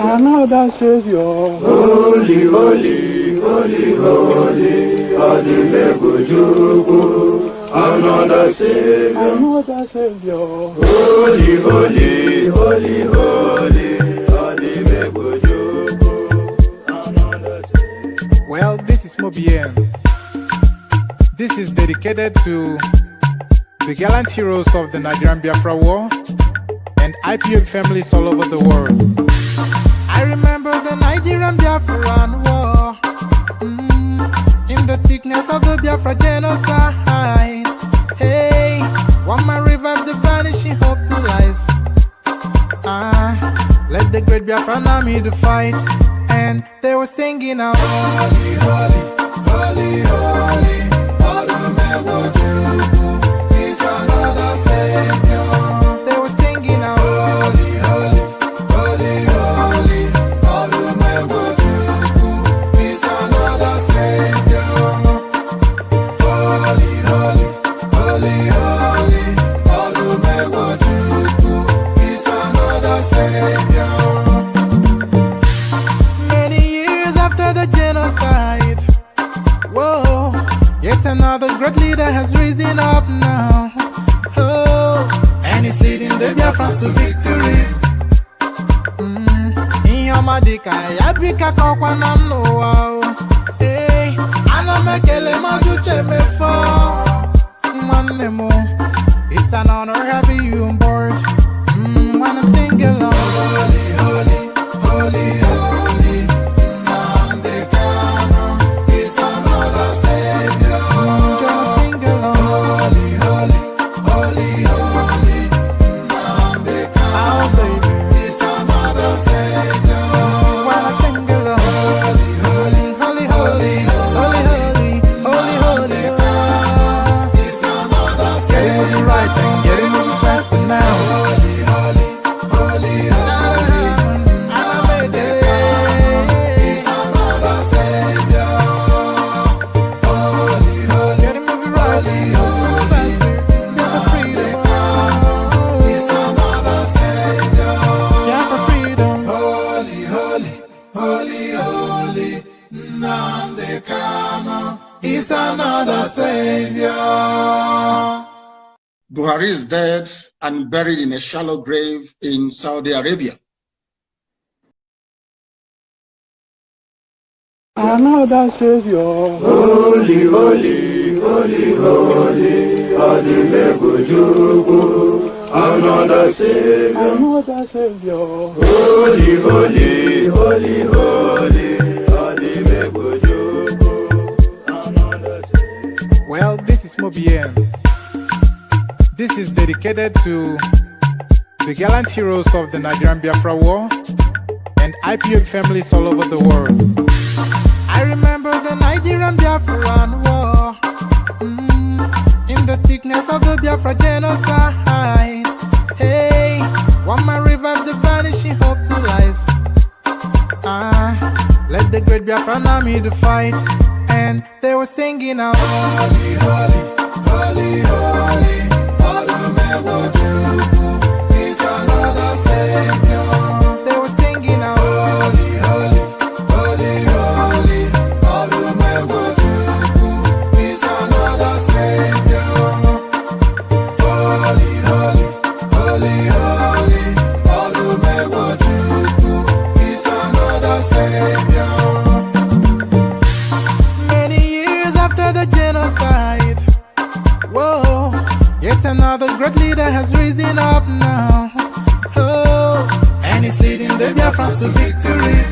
Another Savior. Holy, holy, holy, holy, Adimebujuku. Another Savior. Another Savior. Holy, holy, holy, holy, Adimebujuku. Another Savior. Well, this is Mobien. This is dedicated to the gallant heroes of the Nigerian Biafra War and IPOB families all over the world. I remember the Nigerian Biafran War, in the thickness of the Biafra genocide. Hey, one man revived the vanishing hope to life. Let the great Biafran army to fight, and they were singing out, holy, holy, holy, holy, Olumewojuku is another Savior. They were singing out, holy, holy, holy, holy, Olumewojuku is another Savior. Holy, holy, holy, holy, Olumewojuku is another Savior. Many years after the genocide, whoa, yet another great leader has risen up now. Oh, and he's leading the Biafrans to victory. Inyamadika yabika kwa namno wao. Hey, anamekele mazuche mefo. Mwanemo, it's an honor having you on board. When I'm singing along, holy, holy, holy, holy, Nnamdi Kanu is another Savior. Just sing along, holy, holy, holy, holy, Nnamdi Kanu is another Savior. When I sing along, holy, holy, holy, holy, holy, holy, holy, holy, is another Savior. Getting moving right and getting moving faster now. Holy, holy, holy, holy, is another Savior. Holy, holy, getting moving right, moving faster, get the freedom. Is another Savior. Yeah, for freedom. Holy, holy, holy, holy, Nnamdi Kanu is another Savior. Buhari is dead and buried in a shallow grave in Saudi Arabia. Another Savior. Holy, holy, holy, holy, Adimebujuku. Another Savior. Another Savior. Holy, holy, holy, holy, Adimebujuku. Another Savior. Well, this is Mobien. This is dedicated to the gallant heroes of the Nigerian Biafra War and IPOB families all over the world. I remember the Nigerian Biafran War, in the thickness of the Biafra genocide. Hey, one man revived the vanishing hope to life. Let the great Biafran army to fight, and they were singing out, holy, holy, holy, holy, Olumewojuku is another Savior. They were singing out, holy, holy, holy, holy, Olumewojuku is another Savior. Holy, holy, holy, holy, Olumewojuku is another Savior. Many years after the genocide, whoa, yet another great leader has risen up now. Oh, and he's leading the Biafrans to victory.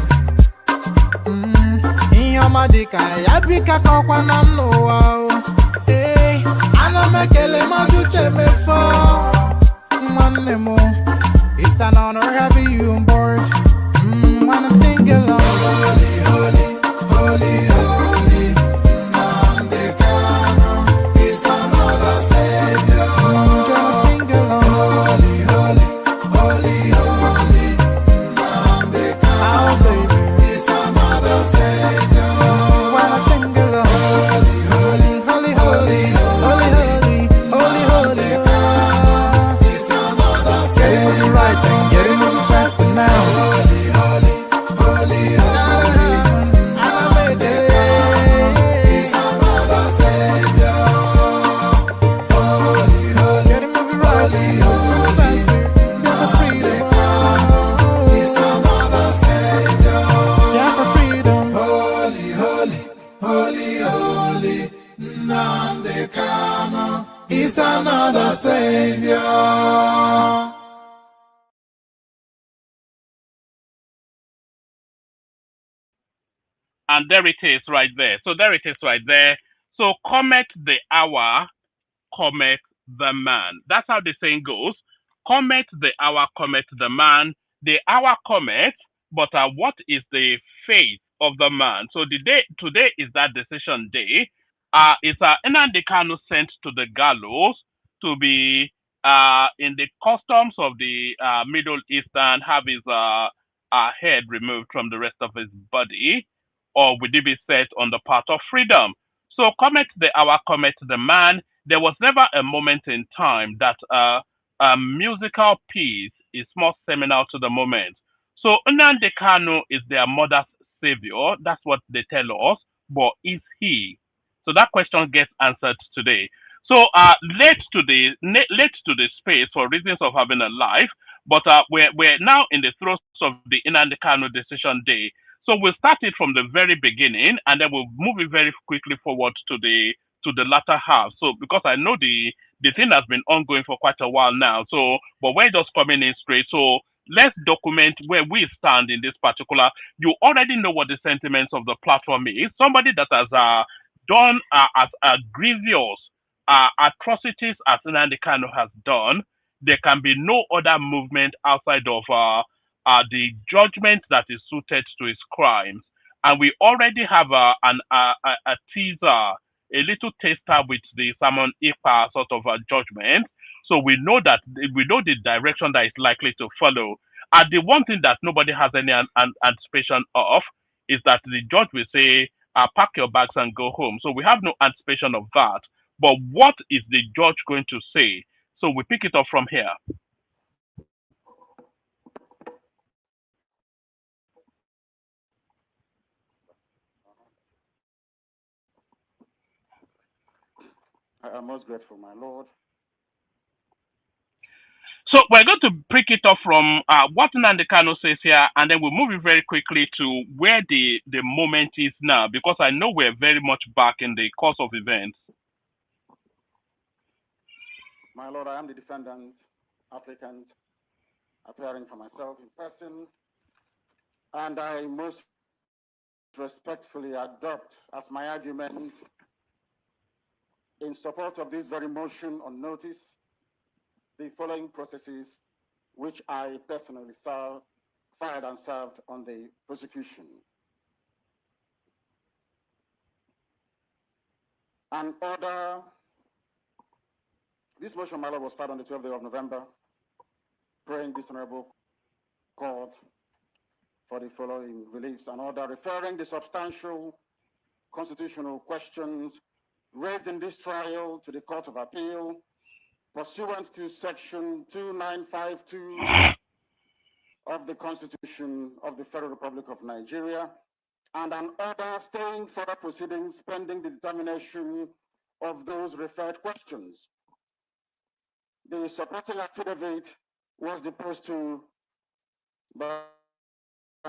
Inyamadika yabika kwa namno wao. Hey, anamekele mazuche mefo. Mwanemo, it's an honor having you on board. When I'm singing along, holy, holy, holy, holy, Nnamdi Kanu is another Savior. Just sing along, holy, holy, holy, holy, Nnamdi Kanu is another Savior. When I sing along, holy, holy, holy, holy, holy, holy, holy, holy, is another Savior. Getting moving right and getting moving faster now. And there it is right there. So there it is right there. So cometh the hour, cometh the man. That's how the saying goes. Cometh the hour, cometh the man. The hour cometh, but what is the fate of the man? So the day today is that decision day. It's Nnamdi Kanu sent to the gallows to be in the customs of the Middle Eastern, have his head removed from the rest of his body, or would it be set on the path of freedom? So cometh the hour, cometh the man. There was never a moment in time that a musical piece is more seminal to the moment. So Nnamdi Kanu is their mother's savior. That's what they tell us. But is he? So that question gets answered today. So late to the space for reasons of having a life, but we're now in the throes of the Nnamdi Kanu decision day. So we'll start it from the very beginning, and then we'll move it very quickly forward to the latter half. So because I know the thing has been ongoing for quite a while now. So but we're just coming in straight. So let's document where we stand in this particular. You already know what the sentiments of the platform is. Somebody that has done as grievous atrocities as Nnamdi Kanu has done, there can be no other movement outside of the judgment that is suited to his crimes. And we already have a teaser, a little taster with the Simon Ipa sort of judgment. So we know the direction that is likely to follow. And the one thing that nobody has any anticipation of is that the judge will say, pack your bags and go home. So we have no anticipation of that. But what is the judge going to say? So we pick it up from here. I am most grateful, my Lord. So we're going to pick it up from what Nnamdi Kanu says here, and then we'll move it very quickly to where the moment is now, because I know we're very much back in the course of events. My Lord, I am the defendant, applicant, appearing for myself in person, and I most respectfully adopt as my argument in support of this very motion on notice the following processes which I personally filed and served on the prosecution. An order, this motion, my Lord, was filed on the 12th day of November, praying this honorable court for the following reliefs. An order referring the substantial constitutional questions raised in this trial to the Court of Appeal pursuant to Section 2952 of the Constitution of the Federal Republic of Nigeria, and an order staying further proceedings pending the determination of those referred questions. The supporting affidavit was deposed to by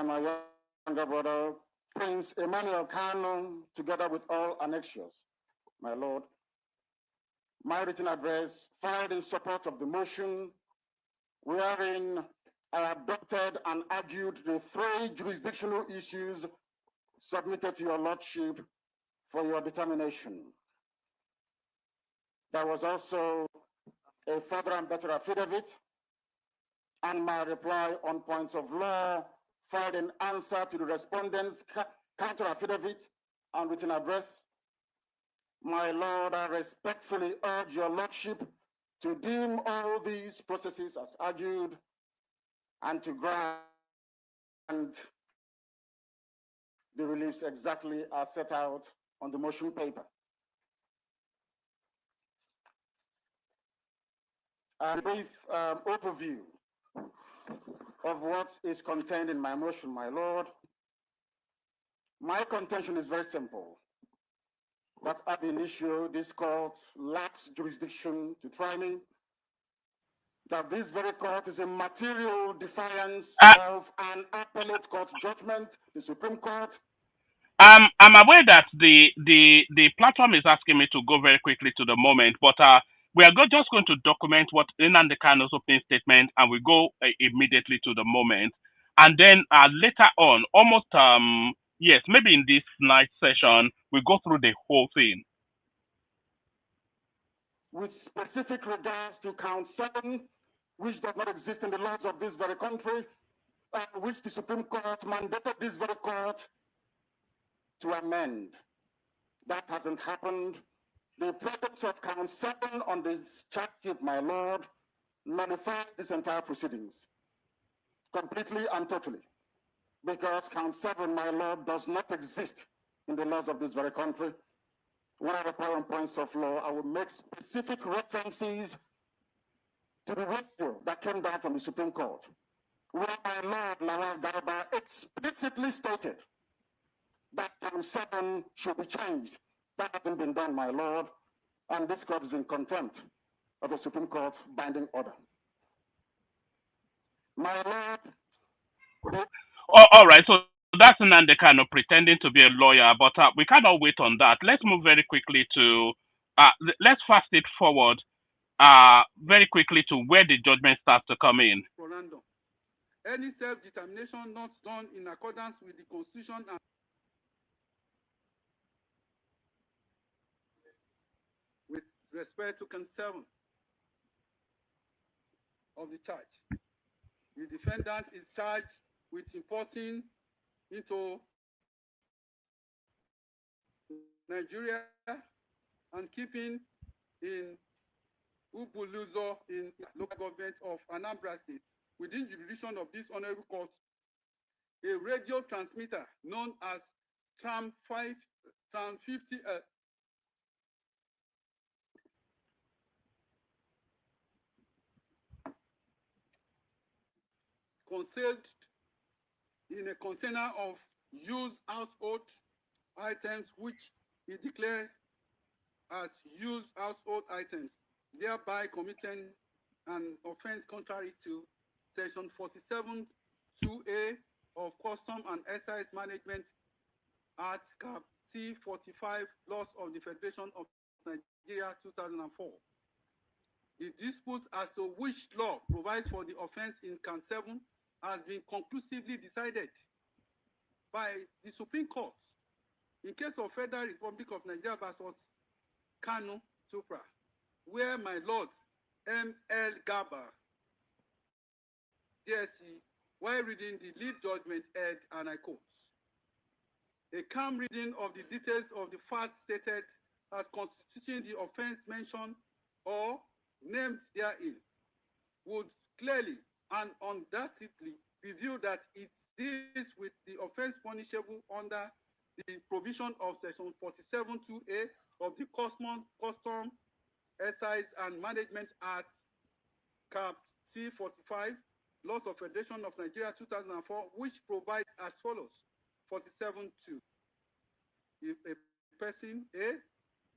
my younger brother, Prince Emmanuel Kanu, together with all annexures. My Lord, my written address filed in support of the motion, wherein I adopted and argued the 3 jurisdictional issues submitted to your Lordship for your determination. There was also a further and better affidavit and my reply on points of law filed in answer to the respondent's counter affidavit and written address. My Lord, I respectfully urge your Lordship to deem all these processes as argued and to grant the reliefs exactly as set out on the motion paper. A brief overview of what is contained in my motion, my Lord. My contention is very simple. That ab initio, this court lacks jurisdiction to try me. That this very court is a material defiance of an appellate court judgment, the Supreme Court. I'm aware that the platform is asking me to go very quickly to the moment, but we are just going to document what Nnamdi Kanu's opening statement, and we go immediately to the moment, and then later on, almost Yes, maybe in this night session, we go through the whole thing. With specific regards to count 7, which does not exist in the laws of this very country, and which the Supreme Court mandated this very court to amend. That hasn't happened. The presence of count 7 on this charge sheet, my lord, nullifies this entire proceedings completely and totally, because count 7, my lord, does not exist in the laws of this very country. One of the current points of law, I will make specific references to the ratio that came down from the Supreme Court, where my lord Lawal Garba explicitly stated that count 7 should be changed. That hasn't been done, my lord, and this court is in contempt of the Supreme Court binding order. My lord, All right, so that's Nnamdi Kanu pretending to be a lawyer, but we cannot wait on that. Let's move very quickly to, let's fast it forward very quickly to where the judgment starts to come in. Orlando. Any self-determination not done in accordance with the Constitution and with respect to count 7 of the charge. The defendant is charged with importing into Nigeria and keeping in Ubuluzo in local government of Anambra State within jurisdiction of this honorable court a radio transmitter known as Tram 50 concealed in a container of used household items which he declared as used household items, thereby committing an offense contrary to section 47(2)(a) of Custom and Excise Management Act Cap C45 Laws of the Federation of Nigeria 2004. The dispute as to which law provides for the offense in count 7 has been conclusively decided by the Supreme Court in case of Federal Republic of Nigeria versus Kanu Supra, where my lord M.L. Garba, DSC, while reading the lead judgment, heard, and I quote, a calm reading of the details of the facts stated as constituting the offense mentioned or named therein would clearly and undoubtedly reveal that it deals with the offense punishable under the provision of section 47(2)(a) of the Custom, Excise and Management Act, Cap C45, Laws of Federation of Nigeria 2004, which provides as follows: 47(2). If a person A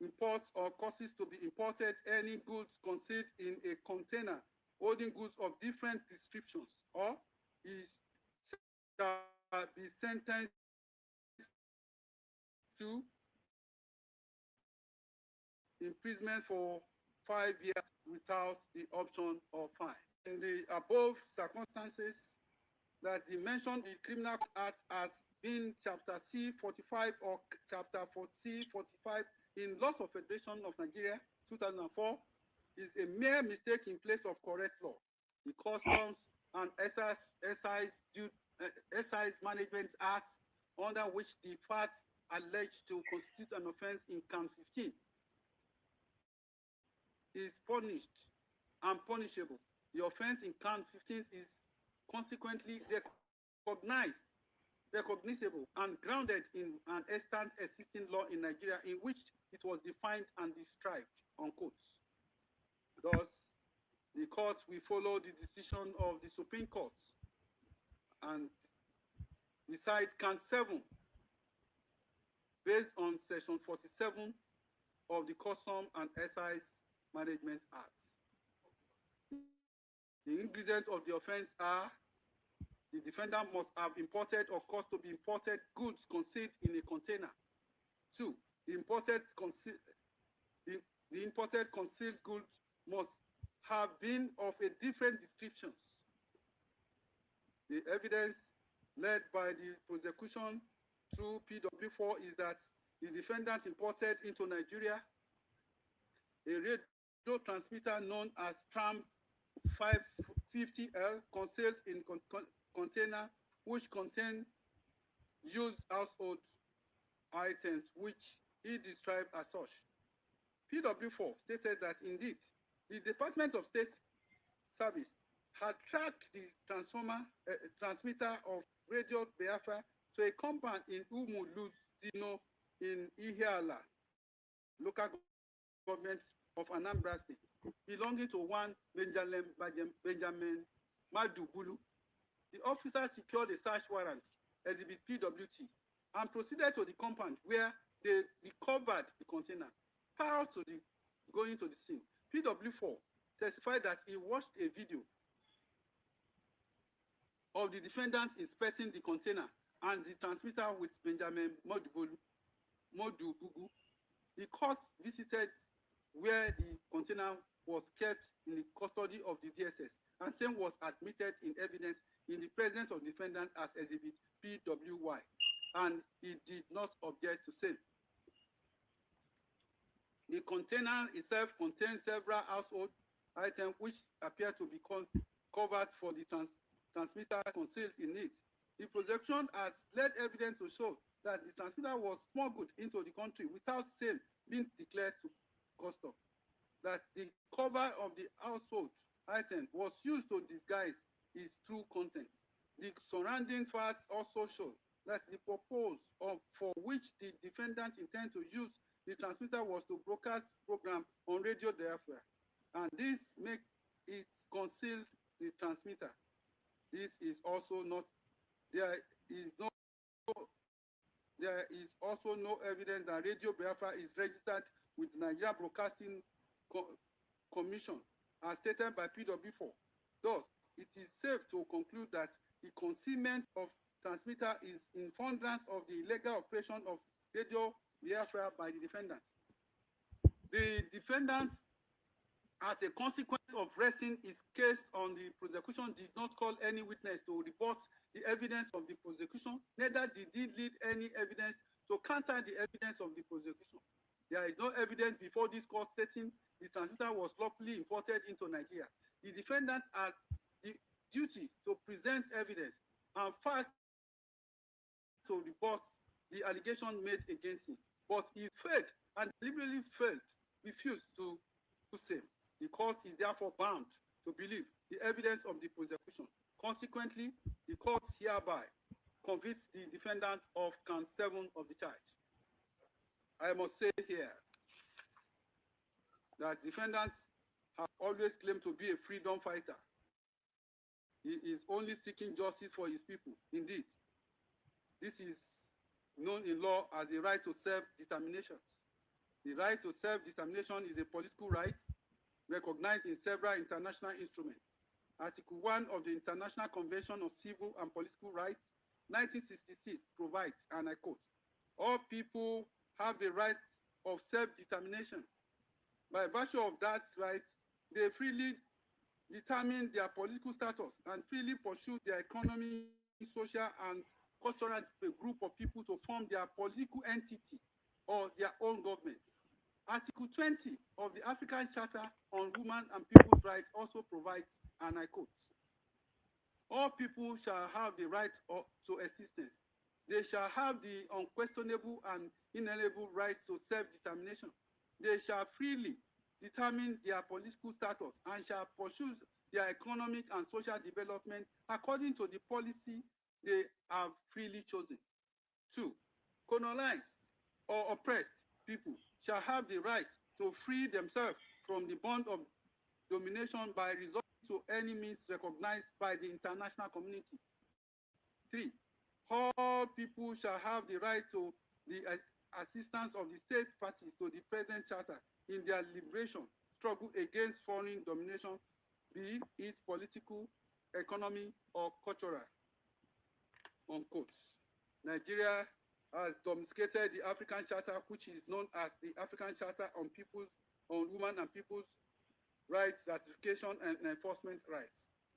imports or causes to be imported any goods concealed in a container holding goods of different descriptions, or he shall be sentenced to imprisonment for 5 years without the option of fine. In the above circumstances, that the mention in Criminal Act as being Chapter C45 or Chapter C45 in Laws of Federation of Nigeria 2004 is a mere mistake in place of correct law. The Customs and Excise Management Act, under which the facts alleged to constitute an offense in count 15, is punished and punishable. The offense in count 15 is consequently recognizable and grounded in an extant existing law in Nigeria in which it was defined and described, unquote. Thus, the court will follow the decision of the Supreme Court and decide count 7 based on section 47 of the Custom and Excise Management Act. The ingredients of the offense are: the defendant must have imported or caused to be imported goods concealed in a container. 2. The imported concealed goods must have been of a different descriptions. The evidence led by the prosecution through PW4 is that the defendant imported into Nigeria a radio transmitter known as TRAM 550L concealed in container which contain used household items which he described as such. PW4 stated that indeed the Department of State Service had tracked the transmitter of Radio Biafra to a compound in Umuluzino in Ihiala, local government of Anambra State, belonging to one Benjamin Madubulu. The officer secured a search warrant, exhibit PWT, and proceeded to the compound where they recovered the container. Prior to going to the scene, PW4 testified that he watched a video of the defendant inspecting the container and the transmitter with Benjamin Modubugu. The court visited where the container was kept in the custody of the DSS, and same was admitted in evidence in the presence of the defendant as exhibit PWY, and he did not object to same. The container itself contains several household items which appear to be covered for the transmitter concealed in it. The prosecution has led evidence to show that the transmitter was smuggled into the country without same being declared to custom. That the cover of the household item was used to disguise its true content. The surrounding facts also show that the purpose for which the defendant intended to use the transmitter was to broadcast program on Radio Biafra, and this makes it conceal the transmitter. This is also not, there is also no evidence that Radio Biafra is registered with the Nigeria Broadcasting Commission as stated by PW4. Thus, it is safe to conclude that the concealment of transmitter is in furtherance of the illegal operation of Radio Biafra by the defendants. The defendants, as a consequence of resting his case on the prosecution, did not call any witness to report the evidence of the prosecution, neither did he lead any evidence to counter the evidence of the prosecution. There is no evidence before this court stating the transmitter was lawfully imported into Nigeria. The defendants had the duty to present evidence and facts to report the allegation made against him. But he failed and deliberately refused to do same. The court is therefore bound to believe the evidence of the prosecution. Consequently, the court hereby convicts the defendant of count 7 of the charge. I must say here that defendants have always claimed to be a freedom fighter. He is only seeking justice for his people. Indeed, this is known in law as the right to self-determination. The right to self-determination is a political right recognized in several international instruments. Article 1 of the International Convention on Civil and Political Rights, 1966, provides, and I quote, all people have the right of self-determination. By virtue of that right, they freely determine their political status and freely pursue their economic, social, and cultural group of people to form their political entity or their own government. Article 20 of the African Charter on Women and People's Rights also provides, and I quote, all people shall have the right to existence. They shall have the unquestionable and inalienable right to self-determination. They shall freely determine their political status and shall pursue their economic and social development according to the policy they have freely chosen. 2. Colonized or oppressed people shall have the right to free themselves from the bond of domination by resorting to any means recognized by the international community. 3. All people shall have the right to the assistance of the state parties to the present charter in their liberation struggle against foreign domination, be it political, economic, or cultural. Unquote. Nigeria has domesticated the African Charter, which is known as the African Charter on Women and People's Rights, Ratification and Enforcement Rights,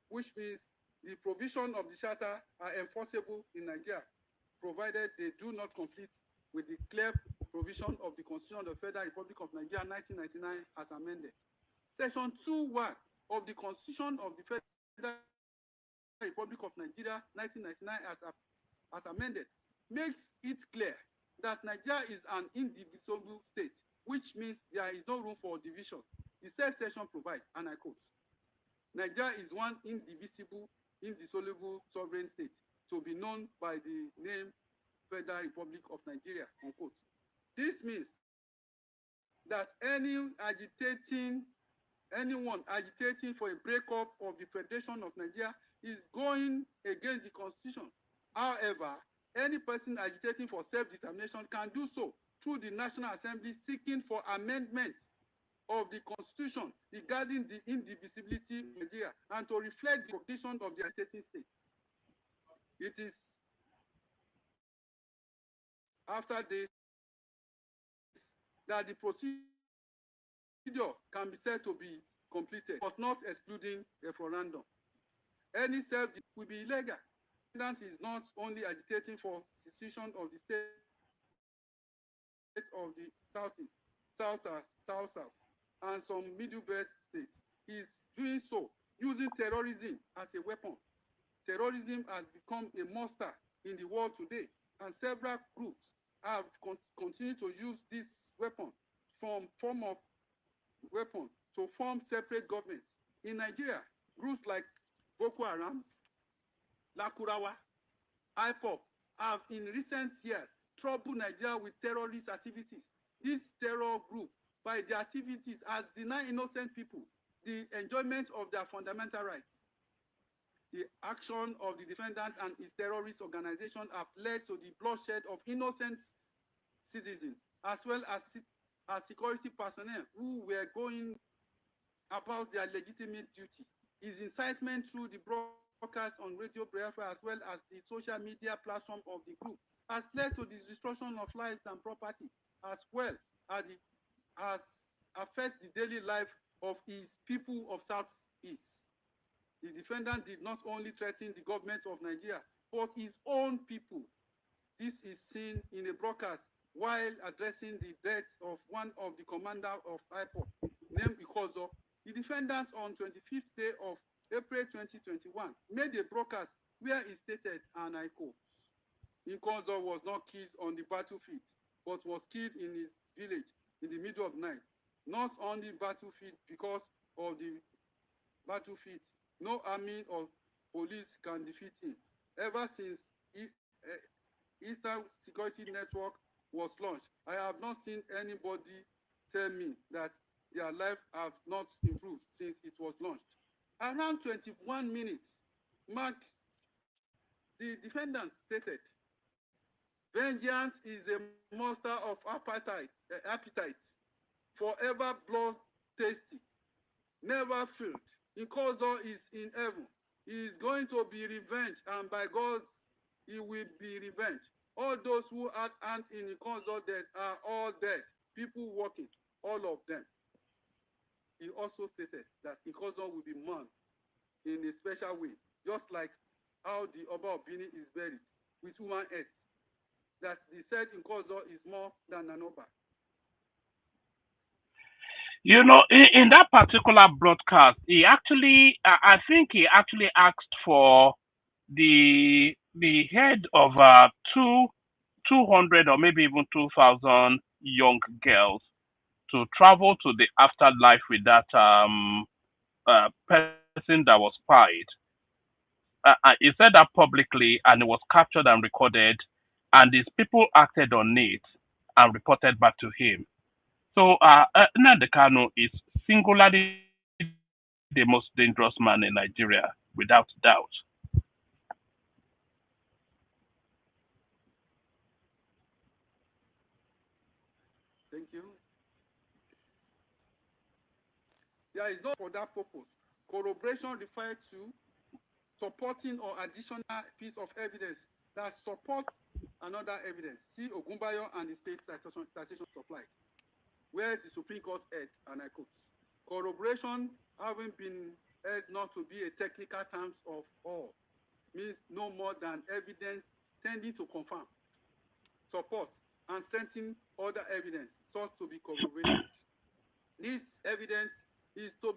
which means the provision of the Charter are enforceable in Nigeria. provided they do not conflict with the clear provision of the Constitution of the Federal Republic of Nigeria 1999 as amended. Section 2(1) of the Constitution of the Federal Republic of Nigeria 1999 as amended makes it clear that Nigeria is an indivisible state, which means there is no room for division. The said section provides, and I quote, Nigeria is one indivisible, indissoluble sovereign state to be known by the name Federal Republic of Nigeria, unquote. This means that anyone agitating for a breakup of the Federation of Nigeria is going against the Constitution. However, any person agitating for self-determination can do so through the National Assembly seeking for amendments of the Constitution regarding the indivisibility of Nigeria and to reflect the condition of the agitating state. It is after this that the procedure can be said to be completed, but not excluding referendum. Any self will be illegal. That is not only agitating for secession of the state of the southeast, south, and some middle belt states. Is doing so using terrorism as a weapon. Terrorism has become a monster in the world today, and several groups have continued to use this weapon form of weapon to form separate governments. In Nigeria, groups like Boko Haram, Lakurawa, IPOP have in recent years troubled Nigeria with terrorist activities. This terror group, by their activities, has denied innocent people the enjoyment of their fundamental rights. The action of the defendant and his terrorist organization have led to the bloodshed of innocent citizens, as well as security personnel who were going about their legitimate duty. His incitement through the broadcast on Radio Biafra as well as the social media platform of the group has led to the destruction of lives and property, as well as affect the daily life of his people of Southeast. The defendant did not only threaten the government of Nigeria, but his own people. This is seen in a broadcast while addressing the death of one of the commander of IPOP, named Ikozo. The defendant on 25th day of April 2021 made a broadcast where he stated, and I quote, Ikozo was not killed on the battlefield, but was killed in his village in the middle of the night. Not on the battlefield, because of the battlefield, no army or police can defeat him. Ever since Eastern Security Network was launched, I have not seen anybody tell me that their life have not improved since it was launched. Around 21 minutes, Mark, the defendant stated, vengeance is a monster of appetite, forever blood-tasty, never filled. Ikozo is in heaven. He is going to be revenged, and by God, he will be revenged. All those who had hand in Ikozo death are all dead. People walking, all of them. He also stated that Ikozo will be mourned in a special way, just like how the Oba of Benin is buried with human heads. That the said Ikozo is more than an Oba. You know, in that particular broadcast, he actually, I think he actually asked for the head of 200 or maybe even 2,000 young girls to travel to the afterlife with that person that was spied. He said that publicly, and it was captured and recorded, and these people acted on it and reported back to him. So Nnamdi Kanu is singularly the most dangerous man in Nigeria, without doubt. Thank you. There is no for that purpose. Corroboration refers to supporting or additional piece of evidence that supports another evidence. See Ogunbayo and the state citation supplied, where the Supreme Court held, and I quote, corroboration having been held not to be a technical term of all, means no more than evidence tending to confirm support, and strengthen other evidence sought to be corroborated. This evidence is to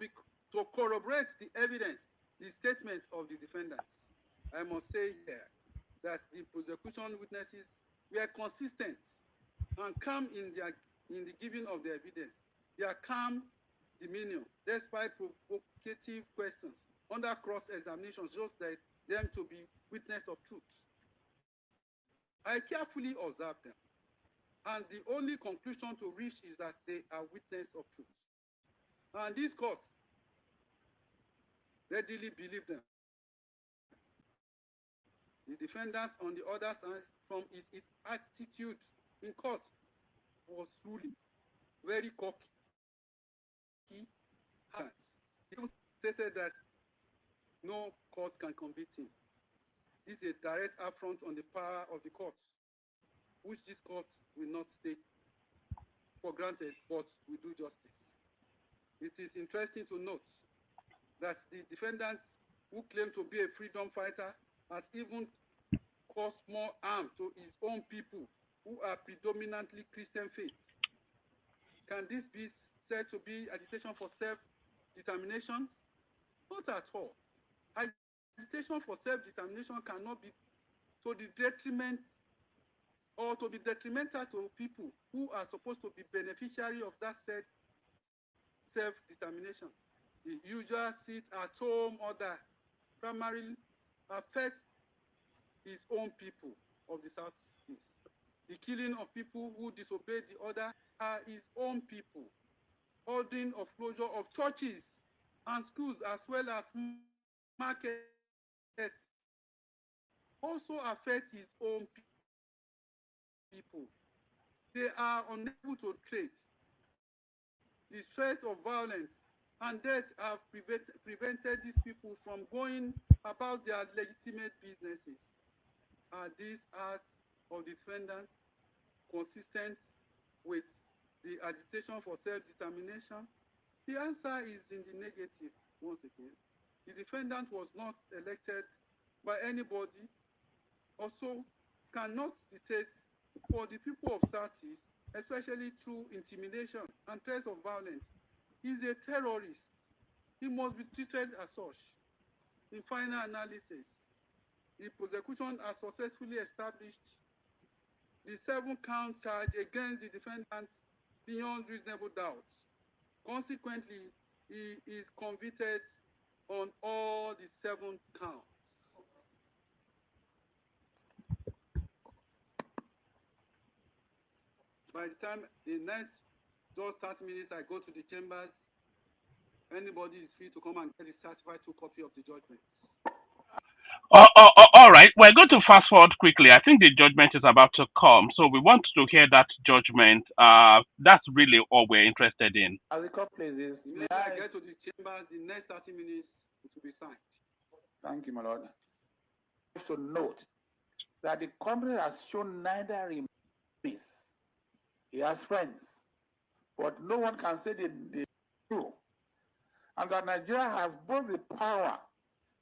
corroborate the evidence, the statements of the defendants. I must say here that the prosecution witnesses were consistent and calm in the giving of the evidence. Their calm demeanor, despite provocative questions under cross-examination, shows that them to be witness of truth. I carefully observed them, and the only conclusion to reach is that they are witness of truth. And these courts readily believe them. The defendants, on the other side, from its attitude in court, was truly very cocky. He stated that no court can convict him. This is a direct affront on the power of the court, which this court will not take for granted, but will do justice. It is interesting to note that the defendant, who claimed to be a freedom fighter, has even caused more harm to his own people, who are predominantly Christian faith. Can this be said to be agitation for self-determination? Not at all. Agitation for self-determination cannot be to the detriment or to be detrimental to people who are supposed to be beneficiary of that said self-determination. The usual sit-at-home order primarily affects his own people of the Southeast. The killing of people who disobeyed the order are his own people. Ordering of closure of churches and schools as well as markets also affects his own people. They are unable to trade. The stress of violence and death have prevented these people from going about their legitimate businesses. Are these acts of the defendants consistent with the agitation for self-determination? The answer is in the negative once again. The defendant was not elected by anybody, also cannot dictate for the people of Southeast, especially through intimidation and threats of violence. He is a terrorist. He must be treated as such. In final analysis, the prosecution has successfully established the 7-count charge against the defendant beyond reasonable doubt. Consequently, he is convicted on all the 7 counts. By the time the next just 30 minutes I go to the chambers, anybody is free to come and get a certified 2 copy of the judgment. All right, we're going to fast forward quickly. I think the judgment is about to come, so we want to hear that judgment. That's really all we're interested in. As the court pleases, The minute I get to the chambers, the next 30 minutes, it will be signed. Thank you, my lord. To note that the company has shown neither remorse. He has friends, but no one can say the true. And that Nigeria has both the power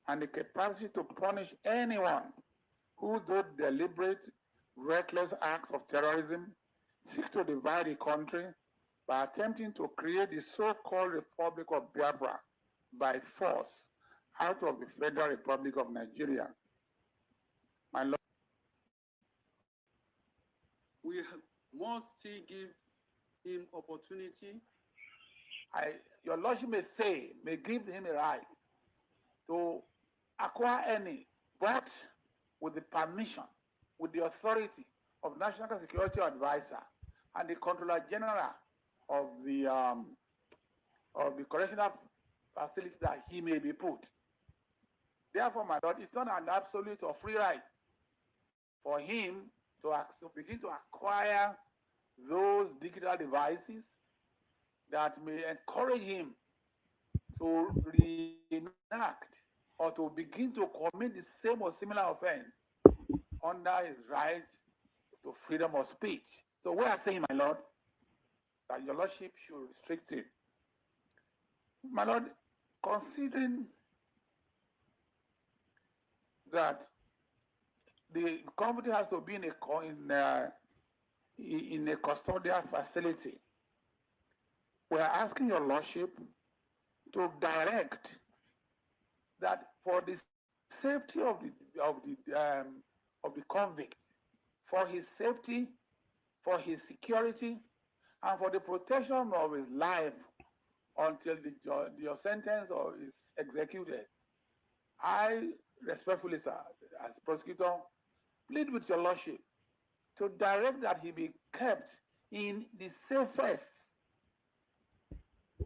and the capacity to punish anyone who, through deliberate, reckless acts of terrorism, seek to divide the country by attempting to create the so-called Republic of Biafra by force out of the Federal Republic of Nigeria. My lord, We must still give him opportunity. Your lordship may give him a right to acquire any, but with the permission, with the authority of National Security Advisor and the Controller General of the correctional facility that he may be put. Therefore, my lord, it's not an absolute or free right for him to begin to acquire those digital devices that may encourage him to reenact or to begin to commit the same or similar offense under his right to freedom of speech. So we are saying, my lord, that your lordship should restrict it. My lord, considering that the company has to be in in a custodial facility. We're asking your Lordship to direct that for the safety of the convict, for his safety, for his security, and for the protection of his life until your sentence is executed. I respectfully, sir, as prosecutor, plead with your Lordship to direct that he be kept in the safest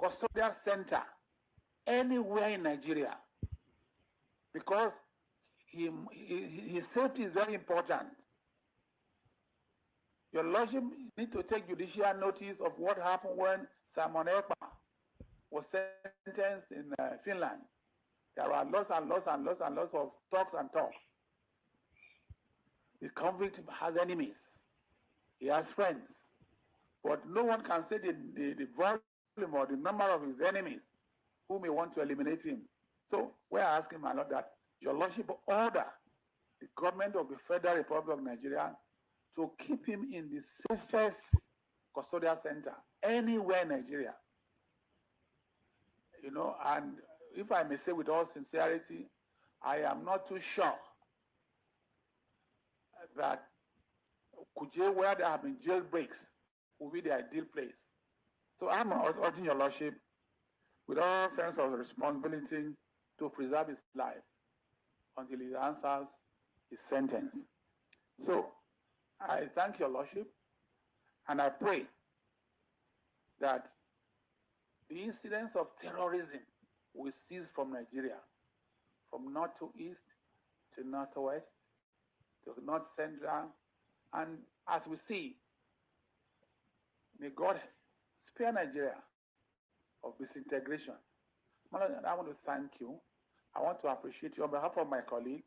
custodial center anywhere in Nigeria, because his safety is very important. Your Lordship need to take judicial notice of what happened when Simon Ekpa was sentenced in Finland. There were lots and lots and lots and lots of talks and talks. The convict has enemies. He has friends. But no one can say the volume or the number of his enemies who may want to eliminate him. So we're asking, my Lord, that your Lordship order the government of the Federal Republic of Nigeria to keep him in the safest custodial center anywhere in Nigeria. You know, and if I may say with all sincerity, I am not too sure that Kuje, where there have been jailbreaks, will be the ideal place. So I'm urging your Lordship, with all sense of responsibility, to preserve his life until he answers his sentence. So I thank your Lordship, and I pray that the incidents of terrorism will cease from Nigeria, from north to east, to northwest, to north central, and as we see, may God spare Nigeria of disintegration. I want to thank you. I want to appreciate you on behalf of my colleague,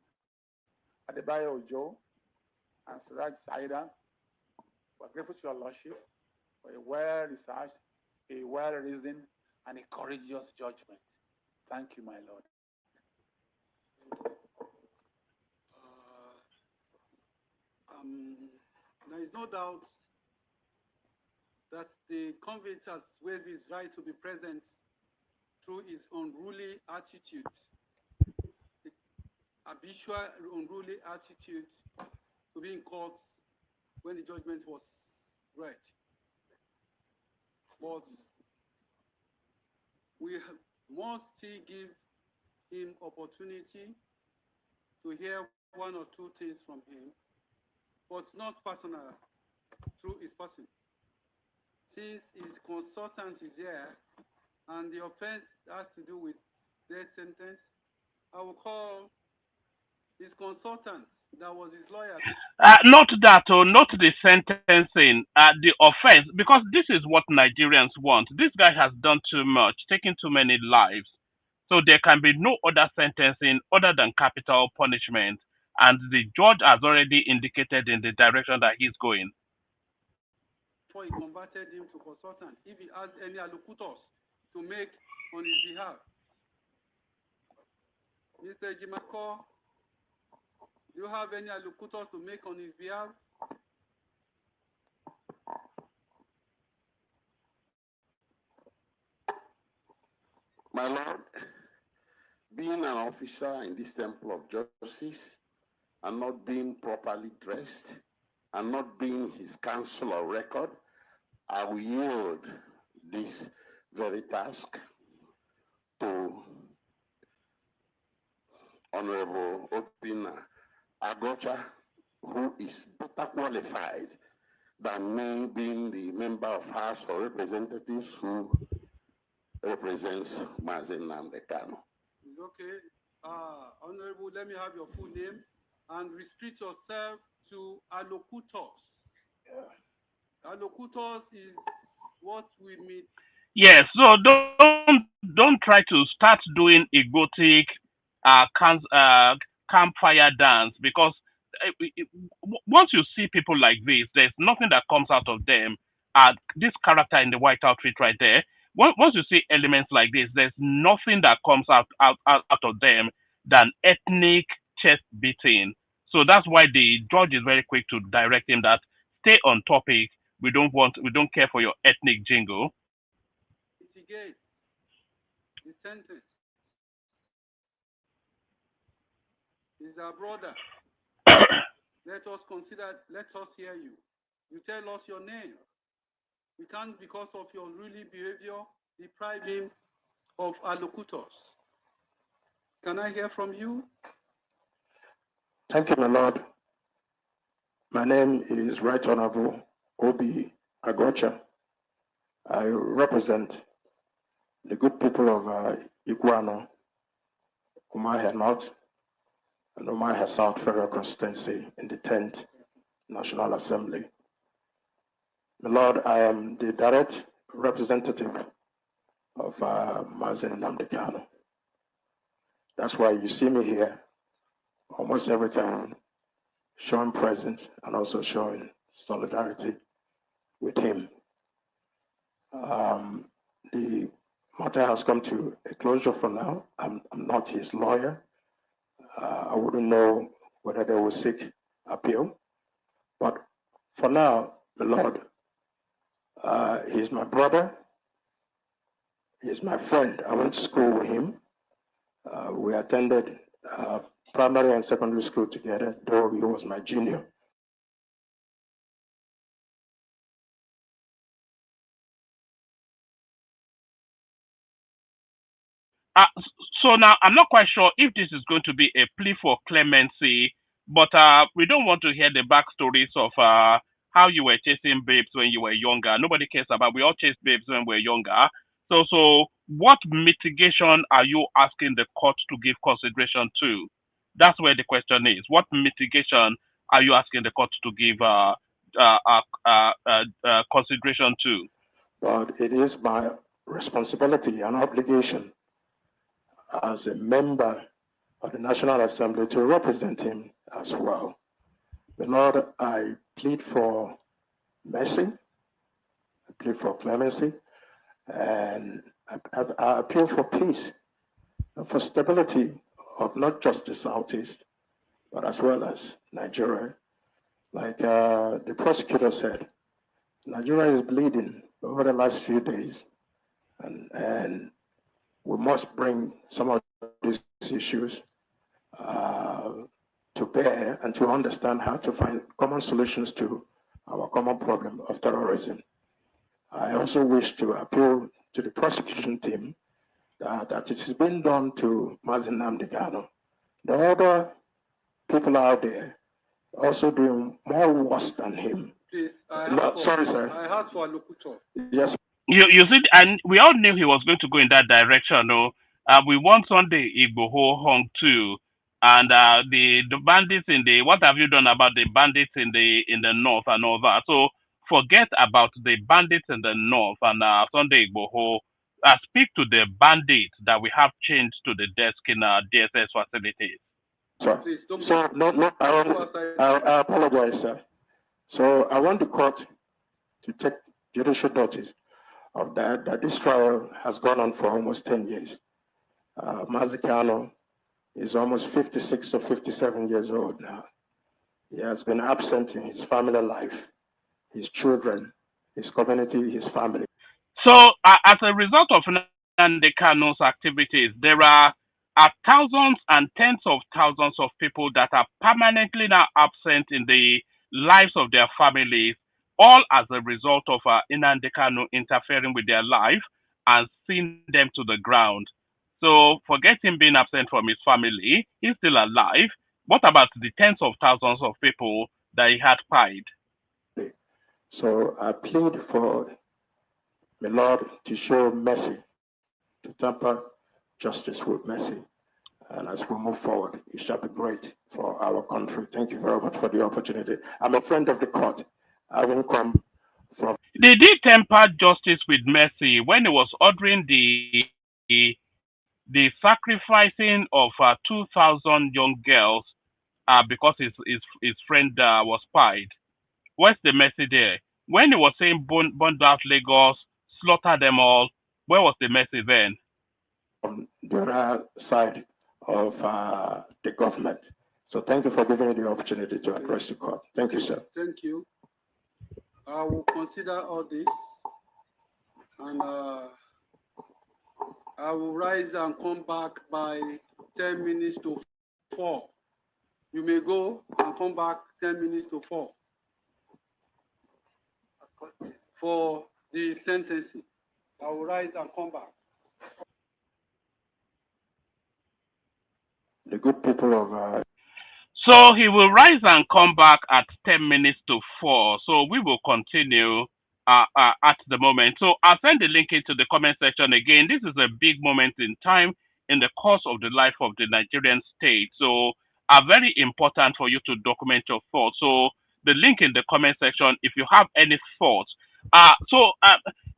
Adebayo Ojo and Suraj Saida. We're grateful to your Lordship for a well-researched, a well-reasoned, and a courageous judgment. Thank you, my Lord. There is no doubt that the convict has waived his right to be present through his unruly attitude, the habitual unruly attitude to be in court when the judgment was read. But we must still give him opportunity to hear one or two things from him, but not personal, through his person. Since his consultant is here and the offense has to do with death sentence, I will call his consultant, that was his lawyer. Not that, or not the sentencing, the offense, because this is what Nigerians want. This guy has done too much, taken too many lives. So there can be no other sentencing other than capital punishment. And the judge has already indicated in the direction that he's going. Before he converted him to consultant, if he has any allocutors to make on his behalf. Mr. Jimako, do you have any allocutors to make on his behalf? My Lord, being an officer in this temple of justice and not being properly dressed and not being his counsel of record, I will yield this very task to Honorable Obinna Agocha, who is better qualified than me being the member of House of Representatives who represents Mazen Nnamdi Kanu. It's okay. Honorable, let me have your full name and restrict yourself to allocutors. Allocutors is what we mean. Yes, so don't try to start doing egotic campfire dance, because once you see people like this, there's nothing that comes out of them. This character in the white outfit right there. Once you see elements like this, there's nothing that comes out of them than ethnic chest beating. So that's why the judge is very quick to direct him that stay on topic. We don't care for your ethnic jingle. Mitigate the sentence. Is our brother. Let us consider, let us hear you. You tell us your name. We can't, because of your rude behavior, deprive him of allocutors. Can I hear from you? Thank you, my Lord. My name is Right Honorable Obi Agocha. I represent the good people of Iguano, Umuahia North, and Umuahia South Federal Constituency in the 10th National Assembly. My Lord, I am the direct representative of Nnamdi Kanu. That's why you see me here almost every time, showing presence and also showing solidarity with him. The matter has come to a closure for now. I'm not his lawyer. I wouldn't know whether they will seek appeal. But for now, the Lord, he's my brother. He's my friend. I went to school with him. We attended primary and secondary school together, though he was my junior. So now I'm not quite sure if this is going to be a plea for clemency, but we don't want to hear the backstories of how you were chasing babes when you were younger. Nobody cares about. We all chased babes when we were younger. So what mitigation are you asking the court to give consideration to? That's where the question is. What mitigation are you asking the court to give consideration to? But it is my responsibility and obligation as a member of the National Assembly to represent him as well. The Lord, I plead for mercy, I plead for clemency, and I appeal for peace and for stability of not just the Southeast, but as well as Nigeria. Like the prosecutor said, Nigeria is bleeding over the last few days, and we must bring some of these issues to bear and to understand how to find common solutions to our common problem of terrorism. I also wish to appeal to the prosecution team that it has been done to Nnamdi Kanu. The other people out there also doing more worse than him. Please, Sorry, sir. I asked for a locutor. Yes. You see, and we all knew he was going to go in that direction. No, we want Sunday Igboho hung too, and the bandits in the, what have you done about the bandits in the north and all that? So forget about the bandits in the north and Sunday Igboho. Speak to the bandits that we have changed to the desk in DSS facilities. Sir, please don't. So I apologize, sir. So I want the court to take judicial notice of that this trial has gone on for almost 10 years. Nnamdi Kanu is almost 56 to 57 years old now. He has been absent in his family life, his children, his community, his family. So as a result of Nnamdi Kanu's activities, there are thousands and tens of thousands of people that are permanently now absent in the lives of their families, all as a result of Nnamdi Kanu interfering with their life and seeing them to the ground. So forget him being absent from his family, he's still alive. What about the tens of thousands of people that he had pied? So I plead for the Lord to show mercy, to temper justice with mercy. And as we move forward, it shall be great for our country. Thank you very much for the opportunity. I'm a friend of the court, having come from... They did temper justice with mercy when he was ordering the sacrificing of 2,000 young girls because his friend was spied. Where's the mercy there? When he was saying burn out Lagos, slaughter them all, where was the mercy then? On the other side of the government. So thank you for giving me the opportunity to address the court. Thank you, sir. Thank you. I will consider all this, and I will rise and come back by 10 minutes to 4. You may go and come back 10 minutes to 4 for the sentencing. I will rise and come back. The good people of So he will rise and come back at 10 minutes to 4. So we will continue at the moment. So I'll send the link into the comment section again. This is a big moment in time in the course of the life of the Nigerian state. So are very important for you to document your thoughts. So the link in the comment section, if you have any thoughts.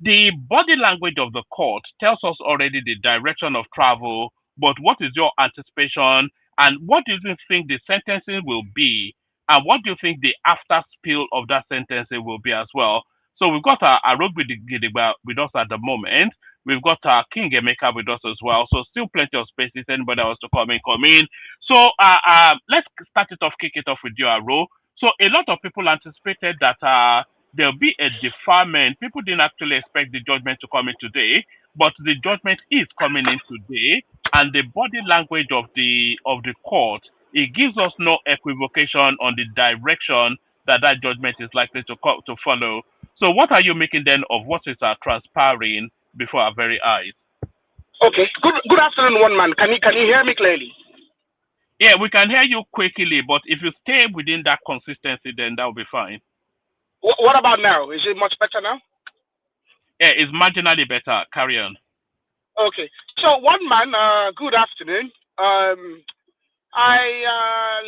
The body language of the court tells us already the direction of travel, but what is your anticipation? And what do you think the sentencing will be? And what do you think the after spill of that sentencing will be as well? So we've got our Rugby Gidigba with us at the moment. We've got our King Emeka with us as well. So still plenty of spaces. Anybody else to come in, come in. So let's start it off, kick it off with you, Aro. So a lot of people anticipated that there'll be a deferment. People didn't actually expect the judgment to come in today, but the judgment is coming in today, and the body language of the court, it gives us no equivocation on the direction that judgment is likely to follow. So what are you making then of what is transpiring before our very eyes? Okay. Good afternoon, one man. Can you hear me clearly? Yeah, we can hear you quickly, but if you stay within that consistency, then that will be fine. What about now? Is it much better now? Yeah, it's marginally better. Carry on. Okay. So one man, good afternoon. I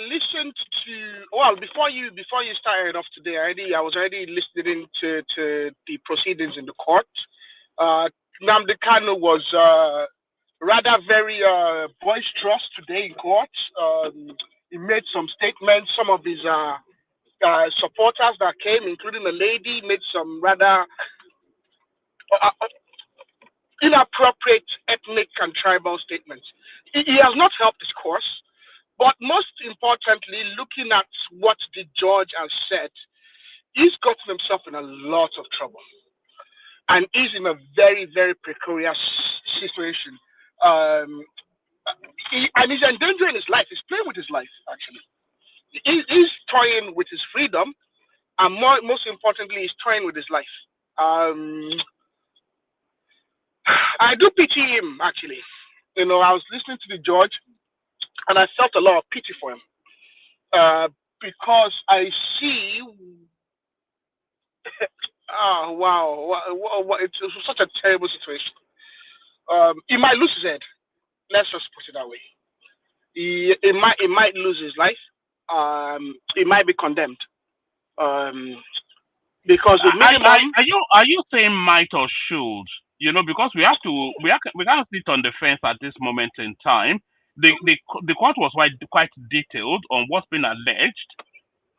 listened to before you started off today. I was already listening to the proceedings in the court. Nnamdi Kanu was rather very boisterous today in court. He made some statements. Some of his supporters that came, including a lady, made some rather inappropriate ethnic and tribal statements. He has not helped his cause, but most importantly, looking at what the judge has said, he's gotten himself in a lot of trouble, and he's in a very, very precarious situation. And he's endangering his life. He's playing with his life, actually. He's toying with his freedom, and most importantly, he's toying with his life. I do pity him, actually. I was listening to the judge, and I felt a lot of pity for him, because I see, it's such a terrible situation. He might lose his head. Let's just put it that way. He might lose his life. He might be condemned. Because the minimum. Are you saying might or should? Because we can't sit on the fence at this moment in time. The court was quite detailed on what's been alleged,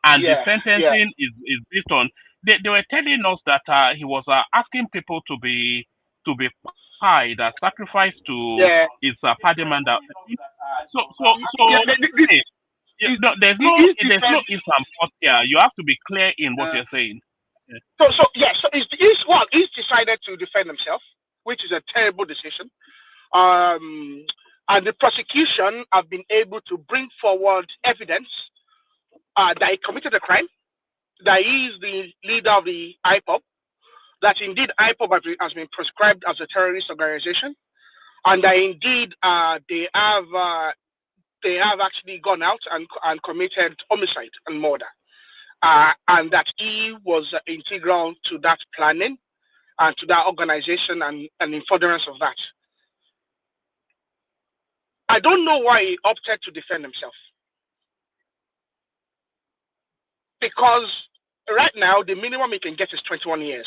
and the sentencing is based on. They were telling us that he was asking people to be paid, sacrificed to his parliament. There's no ifs and buts here. You have to be clear in what you're saying. So he's decided to defend himself, which is a terrible decision. And the prosecution have been able to bring forward evidence that he committed a crime, that he is the leader of the IPOB, that indeed IPOB has been prescribed as a terrorist organization, and that indeed they have actually gone out and committed homicide and murder. And that he was integral to that planning and to that organization and in furtherance of that. I don't know why he opted to defend himself. Because right now, the minimum he can get is 21 years.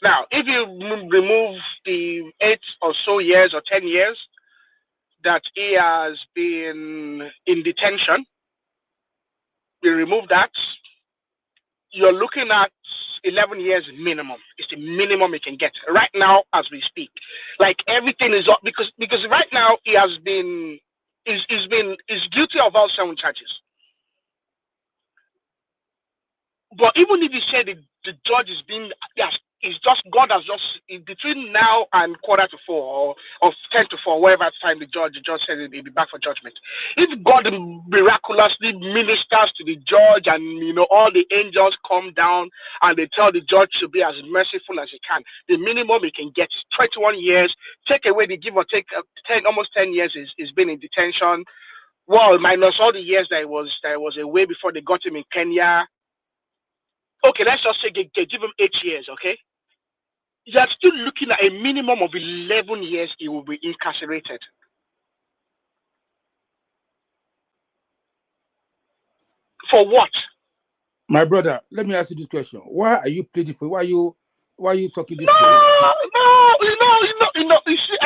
Now, if you remove the 8 or so years or 10 years that he has been in detention, you remove that, you're looking at 11 years minimum. It's the minimum he can get right now as we speak. Like everything is up because right now he has is guilty of all 7 charges. But even if he said the judge is being, yes, it's just, God has just, between now and 3:45 or 3:50, whatever time the judge said he'll be back for judgment. If God miraculously ministers to the judge and, all the angels come down and they tell the judge to be as merciful as he can, the minimum he can get is 21 years. Take away the give or take almost 10 years is been in detention. Well, minus all the years that was away before they got him in Kenya. Okay, let's just say they give him 8 years, okay? You're still looking at a minimum of 11 years he will be incarcerated. For what? My brother, let me ask you this question. Why are you pleading for? Why are you talking this way? You see,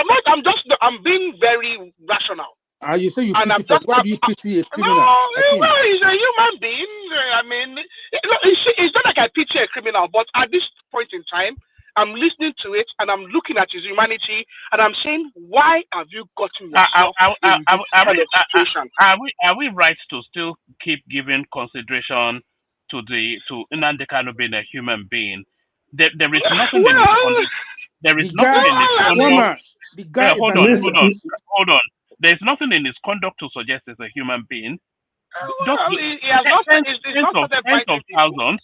I'm being very rational. You say you pity for. Why do you pity a criminal? No, he's a human being. I mean, it's not like I pity a criminal, but at this point in time, I'm listening to it and I'm looking at his humanity and I'm saying, why have you gotten yourself in this kind of situation? Are we right to still keep giving consideration to Nnamdi Kanu being a human being? There is nothing in his conduct. There is nothing in his conduct. The guy hold on. There's nothing in his conduct to suggest he's a human being. Tens of thousands.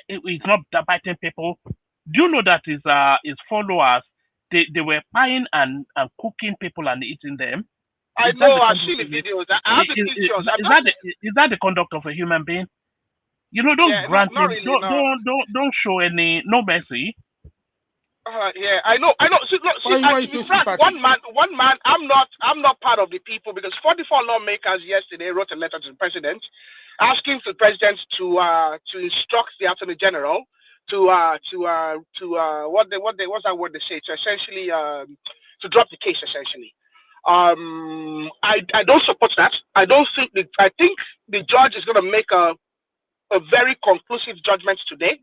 He's not biting people. Do you know that his followers they were buying and cooking people and eating them? I know. I've seen the videos. I have the pictures. Is that the conduct of a human being? Don't grant him. Really, don't show no mercy. Yeah, I know. See, one man. I'm not part of the people because 44 lawmakers yesterday wrote a letter to the president, asking the president to instruct the attorney general what's that word they say? To essentially to drop the case. Essentially, I don't support that. I think the judge is going to make a very conclusive judgment today.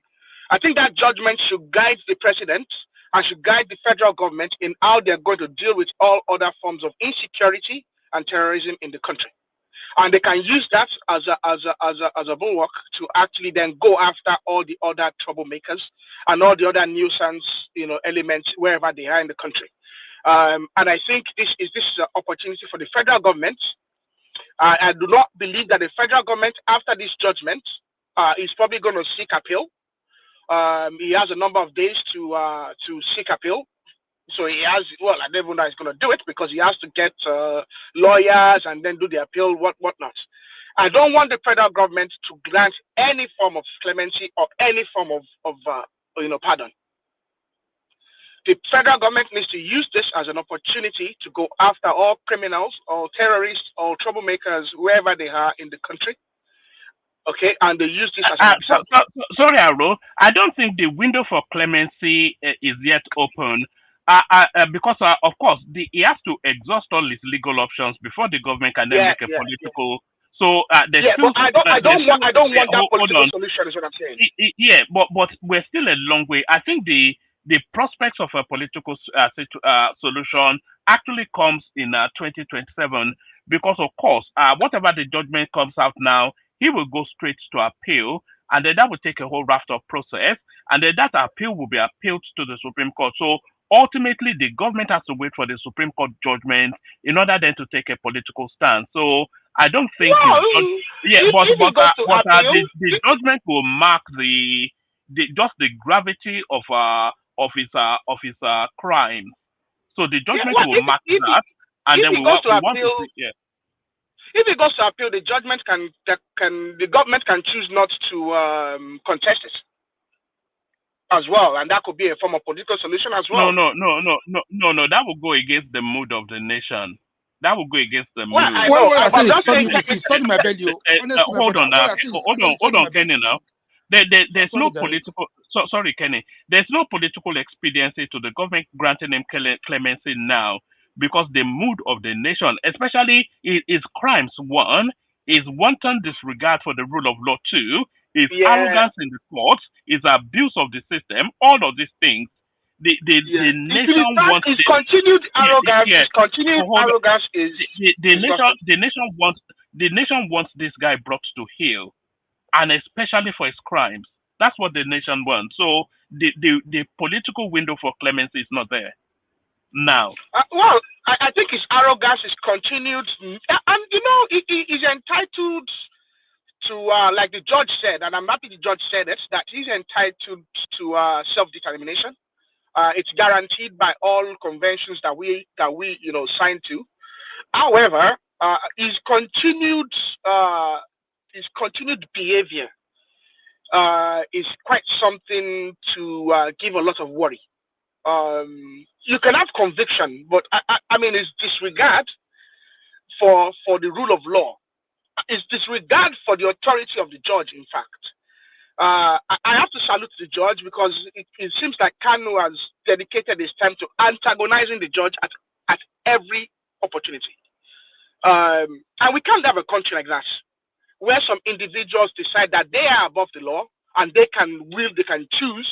I think that judgment should guide the president and should guide the federal government in how they're going to deal with all other forms of insecurity and terrorism in the country. And they can use that as a bulwark to actually then go after all the other troublemakers and all the other nuisance, elements wherever they are in the country. And I think this is an opportunity for the federal government. I do not believe that the federal government, after this judgment, is probably going to seek appeal. He has a number of days to seek appeal. So he has, I don't even know he's going to do it because he has to get lawyers and then do the appeal, whatnot. I don't want the federal government to grant any form of clemency or any form of pardon. The federal government needs to use this as an opportunity to go after all criminals or terrorists or troublemakers, wherever they are in the country. Okay, and they use this as an example. Sorry, Aro. I don't think the window for clemency is yet open. Because of course he has to exhaust all his legal options before the government can then make a political. So there's still, but I don't want that political solution. Is what I'm saying. But we're still a long way. I think the prospects of a political solution actually comes in 2027 because of course whatever the judgment comes out now, he will go straight to appeal, and then that will take a whole raft of process, and then that appeal will be appealed to the Supreme Court. So ultimately, the government has to wait for the Supreme Court judgment in order then to take a political stand. So I don't think, the judgment will mark the gravity of his crime. So the judgment will mark that, and then we want to see. Yeah. If it goes to appeal, the government can choose not to contest it as well, and that could be a form of political solution as well. No. That will go against the mood of the nation. That will go against the mood. Hold on, Kenny. Now, there's no political. Sorry, Kenny. There's no political expediency to the government granting him clemency now, because the mood of the nation, especially his crimes, one, is wanton disregard for the rule of law, two, is arrogance in the courts, is abuse of the system, all of these things. The nation wants continued arrogance. Arrogance is the nation wants this guy brought to heel, and especially for his crimes. That's what the nation wants. So the political window for clemency is not there now. Well, I think his arrogance is continued, and he's entitled to, like the judge said, and I'm happy the judge said it, that he's entitled to self-determination. It's guaranteed by all conventions that we signed to. However, his continued behavior is quite something to give a lot of worry. You can have conviction, but I mean, it's disregard for the rule of law. It's disregard for the authority of the judge, in fact. I have to salute the judge because it seems like Kanu has dedicated his time to antagonizing the judge at every opportunity. And we can't have a country like that, where some individuals decide that they are above the law and they can choose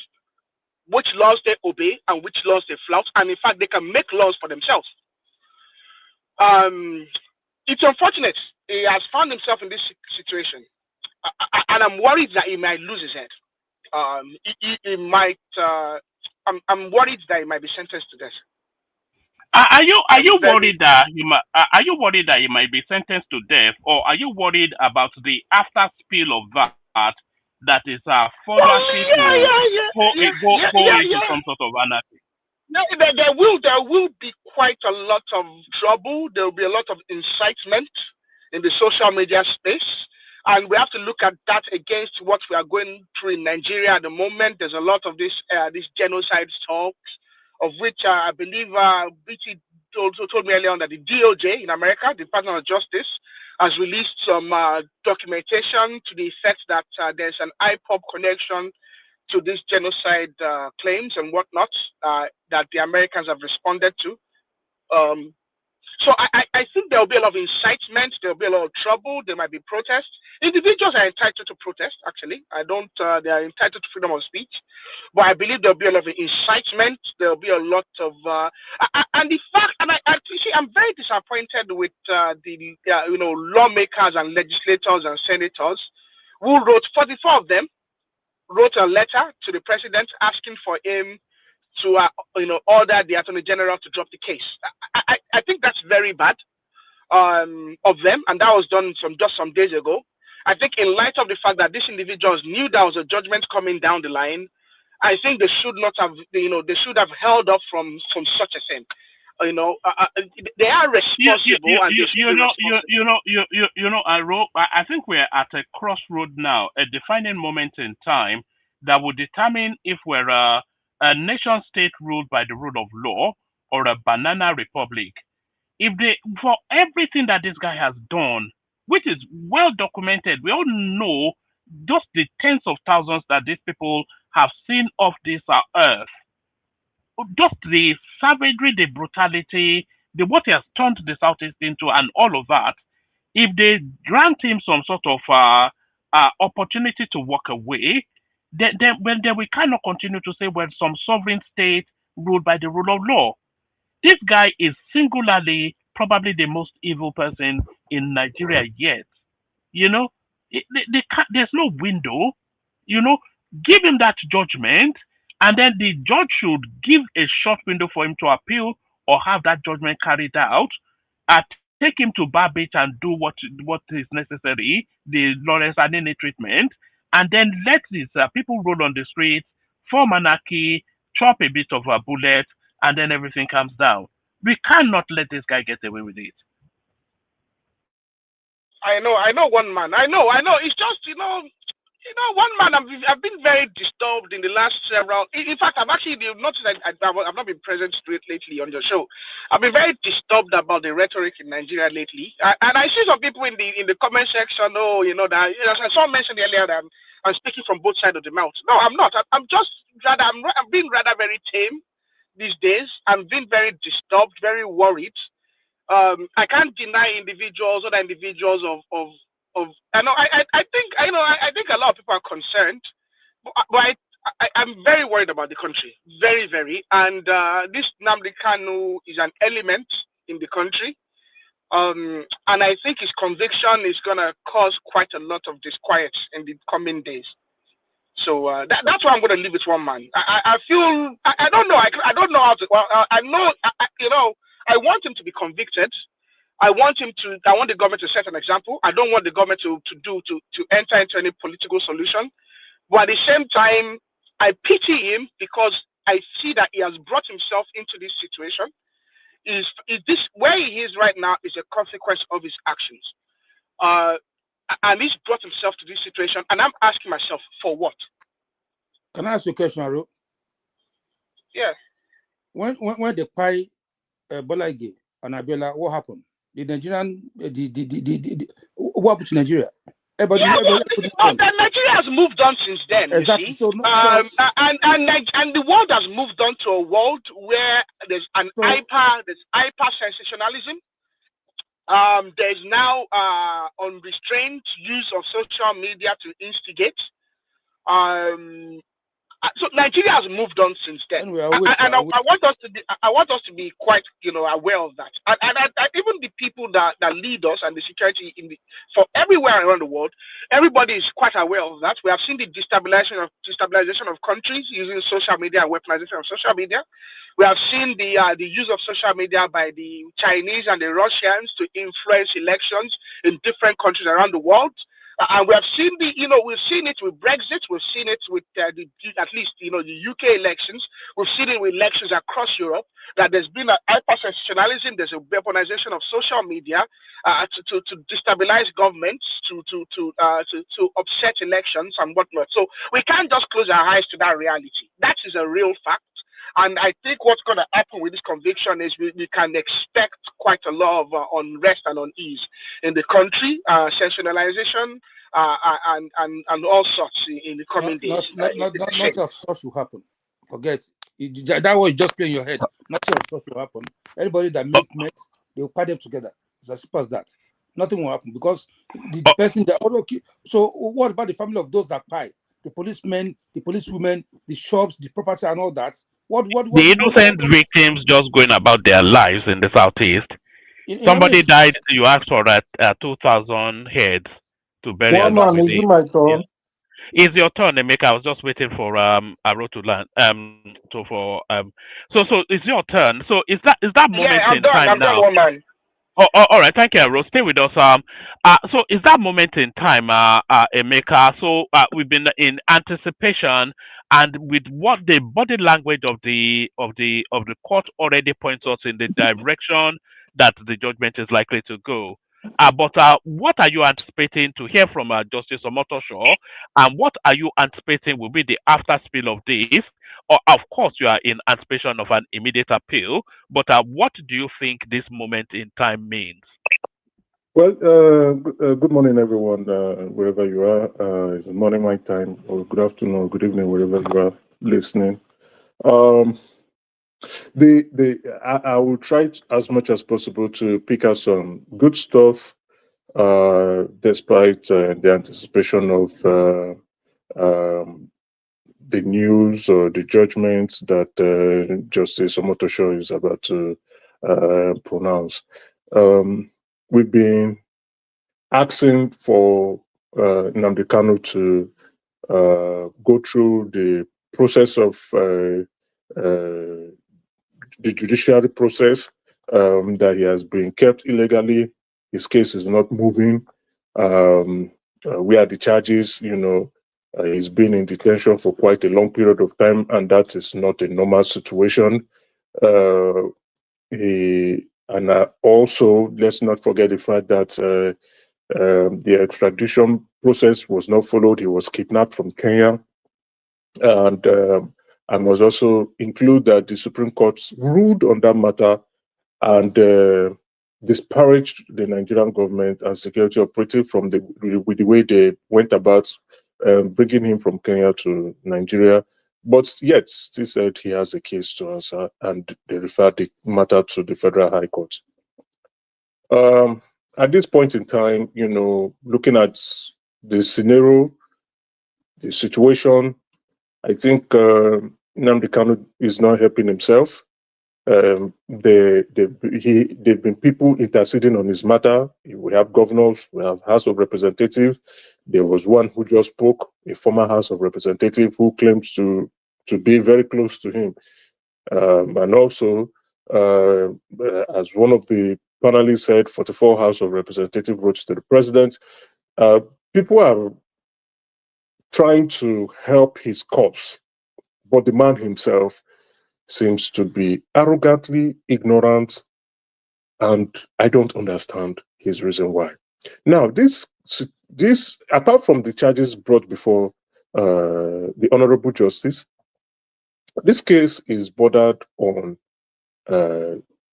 which laws they obey and which laws they flout, and in fact, they can make laws for themselves. It's unfortunate he has found himself in this situation, and I'm worried that he might lose his head. He might. I'm worried that he might be sentenced to death. Are you worried that he might be sentenced to death, or are you worried about the after spill of that is further go into some sort of anarchy? No, there will be quite a lot of trouble. There will be a lot of incitement in the social media space, and we have to look at that against what we are going through in Nigeria at the moment. There's a lot of this genocide talks, of which I believe BT also told me earlier on that the DOJ in America, the Department of Justice, has released some documentation to the effect that there's an IPOB connection to these genocide claims and whatnot that the Americans have responded to. So I think there will be a lot of incitement. There will be a lot of trouble. There might be protests. Individuals are entitled to protest, actually. They are entitled to freedom of speech. But I believe there will be a lot of incitement. There will be a lot of, and the fact, and I'm very disappointed with the lawmakers and legislators and senators who wrote, 44 of them wrote a letter to the president asking for him to order the Attorney General to drop the case. I think that's very bad of them, and that was done just some days ago. I think in light of the fact that these individuals knew there was a judgment coming down the line, I think they should not have, they should have held up from such a thing. They are responsible. I think we're at a crossroad now, a defining moment in time that will determine if we're a nation state ruled by the rule of law or a banana republic. If for everything that this guy has done, which is well documented, we all know just the tens of thousands that these people have seen off this earth, just the savagery, the brutality, what he has turned the Southeast into, and all of that. If they grant him some sort of opportunity to walk away, then we cannot continue to say, well, some sovereign state ruled by the rule of law. This guy is singularly probably the most evil person in Nigeria yet. There's no window. Give him that judgment, and then the judge should give a short window for him to appeal or have that judgment carried out. Take him to Barbate and do what is necessary, the Lawrence Anene treatment, and then let these people roll on the streets, form anarchy, chop a bit of a bullet, and then everything comes down. We cannot let this guy get away with it. I know one man. I know. It's just, one man. I've been very disturbed in the last several. In fact, I've actually noticed that I've not been present to it lately on your show. I've been very disturbed about the rhetoric in Nigeria lately, and I see some people in the comment section. Someone mentioned earlier that I'm speaking from both sides of the mouth. No, I'm not. I'm being rather very tame these days. I'm being very disturbed, very worried. I can't deny other individuals of I think a lot of people are concerned, but I'm very worried about the country, very, very. And this Nnamdi Kanu is an element in the country, and I think his conviction is gonna cause quite a lot of disquiet in the coming days. So that's why I'm going to leave it one man. I feel I don't know. I don't know how to. Well, I know I want him to be convicted. I want the government to set an example. I don't want the government to enter into any political solution. But at the same time, I pity him because I see that he has brought himself into this situation. Is this where he is right now is a consequence of his actions. And he's brought himself to this situation, and I'm asking myself, for what? Can I ask you a question, Aro? Yeah. When they pie Bolage and Abiola, what happened? The Nigerian, what happened to Nigeria? Nigeria has moved on since then. Exactly. You see? And the world has moved on to a world where there's hyper sensationalism. There's now unrestrained use of social media to instigate. So Nigeria has moved on since then, I want us to be quite aware of that. And even the people that lead us and the security for everywhere around the world, everybody is quite aware of that. We have seen the destabilization of countries using social media and weaponization of social media. We have seen the use of social media by the Chinese and the Russians to influence elections in different countries around the world. And we have seen we've seen it with Brexit. We've seen it with at least the UK elections. We've seen it with elections across Europe. That there's been a hyper-sensationalism. There's a weaponization of social media to destabilize governments, to upset elections and whatnot. So we can't just close our eyes to that reality. That is a real fact. And I think what's going to happen with this conviction is we can expect quite a lot of unrest and unease in the country, sensationalization, and all sorts in the coming days. Not of such will happen. Forget. That was just playing your head. Nothing of such will happen. Anybody that make mess, they will put them together. It's as simple as that. Nothing will happen because the person that. So what about the family of those that pie? The policemen, the policewomen, the shops, the property, and all that. The innocent victims just going about their lives in the southeast. Somebody died. You asked for 2,000 heads to bury. One man, is it my turn? It's your turn, Emeka. I was just waiting for Aro to land. So it's your turn. So is that moment in time now? Done, one man. Oh, all right. Thank you, Aro. Stay with us. So is that moment in time, Emeka? So we've been in anticipation, and with what the body language of the court already points us in the direction that the judgment is likely to go. But what are you anticipating to hear from Justice Omotosho, and what are you anticipating will be the after spill of this? Or, of course, you are in anticipation of an immediate appeal, but what do you think this moment in time means? Well, good morning, everyone, wherever you are. It's morning my time, or good afternoon, or good evening, wherever you are listening. I will try as much as possible to pick out some good stuff, despite the anticipation of the news or the judgments that Justice Omotosho is about to pronounce. We've been asking for Nnamdi Kanu to go through the process of the judiciary process, that he has been kept illegally. His case is not moving. We are the charges, he's been in detention for quite a long period of time, and that is not a normal situation. Also, let's not forget the fact that the extradition process was not followed. He was kidnapped from Kenya, and must also include that the Supreme Court ruled on that matter and disparaged the Nigerian government and security operative with the way they went about bringing him from Kenya to Nigeria. But yet, still said he has a case to answer, and they referred the matter to the Federal High Court. At this point in time, looking at the scenario, the situation, I think Nnamdi Kanu is not helping himself. They've been people interceding on his matter. We have governors, we have House of Representatives. There was one who just spoke, a former House of Representative who claims to be very close to him. And also, as one of the panelists said, 44 House of Representatives wrote to the president. People are trying to help his cause, but the man himself seems to be arrogantly ignorant, and I don't understand his reason why. Now, this apart from the charges brought before the Honorable Justice, this case is bordered on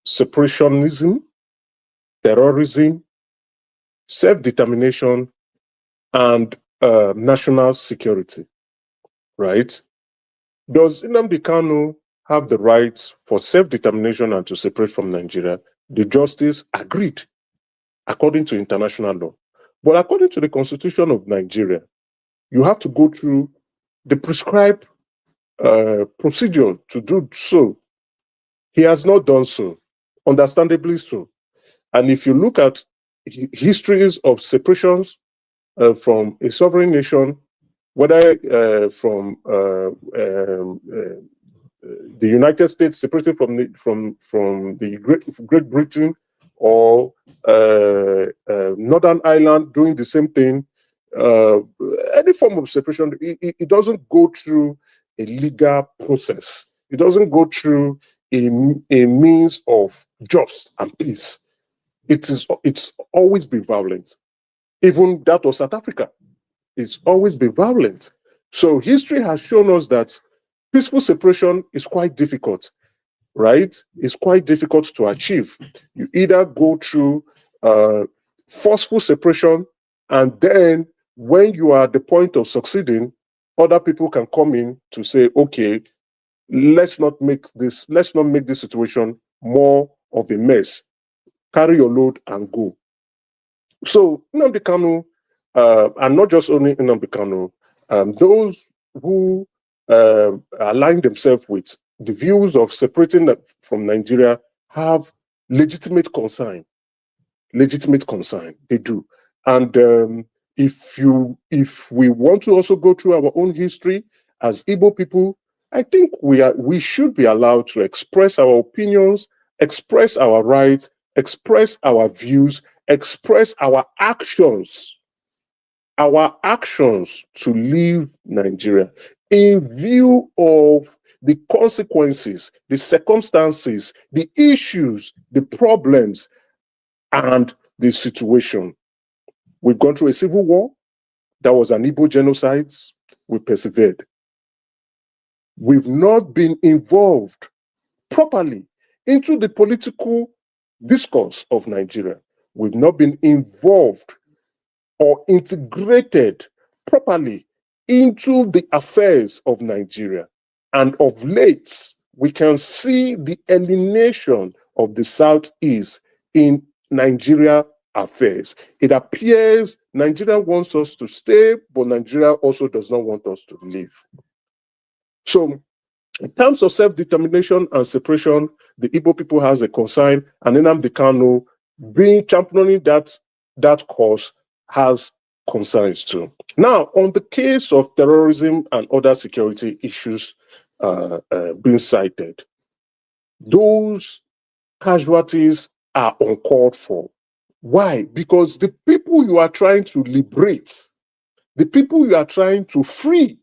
separationism, terrorism, self-determination, and national security, right? Does Nnamdi Kanu have the right for self-determination and to separate from Nigeria? The justice agreed, according to international law. But according to the Constitution of Nigeria, you have to go through the prescribed procedure to do so. He has not done so, understandably so. And if you look at histories of separations from a sovereign nation, whether from the United States separated from the Great Britain, or Northern Ireland doing the same thing, any form of separation, it doesn't go through a legal process. It doesn't go through a means of justice and peace. It's always been violent. Even that of South Africa, it's always been violent. So history has shown us that peaceful separation is quite difficult, right? It's quite difficult to achieve. You either go through forceful separation, and then when you are at the point of succeeding, other people can come in to say, okay, let's not make this situation more of a mess. Carry your load and go. So Nnamdi Kanu, and not just only Nnamdi Kanu, those who align themselves with the views of separating from Nigeria have legitimate concern. Legitimate concern, they do. And if we want to also go through our own history as Igbo people, I think we should be allowed to express our opinions, express our rights, express our views, express our actions to leave Nigeria in view of the consequences, the circumstances, the issues, the problems, and the situation. We've gone through a civil war. That was an Igbo genocide. We persevered. We've not been involved properly into the political discourse of Nigeria. We've not been involved or integrated properly into the affairs of Nigeria. And of late, we can see the alienation of the Southeast in Nigeria affairs. It appears Nigeria wants us to stay, but Nigeria also does not want us to leave. So in terms of self-determination and separation, the Igbo people has a concern, and Nnamdi Kanu, being championing that cause, has concerns too. Now, on the case of terrorism and other security issues being cited, those casualties are uncalled for. Why? Because the people you are trying to liberate, the people you are trying to free,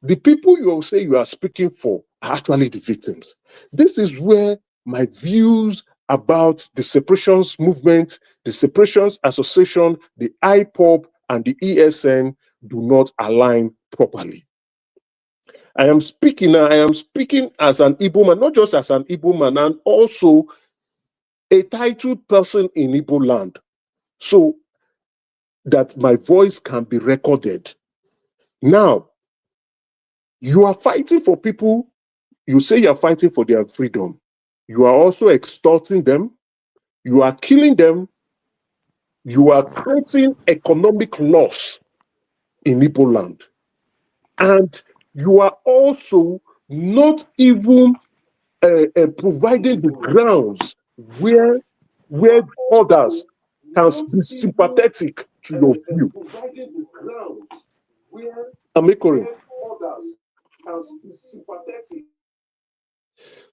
the people you say you are speaking for are actually the victims. This is where my views about the separations movement, the separations association, the IPOB, and the ESN do not align properly. I am speaking as an Igbo man, not just as an Igbo man, and also a titled person in Igbo land, so that my voice can be recorded. Now, you are fighting for people, you say you are fighting for their freedom. You are also extorting them, you are killing them, you are creating economic loss in Igbo land. And you are also not even providing the grounds where others can be sympathetic to your view. Amekorin.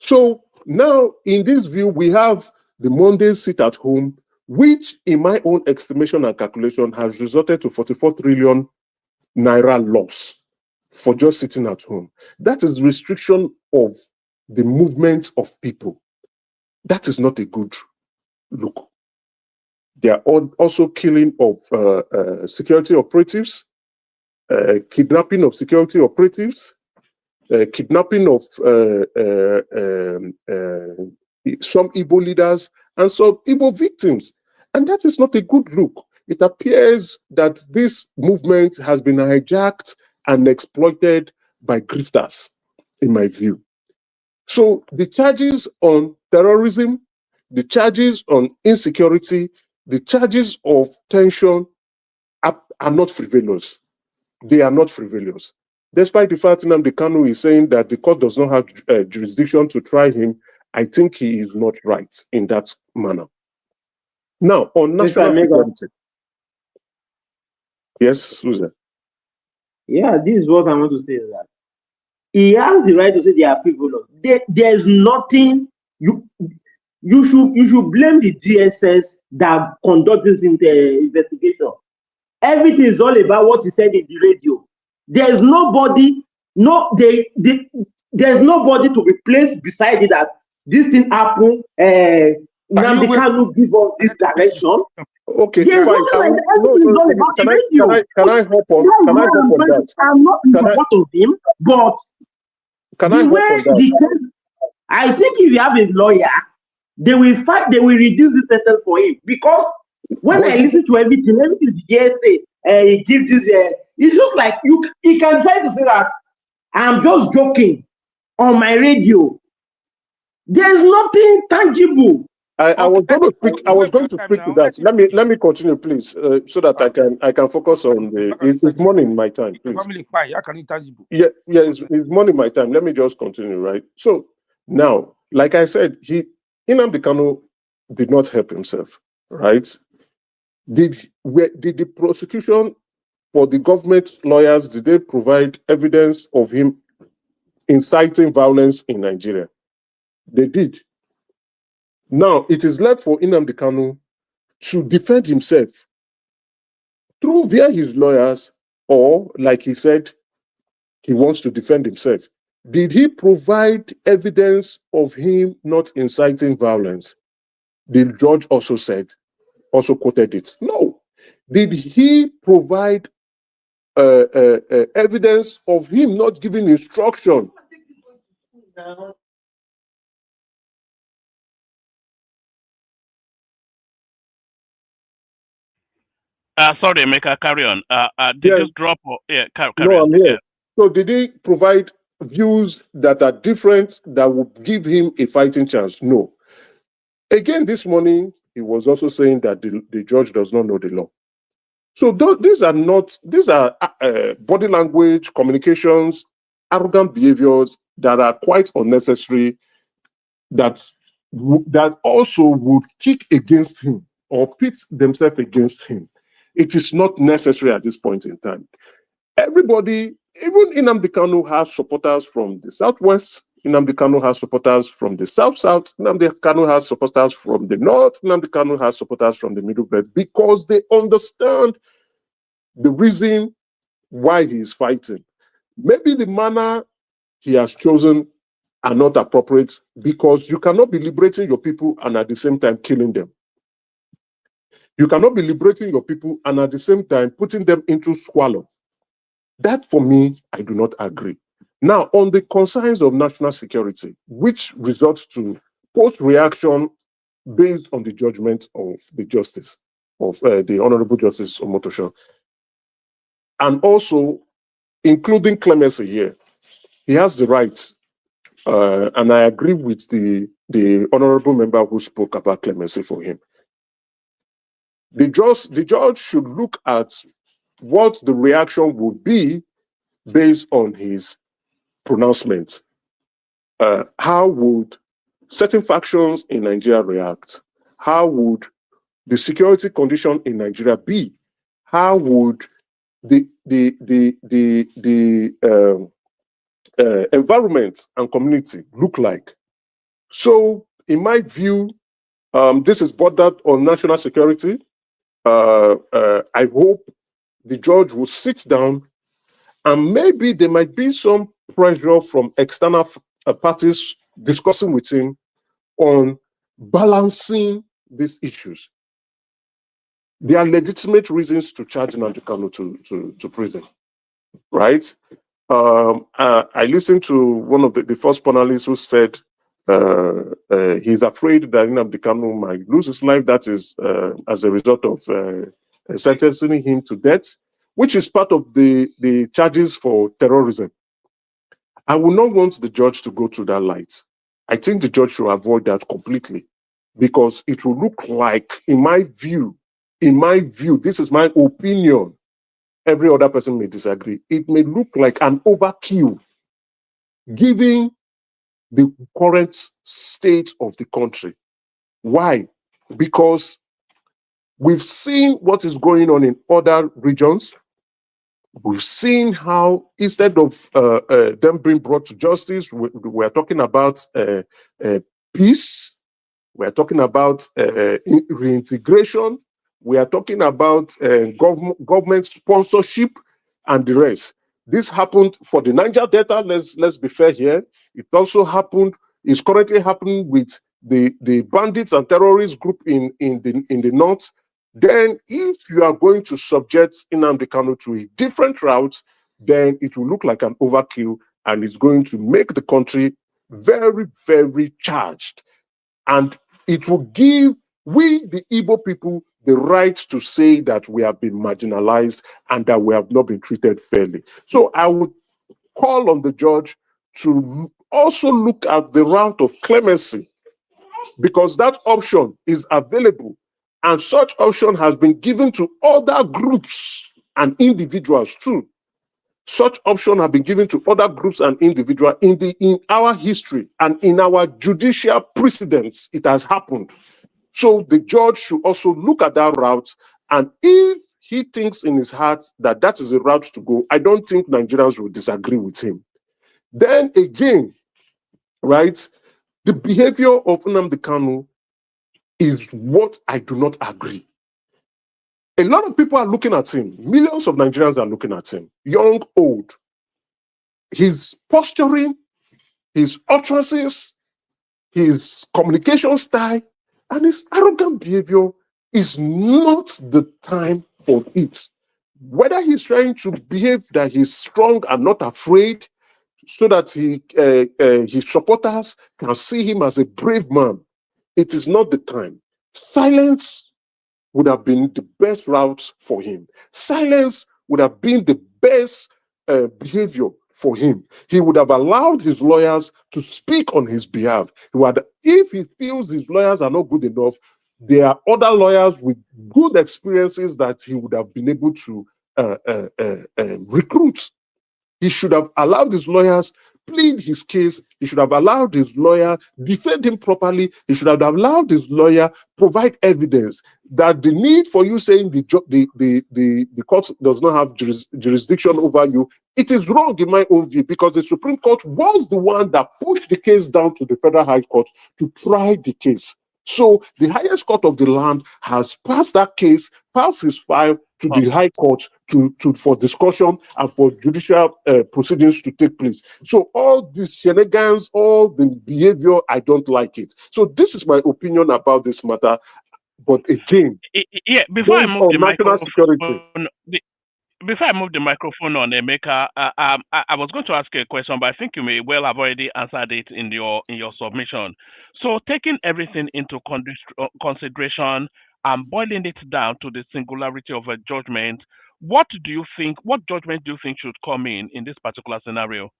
So now, in this view, we have the Monday sit at home, which, in my own estimation and calculation, has resulted to 44 trillion naira loss for just sitting at home. That is restriction of the movement of people. That is not a good look. There are also killing of security operatives, kidnapping of security operatives, kidnapping of some Igbo leaders and some Igbo victims. And that is not a good look. It appears that this movement has been hijacked and exploited by grifters, in my view. So the charges on terrorism, the charges on insecurity, the charges of tension are not frivolous. They are not frivolous. Despite the fact Nnamdi Kanu is saying that the court does not have jurisdiction to try him, I think he is not right in that manner. Now, on national security. Yes, Susan. Yeah, this is what I want to say. Is that he has the right to say they are frivolous. There's nothing you should blame the DSS that conduct this investigation. Everything is all about what he said in the radio. There's nobody, there's nobody to be placed beside it that this thing happened. Nnamdi Kanu give us this direction. Okay, there's fine. nothing like that. Everything is all about the radio. Can I hop on that? I'm not in support of him, but the way I think if you have a lawyer, they will fight. They will reduce the sentence for him, because when I listen to everything the GSA, he gives this. It's just like he can try to say that I'm just joking on my radio. There's nothing tangible. I was going to speak. I was going to speak to that. Let me continue, please, so that I can focus on the. It's morning my time, please. Yeah, it's morning my time. Let me just continue, right? So now, like I said, Nnamdi Kanu did not help himself, right? Did the prosecution or the government lawyers, did they provide evidence of him inciting violence in Nigeria? They did. Now, it is left for Nnamdi Kanu to defend himself via his lawyers, or, like he said, he wants to defend himself. Did he provide evidence of him not inciting violence? The judge also quoted it. No. Did he provide evidence of him not giving instruction? Sorry, Emeka, carry on. Did you drop? Carry no, on. I'm here. So did he provide views that are different that would give him a fighting chance? No. Again, this morning, he was also saying that the judge does not know the law. So these are body language, communications, arrogant behaviors that are quite unnecessary, that also would kick against him or pit themselves against him. It is not necessary at this point in time. Everybody, even Nnamdi Kanu, has supporters from the Southwest. Nnamdi Kanu has supporters from the South-South. Nnamdi Kanu has supporters from the North. Nnamdi Kanu has supporters from the Middle Belt, because they understand the reason why he is fighting. Maybe the manner he has chosen are not appropriate, because you cannot be liberating your people and at the same time killing them. You cannot be liberating your people and at the same time putting them into squalor. That, for me, I do not agree. Now, on the concerns of national security, which results to post-reaction based on the judgment of the justice, of the Honorable Justice Omotosho, and also including clemency here, he has the right, and I agree with the honorable member who spoke about clemency for him. The judge should look at what the reaction would be based on his pronouncement. how would certain factions in Nigeria react? How would the security condition in Nigeria be? How would the environment and community look like? So, in my view, this is bordered on national security. I hope the judge will sit down, and maybe there might be some pressure from external parties discussing with him on balancing these issues. There are legitimate reasons to charge Nnamdi Kanu to prison, right? I listened to one of the first panelists who said he's afraid that Nnamdi Kanu might lose his life. That is as a result of sentencing him to death, which is part of the charges for terrorism. I would not want the judge to go to that light. I think the judge should avoid that completely, because it will look like, in my view, this is my opinion, every other person may disagree, it may look like an overkill given the current state of the country. Why? Because we've seen what is going on in other regions. We've seen how instead of them being brought to justice, we're talking about peace, we're talking about reintegration, we are talking about government sponsorship and the rest. This happened for the Niger Delta. Let's be fair here. It also happened. It's currently happening with the bandits and terrorist group in the north. Then, if you are going to subject Nnamdi Kanu to a different route, then it will look like an overkill, and it's going to make the country very, very charged. And it will give we, the Igbo people, the right to say that we have been marginalized and that we have not been treated fairly. So I would call on the judge to also look at the route of clemency, because that option is available, and such option has been given to other groups and individuals too. Such option have been given to other groups and individuals in our history and in our judicial precedents. It has happened. So the judge should also look at that route, and if he thinks in his heart that that is a route to go, I don't think Nigerians will disagree with him. Then again, right, the behavior of Nnamdi Kanu is what I do not agree. A lot of people are looking at him. Millions of Nigerians are looking at him, young, old. His posturing, his utterances, his communication style, and his arrogant behavior is not the time for it. Whether he's trying to behave that he's strong and not afraid, so that his supporters can see him as a brave man, it is not the time. Silence would have been the best route for him. Silence would have been the best behavior for him. He would have allowed his lawyers to speak on his behalf. If he feels his lawyers are not good enough, there are other lawyers with good experiences that he would have been able to recruit. He should have allowed his lawyers plead his case. He should have allowed his lawyer defend him properly. He should have allowed his lawyer provide evidence that the need for you saying the court does not have jurisdiction over you, it is wrong in my own view, because the Supreme Court was the one that pushed the case down to the Federal High Court to try the case. So the highest court of the land has passed that case, passed his file to the High Court for discussion and for judicial proceedings to take place. So all these shenanigans, all the behavior, I don't like it. So this is my opinion about this matter. But again, before I move the national security. Before I move the microphone on, Emeka, I was going to ask you a question, but I think you may well have already answered it in your submission. So, taking everything into consideration and boiling it down to the singularity of a judgment, what judgment do you think should come in this particular scenario?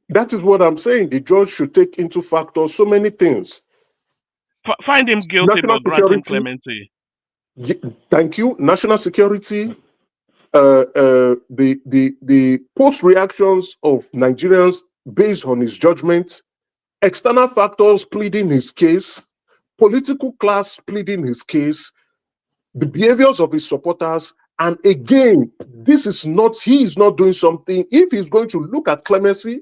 That is what I'm saying. The judge should take into factor so many things. Find him guilty, but grant him clemency. Thank you. National security. The post reactions of Nigerians based on his judgment, external factors pleading his case, political class pleading his case, the behaviors of his supporters. And again, he is not doing something. If he's going to look at clemency,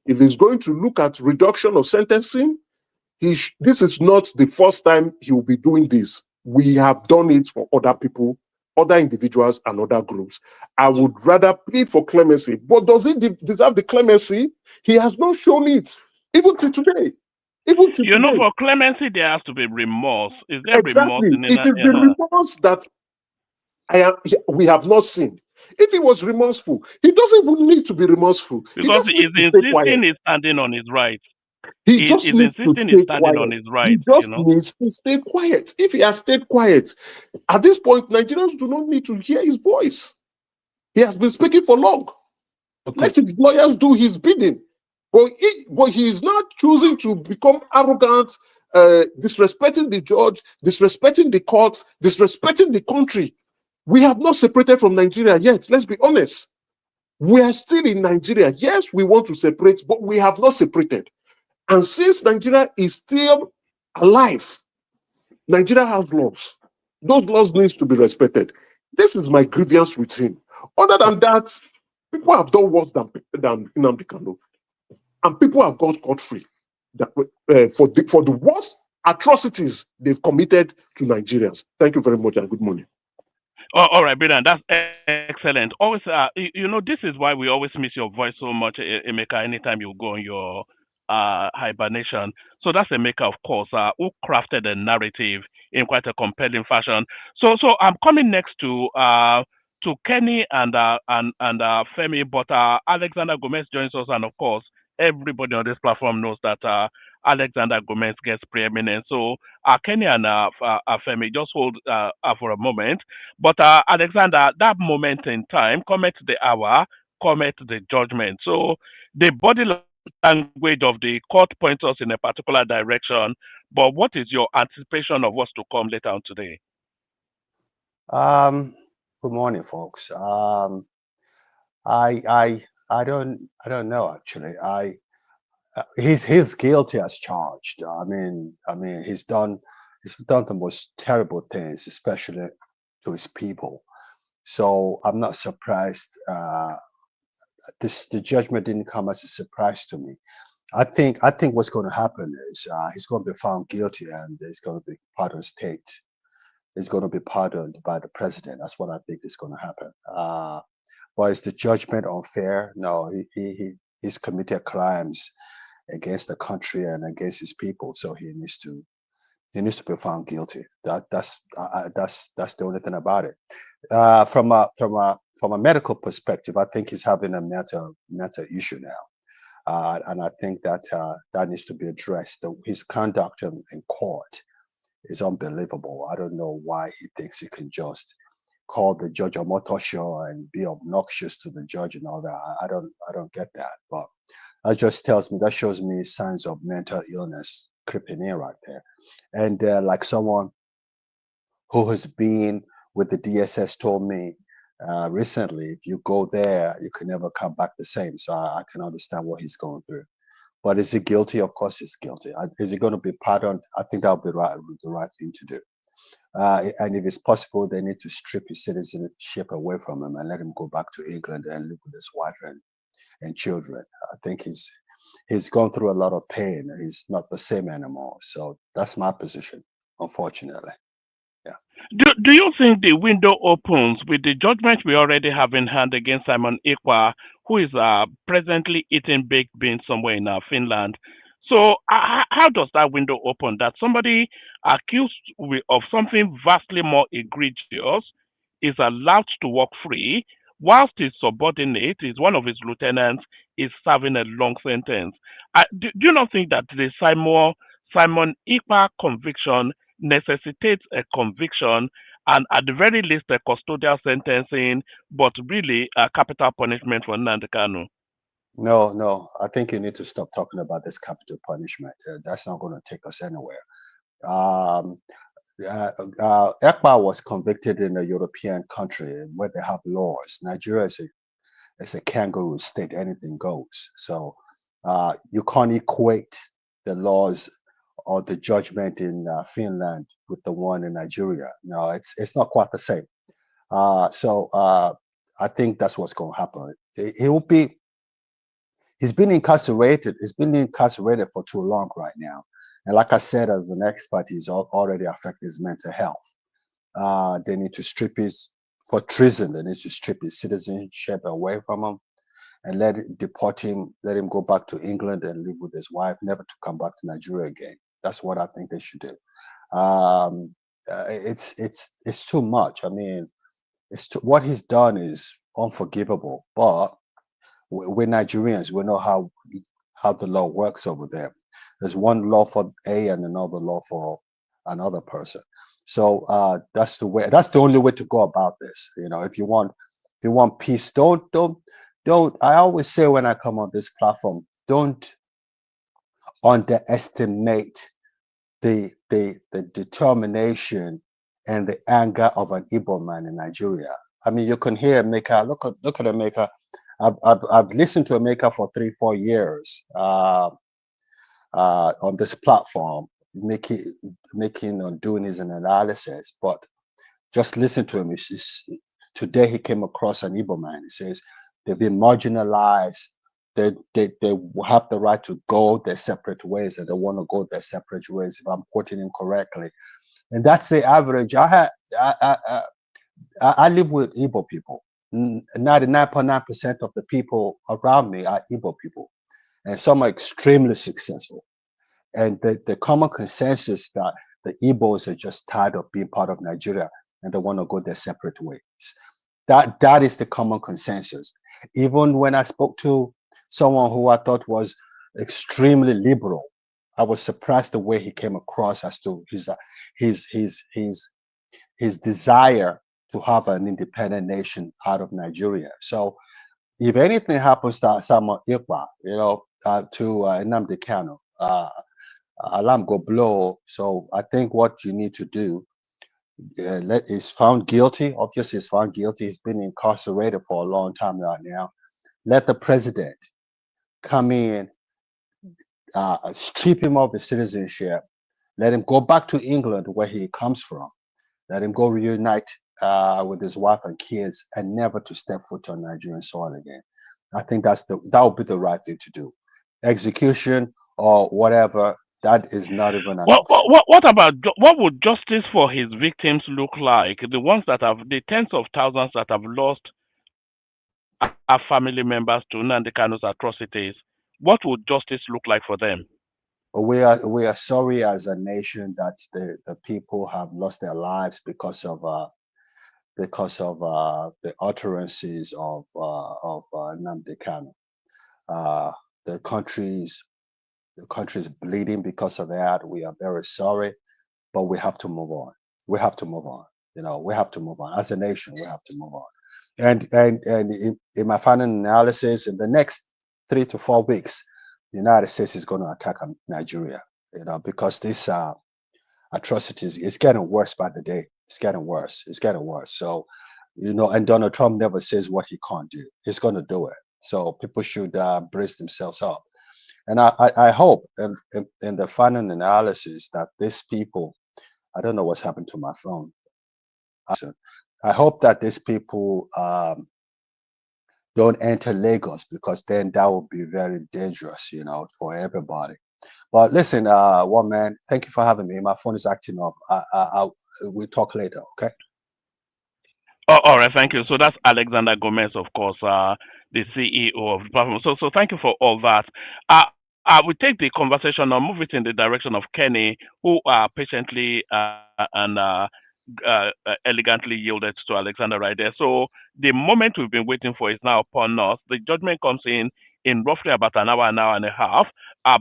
if he's going to look at reduction of sentencing, this is not the first time he will be doing this. We have done it for other people, other individuals, and other groups. I would rather plead for clemency. But does he deserve the clemency? He has not shown it, even to today. For clemency, there has to be remorse. Is there remorse Exactly. It is the remorse that we have not seen. If he was remorseful, he doesn't even need to be remorseful. Because he is insisting he's standing on his rights. He just needs to stay quiet. He just needs to stay quiet. If he has stayed quiet, at this point, Nigerians do not need to hear his voice. He has been speaking for long. Okay. Let his lawyers do his bidding. But he is not choosing to become arrogant, disrespecting the judge, disrespecting the court, disrespecting the country. We have not separated from Nigeria yet. Let's be honest. We are still in Nigeria. Yes, we want to separate, but we have not separated. And since Nigeria is still alive, Nigeria has laws. Those laws need to be respected. This is my grievance with him. Other than that, people have done worse than Nnamdi Kanu. And people have gone scot-free for the worst atrocities they've committed to Nigerians. Thank you very much and good morning. Oh, all right, Brian, that's excellent. Always, this is why we always miss your voice so much, Emeka, anytime you go on your hibernation. So that's Emeka, of course, who crafted a narrative in quite a compelling fashion. So I'm coming next to Kenny and Femi, but Alexander Gomez joins us, and of course, everybody on this platform knows that Alexander Gomez gets preeminence. So Kenny and Femi, just hold for a moment. But Alexander, that moment in time, comment the hour, comment the judgment. So the body language of the court points us in a particular direction. But what is your anticipation of what's to come later on today? Good morning, folks. I don't know actually. He's guilty as charged. I mean, he's done the most terrible things, especially to his people. So I'm not surprised. The judgment didn't come as a surprise to me. I think what's going to happen is he's going to be found guilty, and he's going to be pardoned state. He's going to be pardoned by the president. That's what I think is going to happen. But is the judgment unfair? No, he's committed crimes against the country and against his people, so he needs to be found guilty. That's the only thing about it. From a medical perspective, I think he's having a mental issue now, and I think that needs to be addressed. His conduct in court is unbelievable. I don't know why he thinks he can just call the judge a motosho and be obnoxious to the judge and all that. I don't get that. But that shows me signs of mental illness creeping in right there. And like someone who has been with the DSS told me recently, if you go there, you can never come back the same. So I can understand what he's going through. But is he guilty? Of course he's guilty. Is he going to be pardoned? I think that would be the right thing to do. And if it's possible, they need to strip his citizenship away from him and let him go back to England and live with his wife and children. I think he's gone through a lot of pain. He's not the same anymore. So that's my position, unfortunately. Yeah. Do you think the window opens with the judgment we already have in hand against Simon Ekpa, who is presently eating baked beans somewhere in Finland? So how does that window open? That somebody accused of something vastly more egregious is allowed to walk free, whilst his subordinate, is one of his lieutenants, is serving a long sentence. Do you not think that the Simon Ekpa conviction necessitates a conviction and at the very least a custodial sentencing, but really a capital punishment for Nnamdi Kanu? No, I think you need to stop talking about this capital punishment. That's not going to take us anywhere. Ekpa was convicted in a European country where they have laws. Nigeria is a kangaroo state, anything goes. So you can't equate the laws or the judgment in Finland with the one in Nigeria. No, it's not quite the same. So I think that's what's going to happen. He will be. He's been incarcerated. He's been incarcerated for too long right now, and like I said, as an expert, he's already affected his mental health. They need to strip his for treason. They need to strip his citizenship away from him and deport him. Let him go back to England and live with his wife, never to come back to Nigeria again. That's what I think they should do. It's too much. I mean, what he's done is unforgivable. But we're Nigerians. We know how the law works over there. There's one law for A and another law for another person. So that's the way. That's the only way to go about this. You know, if you want peace, don't. I always say when I come on this platform, don't underestimate the determination and the anger of an Igbo man in Nigeria. I mean, you can hear Emeka. Look at Emeka. I've listened to Emeka for 3-4 years on this platform, making or doing his analysis. But just listen to him. Today he came across an Igbo man. He says they've been marginalized. They have the right to go their separate ways, and they want to go their separate ways. If I'm quoting him correctly, and that's the average. I live with Igbo people. 99.9% of the people around me are Igbo people, and some are extremely successful. And the common consensus that the Igbos are just tired of being part of Nigeria and they want to go their separate ways. That is the common consensus. Even when I spoke to someone who I thought was extremely liberal, I was surprised the way he came across as to his desire to have an independent nation out of Nigeria. So if anything happens to Samuel Ikpa, to Nnamdi Kanu, alarm go blow. So I think what you need to do, is found guilty. Obviously, he's found guilty. He's been incarcerated for a long time right now. Let the president come in, strip him of his citizenship, let him go back to England where he comes from, let him go reunite with his wife and kids, and never to step foot on Nigerian soil again. I think that would be the right thing to do. Execution or whatever, that is not even an option. What about what would justice for his victims look like? The ones that have the tens of thousands that have lost our family members to Nnamdi Kanu's atrocities. What would justice look like for them? We are sorry as a nation that the people have lost their lives because of the utterances of Nnamdi Kanu. The country's bleeding because of that. We are very sorry, but we have to move on. We have to move on. We have to move on as a nation. We have to move on. And in my final analysis, in the next 3 to 4 weeks, the United States is going to attack Nigeria. Because this atrocities is getting worse by the day. It's getting worse. It's getting worse. So, and Donald Trump never says what he can't do. He's going to do it. So people should brace themselves up. And I hope in the final analysis that these people, I don't know what's happened to my phone. I hope that these people don't enter Lagos, because then that would be very dangerous, for everybody. But listen, one man, thank you for having me. My phone is acting up. We'll talk later, okay? Oh, all right, thank you. So that's Alexander Gomez, of course, the CEO of the platform. So thank you for all that. I will take the conversation or move it in the direction of Kenny, who patiently and elegantly yielded to Alexander right there. So the moment we've been waiting for is now upon us. The judgment comes in roughly about an hour and a half.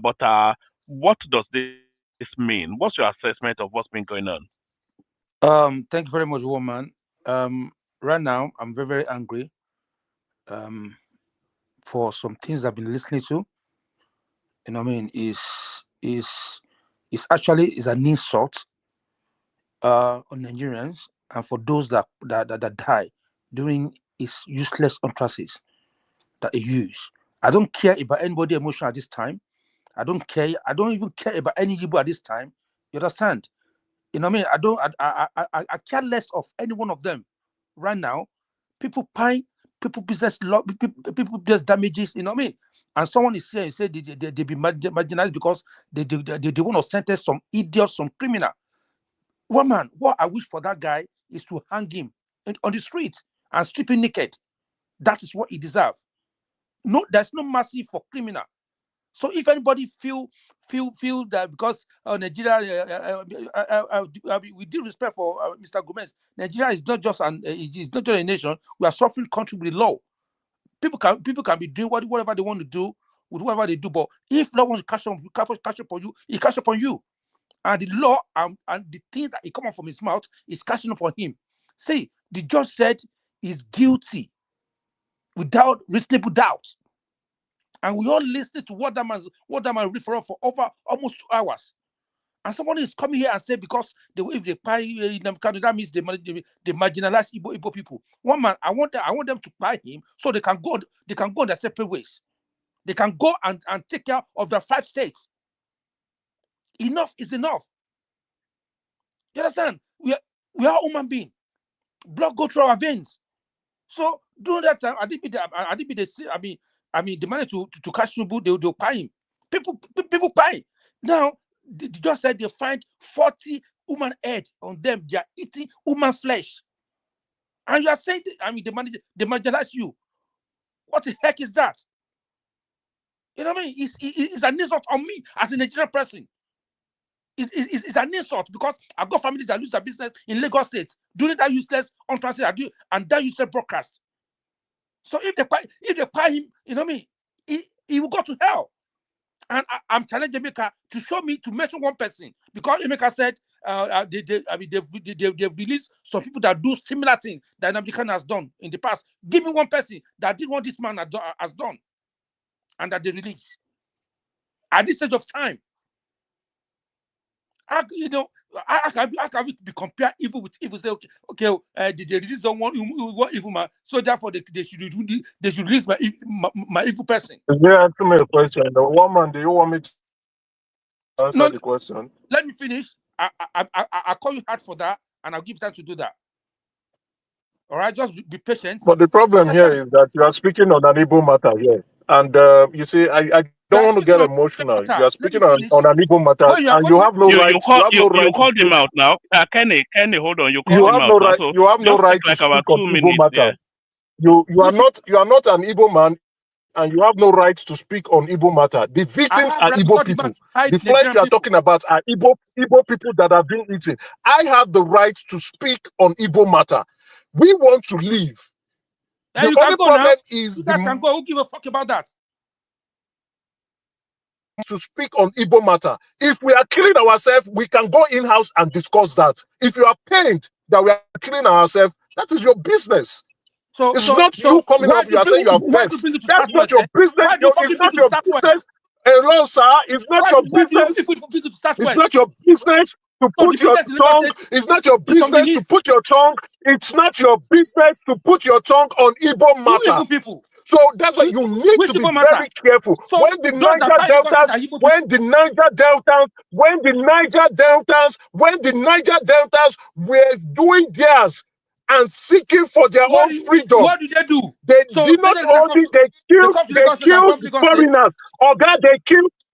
But what does this mean? What's your assessment of what's been going on? Thank you very much, woman. Right now, I'm very, very angry for some things I've been listening to. I mean, is actually is an insult on Nigerians and for those that die during his useless utterances that he used. I don't care about anybody emotion at this time. I don't care. I don't even care about any Igbo at this time. You understand? You know what I mean? I don't. I care less of any one of them right now. People pay, people business law, people business damages. You know what I mean? And someone is here and say they be marginalized because they want to sentence some idiot, some criminal. One man, what I wish for that guy is to hang him on the street and strip him naked. That is what he deserves. No, there's no mercy for criminal. So if anybody feel that because Nigeria, with due respect for Mr. Gomez, Nigeria is not just it's not just a nation. We are suffering country with the law. People can be doing whatever they want to do with whatever they do, but if no one catch up on you, he catch up on you, and the law and the thing that it come out from his mouth is catching up on him. See, the judge said he's guilty without reasonable doubt. And we all listened to what that man referred for over almost 2 hours. And somebody is coming here and say because if they pay Nnamdi Kanu, that means they marginalize Igbo people. One man, I want them to pay him so they can go in their separate ways. They can go and take care of the 5 states. Enough is enough. You understand? We are human beings. Blood go through our veins. So during that time, I didn't be the money to cash Nubu, they'll pay him. People pay. Now, they just said they find 40 human head on them. They are eating human flesh. And you are saying, they marginalize you. What the heck is that? You know what I mean? It's an insult on me as a Nigerian person. It's an insult because I've got family that lose their business in Lagos State during that useless untranslated and that useless broadcast. So if they pay him, you know what I mean, he will go to hell. And I'm challenging Emeka to show me, to mention one person, because Emeka said they've released some people that do similar things that Nnamdi Kanu has done in the past. Give me one person that did what this man has done and that they release at this stage of time. How can we be compare evil with evil? Say okay, they release someone evil man, so therefore they should release my evil person. You answer me a question. One man, do you want me to answer the question? Let me finish. I call you hard for that, and I'll give time to do that. All right, just be patient. But the problem here is that you are speaking on an Igbo matter here, and you see, I don't want to get emotional. You are speaking on an Igbo matter, and you have no right. You called him out now. Kenny, hold on. You called him out now. So you have no right to speak on Igbo matter. You are not an Igbo man, and you have no right to speak on Igbo matter. The victims are Igbo people. The flesh you are talking about are Igbo people that have been eaten. I have the right to speak on Igbo matter. We want to leave. The only problem is you guys can go. Who give a fuck about that? To speak on Igbo matter. If we are killing ourselves, we can go in-house and discuss that. If you are pained that we are killing ourselves, that is your business. It's not you coming up, you are saying you are vexed. That's not your business. It's not your business. Hello, sir. It's not your business. It's not your business to put your tongue. It's not your business to put your tongue. It's not your business to put your tongue on Igbo matter. So that's why you need to be very careful. When the Niger Deltas were doing theirs and seeking for their own freedom. What did they do? They did not only they killed foreigners. Okay,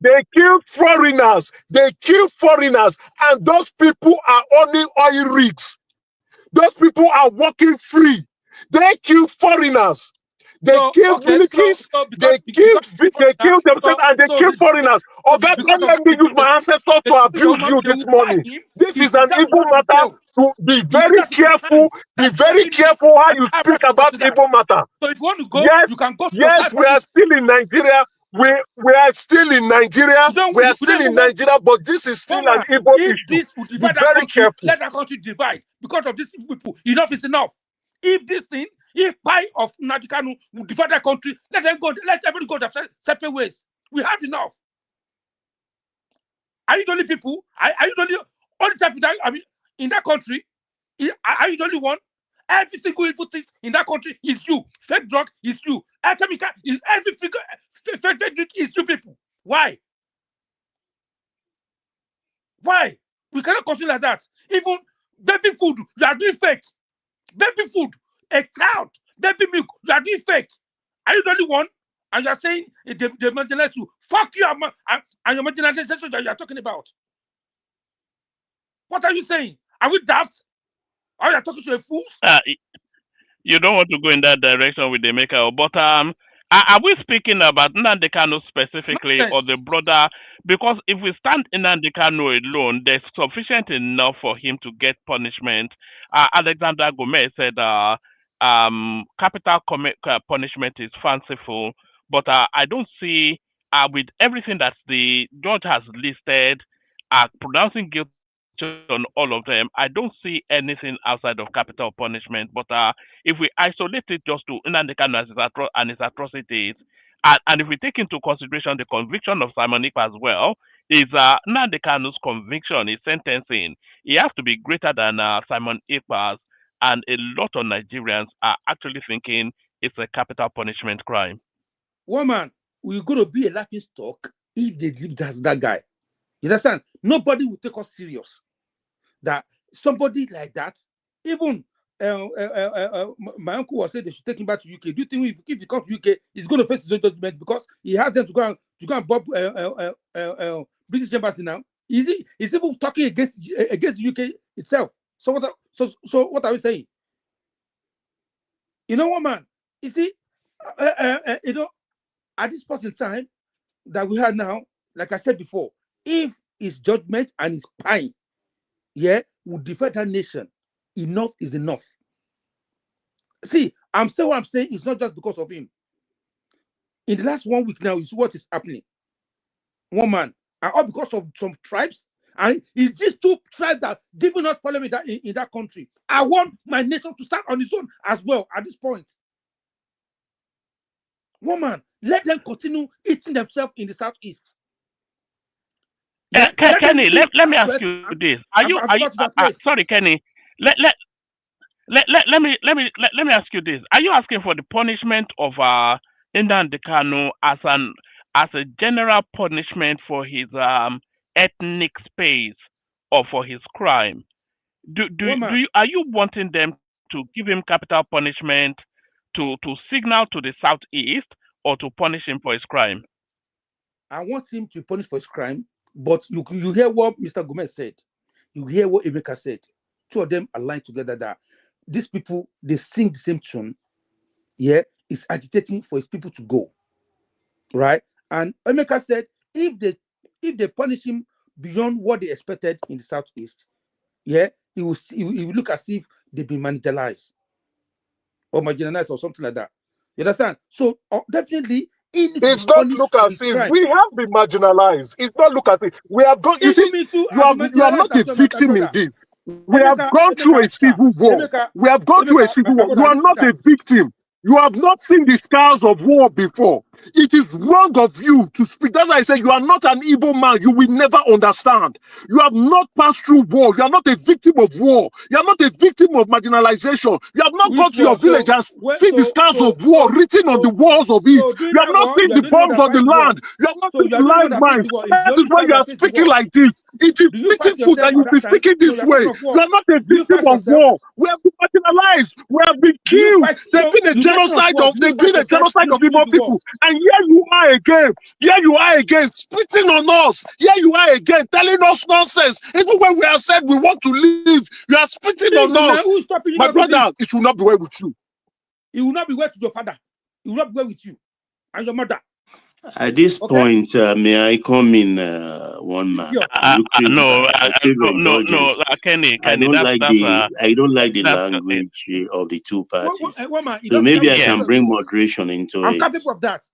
they killed foreigners. They killed foreigners, and those people are owning oil rigs. Those people are working free. They killed foreigners. They killed militaries. They killed themselves, and they killed foreigners. Okay, don't let me use my ancestors to abuse you this morning. This is an Igbo matter. To be very careful. Be very careful how you speak about Igbo matter. So if you want to go, yes, you can go. Yes, we are still in Nigeria. We are still in Nigeria. We are still in Nigeria, but this is still an Igbo issue. This will divide be very careful. Let that country divide because of these people. Enough is enough. If this thing, if pie of Nnamdi Kanu will divide that country, let them go. Let everybody go their separate ways. We have enough. Are you the only people? Are you the only type in that country? Are you the only one? Every single evil thing in that country is you. Fake drug is you. Chemical is fake drink is you people. Why? Why? We cannot continue like that. Even baby food, you are doing fake. Baby food, a child, baby milk, you are doing fake. Are you the only one? And you are saying they marginalize you. Fuck you and your marginalization that you are talking about. What are you saying? Are we daft? Are you talking to a fool? You don't want to go in that direction with the maker, but are we speaking about Nnamdi Kanu specifically or the brother? Because if we stand Nnamdi Kanu alone, there's sufficient enough for him to get punishment. Alexander Gomez said capital punishment is fanciful, but I don't see with everything that the judge has listed, pronouncing guilty on all of them, I don't see anything outside of capital punishment. But if we isolate it just to Nnamdi Kanu and his atrocities, and if we take into consideration the conviction of Simon Ekpa as well, is Nnamdi Kanu's conviction, his sentencing, he has to be greater than Simon Ekpa's, and a lot of Nigerians are actually thinking it's a capital punishment crime. Woman, we're going to be a laughing stock if they leave that guy. You understand? Nobody will take us serious. That somebody like that, even my uncle was saying they should take him back to UK. Do you think if he comes to UK, he's going to face his own judgment because he has them to go and bob British embassy now? Is even talking against the UK itself? So what are we saying? You know what, man? You see, you know, at this point in time that we have now, like I said before, if his judgment and his pine, would defend that nation, enough is enough. See, I'm saying what I'm saying is not just because of him. In the last 1 week now, you see what is happening. One man, and all because of some tribes, and it's these two tribes that giving us parliament in that country. I want my nation to stand on its own as well at this point. Woman, let them continue eating themselves in the southeast. Kenny, let me ask you this. Sorry, Kenny. Let me ask you this. Are you asking for the punishment of Nnamdi Kanu as a general punishment for his ethnic space or for his crime? Are you wanting them to give him capital punishment to signal to the southeast or to punish him for his crime? I want him to be punished for his crime, but you hear what Mr. Gomez said. You hear what Emeka said. Two of them aligned together that these people, they sing the same tune. It's agitating for his people to go. Right? And Emeka said if they punish him beyond what they expected in the southeast, he will look as if they've been marginalized or marginalized or something like that. You understand? So definitely it's not look as if we have been marginalized. It's not look as if we have gone. You see, you are not a victim in this. We have gone through a civil war. We have gone through a civil war. You are not a victim. You have not seen the scars of war before. It is wrong of you to speak. That's why I say you are not an Igbo man. You will never understand. You have not passed through war. You are not a victim of war. You are not a victim of marginalization. You have not gone to your village and seen the scars of war written on the walls of it. You have not seen the bombs on the land. You have not seen the landmines. That is why you are speaking like this. It is pitiful that you be speaking this way. You are not a victim of war. We have been marginalized. We have been killed. There's been a genocide of Igbo people. And here you are again. Here you are again, spitting on us. Here you are again, telling us nonsense. Even when we have said we want to leave, you are spitting on us. My brother, it will not be well with you. It will not be well with your father. It will not be well with you and your mother. At this point, may I come in, one man? No, Kenny. I don't like the language of the two parties. So maybe I can bring moderation into it. I'm capable of that.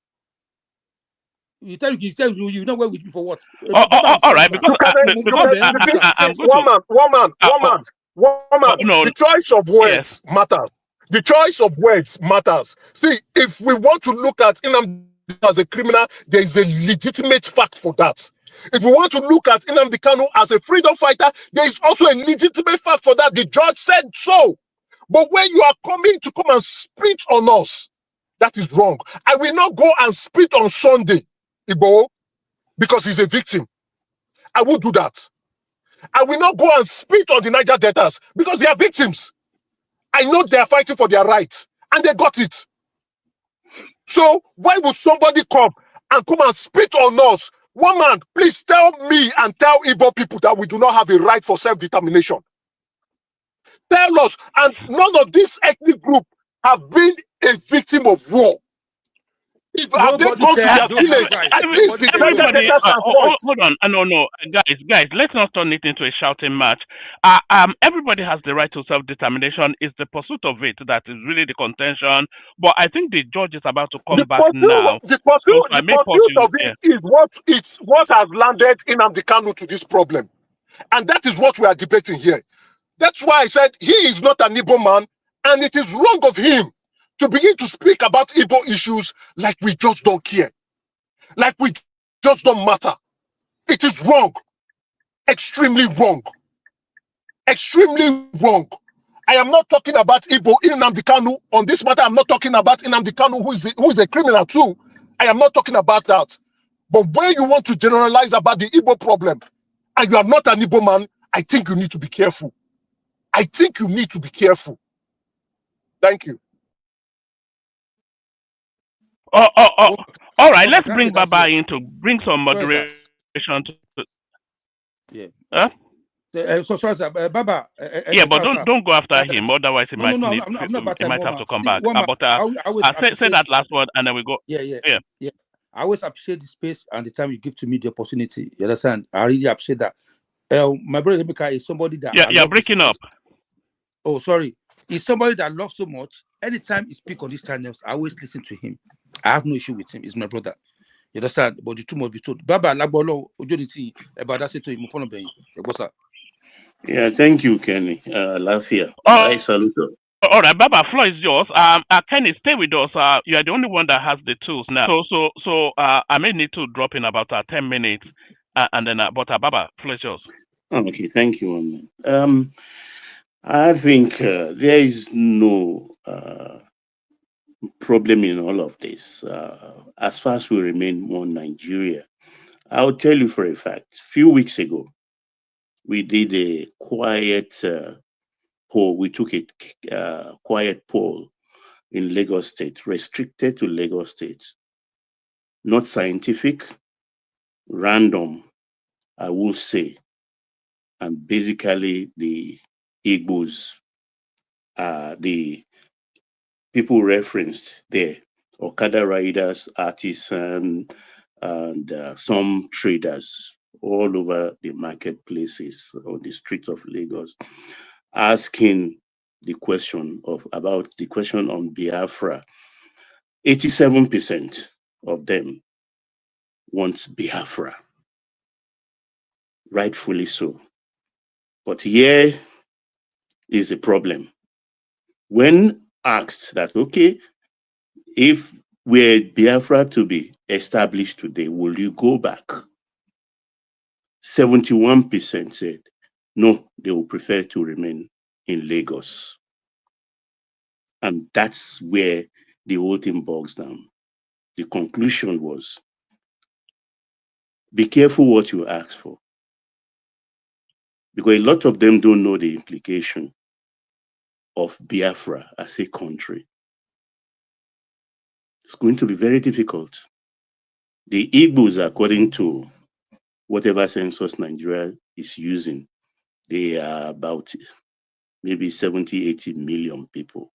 You tell you know where with me for what? All right, because woman. The choice of words matters. The choice of words matters. See, if we want to look at Nnamdi as a criminal, there is a legitimate fact for that. If we want to look at Nnamdi Kanu as a freedom fighter, there is also a legitimate fact for that. The judge said so. But when you are coming to come and spit on us, that is wrong. I will not go and spit on Sunday Igbo because he's a victim. I won't do that. I will not go and spit on the Niger Deltas because they are victims. I know they are fighting for their rights and they got it. So why would somebody come and spit on us? One man, please tell me and tell Igbo people that we do not have a right for self-determination. Tell us, and none of this ethnic group have been a victim of war. If have they gone to their village, at least the Niger Delta can fight. Hold on. No, guys, let's not turn it into a shouting match. Everybody has the right to self-determination. It's the pursuit of it that is really the contention. But I think the judge is about to come back now. The pursuit of it is what has landed Nnamdi Kanu to this problem, and that is what we are debating here. That's why I said he is not an Igbo man, and it is wrong of him to begin to speak about Igbo issues like we just don't care, like we just don't matter. It is wrong, extremely wrong, extremely wrong. I am not talking about Igbo Nnamdi Kanu on this matter. I'm not talking about Nnamdi Kanu, who is a criminal too. I am not talking about that. But when you want to generalize about the Igbo problem, and you are not an Igbo man, I think you need to be careful. I think you need to be careful. Thank you. All right, let's bring Baba in to bring some moderation to. Yeah. Huh? So sorry, sir. Baba. Yeah, but don't go after him. Otherwise, he might have to come back. But say that last word, and then we go. Yeah. I always appreciate the space and the time you give to me the opportunity. You understand? I really appreciate that. My brother Emeka is somebody that you're breaking up. Oh, sorry. He's somebody that I love so much. Anytime he speaks on these channels, I always listen to him. I have no issue with him. He's my brother. You understand? But the truth must be told. Baba Lagbolo Ojoditi about that to him. Yeah, thank you, Kenny. Lafia. I salute you. All right, Baba, floor is yours. Kenny, stay with us. You are the only one that has the tools now. So I may need to drop in about 10 minutes, and then but Baba, floor is yours. Okay, thank you, man. I think there is no problem in all of this. As far as we remain one Nigeria, I'll tell you for a fact. A few weeks ago, we did a quiet poll. We took a quiet poll in Lagos State, restricted to Lagos State. Not scientific, random, I will say. And basically, the Igbos are the people referenced there, Okada riders, artisans, and some traders all over the marketplaces on the streets of Lagos, asking the question about the question on Biafra. 87% of them want Biafra, rightfully so. But here is a problem. When asked that, okay, if were Biafra to be established today, will you go back? 71% said no, they will prefer to remain in Lagos. And that's where the whole thing bogs down. The conclusion was, be careful what you ask for. Because a lot of them don't know the implication of Biafra as a country. It's going to be very difficult. The Igbos, according to whatever census Nigeria is using, they are about maybe 70, 80 million people.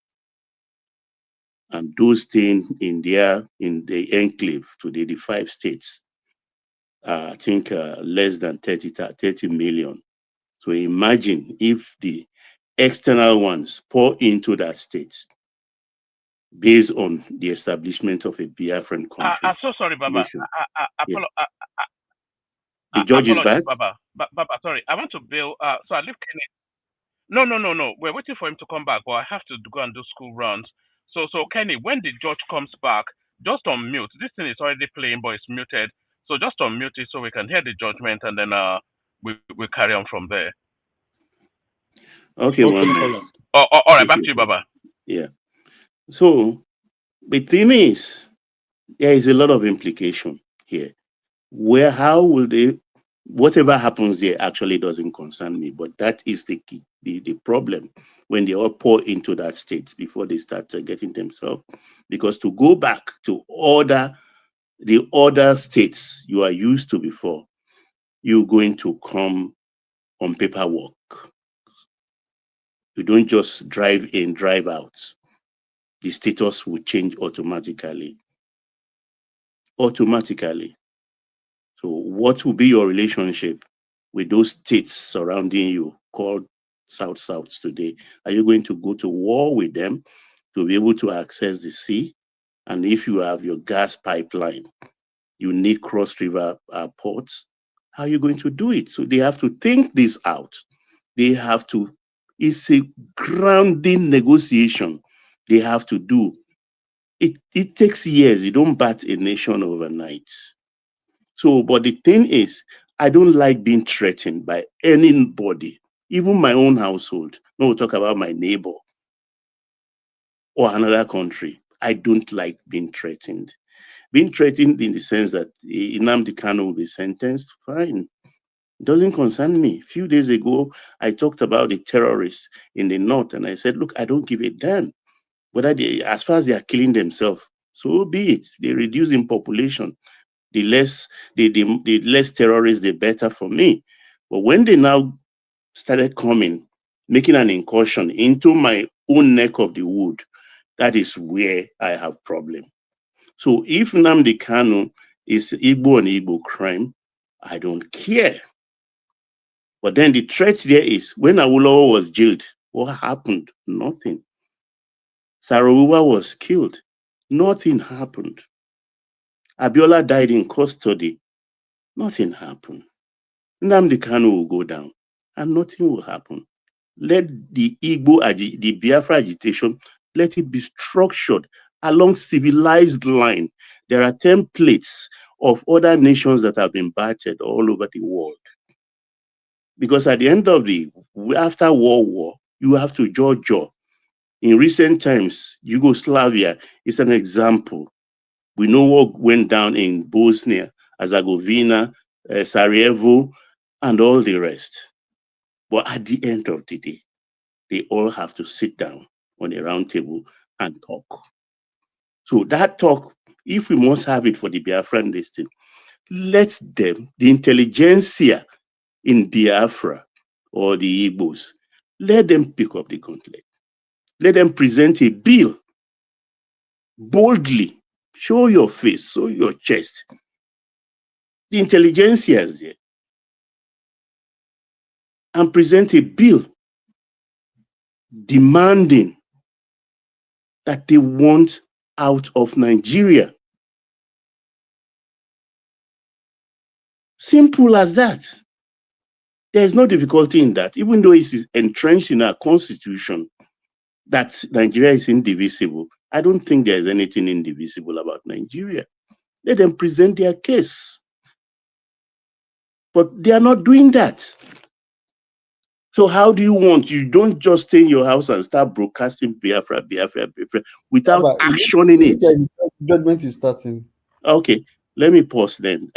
And those staying in the enclave today, the 5 states, I think less than 30 million. So imagine if the external ones pour into that state based on the establishment of a Biafran country. I'm so sorry, Baba. The judge is back? Baba, sorry. I want to bail. So I leave Kenny. No. We're waiting for him to come back, but I have to go and do school runs. So Kenny, when the judge comes back, just unmute. This thing is already playing, but it's muted. So just unmute it so we can hear the judgment, and then we carry on from there. Okay, one minute. All right, back to you, Baba. Yeah. So the thing is, there is a lot of implication here. How will they Whatever happens there actually doesn't concern me, but that is the key, the problem when they all pour into that state before they start getting themselves. Because to go back to the other states you are used to before, you're going to come on paperwork. You don't just drive in, drive out. The status will change automatically. Automatically. So what will be your relationship with those states surrounding you called South today? Are you going to go to war with them to be able to access the sea? And if you have your gas pipeline, you need cross river ports. How are you going to do it? So they have to think this out. They have to, it's a grounding negotiation they have to do. It takes years. You don't bat a nation overnight. So, but the thing is, I don't like being threatened by anybody, even my own household. No, we'll talk about my neighbor or another country. I don't like being threatened. Being threatened in the sense that Nnamdi Kanu will be sentenced, fine. It doesn't concern me. A few days ago, I talked about the terrorists in the north, and I said, look, I don't give a damn whether they, as far as they are killing themselves, so be it. They reduce in population. The less the less terrorists, the better for me. But when they now started coming, making an incursion into my own neck of the wood, that is where I have problem. So if Nnamdi Kanu is Igbo and Igbo crime, I don't care. But then the threat there is when Awolowo was jailed, what happened? Nothing. Sarawiwa was killed. Nothing happened. Abiola died in custody. Nothing happened. Nnamdi Kanu will go down and nothing will happen. Let the the Biafra agitation, let it be structured along civilized line. There are templates of other nations that have been battered all over the world. Because at the end of after World War, you have to judge. In recent times, Yugoslavia is an example. We know what went down in Bosnia, Herzegovina, Sarajevo, and all the rest. But at the end of the day, they all have to sit down on a round table and talk. So that talk, if we must have it for the Biafran listing, let them, the intelligentsia in Biafra or the Igbos, let them pick up the gauntlet. Let them present a bill boldly. Show your face, show your chest. The intelligentsia is there. And present a bill demanding that they want out of Nigeria. Simple as that. There is no difficulty in that, even though it is entrenched in our constitution that Nigeria is indivisible. I don't think there is anything indivisible about Nigeria. Let them present their case. But they are not doing that. So how do you want? You don't just stay in your house and start broadcasting Biafra without actioning it. Judgment is starting. Okay, let me pause then,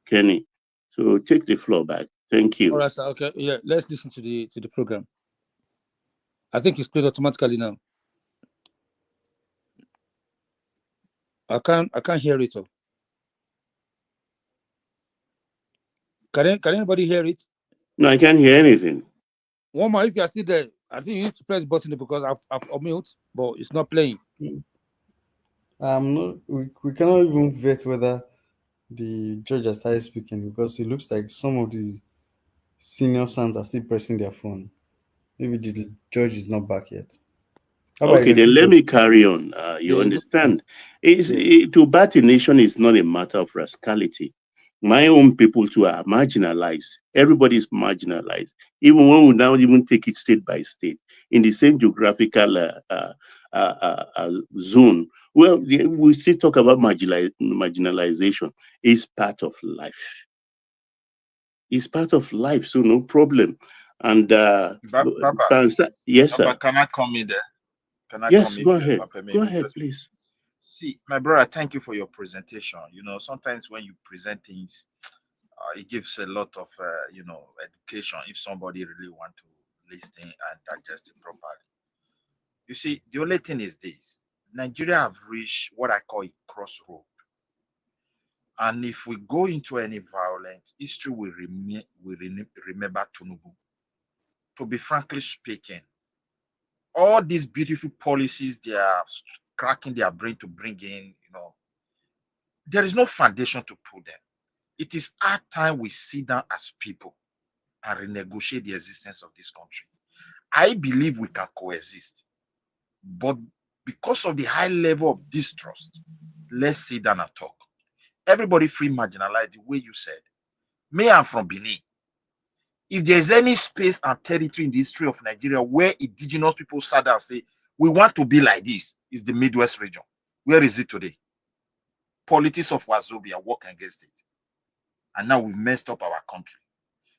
Kenny. So take the floor back. Thank you. All right, sir. Okay, yeah. Let's listen to the program. I think it's played automatically now. I can't hear it. Can anybody hear it? No, I can't hear anything. One more, if you are still there, I think you need to press the button because I've mute, but it's not playing. No, we cannot even vet whether the judge has started speaking because it looks like some of the senior sons are still pressing their phone. Maybe the judge is not back yet. Okay, then let me carry on. You understand? To bat a nation is not a matter of rascality. My own people too are marginalized. Everybody is marginalized. Even when we now even take it state by state in the same geographical zone. Well, we still talk about marginalization. It's part of life. It's part of life, so no problem. And Papa, yes, Papa, sir. can I come in there? Can I Yes, come go if ahead. you permit Go me? ahead, please. See, my brother, thank you for your presentation. You know, sometimes when you present things, It gives a lot of education if somebody really want to listen and digest it properly. You see, the only thing is this: Nigeria have reached what I call a crossroad, and if we go into any violence, history will remember Tinubu. To be frankly speaking, all these beautiful policies they are cracking their brain to bring in, there is no foundation to put them. It is our time we sit down as people and renegotiate the existence of this country. I believe we can coexist, but because of the high level of distrust, let's sit down and talk. Everybody free marginalized the way you said. Me, I'm from Benin. If there's any space and territory in the history of Nigeria where indigenous people sat down and say, we want to be like this, is the Midwest region. Where is it today? Politics of Wazobia work against it. And now we've messed up our country.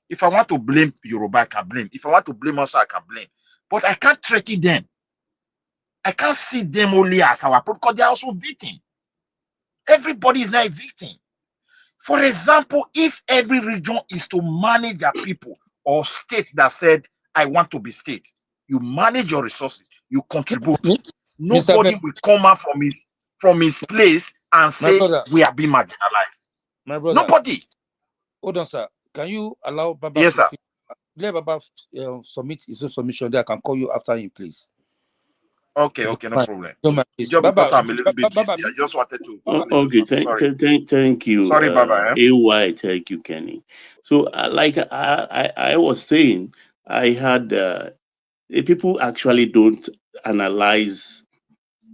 If I want to blame Yoruba, I can blame. If I want to blame us, I can blame. But I can't threaten them. I can't see them only as our problem because they're also victim. Everybody is not a victim. For example, if every region is to manage their people or state that said, I want to be state, you manage your resources, you contribute. Nobody will come out from his place and say we are being marginalized. My brother. Nobody. Hold on, sir. Can you allow Baba yes, to sir. Let Baba submit his own submission there? I can call you after him, please. Okay, no problem. It's just Baba, because I'm a little bit busy, I just wanted to. Okay, thank you. Sorry, Baba. AY, thank you, Kenny. So, like I was saying, I had people actually don't analyze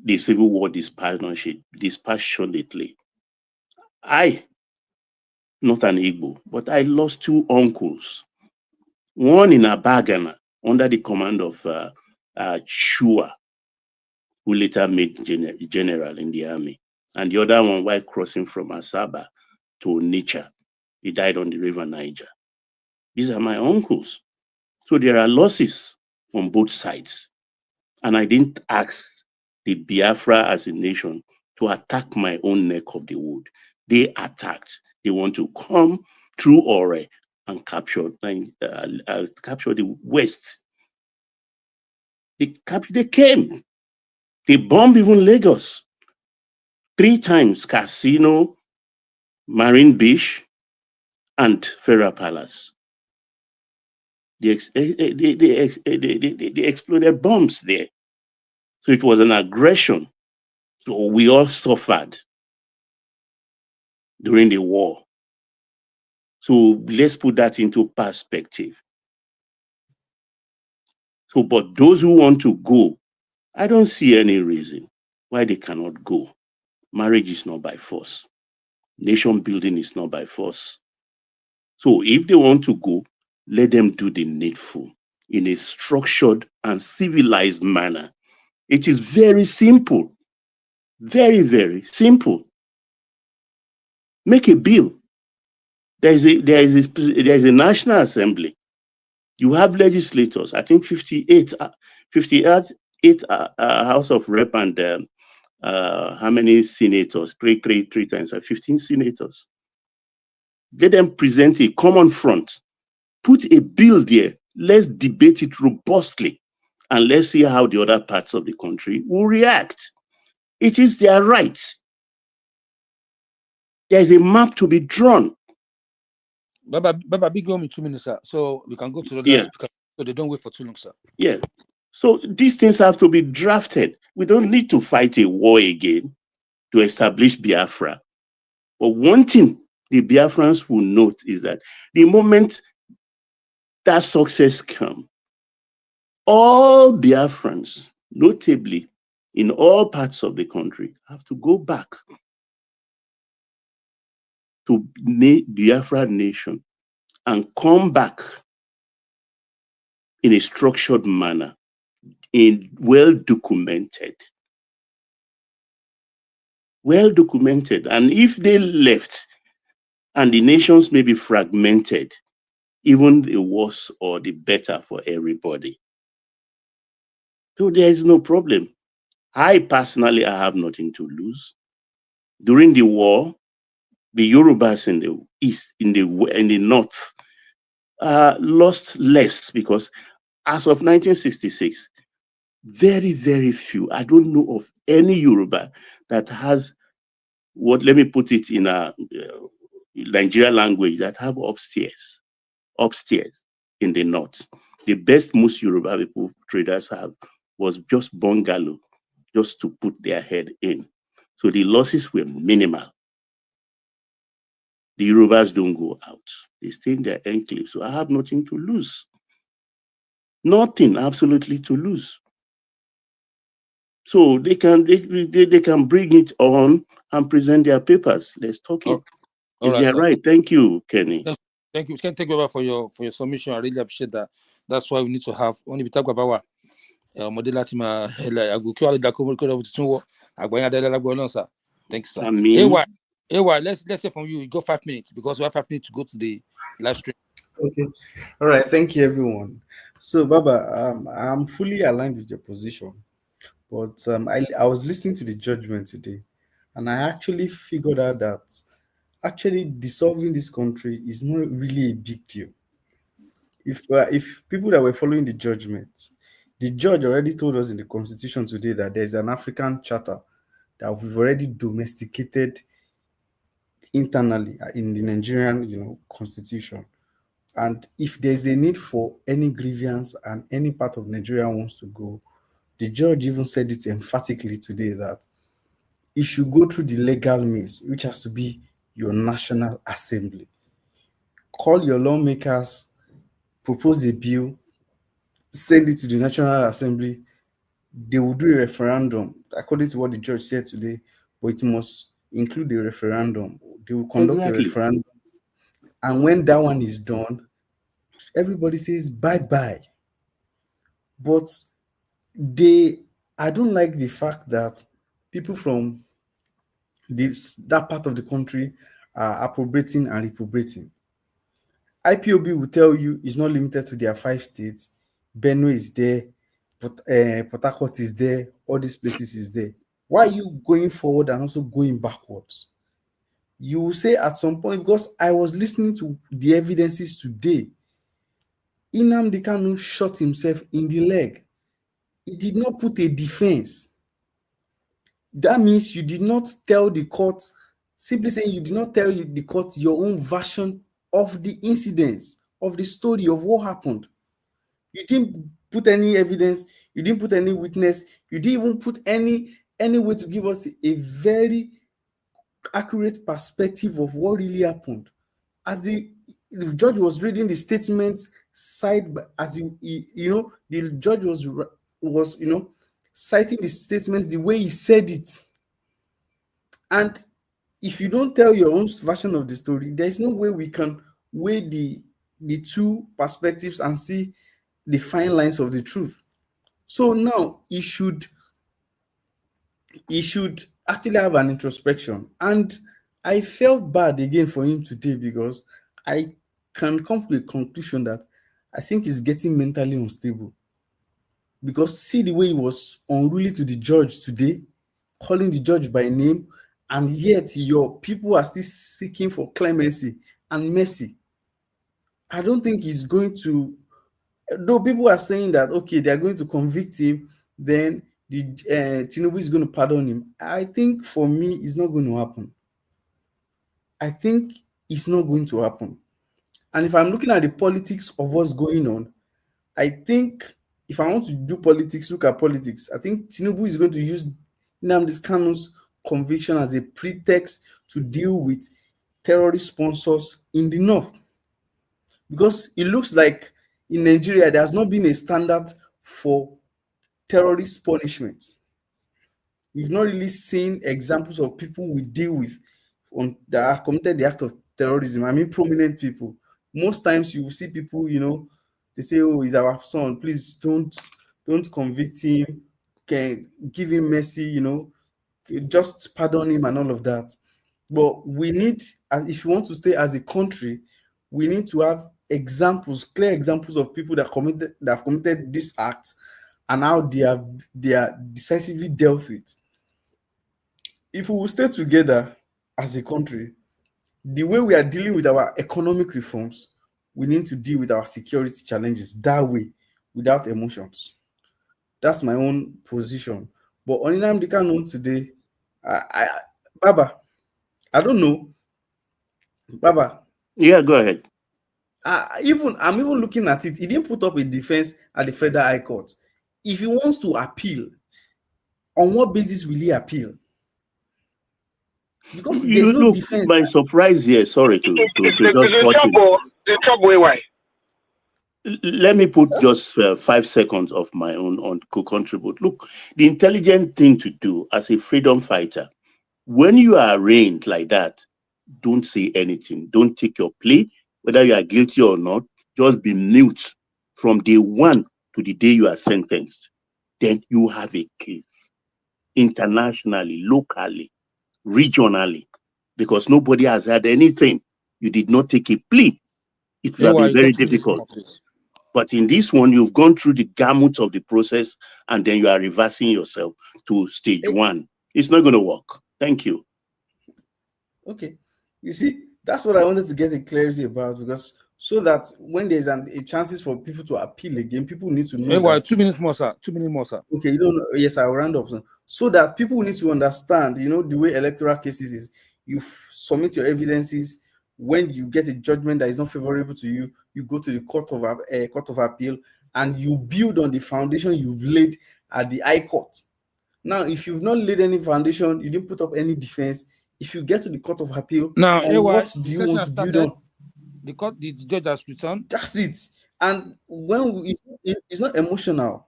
the Civil War dispassionately. I, not an Igbo, but I lost two uncles. One in Abagana under the command of Chua, who later made general in the army, and the other one while crossing from Asaba to Onitsha. He died on the river Niger. These are my uncles. So there are losses from both sides. And I didn't ask the Biafra as a nation to attack my own neck of the wood. They attacked. They want to come through Ore and capture the West. They came. They bombed even Lagos 3 times: Casino, Marine Beach, and Farrer Palace. They exploded bombs there. So it was an aggression. So we all suffered during the war. So let's put that into perspective. So, but those who want to go, I don't see any reason why they cannot go. Marriage is not by force. Nation building is not by force. So if they want to go, let them do the needful in a structured and civilized manner. It is very simple. Very, very simple. Make a bill. There is a National Assembly. You have legislators. I think 58 House of Rep and how many senators? Three times, 15 senators. Let them present a common front. Put a bill there. Let's debate it robustly, and let's see how the other parts of the country will react. It is their right. There is a map to be drawn. Baba, big go me 2 minutes, sir. So we can go to the other speaker, so they don't wait for too long, sir. Yeah. So these things have to be drafted. We don't need to fight a war again to establish Biafra. But one thing the Biafrans will note is that the moment that success comes, all Biafrans, notably in all parts of the country, have to go back to Biafra nation and come back in a structured manner, well documented. Well documented. And if they left and the nations may be fragmented, even the worse or the better for everybody. So there is no problem. I personally have nothing to lose. During the war, the Yorubas in the east, in the north, lost less because as of 1966, very, very few. I don't know of any Yoruba that has what, let me put it in a Nigerian language, that have upstairs in the north. The best most Yoruba people traders have was just bungalow, just to put their head in. So the losses were minimal. The Yorubas don't go out. They stay in their enclave. So I have nothing to lose. Nothing absolutely to lose. So they can bring it on and present their papers. Let's talk it. Is that right? Thank you, Kenny. Thank you. Can take over for your submission. I really appreciate that. That's why we need to have when we talk about model latima thank you, sir. I mean, let's hear from you. You got 5 minutes because we have 5 minutes to go to the live stream. Okay. All right. Thank you, everyone. So, Baba, I'm fully aligned with your position, but I was listening to the judgment today, and I actually figured out that actually dissolving this country is not really a big deal. If people that were following the judge already told us in the constitution today that there's an African charter that we've already domesticated internally in the Nigerian, constitution. And if there's a need for any grievance and any part of Nigeria wants to go, the judge even said it emphatically today that it should go through the legal means, which has to be your National Assembly. Call your lawmakers, propose a bill, send it to the National Assembly. They will do a referendum, according to what the judge said today, but it must include a referendum. They will conduct a referendum. And when that one is done, everybody says bye-bye. But I don't like the fact that people from that part of the country are appropriating and reprobating. IPOB will tell you it's not limited to their 5 states. Benue is there, but Port Harcourt is there, all these places is there. Why are you going forward and also going backwards? You will say at some point, because I was listening to the evidences today, Nnamdi Kanu shot himself in the leg. He did not put a defense. That means you did not tell the court, simply saying you did not tell the court your own version of the incidents, of the story of what happened. You didn't put any evidence, you didn't put any witness, you didn't even put any way to give us a very accurate perspective of what really happened. As the judge was reading the statements side by, as the judge was citing the statements the way he said it. And if you don't tell your own version of the story, there's no way we can weigh the two perspectives and see the fine lines of the truth. So now he should actually have an introspection. And I felt bad again for him today because I can come to a conclusion that I think he's getting mentally unstable. Because see the way he was unruly to the judge today, calling the judge by name, and yet your people are still seeking for clemency and mercy. I don't think he's going to, though people are saying that, okay, they're going to convict him, then the Tinubu is going to pardon him. I think for me, it's not going to happen. I think it's not going to happen. And if I'm looking at the politics of what's going on, I think if I want to do politics, look at politics, I think Tinubu is going to use Nnamdi Kanu's conviction as a pretext to deal with terrorist sponsors in the north. Because it looks like in Nigeria, there has not been a standard for terrorist punishment. We've not really seen examples of people we deal with that have committed the act of terrorism. I mean, prominent people. Most times you will see people, they say, oh, he's our son. Please don't convict him. Can give him mercy, just pardon him and all of that. But we need, if you want to stay as a country, we need to have examples, clear examples of people that have committed this act and how they are decisively dealt with. If we will stay together as a country, the way we are dealing with our economic reforms, we need to deal with our security challenges that way, without emotions. That's my own position. But on Nnamdi Kanu today, Baba, I don't know, Baba. Yeah, go ahead. I'm even looking at it. He didn't put up a defense at the Federal High Court. If he wants to appeal, on what basis will he appeal? Because there's You no look, defense. my surprise here, sorry to just watch you. The trouble why? Let me put just 5 seconds of my own on to contribute. Look, the intelligent thing to do as a freedom fighter, when you are arraigned like that, don't say anything. Don't take your plea, whether you are guilty or not. Just be mute from day one to the day you are sentenced. Then you have a case internationally, locally, regionally, because nobody has had anything. You did not take a plea. It would have been very difficult. But in this one, you've gone through the gamut of the process and then you are reversing yourself to stage one. It's not going to work. Thank you. Okay. You see, that's what I wanted to get a clarity about, because so that when there's a chances for people to appeal again, people need to know. Meanwhile, 2 minutes more, sir. 2 minutes more, sir. Okay, you don't know. Yes, I'll round up. So that people need to understand, the way electoral cases is. You submit your evidences. When you get a judgment that is not favorable to you, you go to the court of appeal, and you build on the foundation you've laid at the High Court. Now, if you've not laid any foundation, you didn't put up any defense. If you get to the court of appeal, now, what do you want to build on? The judge has returned. That's it. And when it's not emotional,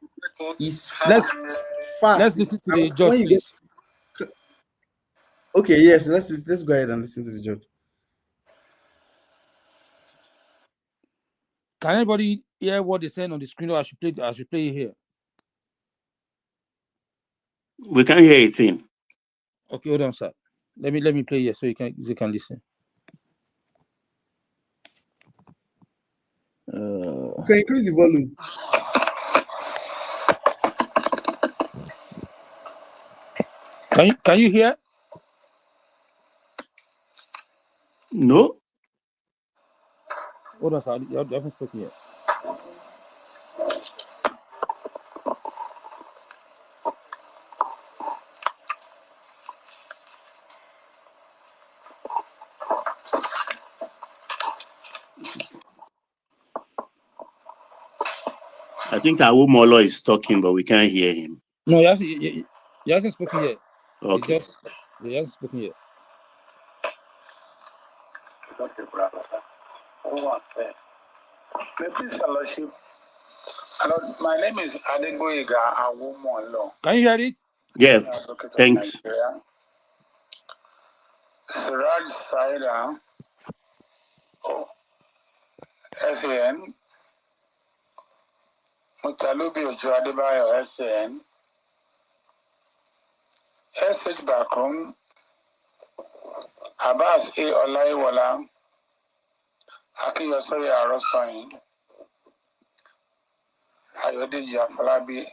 it's fact. Let's listen to the judge, please. Okay, yes, let's go ahead and listen to the judge. Can anybody hear what they're saying on the screen, or I should play it here? We can't hear a thing. Okay, hold on, sir. Let me play here so you can listen. You can increase the volume. Can you hear? No. Hold on, sir. You haven't spoken yet. I think Awumolo is talking, but we can't hear him. No, he hasn't spoken yet. Okay. He hasn't spoken yet. Hello, my name is Adegboyega Awumolo. Can you hear it? Yeah, thanks. Siraj Saida, SAN, Mutalubi Ojo Adebayo, SAN, SH Bakrum, Abbas A. Olaiwola, Akiyosori Arosoyin, Ayodeji Afolabi.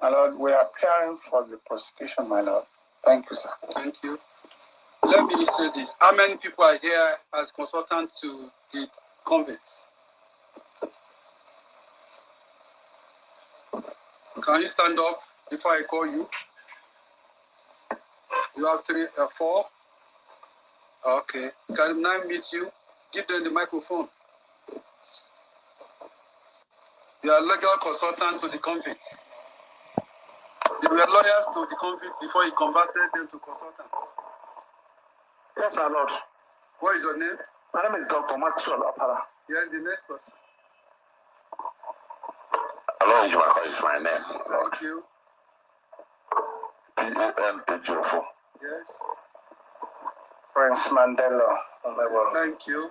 My Lord, we are preparing for the prosecution, my Lord. Thank you, sir. Thank you. Let me say this. How many people are here as consultants to the convicts? Can you stand up before I call you? You have 3 or 4? Okay. Can I meet you? Give them the microphone. You are legal consultants to the convicts. They were lawyers to the convicts before he converted them to consultants. Yes, my Lord. What is your name? My name is Dr. Maxwell Opara. Yes, the next person. Alon Jumako is my name, Lord. Thank you. P-A-N-A-J-O-4. Yes. Prince Mandela. Thank you.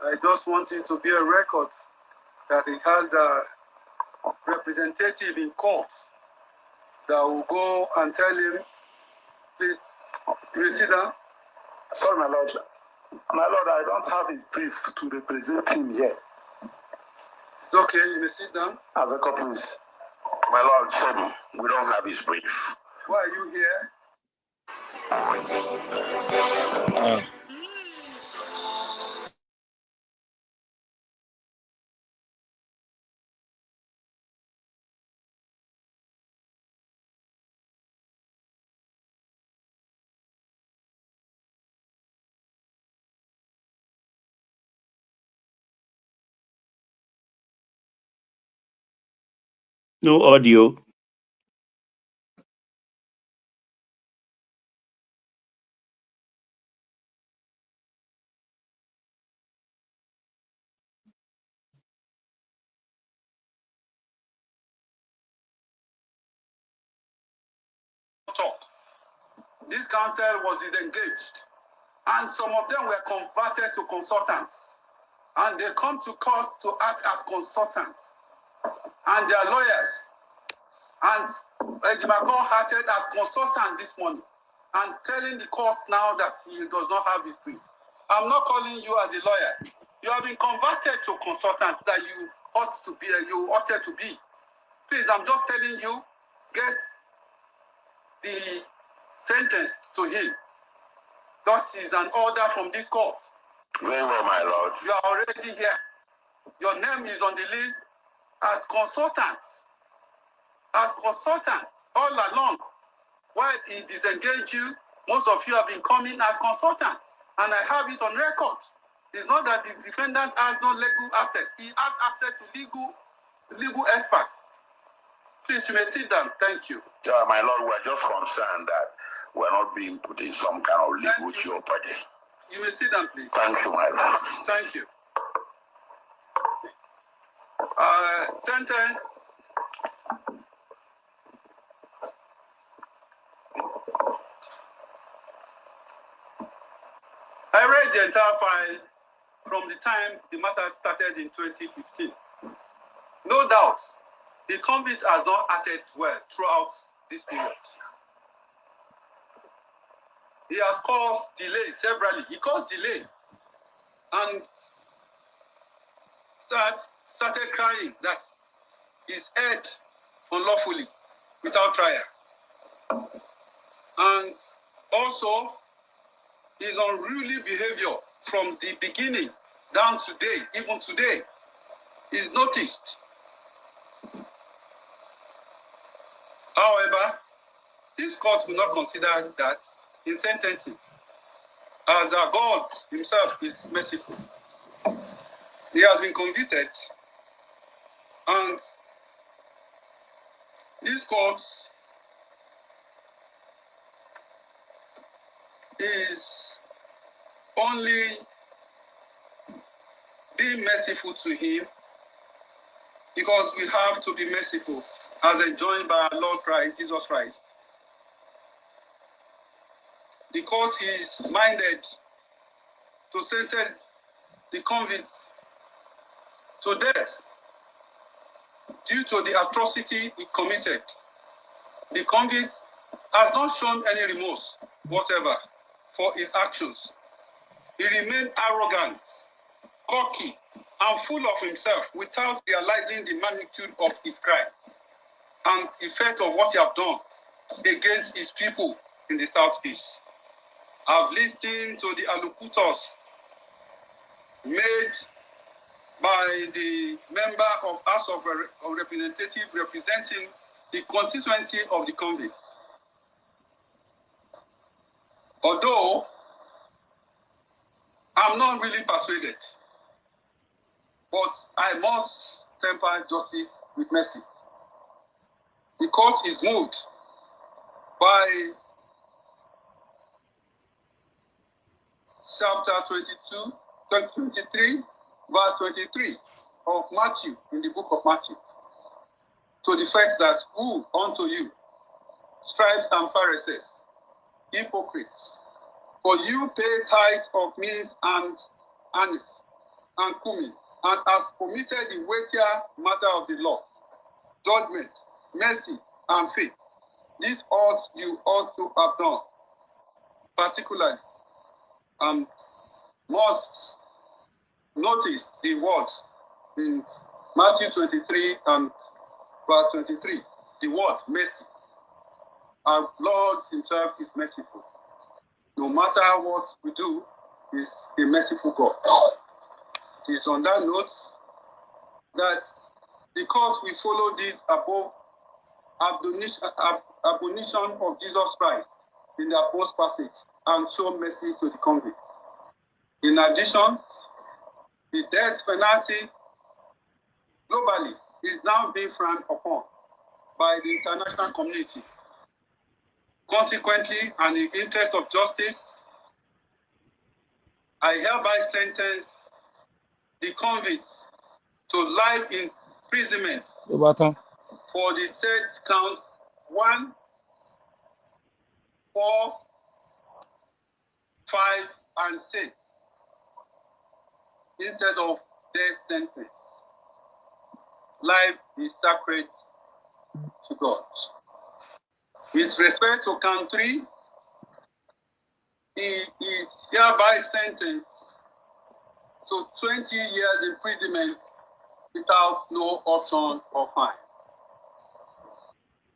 I just want it to be a record that it has a representative in court that will go and tell him, please, sit down. Sorry, my Lord. My Lord, I don't have his brief to represent him here. It's okay, you may sit down. As a please. My Lord, sorry, we don't have his brief. Why are you here? No audio. Talk. This council was disengaged, and some of them were converted to consultants, and they come to court to act as consultants, and their lawyers. And Ejimako acted as consultant this morning and telling the court now that he does not have his brief. I'm not calling you as a lawyer. You have been converted to consultant that you ought to be, you ought to be. Please, I'm just telling you, get the sentence to him. That is an order from this court. Very well, my lord. You are already here. Your name is on the list as consultants. As consultants all along. While he disengaged you, most of you have been coming as consultants. And I have it on record. It's not that the defendant has no legal access. He has access to legal experts. Please, you may sit down. Thank you. Yeah, my lord, we're just concerned that we're not being put in some kind of legal jeopardy. You may sit down, please. Thank you, my lord. Thank you. Sentence. I read the entire file from the time the matter started in 2015. No doubt, the convict has not acted well throughout this period. He has caused delay severally. He caused delay and started crying that he's held unlawfully without trial. And also, his unruly behavior from the beginning down to today, even today, is noticed. However, this court will not consider that in sentencing, as our God himself is merciful. He has been convicted, and this court is only being merciful to him because we have to be merciful as enjoined by our Lord Christ, Jesus Christ. The court is minded to sentence the convicts to death due to the atrocity he committed. The convict has not shown any remorse whatever for his actions. He remained arrogant, cocky, and full of himself without realizing the magnitude of his crime and the effect of what he has done against his people in the Southeast. I've listened to the allocutors made by the member of House of Representatives representing the constituency of the convict. Although I'm not really persuaded, but I must temper justice with mercy. The court is moved by chapter 23, verse 23 of Matthew, in the book of Matthew, to the fact that who unto you, scribes and Pharisees, hypocrites, for you pay tithe of meat and cumin, and has committed the weightier matter of the law, judgment, mercy, and faith. This ought you ought to have done, particularly, and must notice the words in Matthew 23 and verse 23, the word mercy. Our Lord himself is merciful. No matter what we do, is a merciful God. It is on that note that because we follow this above admonition of Jesus Christ in the Apostles' passage and show mercy to the convict. In addition, the death penalty globally is now being frowned upon by the international community. Consequently, and in the interest of justice, I hereby sentence the convicts to life imprisonment for the third count 1, 4, 5, and 6 instead of death sentence. Life is sacred to God. With respect to count 3, he is hereby sentenced to 20 years imprisonment without no option of fine.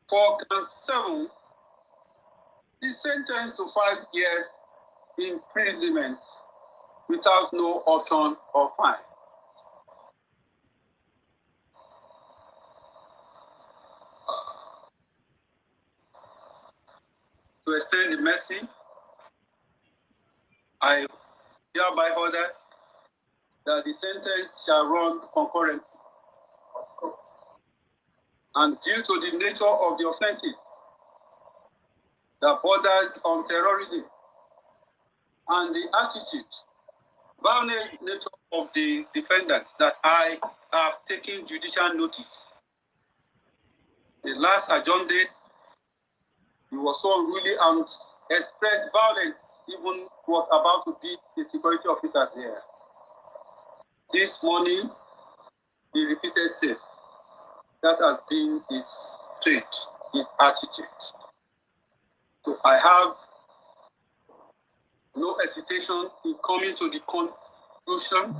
For count 7, he is sentenced to 5 years imprisonment without no option of fine. To extend the mercy, I hereby order that the sentence shall run concurrently. And due to the nature of the offenses that borders on terrorism and the attitude, violent nature of the defendants that I have taken judicial notice. The last adjourned date, he was so unruly and expressed violence, even was about to beat the security officers there. This morning, he repeated same. That has been his trait, his attitude. So I have no hesitation in coming to the conclusion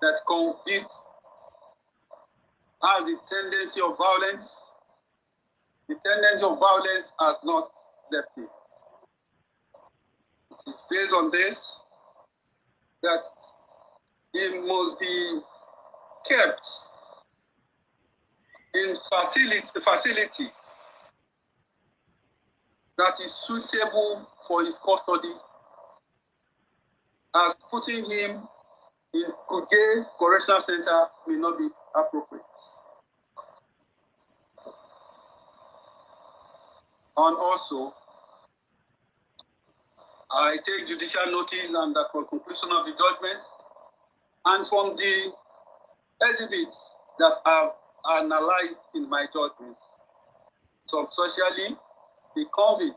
that convict has the tendency of violence. The tendency of violence has not left him. It is based on this that he must be kept in facility that is suitable for his custody, as putting him in Kuje Correctional Center may not be appropriate. And also, I take judicial notice and that for conclusion of the judgment, and from the exhibits that I've analyzed in my judgment, substantially, the convict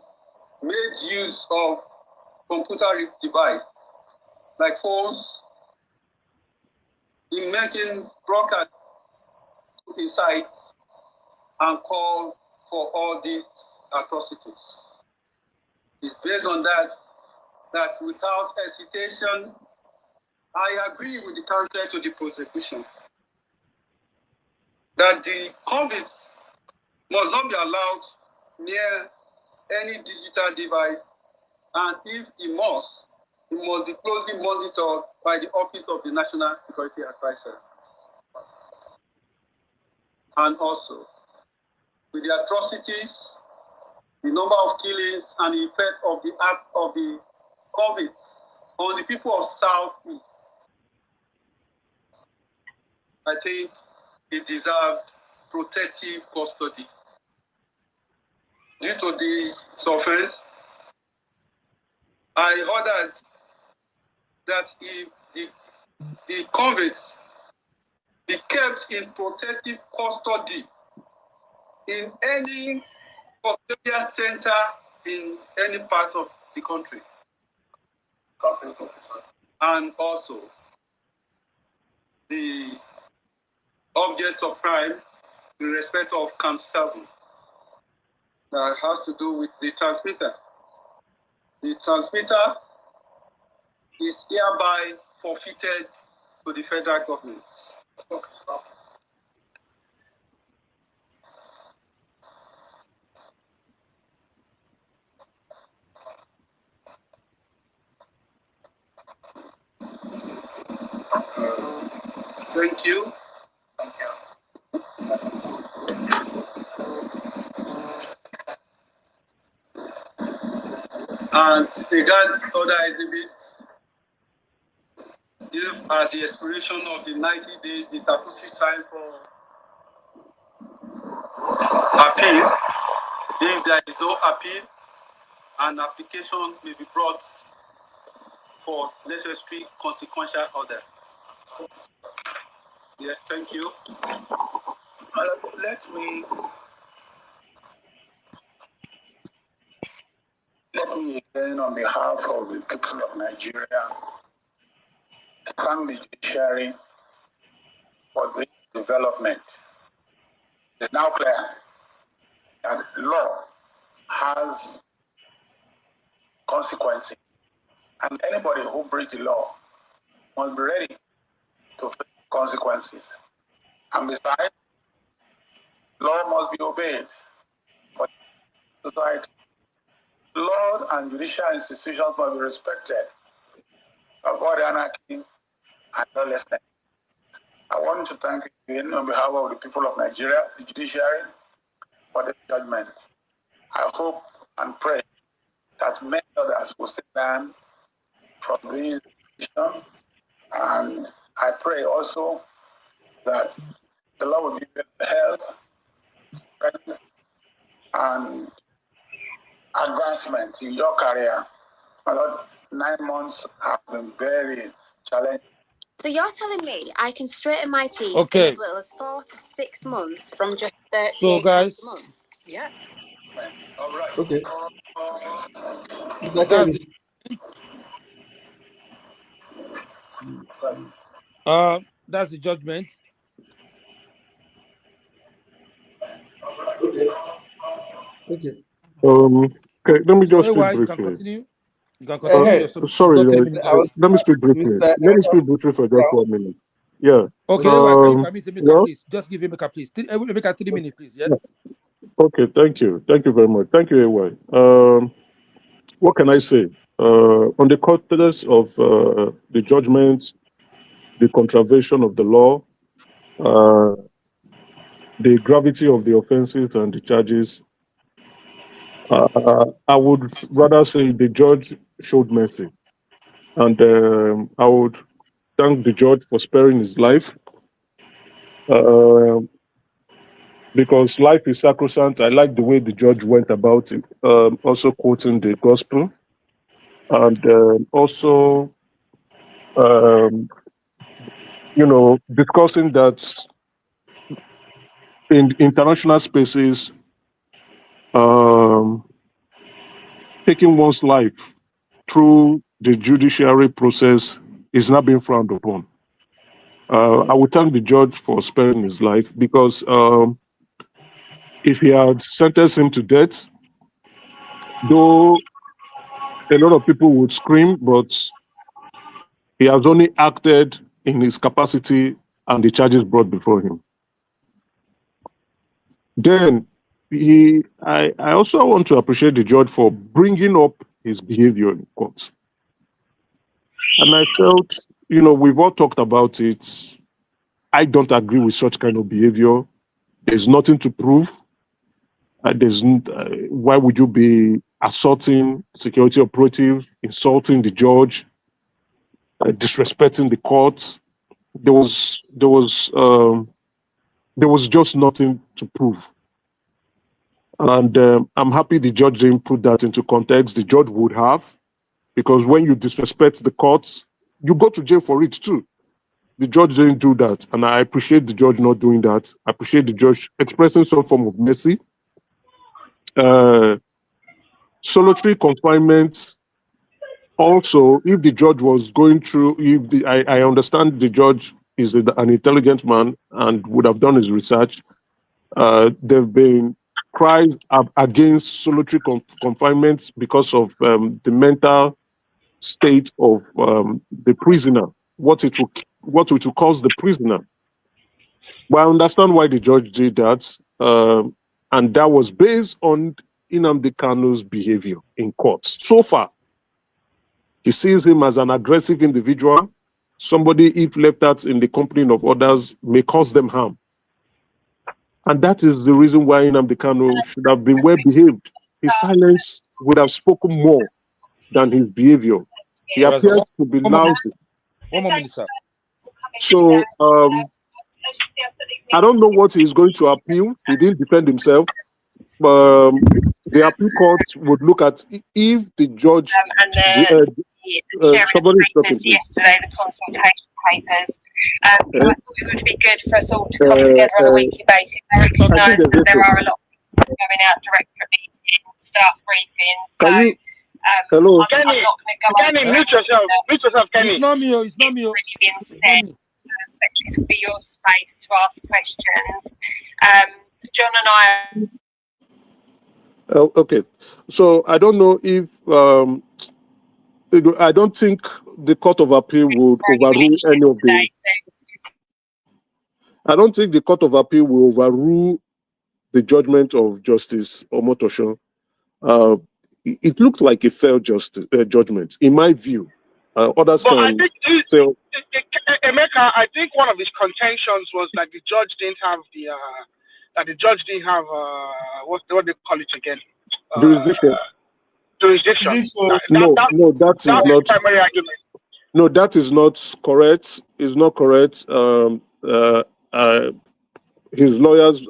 made use of computer device like phones. He mentioned broadcast to his sites and called for all these atrocities. It's based on that without hesitation, I agree with the counsel to the prosecution that the convict must not be allowed near any digital device, and if he must be closely monitored by the Office of the National Security Advisor. And also, with the atrocities, the number of killings, and the effect of the act of the convicts on the people of Southeast, I think it deserved protective custody. Due to this offense, I ordered that if the convicts be kept in protective custody in any custodial center in any part of the country. And also, the objects of crime in respect of count 7 that has to do with the transmitter. The transmitter is hereby forfeited to the federal government. Thank you. And regards other exhibits, if at the expiration of the 90 days, the statutory time for appeal. If there is no appeal, an application may be brought for necessary consequential order. Yes, thank you. Let me again, on behalf of the people of Nigeria, thank the judiciary for this development. It's now clear that law has consequences, and anybody who breaks the law must be ready to face consequences. And besides, law must be obeyed for society. Law and judicial institutions must be respected. Avoid anarchy and lawlessness. I want to thank you again on behalf of the people of Nigeria, the judiciary, for this judgment. I hope and pray that many others will sit down from this decision, and I pray also that the Lord will give you health, strength, and advancement in your career. My Lord, 9 months have been very challenging. So you're telling me I can straighten my teeth Okay. in as little as 4 to 6 months from just 38 So, guys, a month? Yeah. All right. Okay. Mr. that's Kevin. that's the judgment. Okay. Okay, let me So, just speak AY, you can briefly. continue. You can continue. Hey, You've Sorry, got 3 minutes. I was let me speak briefly. Mr. Let me speak briefly for just 1 minute. Yeah. Okay, AY, can you permit Emeka, Well, please? Just give Emeka, please. Emeka, 3 minutes, please. Yeah. okay, thank you. Thank you very much. Thank you, AY. What can I say? On the context of the judgments, the contravention of the law, the gravity of the offenses and the charges, I would rather say the judge showed mercy. And I would thank the judge for sparing his life, because life is sacrosanct. I like the way the judge went about it, also quoting the gospel, and also, discussing that in international spaces, um, taking one's life through the judiciary process is not being frowned upon. I would thank the judge for sparing his life, because if he had sentenced him to death, though a lot of people would scream, but he has only acted in his capacity and the charges brought before him. Then I also want to appreciate the judge for bringing up his behavior in court. And I felt, we've all talked about it. I don't agree with such kind of behavior. There's nothing to prove. Why would you be assaulting security operatives, insulting the judge, disrespecting the courts? There was just nothing to prove. And I'm happy the judge didn't put that into context. The judge would have, because when you disrespect the courts, you go to jail for it too. The judge didn't do that, and I appreciate the judge not doing that. I appreciate the judge expressing some form of mercy. Solitary confinement. Also, if the judge was going through, I understand the judge is an intelligent man and would have done his research. There have been cries against solitary confinement because of the mental state of the prisoner, what it will cause the prisoner. But I understand why the judge did that, and that was based on Nnamdi Kanu's behavior in court. So far, he sees him as an aggressive individual, somebody, if left out in the company of others, may cause them harm. And that is the reason why Nnamdi Kanu should have been well behaved. His silence would have spoken more than his behavior. He appeared to be lousy. 1 more minute, sir. So I don't know what he's going to appeal. He didn't defend himself. the appeal court would look at if the judge. And then Somebody is talking, please. yesterday, the consultation papers. So I thought it would be good for us all to come together on a weekly basis. I recognise that there are a lot of people going out director meetings, staff briefings. Can you? Hello. Kenny, mute yourself. Mute yourself, Kenny. It's not me. It's not me. This will be your space to ask questions. John and I. Okay, so I don't know if I don't think the Court of Appeal would overrule any of the. I don't think the Court of Appeal will overrule the judgment of Justice Omotosho. It looked like a fair judgment, in my view. Others But can I think tell. Emeka, I think one of his contentions was that the judge didn't have what they call it again? Jurisdiction. Jurisdiction. No, that is not. His primary argument. No, that is not correct. It's not correct. His lawyers,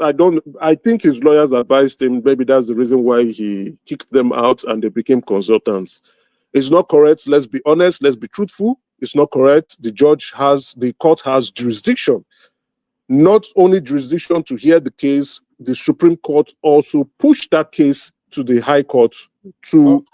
I think his lawyers advised him, maybe that's the reason why he kicked them out and they became consultants. It's not correct. Let's be honest. Let's be truthful. It's not correct. The court has jurisdiction. Not only jurisdiction to hear the case, the Supreme Court also pushed that case to the High Court to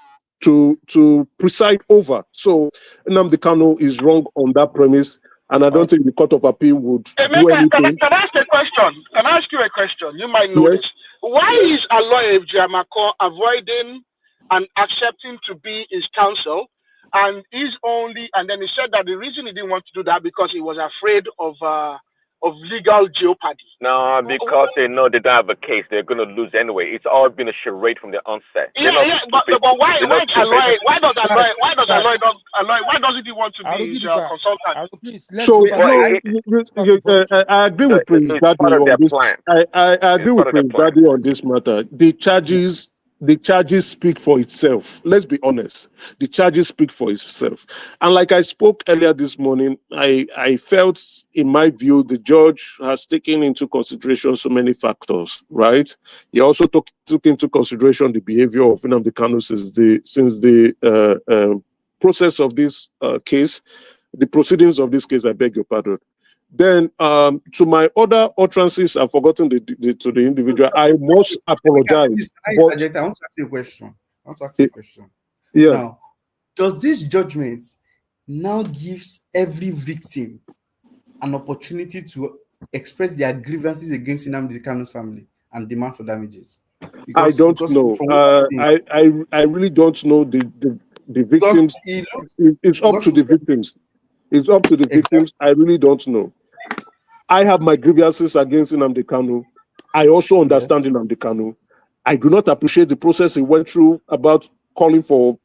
preside over. So Nnamdi Kanu is wrong on that premise, and I don't think the Court of Appeal would do anything. Can I ask a question? Can I ask you a question? You might know this. Why is Aloy Ejiamako avoiding and accepting to be his counsel? And then he said that the reason he didn't want to do that because he was afraid of legal jeopardy. No, because they know they don't have a case, they're going to lose anyway. It's all been a charade from the onset. But why doesn't he want to be his consultant? So I agree with Prince Daddy on this. I agree with Prince Daddy on this matter. The charges speak for itself. Let's be honest. The charges speak for itself. And like I spoke earlier this morning, I felt, in my view, the judge has taken into consideration so many factors, right? He also took into consideration the behavior of Nnamdi Kanu since the process of this case, the proceedings of this case, I beg your pardon. Then, to my other utterances, I've forgotten to the individual. I must apologize. I want to ask you a question. Yeah. Now, does this judgment now gives every victim an opportunity to express their grievances against Nnamdi Kanu's family and demand for damages? I don't know. I really don't know the victims. It's up to the victims. It's up to the victims. I really don't know. I have my grievances against Nnamdi Kanu. I also understand Nnamdi Kanu. I do not appreciate the process he went through about calling for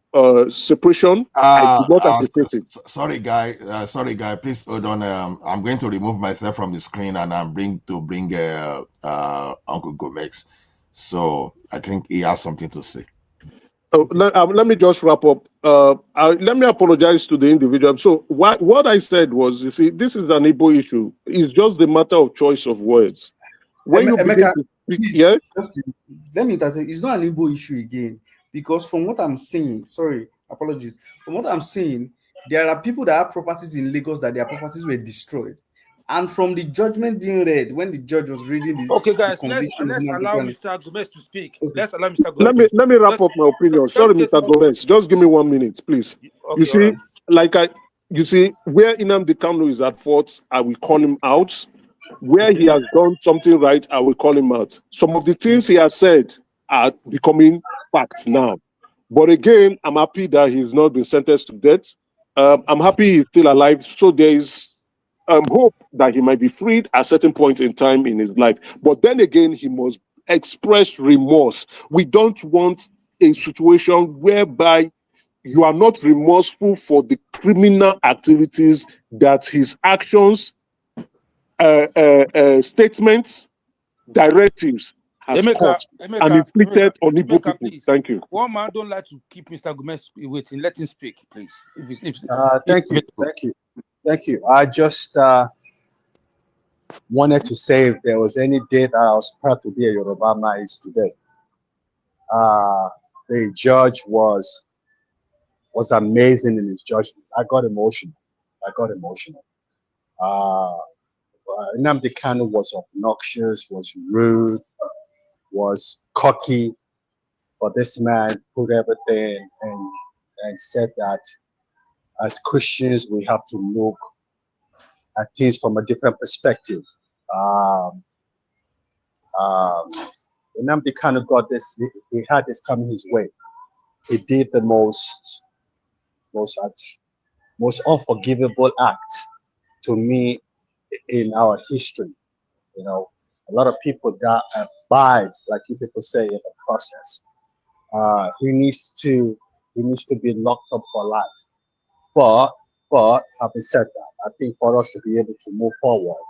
separation. I do not appreciate it. Sorry, guy. Please hold on. I'm going to remove myself from the screen and I'm bring Uncle Gomez. So I think he has something to say. Let me just wrap up. Let me apologize to the individual. So what I said was, you see, this is an Igbo issue. It's just a matter of choice of words. When you begin to speak, let me tell you, it's not an Igbo issue again, because from what I'm seeing, apologies. From what I'm seeing, there are people that have properties in Lagos that their properties were destroyed. And from the judgment being read, when the judge was reading the guys, let's allow Mr. Gomez to speak. Let's allow Mr. Gomez. Let me wrap up my opinion. Sorry, Mr. Gomez. Just give me 1 minute, please. Okay, you see, where Nnamdi Kanu is at fault, I will call him out. Where he has done something right, I will call him out. Some of the things he has said are becoming facts now. But again, I'm happy that he's not been sentenced to death. I'm happy he's still alive. So there is hope that he might be freed at a certain point in time in his life. But then again, he must express remorse. We don't want a situation whereby you are not remorseful for the criminal activities that his actions, statements, directives has caused and inflicted on Igbo people. Please. Thank you. One man don't like to keep Mr. Gomez waiting. Let him speak, please. Thank you. I just wanted to say if there was any day that I was proud to be a Yoruba man, is today. The judge was amazing in his judgment. I got emotional. Nnamdi Kanu was obnoxious, was rude, was cocky, but this man put everything and said that as Christians we have to look at things from a different perspective. Nnamdi Kanu got this. He had this coming his way. He did the most unforgivable act to me in our history. You know, a lot of people that abide, like you people say, in the process. He needs to be locked up for life. But having said that, I think for us to be able to move forward,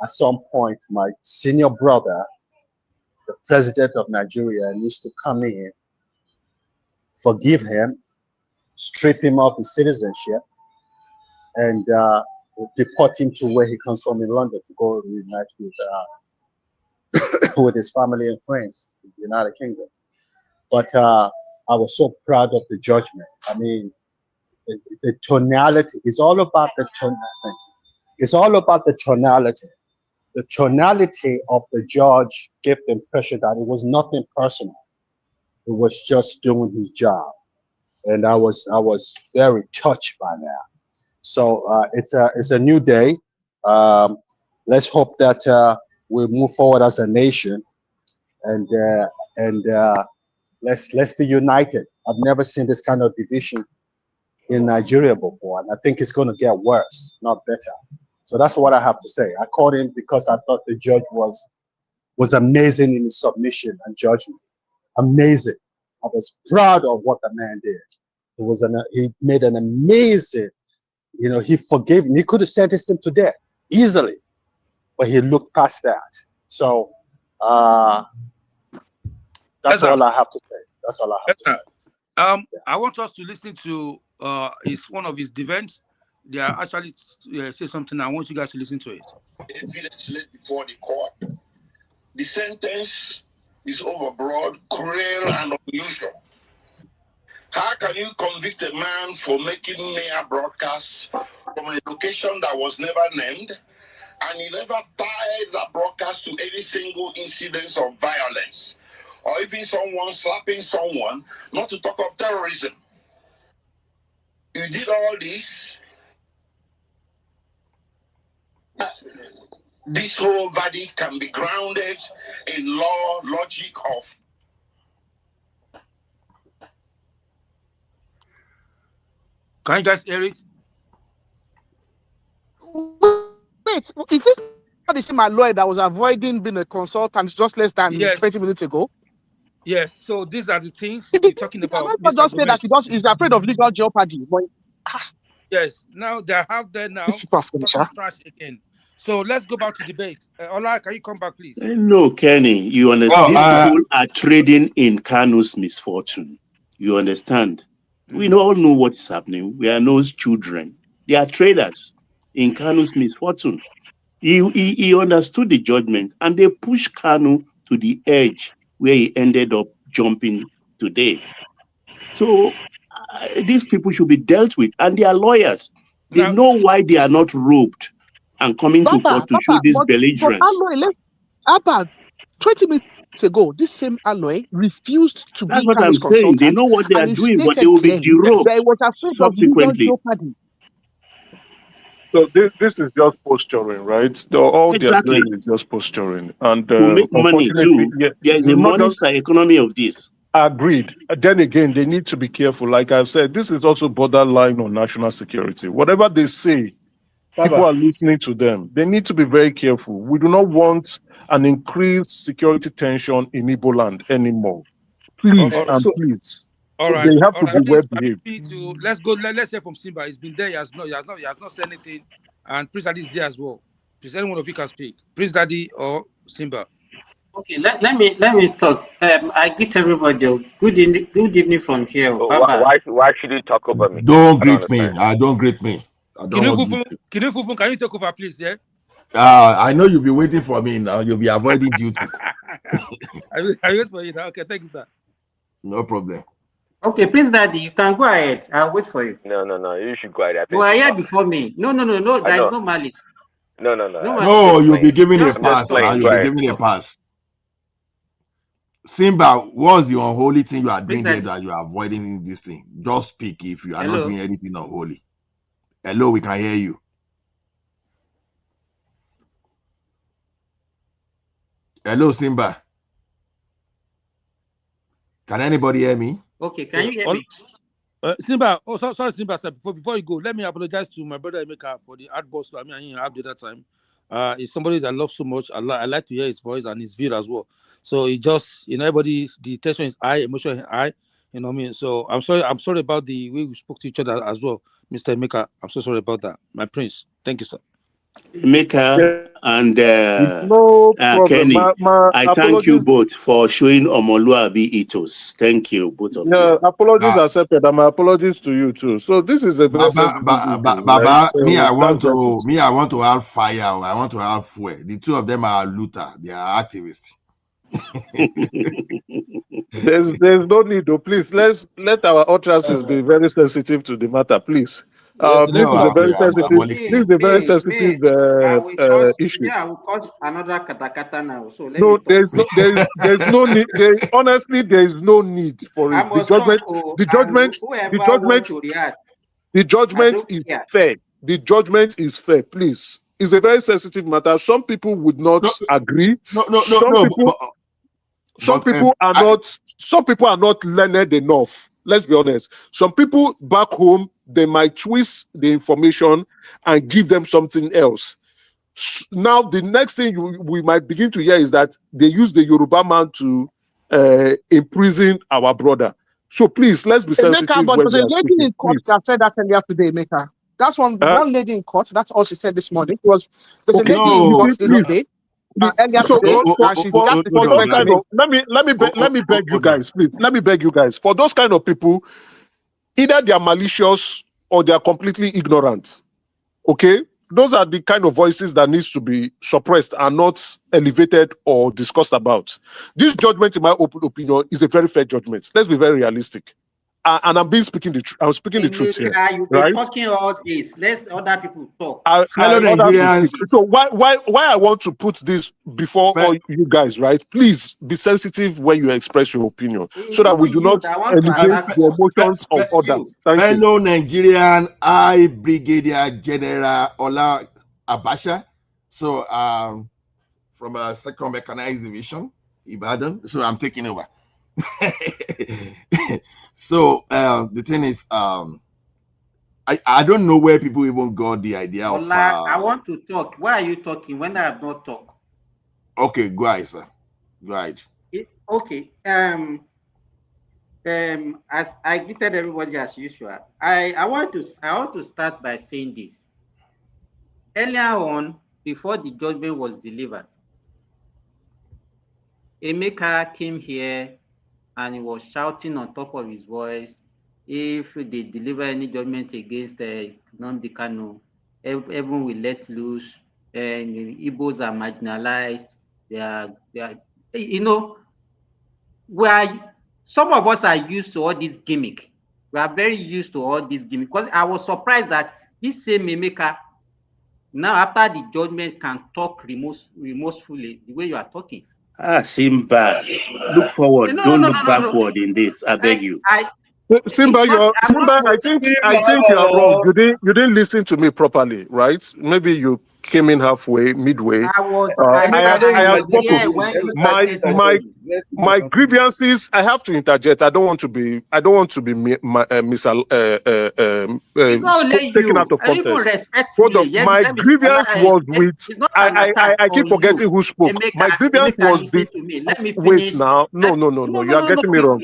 at some point, my senior brother, the president of Nigeria, needs to come in, forgive him, strip him of his citizenship, and deport him to where he comes from in London to go reunite with his family and friends in the United Kingdom. But I was so proud of the judgment. I mean, the tonality is all about the tonality. It's all about the tonality. The tonality of the judge gave the impression that it was nothing personal. It was just doing his job, and I was very touched by that. So it's a new day. Let's hope that we move forward as a nation, and let's be united. I've never seen this kind of division in Nigeria before, and I think it's going to get worse, not better. So that's what I have to say. I called him because I thought the judge was amazing in his submission and judgment. Amazing. I was proud of what the man did. He made an amazing, you know, he forgave him. He could have sentenced him to death easily, but he looked past that. So that's all I have to say. That's all I have to say. I want us to listen to one of his defense. They are actually say something. I want you guys to listen to it. Evidence laid before the court. The sentence is overbroad, cruel, and unusual. How can you convict a man for making mere broadcasts from a location that was never named, and he never tied that broadcast to any single incident of violence, or even someone slapping someone, not to talk of terrorism? You did all this. This whole verdict can be grounded in law, logic of. Can you guys hear it? Wait, is this not the same lawyer that was avoiding being a consultant just less than 20 minutes ago? Yes. So these are the things we're talking about. Not just say that he's afraid of legal jeopardy. But, yes. Now they have there now talking trash again. So let's go back to debate. Ola, can you come back, please? No, Kenny, you understand. These people are trading in Kanu's misfortune. You understand? We all know what is happening. We are no children. They are traders in Kanu's misfortune. He understood the judgment, and they pushed Kanu to the edge where he ended up jumping today. So these people should be dealt with, and they are lawyers. They know why they are not roped and coming to court to show this belligerence. About 20 minutes ago, this same alloy refused to That's be what I'm Kanu's saying. consultant. They know what they are doing, but they will be derobed That was afraid of legal jeopardy. So this is just posturing, right? All they're doing is just posturing, and to make money too. There is a money economy of this. Agreed. Then again, they need to be careful. Like I've said, this is also borderline on national security. Whatever they say, people are listening to them. They need to be very careful. We do not want an increased security tension in Igbo land anymore. Please please. All right. They have to be well behaved. Let's go. Let's hear from Simba. He's been there. He has not said anything. And Prince Daddy is there as well. Please, any one of you can speak. Prince Daddy or Simba. Okay, let me talk. I greet everybody. Good evening from here. Why should you talk over me? Don't greet me. Don't greet me. Can you take over, please? Yeah. I know you'll be waiting for me now. You'll be avoiding duty. I wait for you now. Okay, thank you, sir. No problem. Okay, Prince Daddy, you can go ahead. I'll wait for you. No. You should go ahead. You are here before me. No. I There is know. no malice. No. No malice. No, Just you'll be giving a just pass talk. now. playing. You'll Go be ahead. giving a pass. Simba, what's the unholy thing you are Prince doing there Daddy. that you are avoiding this thing? Just speak if you are not Hello. doing anything unholy. Hello, we can hear you. Hello, Simba. Can anybody hear me? Okay, can you hear me? Simba, sorry, Simba, sir. Before you go, let me apologize to my brother Emeka for the outburst. I mean, I have the other time. He's somebody that I love so much. I like to hear his voice and his view as well. So it just, everybody's, the tension is high, emotion is high. You know what I mean? So I'm sorry about the way we spoke to each other as well, Mr. Emeka. I'm so sorry about that, my prince. Thank you, sir. Emeka and no problem. Kenny, My I thank you both for showing Omoluabi ethos. Thank you, both of you. Apologies accepted, and my apologies to you too. So this is a very sensitive issue, Baba, right? So I want that's to have fire. I want to have fuel. The two of them are Luther. They are activists. There's no need though. Please let our utterances be very sensitive to the matter, please. This is a very sensitive. This is a very sensitive issue. I will cause another katakata now. So let No, me talk. there's no need. Honestly, there is no need for it. The judgment is fair. The judgment is fair. Please, it's a very sensitive matter. Some people would not agree. Some people are not learned enough. Let's be honest. Some people back home, they might twist the information and give them something else. Now, the next thing we might begin to hear is that they use the Yoruba man to imprison our brother. So please, let's be sensitive. But when there's a we are lady in speaking, court please. that said that earlier today, Meka. That's one lady in court. That's all she said this morning. There's a lady in court this day. Earlier today, for those kind of let me beg you guys, please. Let me beg you guys. For those kind of people, either they are malicious or they are completely ignorant. Okay, those are the kind of voices that needs to be suppressed and not elevated or discussed about. This judgment, in my opinion, is a very fair judgment. Let's be very realistic. And I'm speaking the truth here. You've been talking all this. Let other people talk. Fellow Nigerians. So why I want to put this before all you guys, right? Please be sensitive when you express your opinion, so that we do not elevate the emotions of others. Thank you. Fellow Nigerian, I Brigadier General Ola Abasha. So from a 2nd Mechanized Division, Ibadan. So I'm taking over. So the thing is, I don't know where people even got the idea of. I want to talk. Why are you talking when I have not talked? Okay, go ahead, sir. Go ahead. Okay. As I greeted everybody as usual, I want to start by saying this. Earlier on, before the judgment was delivered, Emeka came here and he was shouting on top of his voice, if they deliver any judgment against Nnamdi Kanu, everyone will let loose, and the Igbos are marginalized. They are, some of us are used to all this gimmick. We are very used to all this gimmick, because I was surprised that this same Emeka, now after the judgment, can talk remorsefully the way you are talking. Simba, look forward. Don't look backward in this. I beg you. Simba, I think you are wrong. You didn't listen to me properly, right? Maybe you came in halfway, midway. I have spoken. My grievances. I have to interject. I don't want to be taken out of context. My grievance was with. I keep forgetting who spoke. My grievance was the. Wait now. No. You are getting me wrong.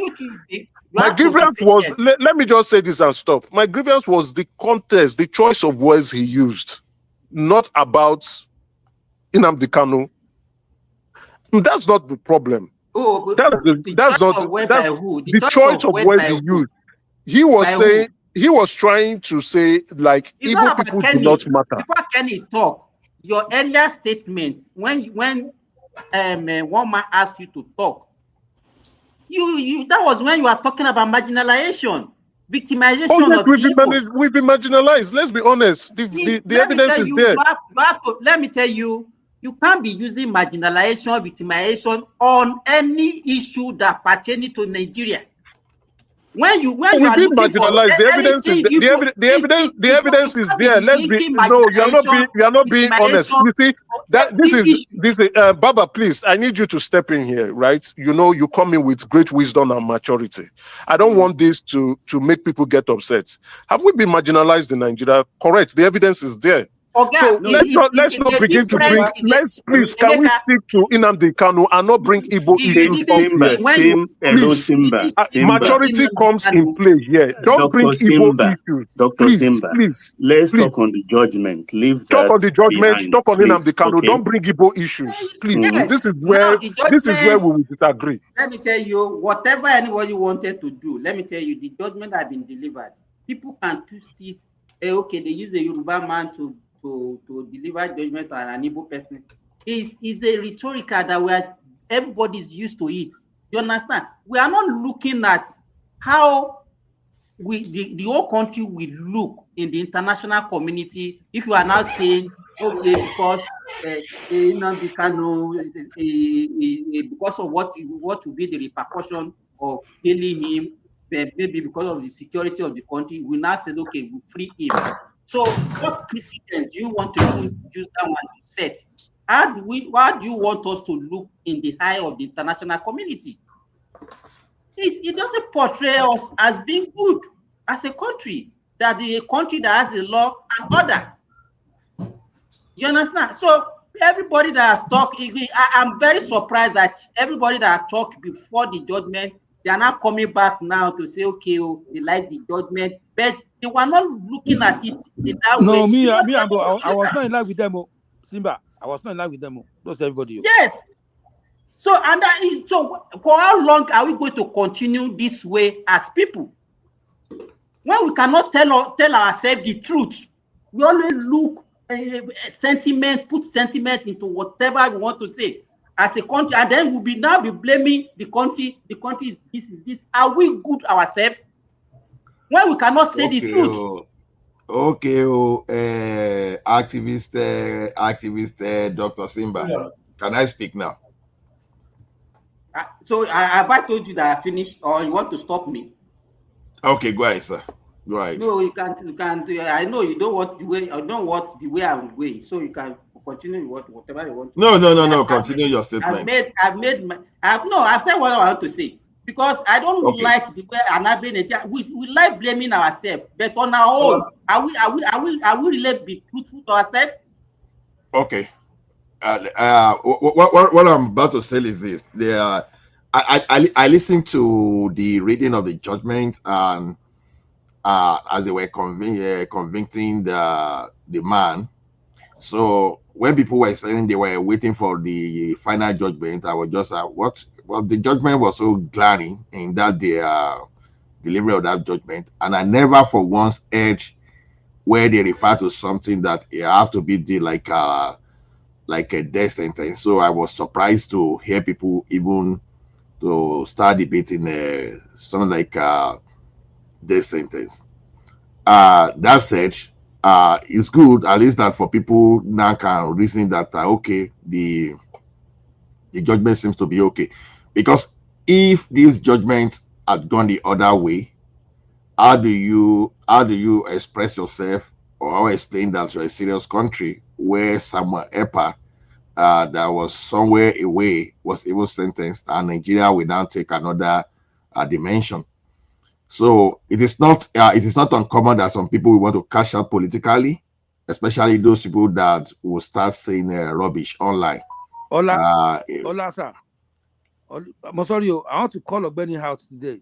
My grievance was, let me just say this and stop. My grievance was the context, the choice of words he used, not about Nnamdi Kanu. That's not the problem. That's the choice of words he used. He was saying, he was trying to say, like, Igbo people do not matter. Before Kenny talk, your earlier statement, when one man asked you to talk, that was when you are talking about marginalization, victimization Oh yes, of the we've been marginalized. Let's be honest. The let me evidence tell is you, there. you have to, let me tell you, you can't be using marginalization, victimization on any issue that pertaining to Nigeria. When you We've are been looking for marginalized. The evidence is anything, the evidence is there. No, you are not being honest. You see that this is Baba. Please, I need you to step in here, right? You know, you come in with great wisdom and maturity. I don't want this to make people get upset. Have we been marginalized in Nigeria? Correct. The evidence is there. Okay, So let's not begin to bring. Please, can we stick to Nnamdi Kanu and not bring Igbo issues up here? Please, maturity comes in play here. Don't bring Igbo issues. Dr. Please, Simba, please, let's talk please. on the judgment. Leave Talk that on the judgment. behind, Talk on please. Nnamdi Kanu. Okay? Don't bring Igbo issues. Please. Mhm. This is Now, where the we judgment, will disagree. let me tell you, whatever anybody wanted to do, let me tell you, the judgment has been delivered. People can twist it. Okay, they use a Yoruba man to deliver judgment on an Igbo person. Is a rhetorical that everybody's used to it. You understand? We are not looking at how the whole country will look in the international community if you are now saying, okay, because Nnamdi Kanu, because of what will be the repercussion of killing him, maybe because of the security of the country, we now say, okay, we free him. So what precedent do you want to even use that one to set? How do you want us to look in the eye of the international community? It doesn't portray us as being good as a country, that the country that has a law and order. You understand? So everybody that has talked, I'm very surprised that everybody that talked before the judgment, they are not coming back now to say, okay, they like the judgment, but they were not looking at it in that way. No, I was not in love with them, Simba. I was not in love with them. Those everybody. Yes. So so for how long are we going to continue this way as people? When we cannot tell ourselves the truth, we always look sentiment, put sentiment into whatever we want to say as a country, and then we'll now be blaming the country. The country is this. Are we good ourselves when we cannot say the truth? Okay, activist, Dr. Simba. Yeah. Can I speak now? So have I told you that I finished, or you want to stop me? Okay, go ahead, sir. Go ahead. No, you can't. I know you don't want the way. I don't want the way I'm going, so you can continue whatever you want. No. Continue your statement. I've said what I want to say, because I don't like the way Nnamdi. We like blaming ourselves, but on our own, are we really be truthful to ourselves? Okay. What I'm about to say is this: I listened to the reading of the judgment, and as they were convicting the man. So when people were saying they were waiting for the final judgment, I was just what? Well, the judgment was so glaring in that the delivery of that judgment, and I never for once heard where they refer to something that it have to be like a death sentence. So I was surprised to hear people even to start debating something like death sentence. That said, it's good at least that for people now can reason that okay, the judgment seems to be okay, because if this judgment had gone the other way, how do you express yourself or explain that you're a serious country where Samuel Epa that was somewhere away was even sentenced, and Nigeria will now take another dimension? So it is not uncommon that some people will want to cash out politically, especially those people that will start saying rubbish online. Hola, sir. I'm sorry, I want to call Ogbeni out today.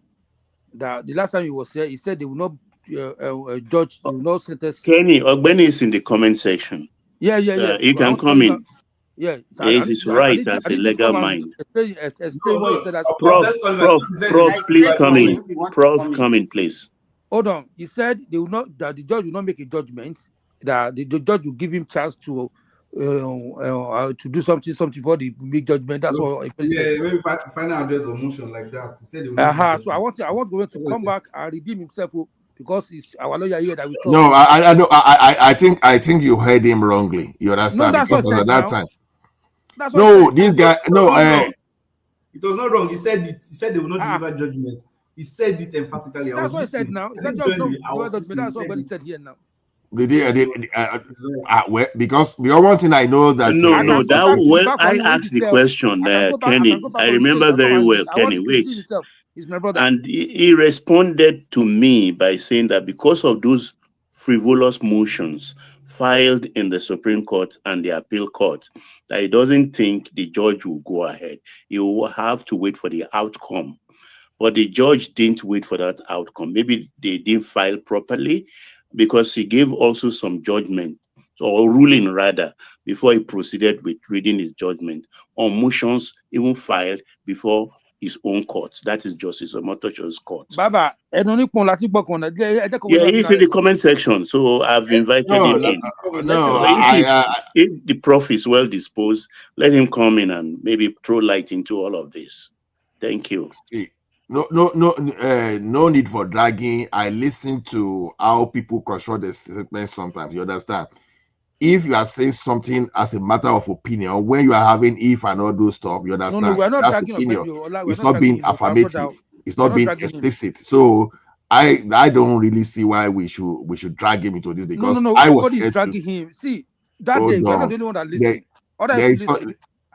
That the last time he was here, he said they will not judge, they will not sentence. Kenny, Ogbeni is in the comment section. Yeah. You can come in. Yeah, so yes, it's right as a legal mind. Explain what you said. Prof, please come in. Prof, come in, please. Hold on. He said they will not, that the judge will not make a judgment, that the judge will give him chance to to do something for the big judgment. That's what everybody said. Yeah, maybe final address or motion like that. He said he will not give So I want government to come back and redeem himself because it's our lawyer here that we trust. No, I know. I think you heard him wrongly. You understand? No, that's what because I said at that now. time. That's what No, this guy. No, it was not wrong. He said it. He said they will not deliver judgment. He said it emphatically. That's what he said now. He said just no judgment. That's what he said here now. Well, because the one thing I know that no, that when I asked the question, Kenny, I remember very well, Kenny. Wait, he's my brother, and he responded to me by saying that because of those frivolous motions filed in the Supreme Court and the Appeal Court, that he doesn't think the judge will go ahead. He will have to wait for the outcome. But the judge didn't wait for that outcome. Maybe they didn't file properly, because he gave also some judgment, or ruling rather, before he proceeded with reading his judgment on motions even filed before his own court. That is Justice Omotosho's court. Baba, yeah, he's in the comment section, so I've invited him in. No, if the prof is well disposed, let him come in and maybe throw light into all of this. Thank you. No need for dragging. I listen to how people construct the statements sometimes. You understand? If you are saying something as a matter of opinion, when you are having if and all those stuff, you understand? No, we're not that's dragging opinion. It's not being affirmative. It's not being explicit. So I don't really see why we should drag him into this, because no, nobody's dragging him. See, that day we're not the only one that listen.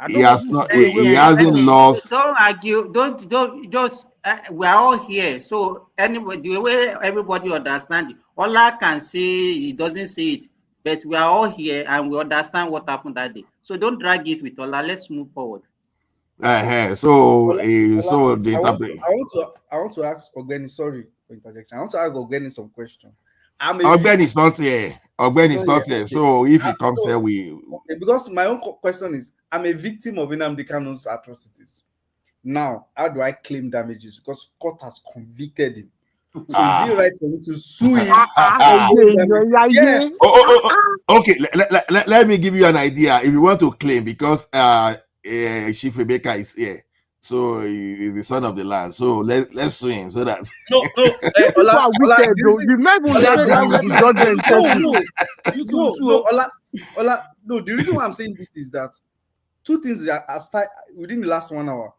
He hasn't lost. Don't argue. Don't just. We are all here. So anyway, the way everybody understands it, Ola can say he doesn't see it, but we are all here and we understand what happened that day. So don't drag it with Ola. Let's move forward. So I want to ask Ogeni. Sorry for interjection. I want to ask Ogeni some question. Ogeni is not here. Ogeni is not here. Okay. So if he comes here, because my own question is, I'm a victim of Nnamdi Kanu's atrocities. Now, how do I claim damages? Because court has convicted him. So is it right for me to sue him? Yes. Okay. Let me give you an idea. If you want to claim, because Chief Rebecca is here, so he's the son of the land. So let's sue him so that. No, the reason why I'm saying this is that two things that are within the last 1 hour.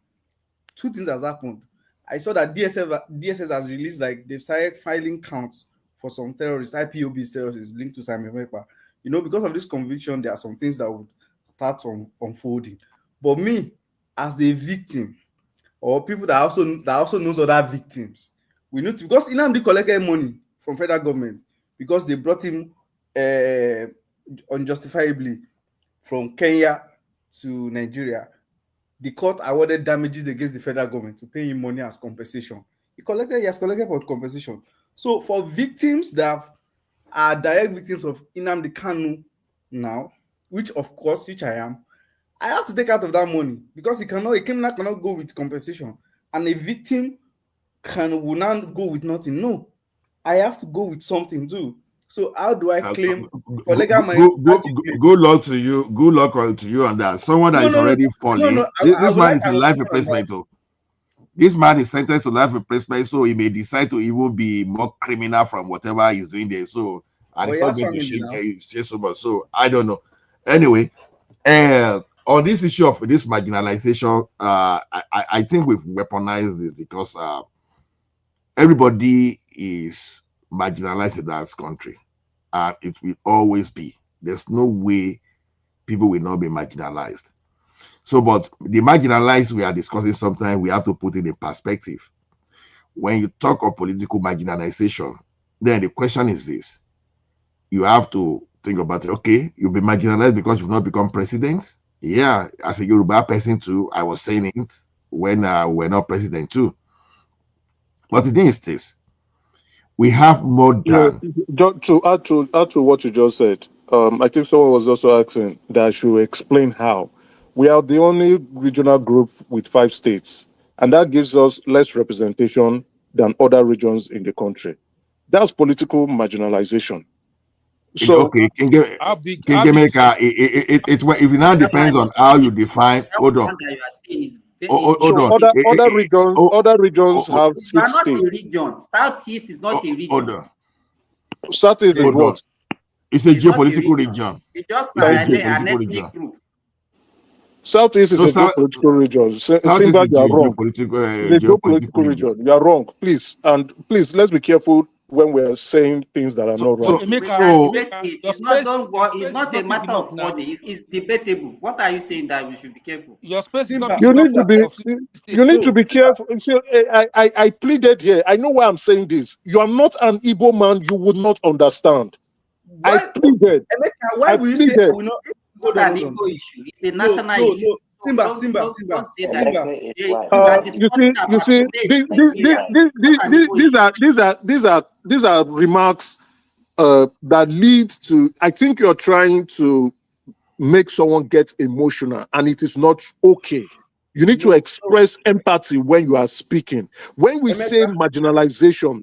Two things has happened. I saw that DSS has released, like, they've started filing counts for some terrorists, IPOB terrorists linked to Simon Ekpa. Because of this conviction, there are some things that would start unfolding. But me, as a victim, or people that also knows other victims, we need to, because Nnamdi collected money from federal government because they brought him unjustifiably from Kenya to Nigeria. The court awarded damages against the federal government to pay him money as compensation. He has collected for compensation. So for victims that are direct victims of Nnamdi Kanu now, which I am, I have to take out of that money, because a criminal cannot go with compensation, and a victim will not go with nothing. No, I have to go with something too. So how do I claim for legal means? Good luck to you. Good luck to you on that. Someone that is already falling. This man is in life imprisonment. This man is sentenced to life imprisonment, so he may decide to even be more criminal from whatever he's doing there. So, and it's not going to share so much. So I don't know. Anyway, on this issue of this marginalization, I think we've weaponized it, because everybody is marginalized in that country, and it will always be. There's no way people will not be marginalized. So, but the marginalized we are discussing, sometimes we have to put it in perspective. When you talk of political marginalization, then the question is this: you have to think about it. Okay, you'll be marginalized because you've not become president. Yeah, as a Yoruba person too, I was saying it when we're not president too. But the thing is this: we have more than. To add to what you just said, I think someone was also asking that I should explain how. We are the only regional group with 5 states, and that gives us less representation than other regions in the country. That's political marginalization. So okay, how big it now depends on how you define. Hold on. That you are saying is Hold on. other regions have you are 6 not a states. region. Southeast is not a region. Hold on. Southeast is Hold on. what? It's a It's not a geopolitical region. region. It's just It's a an geopolitical ethnic region. group. Southeast is a geopolitical region. Southeast Simba, is you are wrong. geopolitical, It's a geopolitical geopolitical region. region. You are wrong. Please, and please, let's be careful when we're saying things that are not right. We can debate it. It's not it's not a matter of money. It's debatable. What are you saying that we should be careful? Your space is not big You enough need to be you need to be careful. You see, I pleaded here. I know why I'm saying this. You are not an Igbo man, you would not understand. I pleaded. Why I will you say pleaded. we not? It's not an Igbo issue. It's a national issue. No. Simba. Don't say that. You see, these are remarks that lead to. I think you're trying to make someone get emotional, and it is not okay. You need to express empathy when you are speaking. When we say marginalization,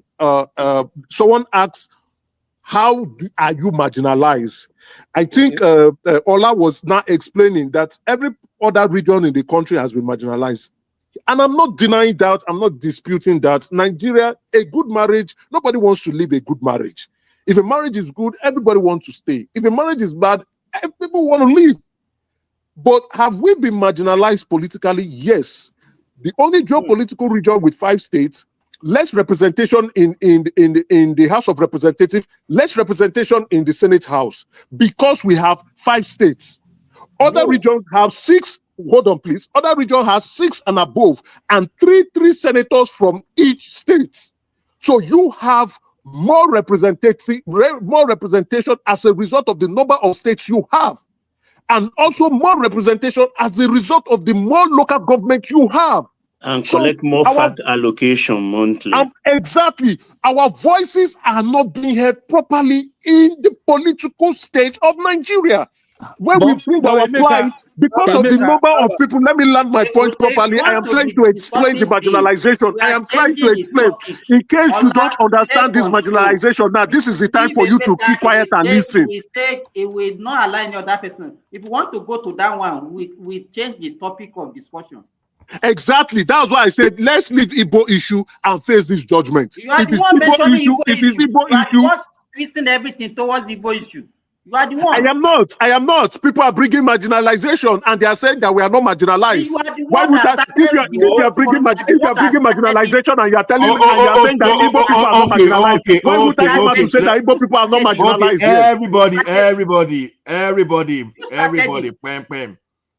someone asks, "How are you marginalized?" I think Ola was now explaining that every other region in the country has been marginalized. And I'm not denying that. I'm not disputing that. Nigeria, a good marriage, nobody wants to leave a good marriage. If a marriage is good, everybody wants to stay. If a marriage is bad, people want to leave. But have we been marginalized politically? Yes. The only geopolitical region with 5 states, less representation in the House of Representatives, less representation in the Senate House, because we have 5 states. Other regions have 6. Hold on, please. Other region has 6 and above, and three senators from each state. So you have more representation as a result of the number of states you have, and also more representation as a result of the more local government you have. And collect more fat allocation monthly. Exactly. Our voices are not being heard properly in the political stage of Nigeria. When we bring our plight, because of the number of people, let me land my point properly. I am trying to explain the marginalization. I am trying to explain. In case you don't understand this marginalization, now this is the time for you to keep quiet and listen. It will not allow any other person. If you want to go to that one, we change the topic of discussion. Exactly. That's why I said let's leave Igbo issue and face this judgment. You are the one mentioning Igbo issue. You are the one twisting everything towards Igbo issue. You are the one. I am not. People are bringing marginalization, and they are saying that we are not marginalized. You are the Why one would that? If you are bringing marginalization, and you are telling, and you are saying that Igbo people are not marginalized, why would I come out to say that Igbo people are not marginalized?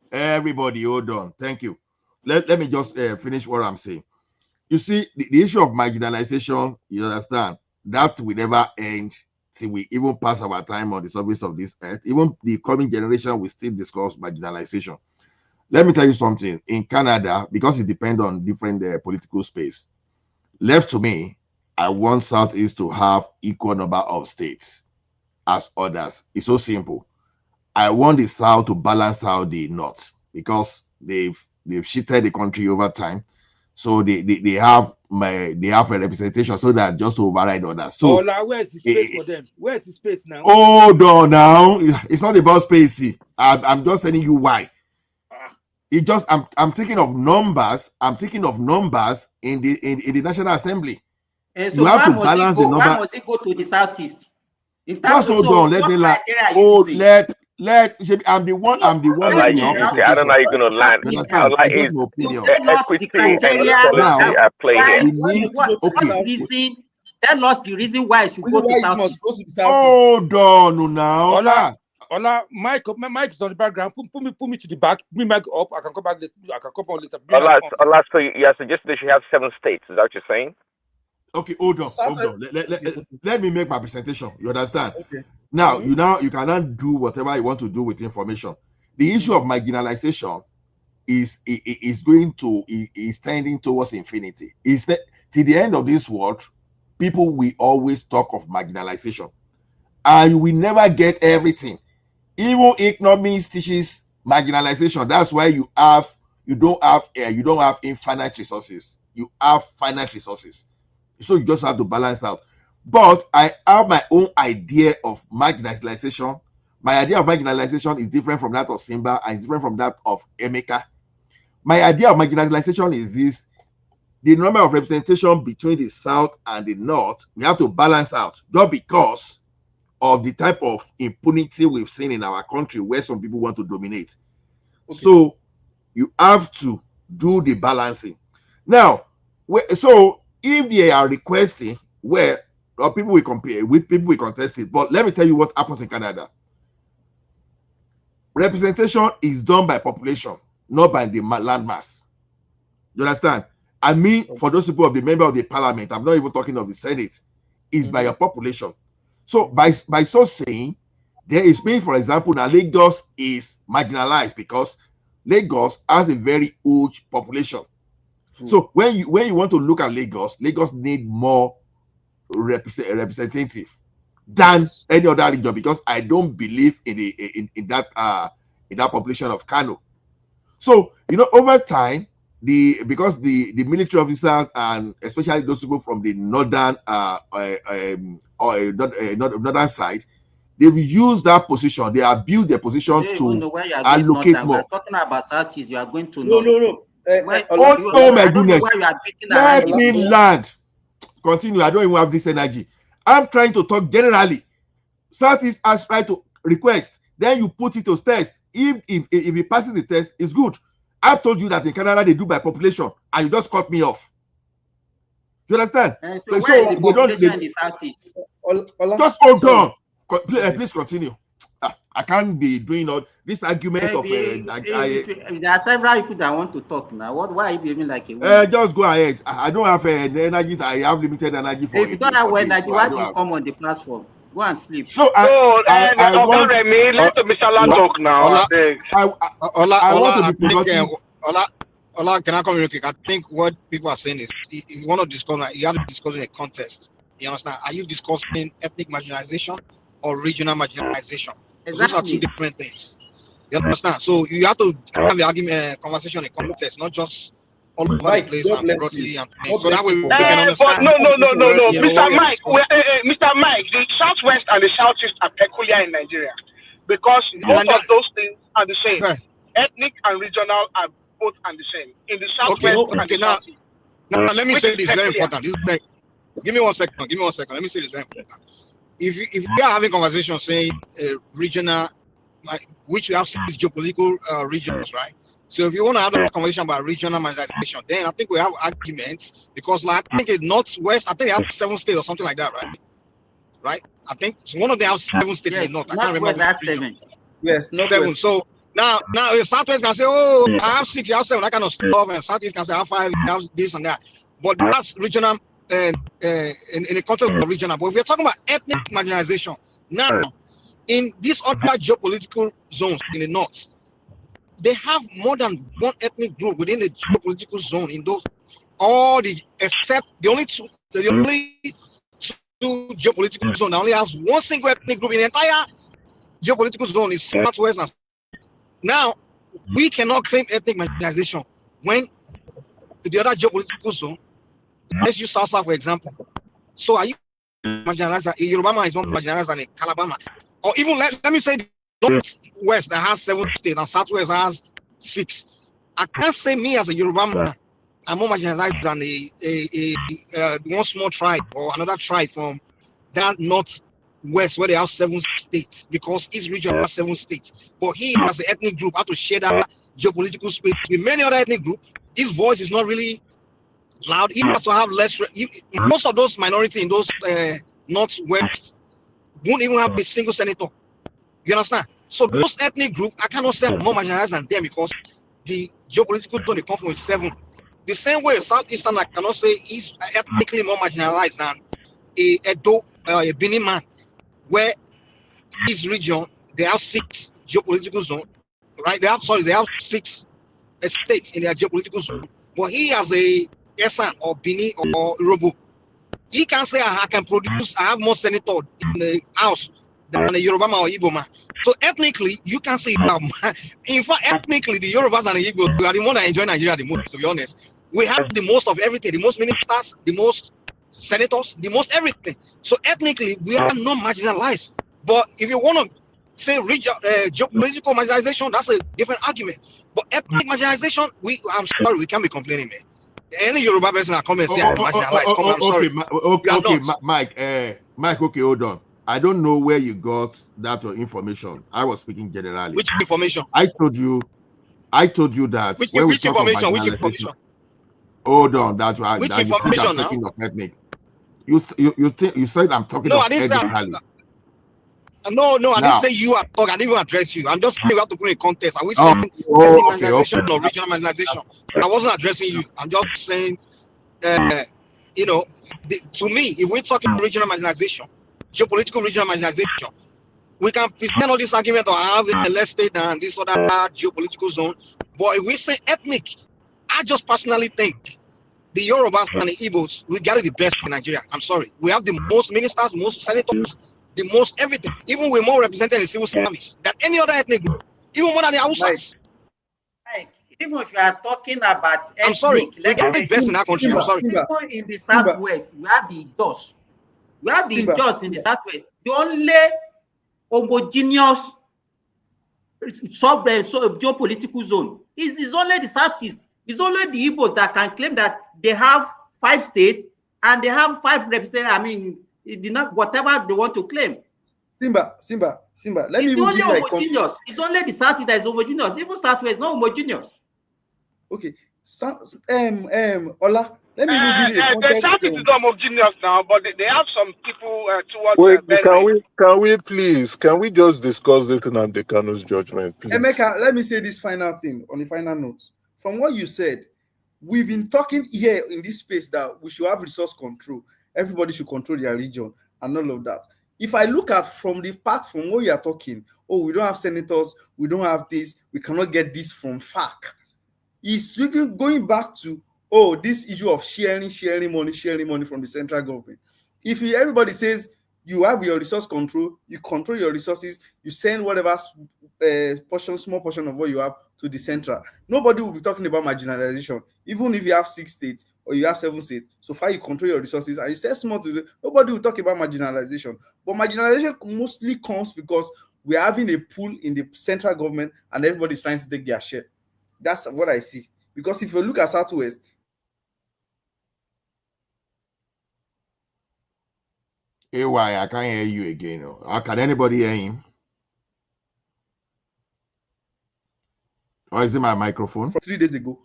Everybody, hold on. Thank you. Let me just finish what I'm saying. You see, the issue of marginalization, you understand, that will never end till we even pass our time on the surface of this earth. Even the coming generation will still discuss marginalization. Let me tell you something. In Canada, because it depends on different political space, left to me, I want Southeast to have equal number of states as others. It's so simple. I want the South to balance out the North, because they've shifted the country over time. So they have a representation, so that just to override others. So where's the space for them? Where's the space now? Hold on now. It's not about space. I'm just telling you why. It just I'm thinking of numbers. I'm thinking of numbers in the National Assembly. And so you have to balance the number. Why must it go to the Southeast? Just hold on. Let me like. I'm the one. I don't know how you're gonna land. Equity and equality at play here. Tell us the reason why it should go to Southeast. Hold on now. Ola, Mike is on the background. Put me to the back. Put me back up. I can come back later. I can come on later. Ola, so you are suggesting they should have 7 states. Is that what you're saying? Okay, hold on. Let me make my presentation. You understand? Okay. Now, you cannot do whatever you want to do with information. The issue of marginalization is tending towards infinity. Is that till the end of this world, people will always talk of marginalization, and we never get everything. Even economics teaches marginalization. That's why you don't have infinite resources. You have finite resources. So you just have to balance out. But I have my own idea of marginalization. My idea of marginalization is different from that of Simba and it's different from that of Emeka. My idea of marginalization is this: the number of representation between the South and the North, we have to balance out, just because of the type of impunity we've seen in our country where some people want to dominate. Okay. So you have to do the balancing. Now, so if they are requesting, where or people will compare with people will contest it, but let me tell you what happens in Canada. Representation is done by population, not by the landmass. You understand? I mean, for those people of the member of the parliament, I'm not even talking of the Senate, is by your population. So by so saying, there is mean, for example, now Lagos is marginalized because Lagos has a very huge population. So when you want to look at Lagos need more representative than any other region, because I don't believe in that population of Kano. So over time, because the military officers and especially those people from the northern northern side, they've used that position. They abuse their position to allocate more. We're talking about Southeast. You are going to No. Oh my goodness! Let me land. Continue. I don't even have this energy. I'm trying to talk generally. Southeast has tried to request. Then you put it to test. If it passes the test, it's good. I've told you that in Canada they do by population, and you just cut me off. You understand? So where is the population in the Southeast? Just hold on. Please continue. I can't be doing all this argument of. There are several people that want to talk now. Why are you behaving like a woman? Just go ahead. I don't have energy. I have limited energy for. If you don't have energy, why do you come on the platform? Go and sleep. No, I want. Let Mr. Land talk now. I want to be productive. Ola, can I come real quick? I think what people are saying is, if you want to discuss, you have to discuss in a context. You understand? Are you discussing ethnic marginalization or regional marginalization? Exactly. Those are two different things. You understand? So you have to have the argument, conversation in context, not just all over the place and broadly and things. So that way we can understand. No, Mr. Mike, Mr. Mike, the Southwest and the Southeast are peculiar in Nigeria because both of those things are the same. Ethnic and regional are both and the same in the Southwest and the Southeast. Now let me say this very important. Give me 1 second. Let me say this very important. If you are having conversation saying regional, which we have 6 geopolitical regions, right? So if you want to have a conversation about regional marginalization, then I think we have arguments because, like, I think in Northwest, I think they have 7 states or something like that, right? Right? I think so one of them have 7 states in the North. I can't remember. That's 7. Yes, 7. So now the Southwest can say, oh, I have 6, you have 7, that kind of stuff, and Southeast can say I have 5, you have this and that. But that's regional. In the context of regional, but if we're talking about ethnic marginalization now, in these other geopolitical zones in the north, they have more than one ethnic group within the geopolitical zone. In those, except the only two geopolitical zone that only has one single ethnic group in the entire geopolitical zone is Southwest. And now we cannot claim ethnic marginalization when the other geopolitical zone. Let's use South for example. So are you marginalized? Yoruba is not marginalized than Calabama, or even let me say Northwest that has 7 states and Southwest has 6. I can't say me as a Yoruba man, I'm more marginalized than a one small tribe or another tribe from that Northwest where they have 7 states, because each region has 7 states. But he as an ethnic group have to share that geopolitical space with many other ethnic groups. His voice is not really loud. He has to have less. Most of those minorities in those Northwest won't even have a single senator. You understand? So those ethnic groups, I cannot say more marginalized than them because the geopolitical zone they come from is 7. The same way Southeastern, I cannot say is ethnically more marginalized than a Edo, a Benin man, where this region they have 6 geopolitical zones, right? They have 6 states in their geopolitical zone, but he has a Esan or Bini or Robo. He can say I can produce. I have more senators in the house than a Yoruba man or Igbo man. So ethnically, you can say in fact, ethnically, the Yorubas and the Igbos are the one that enjoy Nigeria the most. To be honest, we have the most of everything: the most ministers, the most senators, the most everything. So ethnically, we are not marginalized. But if you want to say geopolitical marginalization, that's a different argument. But ethnic marginalization, I'm sorry, we can't be complaining, man. Any Yoruba person that come and say I'm marginalized, I'm sorry. Okay, Mike. Mike. Okay, hold on. I don't know where you got that information. I was speaking generally. Which information? I told you that which when we talk of information? Which marginalization. information? Hold on, that's right. Which You think I'm now? talking of ethnic. You said I'm talking No, of I didn't say. No, I didn't say you are talking. I didn't even address you. I'm just saying we have to put in context. Are we saying ethnic marginalization or regional marginalization? I wasn't addressing you. I'm just saying, you know, to me, if we're talking regional marginalization, geopolitical regional marginalization, we can present all this argument or have a less state and this other geopolitical zone. But if we say ethnic, I just personally think the Yorubas and the Igbos, we got it the best in Nigeria. I'm sorry. We have the most ministers, most senators, the most everything. Even we're more represented in civil service than any other ethnic group, even more than the Hausas. Like, even if you are talking about ethnic, I'm sorry, we got the best in our country. I'm sorry. Even in the southwest, we have the Ijaws. We have the Ijaws in the southwest. The only homogeneous geopolitical zone is only the southeast. It's only the Igbos that can claim that they have 5 states and they have 5 representatives. I mean, whatever they want to claim. Simba. Let me only homogeneous. It's only the southeast that is homogeneous. Even southwest is not homogeneous. Okay. Ola, let me give you a context. The southeast is homogeneous now, but they have some people towards. Wait, can we just discuss this Nnamdi Kanu's judgment, please? Emeka, let me say this final thing on the final note. From what you said, we've been talking here in this space that we should have resource control. Everybody should control their region and all of that. If I look at from what you are talking, we don't have senators, we don't have this, we cannot get this from FARC. It's going back to, this issue of sharing money from the central government. If everybody says you have your resource control, you control your resources, you send whatever small portion of what you have to the central, nobody will be talking about marginalization. Even if you have 6 states or you have 7 states, so far you control your resources and you say small to them, nobody will talk about marginalization. But marginalization mostly comes because we're having a pool in the central government and everybody's trying to take their share. That's what I see. Because if you look at Southwest, AY, I can't hear you again. Can anybody hear him? Or is it my microphone? From 3 days ago,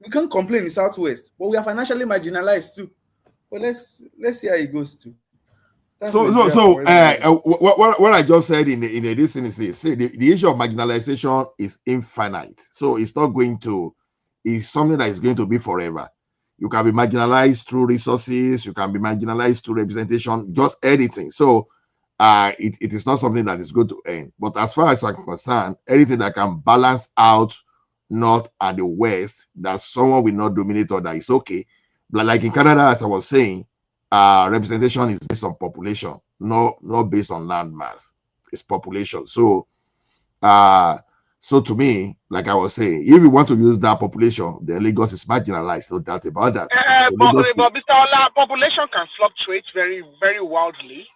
we can't complain in Southwest, but we are financially marginalized too. But let's see how it goes too. What I just said in this thing is the issue of marginalization is infinite. So it's not going to, it's something that is going to be forever. You can be marginalized through resources, you can be marginalized through representation, just anything. So it is not something that is going to end. But as far as I'm concerned, anything that can balance out North and the West, that someone will not dominate or that is okay. But like in Canada, as I was saying, representation is based on population, not based on land mass. It's population. So to me, like I was saying, if you want to use that population, then Lagos is marginalized, no doubt about that. But Mr. Ola, population can fluctuate very, very wildly.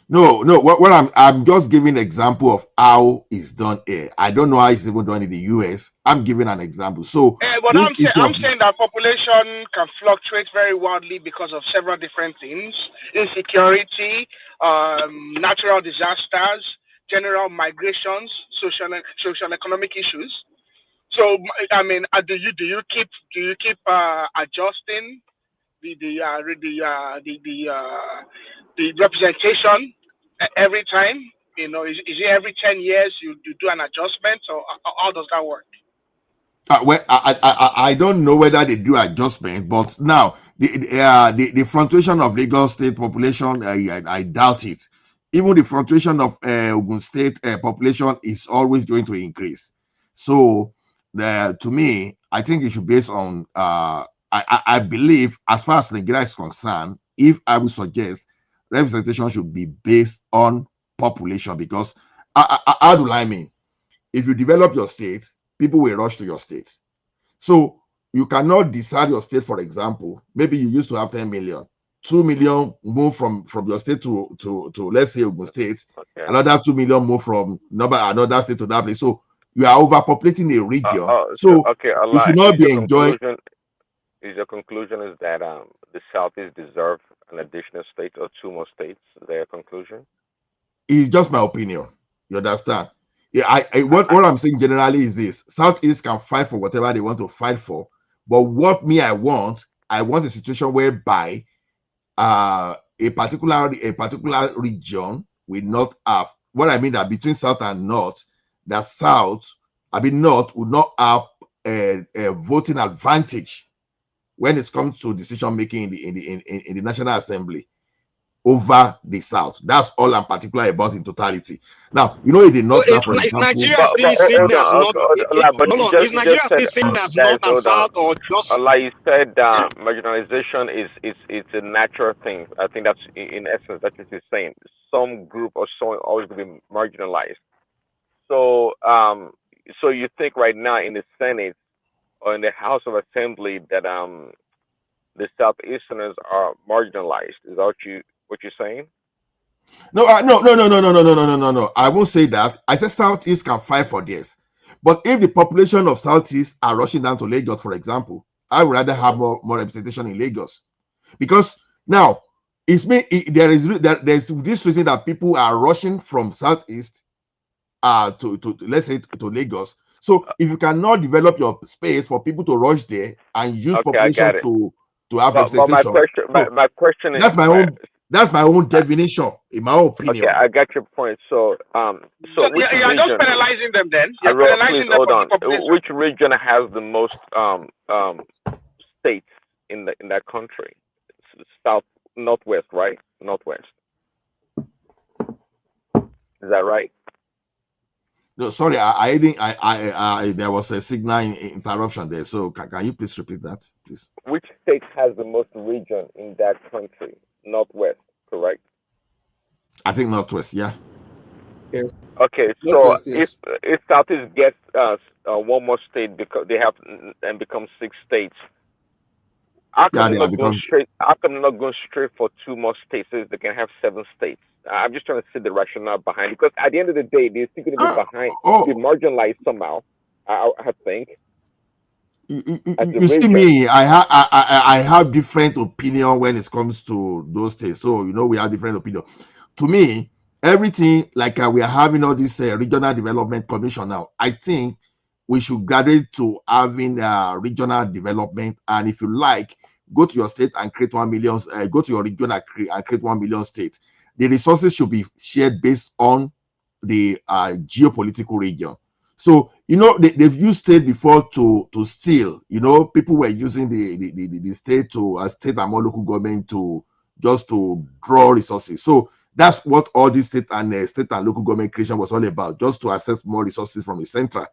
No. What I'm just giving an example of how it's done here. I don't know how it's even done in the US. I'm giving an example. So, but I'm saying that population can fluctuate very wildly because of several different things: insecurity, natural disasters, general migrations, social economic issues. So, I mean, do you keep adjusting the representation every time? You know, is it every 10 years you do an adjustment, or how does that work? Well, I don't know whether they do adjustment, but now the fluctuation of Lagos state population, I doubt it. Even the fluctuation of Ogun state population is always going to increase. So, to me, I think it should be based on. I believe, as far as Nigeria is concerned, if I would suggest, representation should be based on population, because how do I mean? If you develop your state, people will rush to your state. So you cannot decide your state, for example. Maybe you used to have 10 million. 2 million move from your state to let's say Ogun State. Okay. Another 2 million move from another state to that place. So you are overpopulating a region. So okay, you Allah, should not be enjoying. Is your conclusion is that the Southeast deserve an additional state or 2 more states? Is their conclusion? It's just my opinion. You understand? Yeah, what I'm saying generally is this: Southeast can fight for whatever they want to fight for, but what I want a situation whereby a particular region will not have, what I mean that between South and North, the North would not have a voting advantage when it comes to decision making in the National Assembly over the South. That's all I'm particular about in totality. Now, in the North, now, for example, Nigeria still seen as not? Is Nigeria still seen as North and South, or just? Like you said, marginalization is a natural thing. I think that's in essence that's what you're saying. Some group or so always going to be marginalized. So, so you think right now in the Senate or in the House of Assembly that the Southeasterners are marginalized? Is that what you're saying? No. I won't say that. I said Southeast can fight for this. But if the population of Southeast are rushing down to Lagos, for example, I would rather have more representation in Lagos. Because now, there's this reason that people are rushing from Southeast to let's say to Lagos. So if you cannot develop your space for people to rush there and use population to have representation, my question is that's my own definition, in my opinion. Okay, I got your point. So, you're just penalizing them then. You're penalizing them. Hold on. Which region has the most states in that country? South, northwest, right? Northwest. Is that right? No, sorry, I didn't. There was a signal interruption there. So can you please repeat that, please? Which state has the most region in that country? Northwest, correct? I think Northwest, yeah. Yes. Okay, so if Southeast gets one more state because they have and become 6 states, how come they're not going straight? How come they're not going straight for 2 more states so they can have 7 states? I'm just trying to see the rationale behind it, because at the end of the day, they're still going to be behind, be marginalized somehow. I think. You see me, I have different opinion when it comes to those states. So we have different opinion. To me, everything like we are having all this regional development commission now. I think we should graduate to having regional development, and if you like, go to your state and create 1 million. Go to your region and create 1 million states. The resources should be shared based on the geopolitical region. So they've used state before to steal. People were using the state to state and more local government to just to draw resources. So that's what all this state and local government creation was all about, just to access more resources from the central.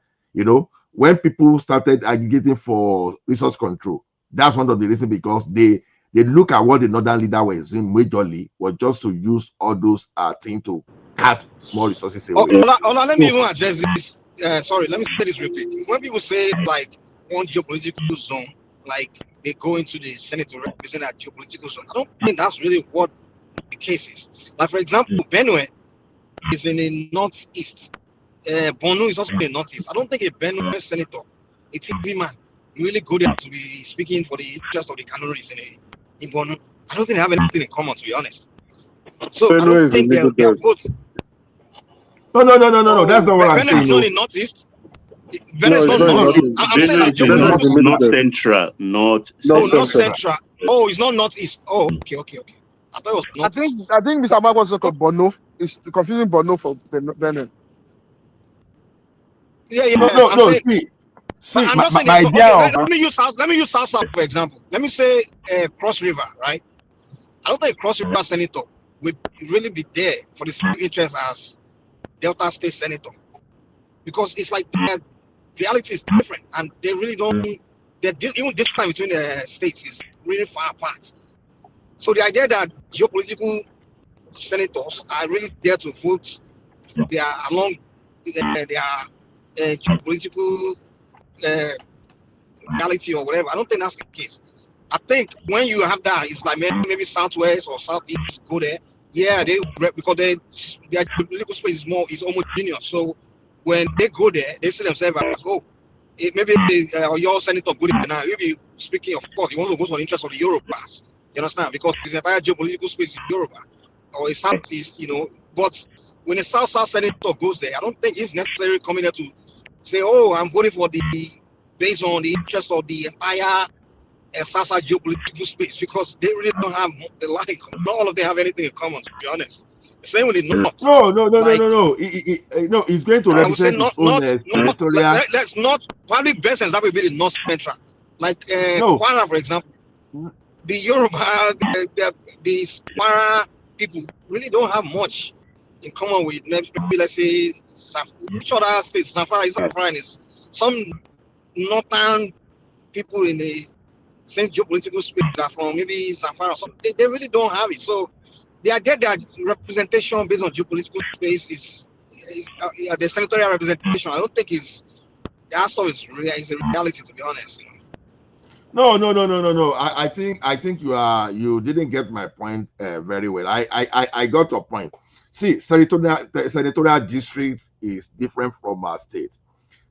When people started aggregating for resource control, that's one of the reasons, because they look at what the northern leader was doing majorly was just to use all those things to cut more resources away. Let me even address this. Sorry, let me say this real quick. When people say like one geopolitical zone, like they go into the Senate to represent that geopolitical zone, I don't think that's really what the case is. Like, for example, Benue is in the northeast. Borno is also in the northeast. I don't think a Benue senator, a TV man, you really go there to be speaking for the interest of the Canaries in Borno. I don't think they have anything in common, to be honest. So Benue I don't think their vote. No. That's not what I'm saying. Benue is not in northeast. Benue is not north. I'm saying that Benue is not central. Not central. Oh, it's not northeast. Oh, okay. I thought it was northeast. I think Mr. Mark was talking about Borno. It's confusing Borno for Benue. Yeah. No. See, my idea. Let me use South for example. Let me say Cross River, right? I don't think Cross River senator would really be there for the same interest as Delta State senator, because it's like the reality is different, and they really don't. Even this time between the states is really far apart. So the idea that geopolitical senators are really there to vote, they are along their geopolitical reality or whatever. I don't think that's the case. I think when you have that, it's like maybe Southwest or Southeast go there. Yeah, because their political space is homogeneous. So when they go there, they see themselves as maybe your senator good now. If you speaking, of course, you want to go for the interest of the Yorubas. You understand? Because the entire geopolitical space is Yoruba or a Southeast, But when a South senator goes there, I don't think he's necessarily coming there to say, "Oh, I'm voting for based on the interest of the entire Sasa geopolitical space," because they really don't have a lot in common. Not all of them have anything in common, to be honest. The same with the North. No. No. He's going to represent his own territorial. Let's not. Probably best example would be the North Central, like Kwara, for example. The Yoruba, the Kwara people really don't have much in common with maybe let's say which other states. Zamfara is some northern people in the same geopolitical space are from maybe Zamfara or something. They really don't have it. So their representation based on geopolitical space is the senatorial representation. I don't think that stuff is a reality, to be honest. No. I think you didn't get my point very well. I got your point. See, senatorial district is different from our state,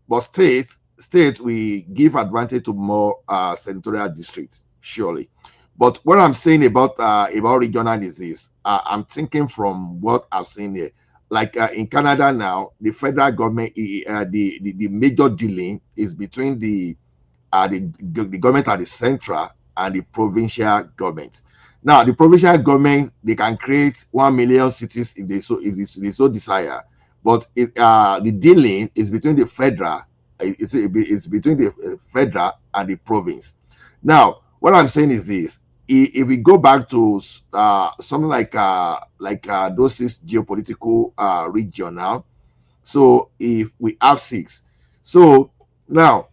but state we give advantage to more senatorial districts, surely. But what I'm saying about regional is this: I'm thinking from what I've seen here. Like in Canada now, the federal government, the major dealing is between the government at the central and the provincial government. Now, the provincial government, they can create 1 million cities if they so desire, but the dealing is between the federal. It's between the federal and the province. Now, what I'm saying is this: if we go back to something like those 6 geopolitical region now, so if we have 6, so now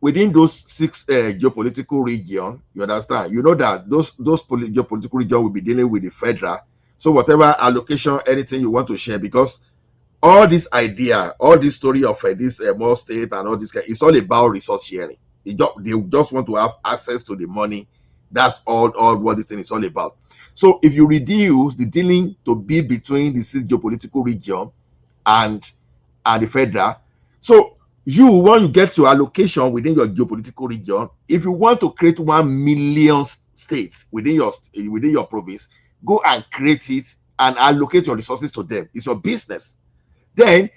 within those 6 geopolitical region, you understand, you know that those geopolitical region will be dealing with the federal. So whatever allocation, anything you want to share, because all this idea, all this story of this more state and all this, it's all about resource sharing. They just want to have access to the money. That's all what this thing is all about. So if you reduce the dealing to be between the 6 geopolitical region and the federal, so when you get to allocation within your geopolitical region, if you want to create 1 million states within your province, go and create it and allocate your resources to them. It's your business. Then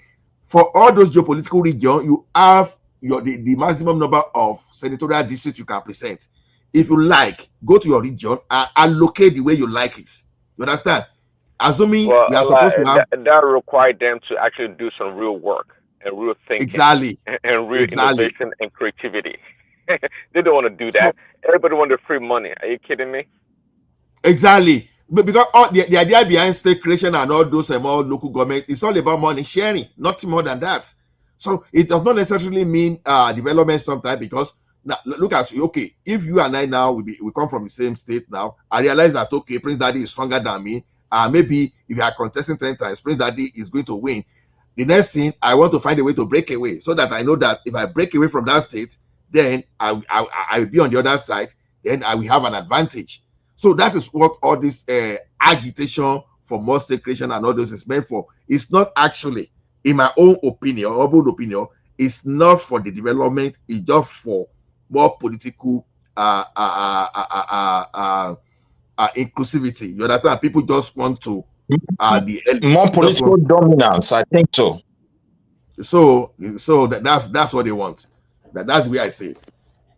for all those geopolitical regions, you have the maximum number of senatorial districts you can present. If you like, go to your region and allocate the way you like it. You understand? Assuming we are supposed to have that required them to actually do some real work and real thinking, exactly, and real innovation and creativity. They don't want to do that. Everybody wants the free money. Are you kidding me? Exactly. But because the idea behind state creation and all those more local government, it's all about money sharing, nothing more than that. So it does not necessarily mean development sometimes, because now look at you. Okay, if you and I now we come from the same state now, I realize that okay, Prince Daddy is stronger than me. Maybe if you are contesting 10 times, Prince Daddy is going to win. The next thing, I want to find a way to break away, so that I know that if I break away from that state, then I will be on the other side. Then I will have an advantage. So that is what all this agitation for more state creation and all this is meant for. It's not actually, in my own opinion, humble opinion, it's not for the development. It's just for more political inclusivity. You understand? People just want to more political dominance. I think so. So that's what they want. That's the way I say it.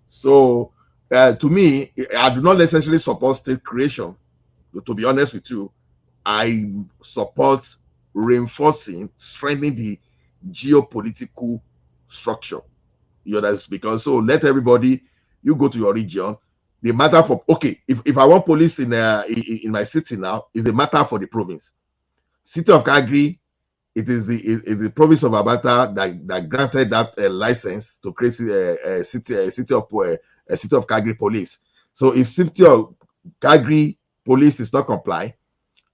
So to me, I do not necessarily support state creation. To be honest with you, I support reinforcing, strengthening the geopolitical structure. You know, that's because so let everybody, you go to your region. The matter for okay, if I want police in my city now, is a matter for the province. City of Calgary, it is the province of Alberta that granted that license to create a city of Calgary police. So if city of Calgary police is not comply,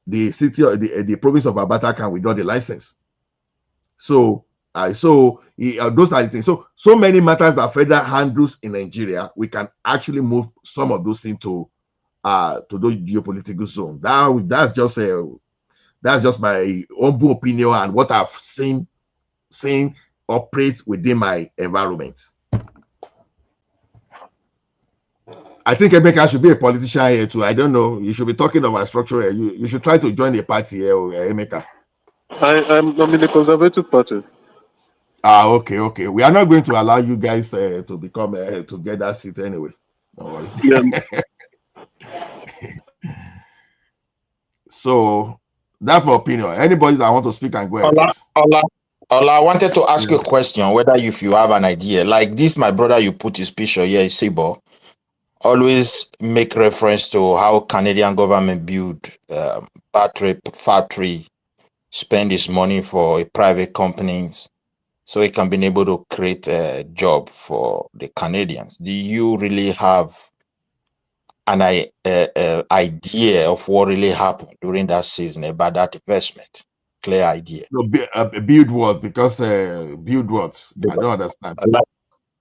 the province of Alberta can withdraw the license. So So those are the things. So many matters that federal handles in Nigeria, we can actually move some of those things to those geopolitical zone. That's just my humble opinion and what I've seen operates within my environment. I think Emeka should be a politician here too. I don't know. You should be talking about structure. You should try to join a party here, Emeka. I'm in the Conservative Party. Okay. We are not going to allow you guys to become to get that seat anyway. Don't worry. Yeah. So that's my opinion. Anybody that want to speak and go ahead, please. Ola, I wanted to ask you a question, whether if you have an idea. Like this, my brother, you put his picture here, Sibo, always make reference to how Canadian government build battery factory, spend his money for a private companies, so it can be able to create a job for the Canadians. Do you really have an idea of what really happened during that season about that investment? Clear idea. No, build what? Because build what? I don't understand.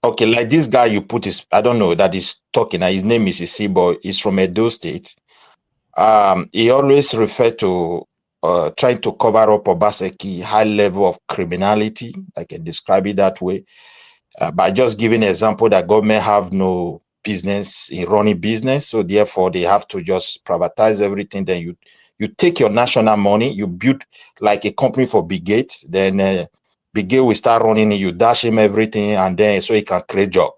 Okay, like this guy you put his, I don't know that is talking. His name is Isibo. He's from Edo State. He always referred to trying to cover up Obaseki high level of criminality. I can describe it that way. By just giving an example that government have no business in running business, so therefore they have to just privatize everything. Then you take your national money, you build like a company for Bill Gates, then Bill Gates will start running it, you dash him everything, and then so he can create job.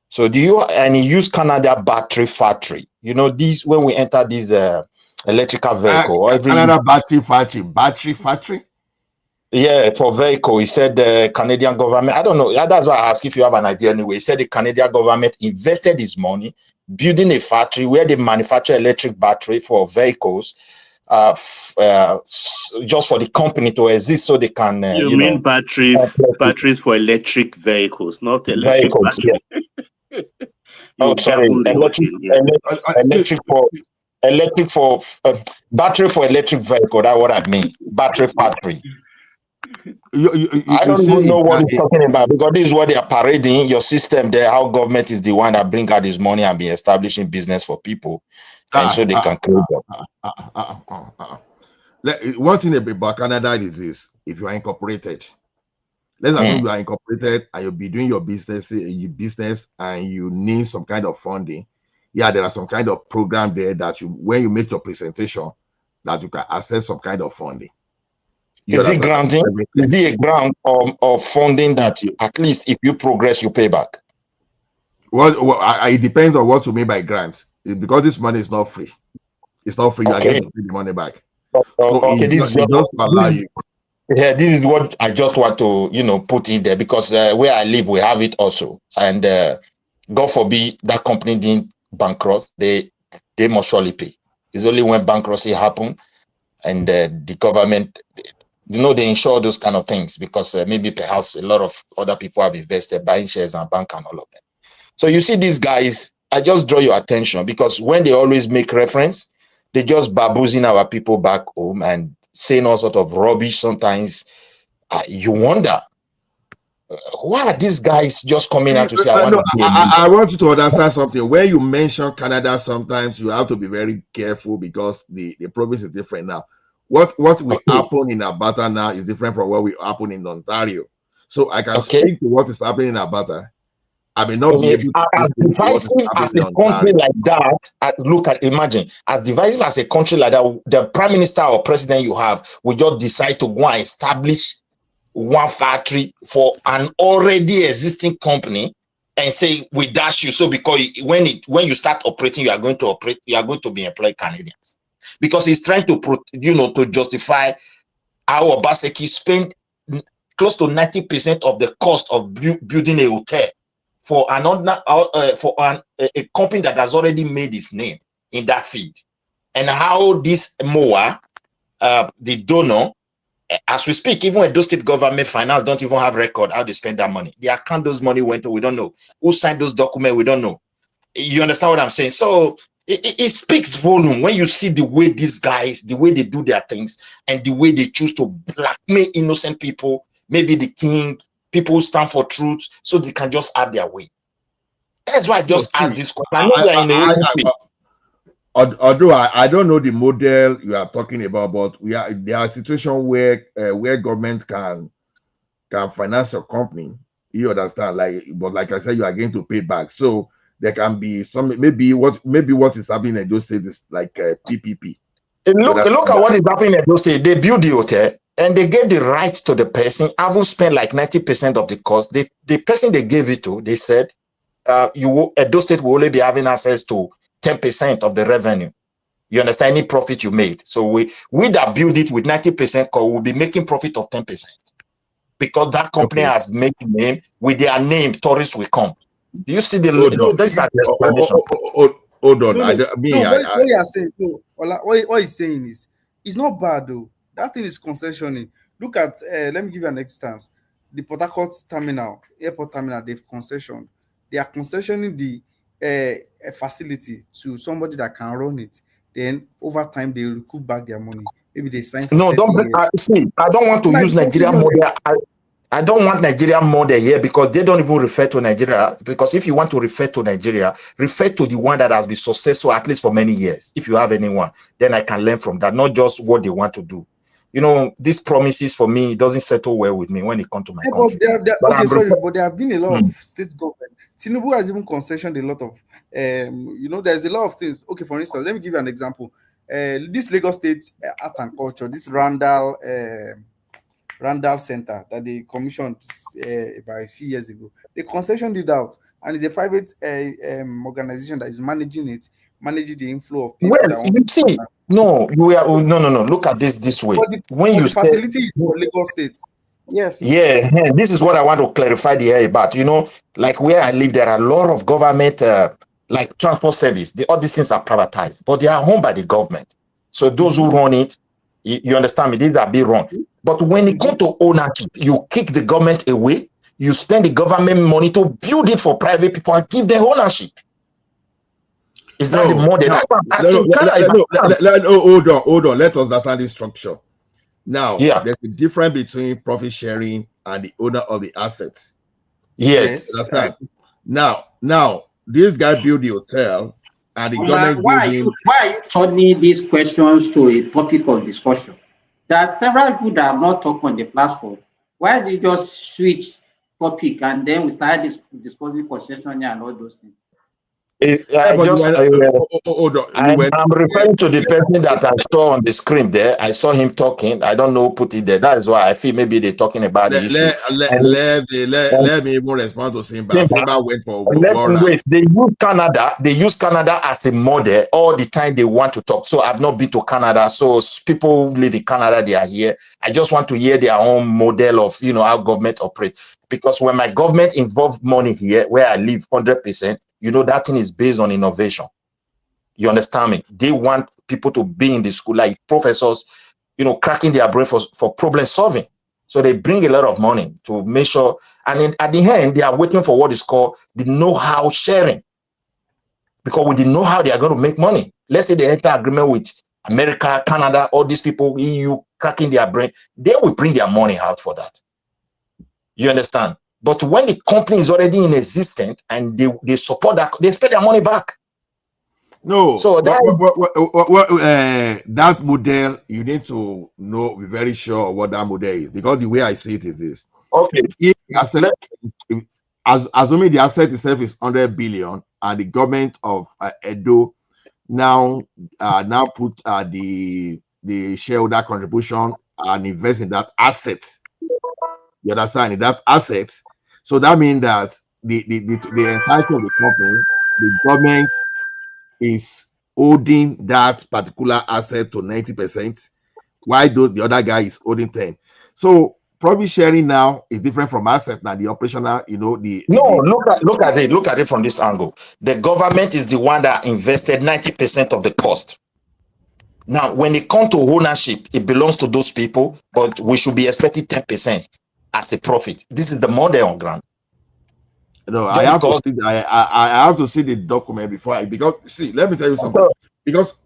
So and he use Canada battery factory. You know, these when we enter this electrical vehicle, Canada battery factory. Yeah, for vehicle, he said the Canadian government, I don't know, that's why I asked if you have an idea anyway. He said the Canadian government invested his money building a factory where they manufacture electric battery for vehicles, just for the company to exist so they can, you mean batteries for electric vehicles, not electric vehicles, battery. Yeah. Oh, sorry, electric for battery for electric vehicle. That's what I mean. Battery factory. I don't even know what he's talking about, because this is what they are parading your system there. How government is the one that bring out this money and be establishing business for people, and so they can create them. One thing about Canada is this: if you are incorporated, let's assume you are incorporated and you'll be doing your business, and you need some kind of funding. Yeah, there are some kind of program there that when you make your presentation, that you can access some kind of funding. Is it granting? Is it a grant of funding that you, at least if you progress, you pay back? Well, it depends on what you mean by grants. Because this money is not free. It's not free. You are going to pay the money back. Okay, this is what I just want to put in there, because where I live, we have it also. And God forbid that company didn't bankrupt, they must surely pay. It's only when bankruptcy happen and the government, they insure those kind of things, because maybe perhaps a lot of other people have invested buying shares and bank and all of that. So you see these guys, I just draw your attention, because when they always make reference, they just baboozing our people back home and saying all sort of rubbish. Sometimes you wonder, why are these guys just coming out to say, I want you to understand something. When you mention Canada, sometimes you have to be very careful, because the province is different now. What will happen in Alberta now is different from what will happen in Ontario. So I can speak to what is happening in Alberta. I may not be able to as divisive as a country like that. Imagine, as divisive as a country like that, the prime minister or president you have will just decide to go and establish one factory for an already existing company and say we dash you. So because when you start operating, you are going to be employed Canadians, because he's trying to to justify how Obaseki spent close to 90% of the cost of building a hotel for a company that has already made its name in that field, and how this MOA, the donor, as we speak, even those state government finance don't even have record how they spend that money. The account those money went to, we don't know. Who signed those documents, we don't know. You understand what I'm saying? So it speaks volume when you see the way these guys, the way they do their things, and the way they choose to blackmail innocent people maybe the king, people who stand for truth, so they can just have their way. That's why I just asked this question. I know we are in a waiting phase. Although I don't know the model you are talking about, but there are situations where government can finance your company. You understand? But like I said, you are going to pay back. So there can be some maybe what is happening in those states is like PPP. Look at what is happening in those states. They build the hotel and they gave the right to the person. Haven't spent like 90% of the cost. The person they gave it to, they said, those states will only be having access to 10% of the revenue. You understand? Any profit you made. So we that build it with 90% will be making profit of 10%. Because that company has made the name, with their name, tourists will come. Do you see the this is the explanation? Hold on. What you are saying, what he's saying is it's not bad though. That thing is concessioning. Look at let me give you an instance. The Port Harcourt terminal, airport terminal, they've concessioned. They are concessioning the facility to somebody that can run it. Then over time they recoup back their money. Maybe they sign for 30 years. I don't want to use Nigeria model. I don't want Nigeria model here because they don't even refer to Nigeria. Because if you want to refer to Nigeria, refer to the one that has been successful at least for many years. If you have anyone, then I can learn from that, not just what they want to do. You know, these promises for me, it doesn't settle well with me when it comes to my country. But there have been a lot of state government. Tinubu has even concessioned a lot of, there's a lot of things. Okay, for instance, let me give you an example. This Lagos State Art and Culture, this Randall Center that they commissioned about a few years ago, they concessioned it out, and it's a private organization that is managing the inflow of people. No. Look at this way. The facility is for Lagos State. Yes. Yeah, this is what I want to clarify here about. Like where I live, there are a lot of government, like transport service. All these things are privatized, but they are owned by the government. So those who run it, you understand me, these are big wrong. But when it comes to ownership, you kick the government away, you spend the government money to build it for private people and give them ownership. Is that the model? Hold on. Let us understand this structure. Now, there's a difference between profit sharing and the owner of the assets. Yes. Now, this guy built the hotel, and the government gave him. Why are you turning these questions to a topic of discussion? There are several people that have not talked on the platform. Why do you just switch topic and then we start discussing concession and all those things? I'm referring to the person that I saw on the screen there. I saw him talking. I don't know who put it there. That is why I feel maybe they're talking about the issue. Let me even respond to Simba. Simba went for wait. They use Canada as a model all the time they want to talk. So I've not been to Canada. So people who live in Canada, they are here. I just want to hear their own model of how government operates. Because when my government involves money here, where I live 100%, that thing is based on innovation. You understand me? They want people to be in the school, like professors, cracking their brain for problem solving. So they bring a lot of money to make sure. And at the end, they are waiting for what is called the know-how sharing. Because with the know-how, they are going to make money. Let's say they enter agreement with America, Canada, all these people, EU, cracking their brain. They will bring their money out for that. You understand? But when the company is already in existence and they support that, they expect their money back. No, so that model, you need to be very sure of what that model is, because the way I see it is this. Okay. Assuming the asset itself is 100 billion, and the government of Edo now put the shareholder contribution and invest in that asset. You understand? In that asset. So that means that the entirety of the company, the government is holding that particular asset to 90%, while the other guy is holding 10%. So profit sharing now is different from asset now. The operational, look at it from this angle. The government is the one that invested 90% of the cost. Now, when it comes to ownership, it belongs to those people, but we should be expecting 10% as a profit. This is the model on ground. No, I have to see the document before because let me tell you something. Because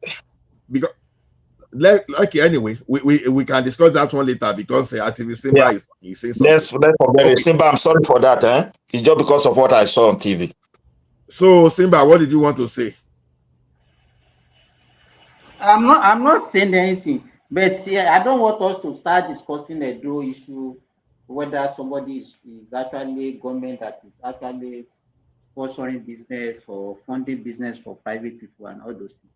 Okay, anyway, we can discuss that one later because activist Simba is saying something. Let's forget it. Simba, I'm sorry for that. It's just because of what I saw on TV. So Simba, what did you want to say? I'm not saying anything, but yeah, I don't want us to start discussing a Edo issue, whether somebody is actually government that is actually sponsoring business or funding business for private people and all those things.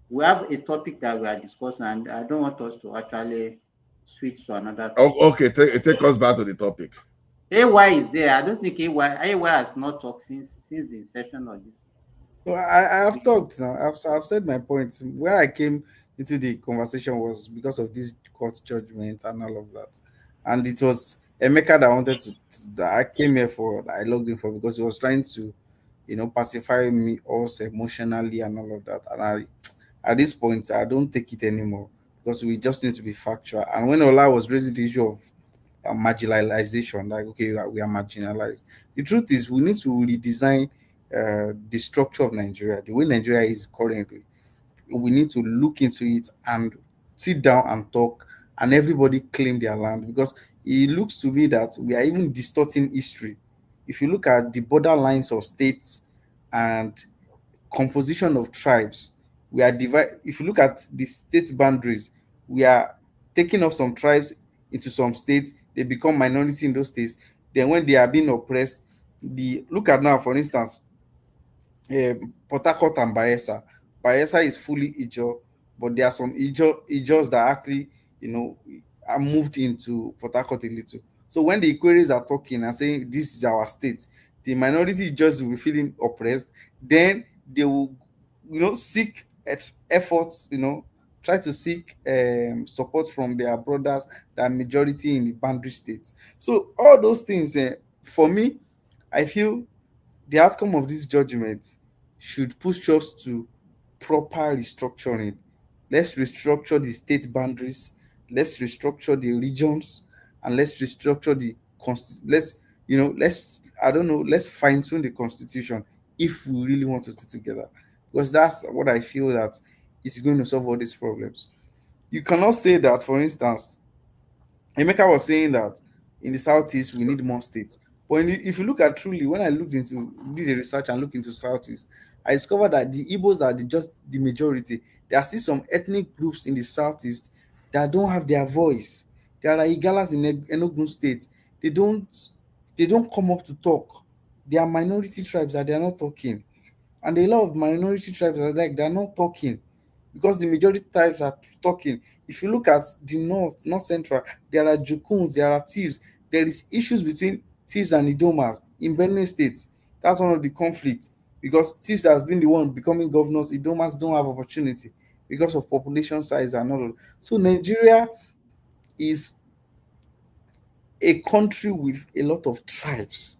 We have a topic that we are discussing, and I don't want us to actually switch to another topic. Okay, take us back to the topic. AY is there. I don't think AY has not talked since the inception of this. Well, I have talked now. I've said my point. Where I came into the conversation was because of this court judgment and all of that. And it was Emeka that wanted that I came here for, that I logged in for, because he was trying to, pacify me also emotionally and all of that. And at this point, I don't take it anymore, because we just need to be factual. And when Ola was raising the issue of marginalization, like, okay, we are marginalized. The truth is, we need to redesign the structure of Nigeria, the way Nigeria is currently. We need to look into it and sit down and talk, and everybody claim their land, because it looks to me that we are even distorting history. If you look at the border lines of states and composition of tribes, we are divide. If you look at the state boundaries, we are taking off some tribes into some states, they become minority in those states. Then when they are being oppressed, the look at now, for instance, Port Harcourt and Bayelsa. Bayelsa is fully Ijo, but there are some Ijos that actually, are moved into Port Harcourt a little. So when the Equaries are talking and saying this is our state, the minority Ijos will be feeling oppressed. Then they will, seek efforts, try to seek support from their brothers that are majority in the boundary states. So all those things, for me, I feel the outcome of this judgment should push us to proper restructuring. Let's restructure the state boundaries, let's restructure the regions, and let's restructure the let's I don't know, let's fine tune the constitution if we really want to stay together. Because that's what I feel that is going to solve all these problems. You cannot say that, for instance, Emeka was saying that in the southeast we need more states. But if you look at truly, when I did the research and looked into southeast, I discovered that the Igbos are just the majority. There are still some ethnic groups in the southeast that don't have their voice. There are Igalas in Enugu State. They don't come up to talk. They are minority tribes that they are not talking. And a lot of minority tribes are like they're not talking, because the majority tribes are talking. If you look at the north central, there are Jukuns, there are thieves. There is issues between thieves and Idomas in Benue State. That's one of the conflicts, because thieves have been the one becoming governors. Idomas don't have opportunity because of population size and all. So Nigeria is a country with a lot of tribes.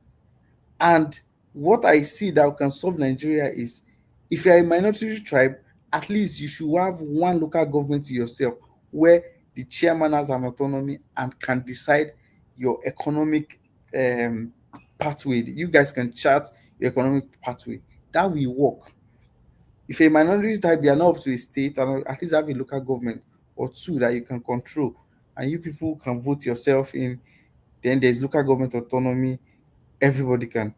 And what I see that can solve Nigeria is, if you're a minority tribe, at least you should have one local government to yourself, where the chairman has an autonomy and can decide your economic pathway. You guys can chart your economic pathway. That will work. If a minority tribe, you are not up to a state, and at least have a local government or two that you can control, and you people can vote yourself in, then there's local government autonomy. Everybody can.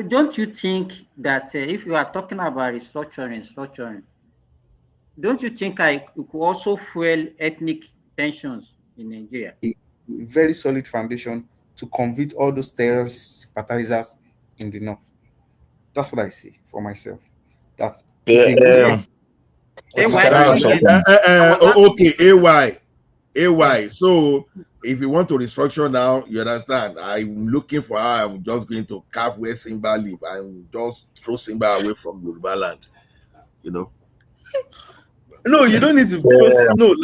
Don't you think that if you are talking about restructuring, don't you think it could also fuel ethnic tensions in Nigeria? A very solid foundation to convict all those terrorist sympathizers in the north. That's what I see for myself. That it's a good start. Okay, AY. So if you want to restructure now, you understand. I'm looking for how I'm just going to carve where Simba live and just throw Simba away from Yoruba land. No, you don't need to trust. No,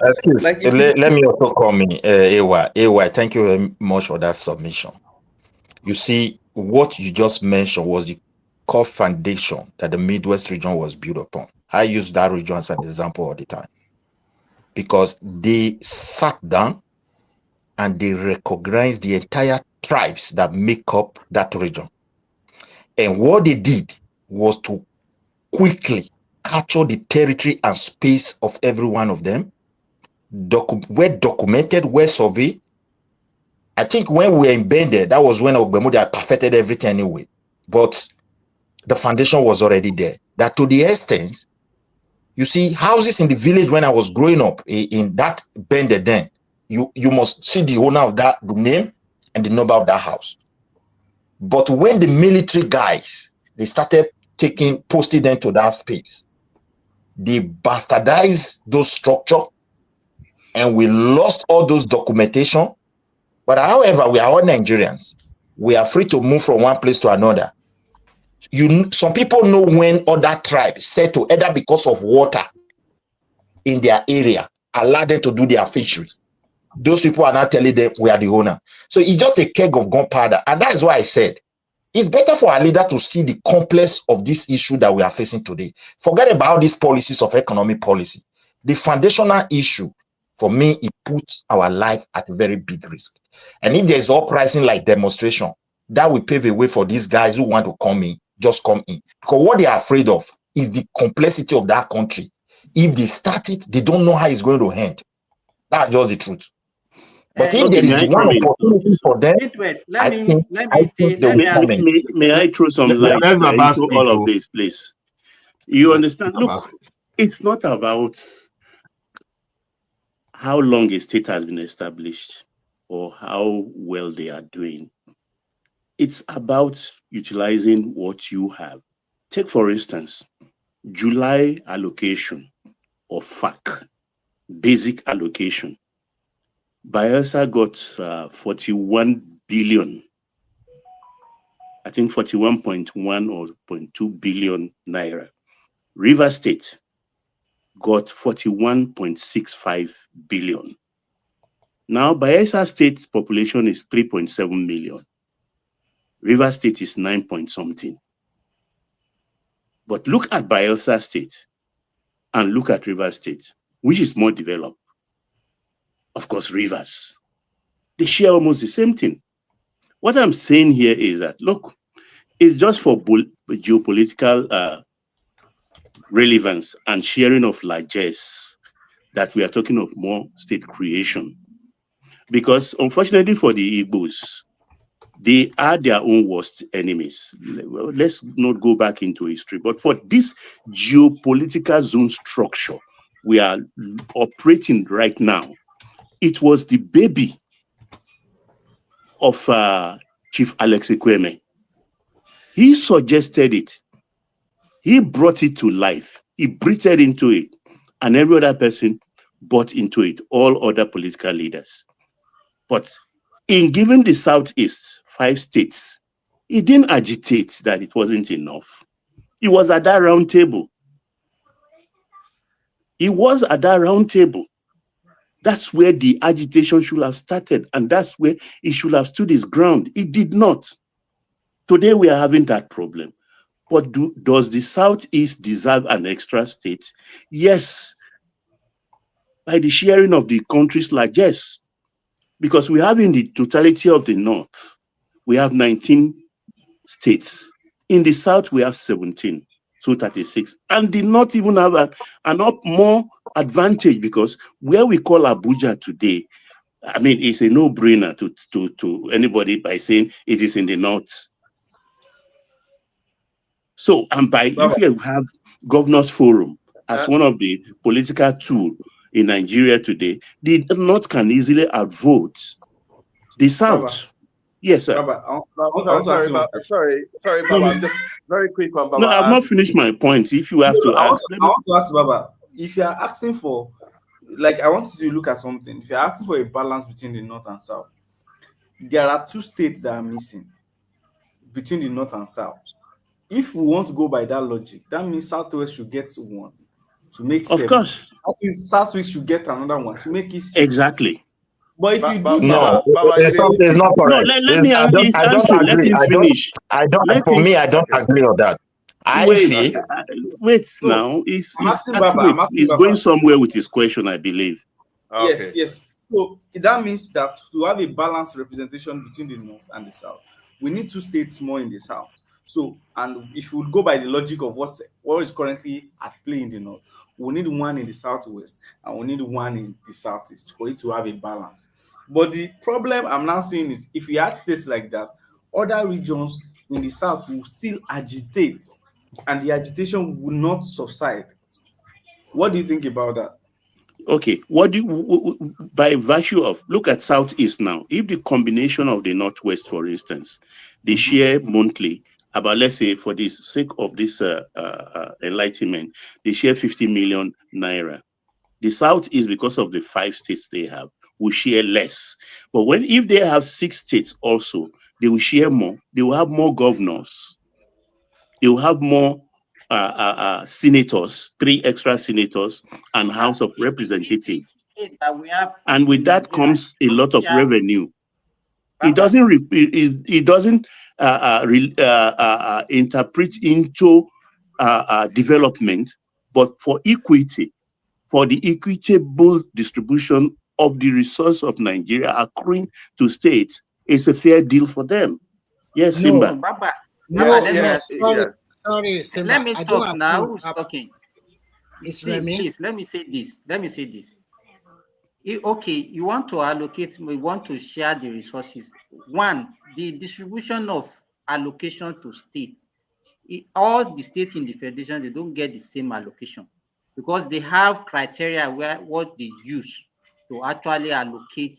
Let me also come in, AY. Thank you very much for that submission. You see, what you just mentioned was the core foundation that the Midwest region was built upon. I use that region as an example all the time, because they sat down and they recognized the entire tribes that make up that region. And what they did was to quickly capture the territory and space of every one of them, were documented, were surveyed. I think when we were in Bende, that was when Ogbemudia had perfected everything anyway. But the foundation was already there. That to the extent, you see, houses in the village when I was growing up in that Bende then, you must see the owner of that, the name and the number of that house. But when the military guys, they started posting them to that space, they bastardized those structure and we lost all those documentation. But however, we are all Nigerians. We are free to move from one place to another. Some people know when other tribes settle, either because of water in their area, allow them to do their fisheries. Those people are not telling them we are the owner. So it's just a keg of gunpowder. And that is why I said, it's better for our leader to see the complex of this issue that we are facing today. Forget about these policies of economic policy. The foundational issue, for me, it puts our life at a very big risk. And if there's uprising like demonstration, that will pave a way for these guys who want to come in, just come in. Because what they are afraid of is the complexity of that country. If they start it, they don't know how it's going to end. That's just the truth. But if there is one opportunity for them, may I throw some light into all of this, please? You understand? Look, it's not about how long a state has been established or how well they are doing. It's about utilizing what you have. Take, for instance, July allocation of FAC, basic allocation. Bayelsa got 41 billion, I think 41.1 or 0.2 billion naira. River State got 41.65 billion. Now, Bayelsa State's population is 3.7 million. River State is 9 point something. But look at Bayelsa State and look at River State, which is more developed. Of course, Rivers. They share almost the same thing. What I'm saying here is that, look, it's just for geopolitical relevance and sharing of largesse that we are talking of more state creation. Because unfortunately for the Igbos, they are their own worst enemies. Well, let's not go back into history. But for this geopolitical zone structure we are operating right now, it was the baby of Chief Alex Ekweme. He suggested it. He brought it to life. He breathed into it. And every other person bought into it, all other political leaders. But in giving the Southeast 5 states, he didn't agitate that it wasn't enough. He was at that round table. He was at that round table. That's where the agitation should have started, and that's where he should have stood his ground. He did not. Today we are having that problem. But does the Southeast deserve an extra state? Yes. By the sharing of the country's largesse. Because we have in the totality of the North, we have 19 states. In the South, we have 17, so 36. And the North even have an up more advantage, because where we call Abuja today, I mean, it's a no-brainer to anybody by saying it is in the North. So, and if you have Governors Forum as one of the political tools in Nigeria today, the North can easily outvote the South. Baba. Yes, sir. Baba, sorry, Baba. Just very quick one, Baba. No, I've not finished my point. If you have to ask, I want to ask Baba, if you are asking for, like, I want you to look at something. If you're asking for a balance between the North and South, there are 2 states that are missing between the North and South. If we want to go by that logic, that means Southwest should get 1 to make 7. Of course. That means Southwest should get another 1 to make it 6. Exactly. But if you do no, it's not correct. No, let me I don't agree. Let him finish. For me, I don't agree on that. Wait now. He's going somewhere with his question, I believe. Okay. Yes. So that means that to have a balanced representation between the North and the South, we need 2 states more in the South. So, and if you would go by the logic of what is currently at play in the north, we need one in the southwest and we need one in the southeast for it to have a balance. But the problem I'm now seeing is if you had states like that, other regions in the south will still agitate and the agitation will not subside. What do you think about that? Okay, what do you, by virtue of, look at Southeast now. If the combination of the Northwest, for instance, they share monthly about, let's say, for the sake of this enlightenment, they share 50 million naira. The Southeast, because of the 5 states they have, will share less. But if they have 6 states also, they will share more. They will have more governors. They will have more senators, 3 extra senators, and House of Representatives. And with that comes a lot of revenue. It doesn't interpret into development, but for equity, for the equitable distribution of the resource of Nigeria accruing to states, it's a fair deal for them. Yes, Simba. Baba, sorry, Simba. Let me I talk don't now. approve. Who's talking? It's See, Remy. please, let me say this. Okay, you want to allocate, we want to share the resources. One, the distribution of allocation to state. All the states in the federation, they don't get the same allocation because they have criteria what they use to actually allocate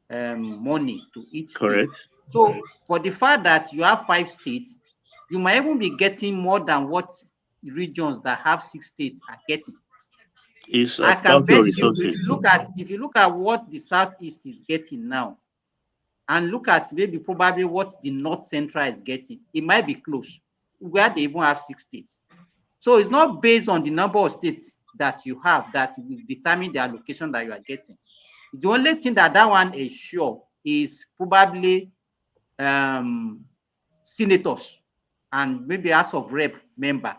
money to each state. So for the fact that you have 5 states, you might even be getting more than what regions that have 6 states are getting. I can bet you if you look at what the Southeast is getting now, and look at maybe probably what the North Central is getting, it might be close, where they even have 6 states. So it's not based on the number of states that you have that will determine the allocation that you are getting. The only thing that one is sure is probably senators and maybe House of Rep member.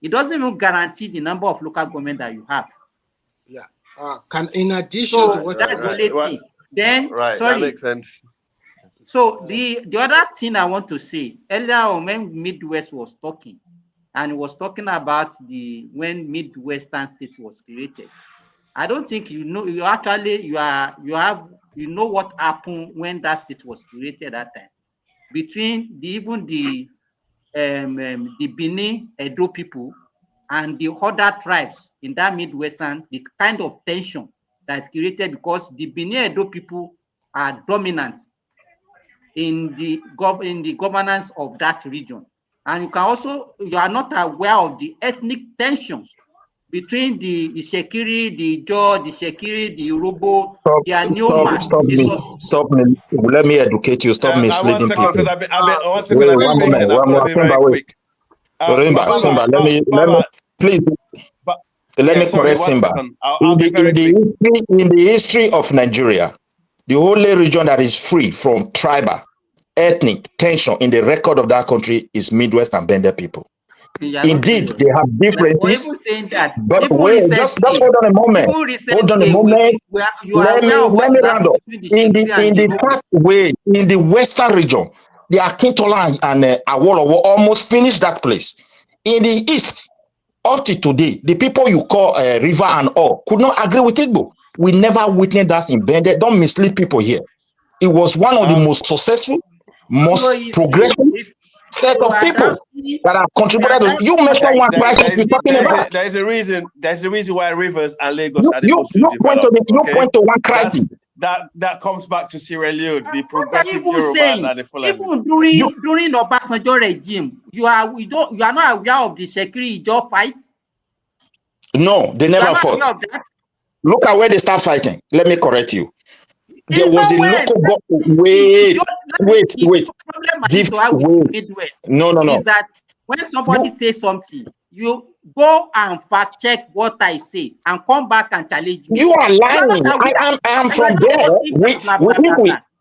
It doesn't even guarantee the number of local government that you have. Yeah. In addition to what that's the only thing. Then sorry. That makes sense. So the other thing I want to say, earlier on when Midwest was talking, and was talking about when Midwestern state was created. I don't think you know what happened when that state was created that time. Between the Benin Edo people and the other tribes in that Midwestern, the kind of tension that's created because the Benin Edo people are dominant in the governance of that region. And you are not aware of the ethnic tensions between the Ishekiri, the Jaw, the Shekiri, the Yoruba, the Anyoma. Stop me. Let me educate you. Stop misleading people. One moment. Simba, wait. Simba, let me please. Let me correct Simba. In the history of Nigeria, the only region that is free from tribal, ethnic tension in the record of that country is Midwest and Bender people. Indeed, they have differences. Even saying that, but wait, just hold on a moment. Hold on a moment. Let me round up. In the pathway in the Western region, the Akintola and Awolowo almost finished that place. In the East, up to today, the people you call River and all could not agree with Igbo. We never witnessed that in Bender. Don't mislead people here. It was one of the most successful, most progressive set of people that have contributed to. You mentioned one crisis you're talking about. There's a reason why Rivers and Lagos are able to develop. You point to one crisis. That comes back to Sierra Leone, the progressive Yorubas and the Fulani. Even during Obasanjo regime, you are not aware of the Shekiri Ijaw fight? No, they never fought. Look at where they start fighting. Let me correct you. There was a local wait. No. Is that when somebody says something, you go and fact check what I say and come back and challenge me. You are lying. I am from there.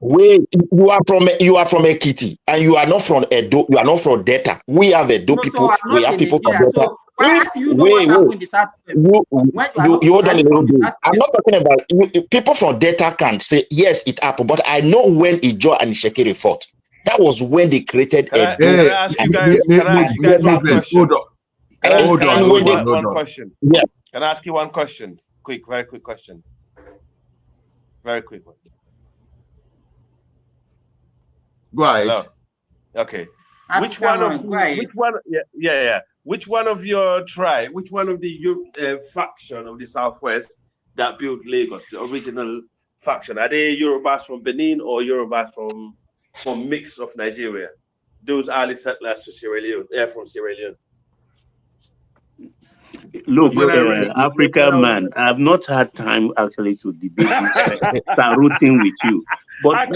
Wait, you are from Ekiti and you are not from Edo. You are not from Delta. We have Edo people. We have people from Delta. So why do you know what happened in the South? You hold on a little bit. I'm not talking about people from Delta can say yes, it happened, but I know when Ijaw and Shekiri fought. That was when they created Can Edo. I ask you guys? Can I ask you guys one question? Can I ask you one question? Yeah. Can I ask you one question? Quick, very quick question. Very quick one. Go ahead. Hello. Okay. Which one of your tribe, which one of the faction of the Southwest that built Lagos, the original faction, are they Yorubas from Benin or Yorubas from mix of Nigeria? Those early settlers to Sierra Leone, from Sierra Leone. Look, Africa man, I have not had time actually to debate this routing with you. But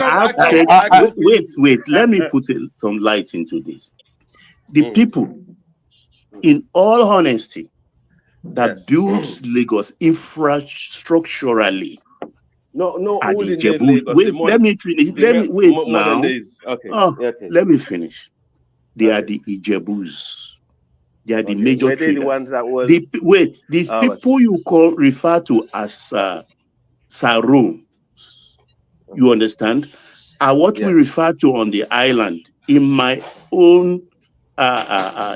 wait, let me put some light into this. The people, in all honesty, that built Lagos infrastructurally. No, olden days Lagos. Wait, let me finish. Modern days. Okay. Okay. Let me finish. They are the Ijebus. They are the major Were they traders. the ones that was... These people you refer to as Saro, you understand, are what we refer to on the island in my own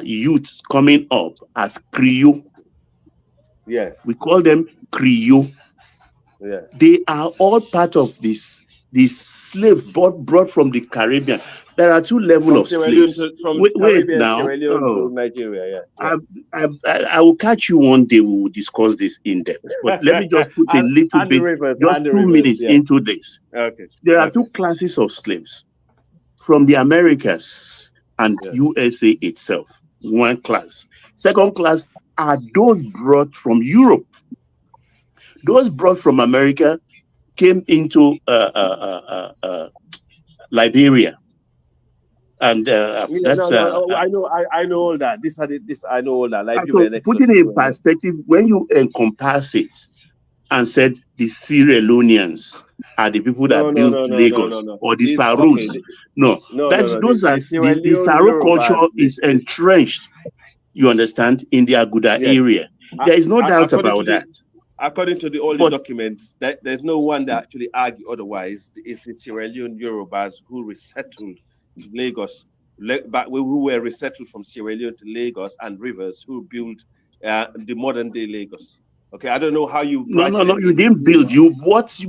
youth coming up as Creole. Yes. We call them Creole. Yes. They are all part of this slave brought from the Caribbean. There are two levels of slaves. Wait now. Sierra Leone to Nigeria, yeah. I will catch you one day. We will discuss this in depth. But let me just put a little bit, just 2 minutes into this. Okay. There are two classes of slaves from the Americas and USA itself. One class. Second class are those brought from Europe. Those brought from America came into Liberia, and that's. I know all that. I know all that. Liberia. So putting it in perspective, when you encompass it and said the Sierra Leoneans are the people that built Lagos, or the Saros, the Saro culture is entrenched. You understand, in the Aguda area. There is no doubt about that. According to all the documents, there's no one that actually argue otherwise. It's the Sierra Leone Yorubas who resettled to Lagos, who were resettled from Sierra Leone to Lagos and Rivers, who built the modern day Lagos. Okay, I don't know how you. No, you didn't build. What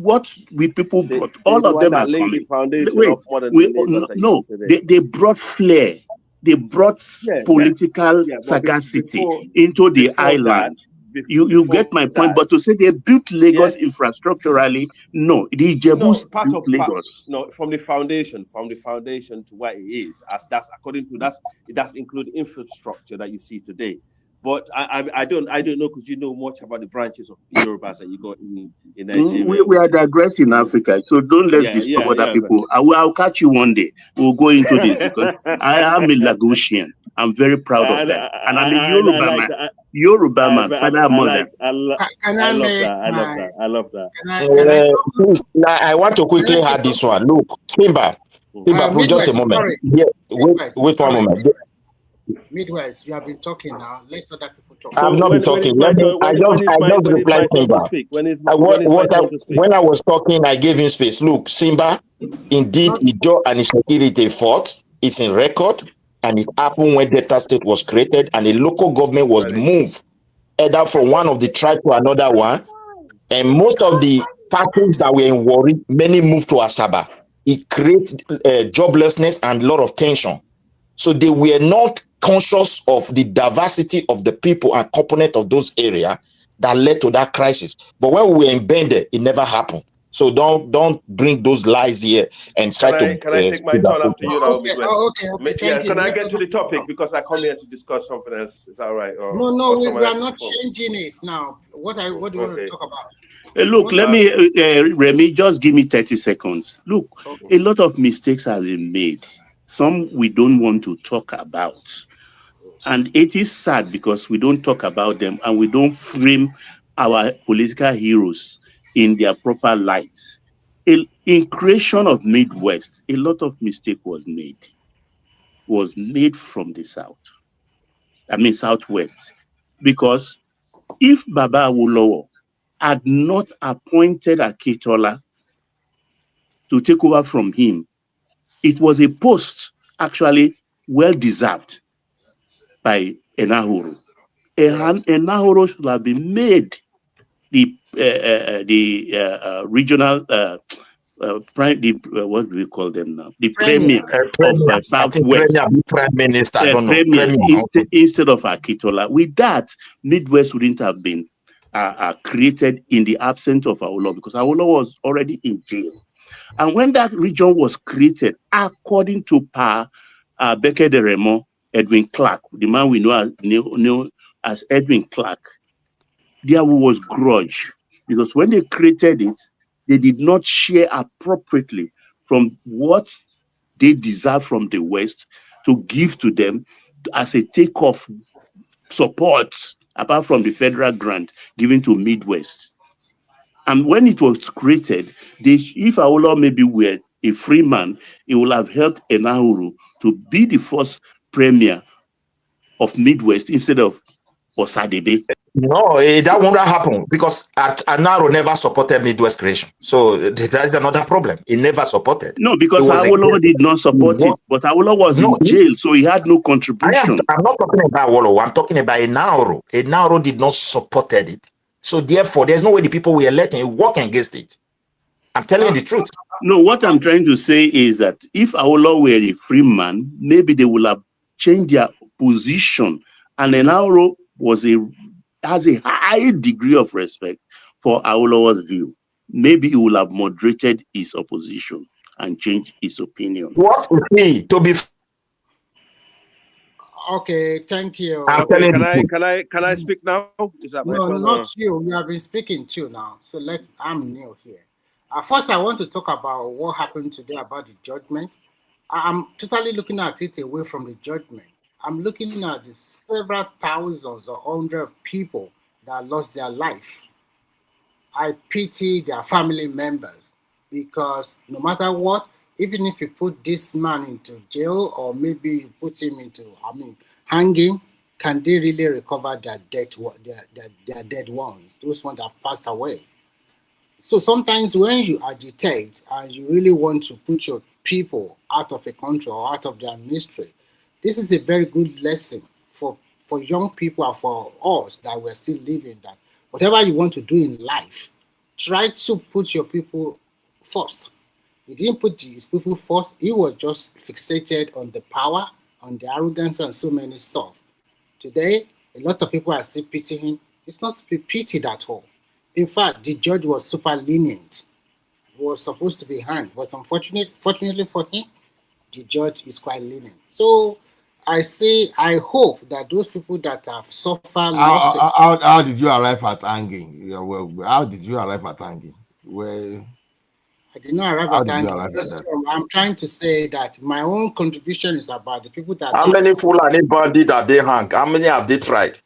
we people brought? All of them are coming. The foundation of modern day Lagos. They brought flair. They brought political sagacity into the island. You get my point, but to say they built Lagos infrastructurally, no, the Ijebus built Lagos. No, from the foundation to what it is, as that's according to it does include infrastructure that you see today. But I don't know, because you know much about the branches of Yorubas that you got in Nigeria. We are digressing in Africa, so don't let's disturb other people. I'll catch you one day. We'll go into this, because I am a Lagosian. I'm very proud of that, and I'm a Yoruba man. Yoruba man, father and mother. I love that. I want to quickly add this one. Look, Simba, just a moment. Sorry. Yeah, wait one moment. Midwest, you have been talking now. Let other people talk. I'm not talking. I just replied Simba. When I was talking, I gave him space. Look, Simba, indeed, Ijo and Ishakiri fought. It's in record, and it happened when Delta State was created, and the local government was moved either from one of the tribe to another one, and most of the parties that were in Warri, many moved to Asaba. It created joblessness and a lot of tension. So they were not conscious of the diversity of the people and component of those areas that led to that crisis. But when we were in Bende, it never happened. So don't bring those lies here and try to. Can I take my turn after you now? Okay. Can I get to the topic, because I come here to discuss something else? Is that right? No, we are not changing it now. What do you want to talk about? Look, let me, Remy, just give me 30 seconds. Look, a lot of mistakes have been made. Some we don't want to talk about. And it is sad because we don't talk about them, and we don't frame our political heroes in their proper lights. In creation of Midwest, a lot of mistake was made from the Southwest. Because if Baba Awolowo had not appointed Akitola to take over from him, it was a post actually well deserved by Enahoro. Enahoro should have been made the regional what do we call them now? The premier of Southwest. Prime Minister, I don't know. Premier, instead of Akitola. With that, Midwest wouldn't have been created in the absence of Awolowo, because Awolowo was already in jail. And when that region was created, according to Beke de Remo, Edwin Clark, the man we know as Edwin Clark, there was grudge, because when they created it, they did not share appropriately from what they deserve from the West to give to them as a takeoff support, apart from the federal grant given to Midwest. And when it was created, if Awolowo maybe were a free man, it would have helped Enahoro to be the first premier of Midwest instead of Osadebe. No, that won't happen, because Enahoro never supported Midwest creation. So that is another problem. He never supported. No, because Awolowo did not support it, but Awolowo was in jail, so he had no contribution. I'm not talking about Awolowo. I'm talking about Enahoro. Enahoro did not support it. So therefore, there's no way the people we elect him work against it. I'm telling you the truth. No, what I'm trying to say is that if Awolowo were a free man, maybe they would have changed their position. And Enahoro has a high degree of respect for Awolowo's view. Maybe he will have moderated his opposition and changed his opinion. What is he to be? Okay, thank you. Okay, can I speak now? Is that my turn? Not you. You have been speaking too now. So I'm new here. First, I want to talk about what happened today about the judgment. I'm totally looking at it away from the judgment. I'm looking at the several thousands or hundreds of people that lost their life. I pity their family members, because no matter what, even if you put this man into jail or maybe you put him into, hanging, can they really recover their dead ones, those ones that have passed away? So sometimes when you agitate and you really want to put your people out of a country or out of their ministry, this is a very good lesson for young people and for us that we're still living, that whatever you want to do in life, try to put your people first. He didn't put his people first. He was just fixated on the power, on the arrogance, and so many stuff. Today, a lot of people are still pitying him. It's not to be pitied at all. In fact, the judge was super lenient. He was supposed to be hanged, but fortunately for him, the judge is quite lenient. So I hope that those people that have suffered losses. How did you arrive at hanging? Yeah, well, how did you arrive at hanging? Well, I did not arrive at hanging. I'm trying to say that my own contribution is about the people that. How many Fulani bandits that they hang? How many have they tried?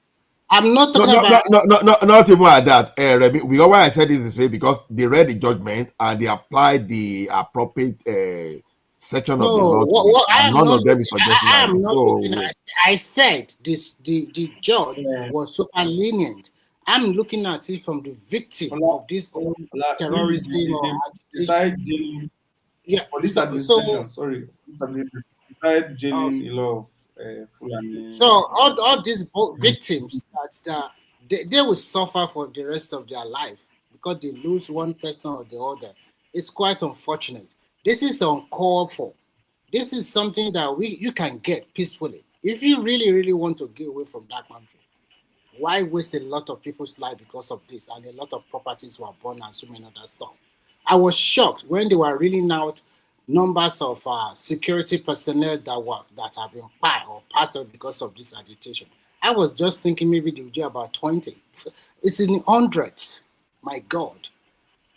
I'm not talking about. Not even at that. Because why I said this is because they read the judgment and they applied the appropriate section of the law. None of them is suggesting. I said this. The judge was super lenient. I'm looking at it from the victim of this terrorism or agitation. Yeah, for this administration. Besides jailing a lot of Fulani. So all these victims that they will suffer for the rest of their life because they lose one person or the other. It's quite unfortunate. This is uncalled for. This is something that you can get peacefully. If you really want to get away from that country, why waste a lot of people's life because of this? And a lot of properties were burned and so many other stuff. I was shocked when they were reeling out numbers of security personnel that have been fired or passed out because of this agitation. I was just thinking maybe they would do about 20. It's in hundreds. My God.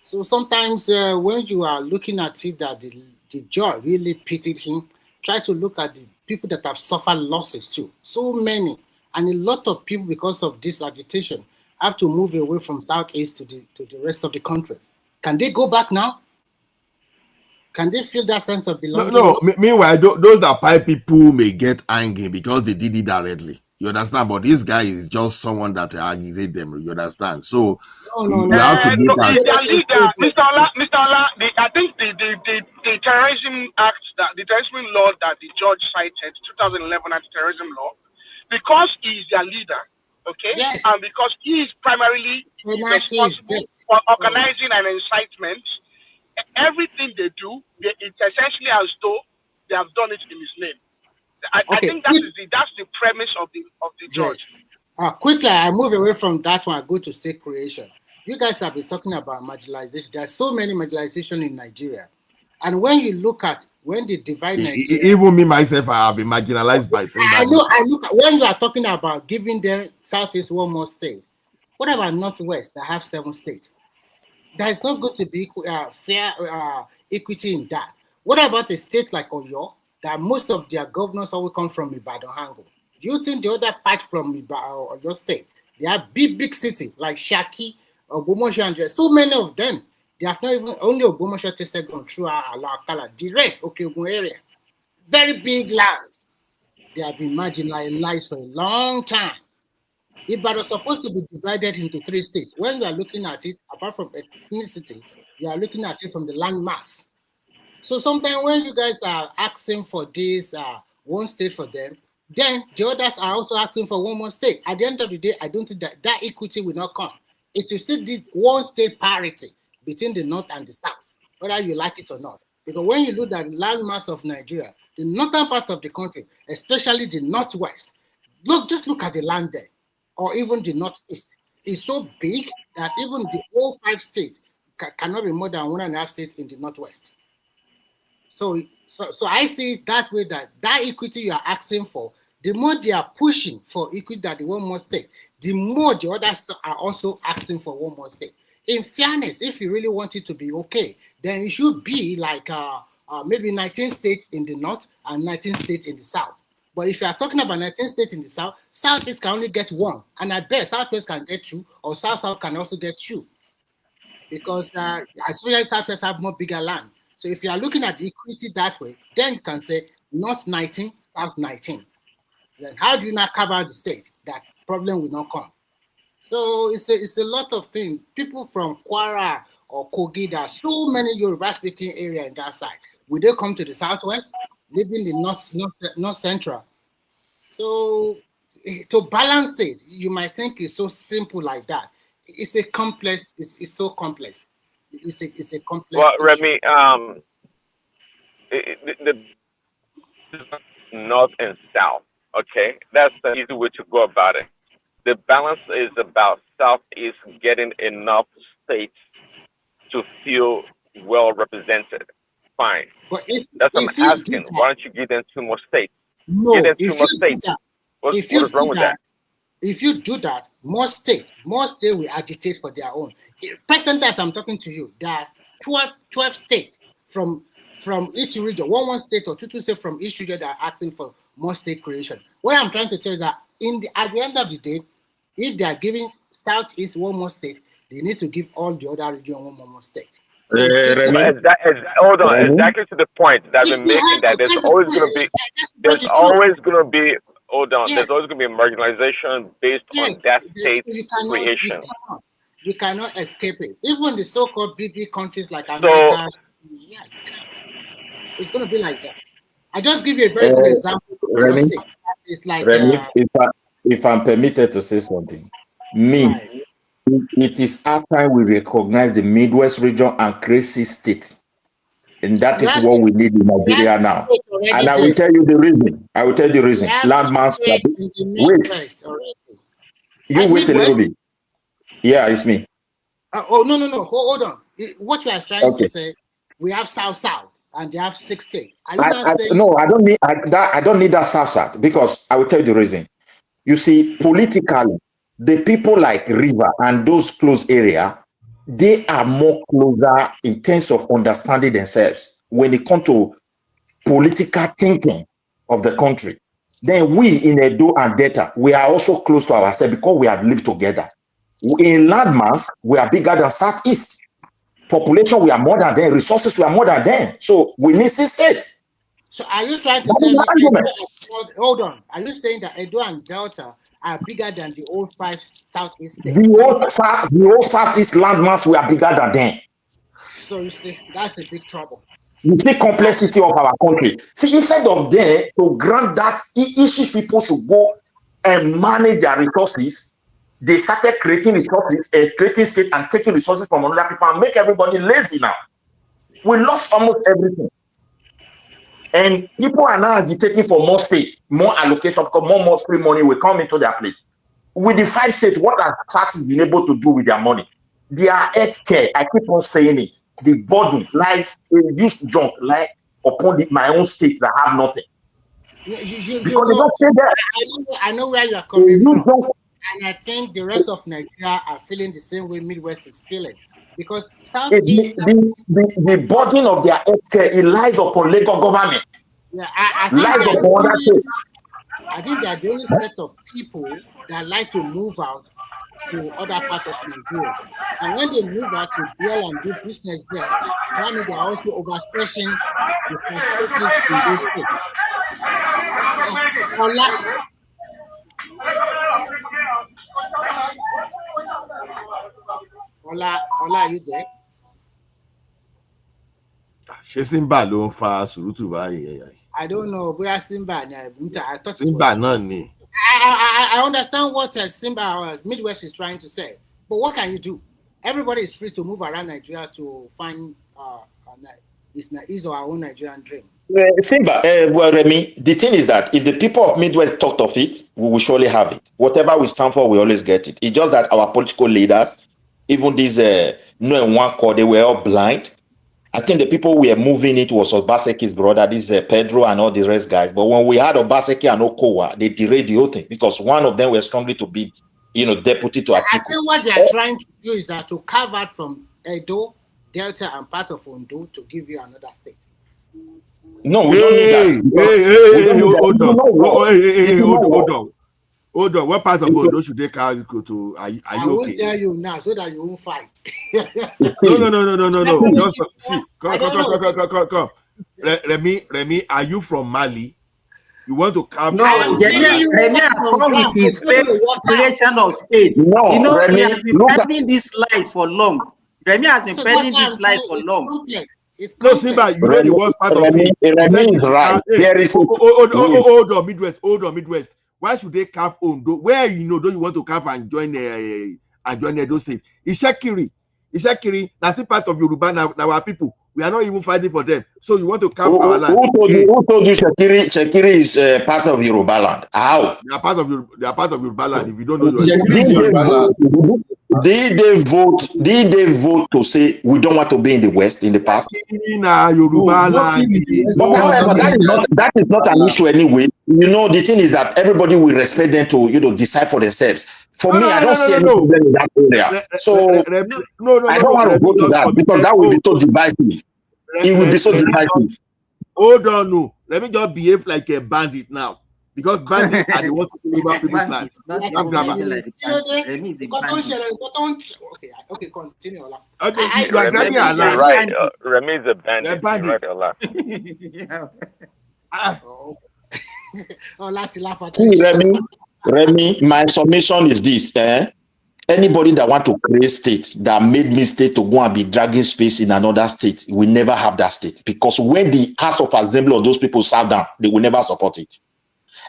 So sometimes when you are looking at it that the judge really pitied him, try to look at the people that have suffered losses too. So many. And a lot of people, because of this agitation, have to move away from Southeast to the rest of the country. Can they go back now? Can they feel that sense of belonging? No. Meanwhile, those that fight people may get angry because they did it directly. You understand? But this guy is just someone that agitates them. You understand? So No, you have to No, look at. it's their leader, Mr. Ola. I think the terrorism act, the terrorism law that the judge cited, 2011 anti-terrorism law, because he is their leader, okay, yes, and because he is primarily responsible for organizing an incitement, everything they do, it's essentially as though they have done it in his name. I think that's the premise of the judge. Quickly, I move away from that one. I go to state creation. You guys have been talking about marginalization. There are so many marginalization in Nigeria, and when you look at when they divide Nigeria, Even me myself, I have been marginalized by saying that. I look at when you are talking about giving them Southeast one more state. What about Northwest that have 7 states? There is not going to be fair equity in that. What about a state like Oyo that most of their governors always come from Ibadan Hango? Do you think the other part from Oyo State, they are big city like Shaki, Ogbomoso, and so many of them, they have not even, only Ogbomoso tested gone through Alakala. The rest, Okeogun area, very big lands. They have been marginalized for a long time. Ibadan is supposed to be divided into 3 states. When you are looking at it, apart from ethnicity, you are looking at it from the land mass. So sometimes when you guys are asking for this one state for them, then the others are also asking for one more state. At the end of the day, I don't think that equity will not come. It will still this one state parity between the north and the south, whether you like it or not. Because when you look at the land mass of Nigeria, the northern part of the country, especially the northwest, just look at the land there, or even the northeast, is so big that even the whole 5 states cannot be more than 1.5 states in the northwest. So I see it that way, that equity you are asking for, the more they are pushing for equity that the one more state, the more the others are also asking for one more state. In fairness, if you really want it to be okay, then it should be like maybe 19 states in the north and 19 states in the south. But if you are talking about 19 states in the south, Southeast can only get 1, and I bet Southwest can get 2, or South can also get 2, because especially Southwest have more bigger land. So if you are looking at the equity that way, then you can say North 19, South 19. Then how do you not cover the state? That problem will not come. So it's a lot of things. People from Kwara or Kogi, there are so many Yoruba-speaking area in that side. Will they come to the Southwest, living in North Central? So to balance it, you might think it's so simple like that. It's a complex. It's so complex. It's a complex. Well, issue. Remy, the north and south. Okay, that's the easy way to go about it. The balance is about Southeast getting enough states to feel well represented. Fine. But that's what I'm asking. Why don't you give them 2 more states? No, give them 2 more states. What is wrong with that? If you do that, more states will agitate for their own. Present as I'm talking to you, there are 12 states from each region, one state or two states from each region that are asking for more state creation. What I'm trying to tell you is that at the end of the day, if they are giving Southeast one more state, they need to give all the other region one more state. Hold on, exactly to the point that I've been making, that there's always going to be, there's always going to be a marginalization based on that state creation. You cannot escape it. Even the so-called big countries like America, it's going to be like that. I just give you a very good example. Remy, it's like if I'm permitted to say something, it is our time we recognize the Midwest region and create 6 states. And that is what we need in Nigeria now. And I will tell you the reason. Landmass. Wait. You wait a little bit. Yeah, it's me. No. Hold on. What you are trying to say, we have South, and they have 6 states. No, I don't need that. I don't need that South, because I will tell you the reason. You see, politically, the people like River and those close area, they are more closer in terms of understanding themselves when it comes to political thinking of the country. Then we in Edo and Delta, we are also close to ourselves because we have lived together. In landmass, we are bigger than Southeast. Population, we are more than them. Resources, we are more than them. So we need 6 states. So are you trying to tell me hold on? Are you saying that Edo and Delta are bigger than the old 5 Southeast states? The whole Southeast landmass were bigger than them. So you see, that's a big trouble. You see complexity of our country. See, instead of them to grant that each people should go and manage their resources, they started creating resources, creating state and taking resources from another people and make everybody lazy now. We lost almost everything. And people are now agitating for more states, more allocation, because more free money will come into their place. With the 5 states, what has taxes been able to do with their money? Their health care, I keep on saying it, the burden lies a huge junk like upon my own state that have nothing. I know where you are coming from. And I think the rest of Nigeria are feeling the same way Midwest is feeling. Because Southeast... The burden of their health care, it lies upon Lagos government. Yeah, I think they are the only set of people that like to move out to other parts of Nigeria. And when they move out to dwell and do business there, that means they are also overstretching the facilities in those states. Ola, are you there? Simba ló ń fa sùúrùtù báyìí. I don't know where Simba. I thought Simba náà ni. I understand what Simba Midwest is trying to say, but what can you do? Everybody is free to move around Nigeria to find his or our own Nigerian dream. Simba, well, Remy, the thing is that if the people of Midwest talked of it, we will surely have it. Whatever we stand for, we always get it. It's just that our political leaders, even these no in one core, they were all blind. I think the people we are moving it was Obaseki's brother, this Pedro and all the rest guys. But when we had Obaseki and Okowa, they derailed the whole thing because one of them were strongly to be, deputy to Atiku. I think what they are trying to do is that to carve out from Edo, Delta, and part of Ondo to give you another state. No, we don't need that. Hold on. What part of Ondo should they go to? Are you okay? I won't tell you now so that you won't fight. No. Just see. Come. Remy, are you from Mali? You want to come? No, Remy has come with his fake creation of states. No, Remy, he has been peddling these lies for long. Remy has been peddling these lies for long. No, Simba, you know the worst part of it. Remy is right. There is hold on, Midwest. Why should they carve Ondo? Where don't you want to carve and join Edo State? Ishekiri, that's the part of Yoruba now. Our people, we are not even fighting for them. So you want to carve our land? Who told you Shekiri is part of Yoruba land? How? They are part of Yoruba land. If you don't know, did they vote to say we don't want to be in the West in the past? Yoruba land. That is not an issue anyway. The thing is that everybody will respect them to decide for themselves. For me, I don't see any problem in that area. So I don't want to go to that because that will be so divisive. It will be so divisive. Hold on, no. Let me just behave like a bandit now. Because bandits are the ones who deliver people's lives. Okay, continue. Okay, you are grabbing a line. Right, Remy is a bandit. Remy, my submission is this. Anybody that want to create states that made mistake to go and be dragging space in another state will never have that state. Because when the House of Assembly of those people sat down, they will never support it.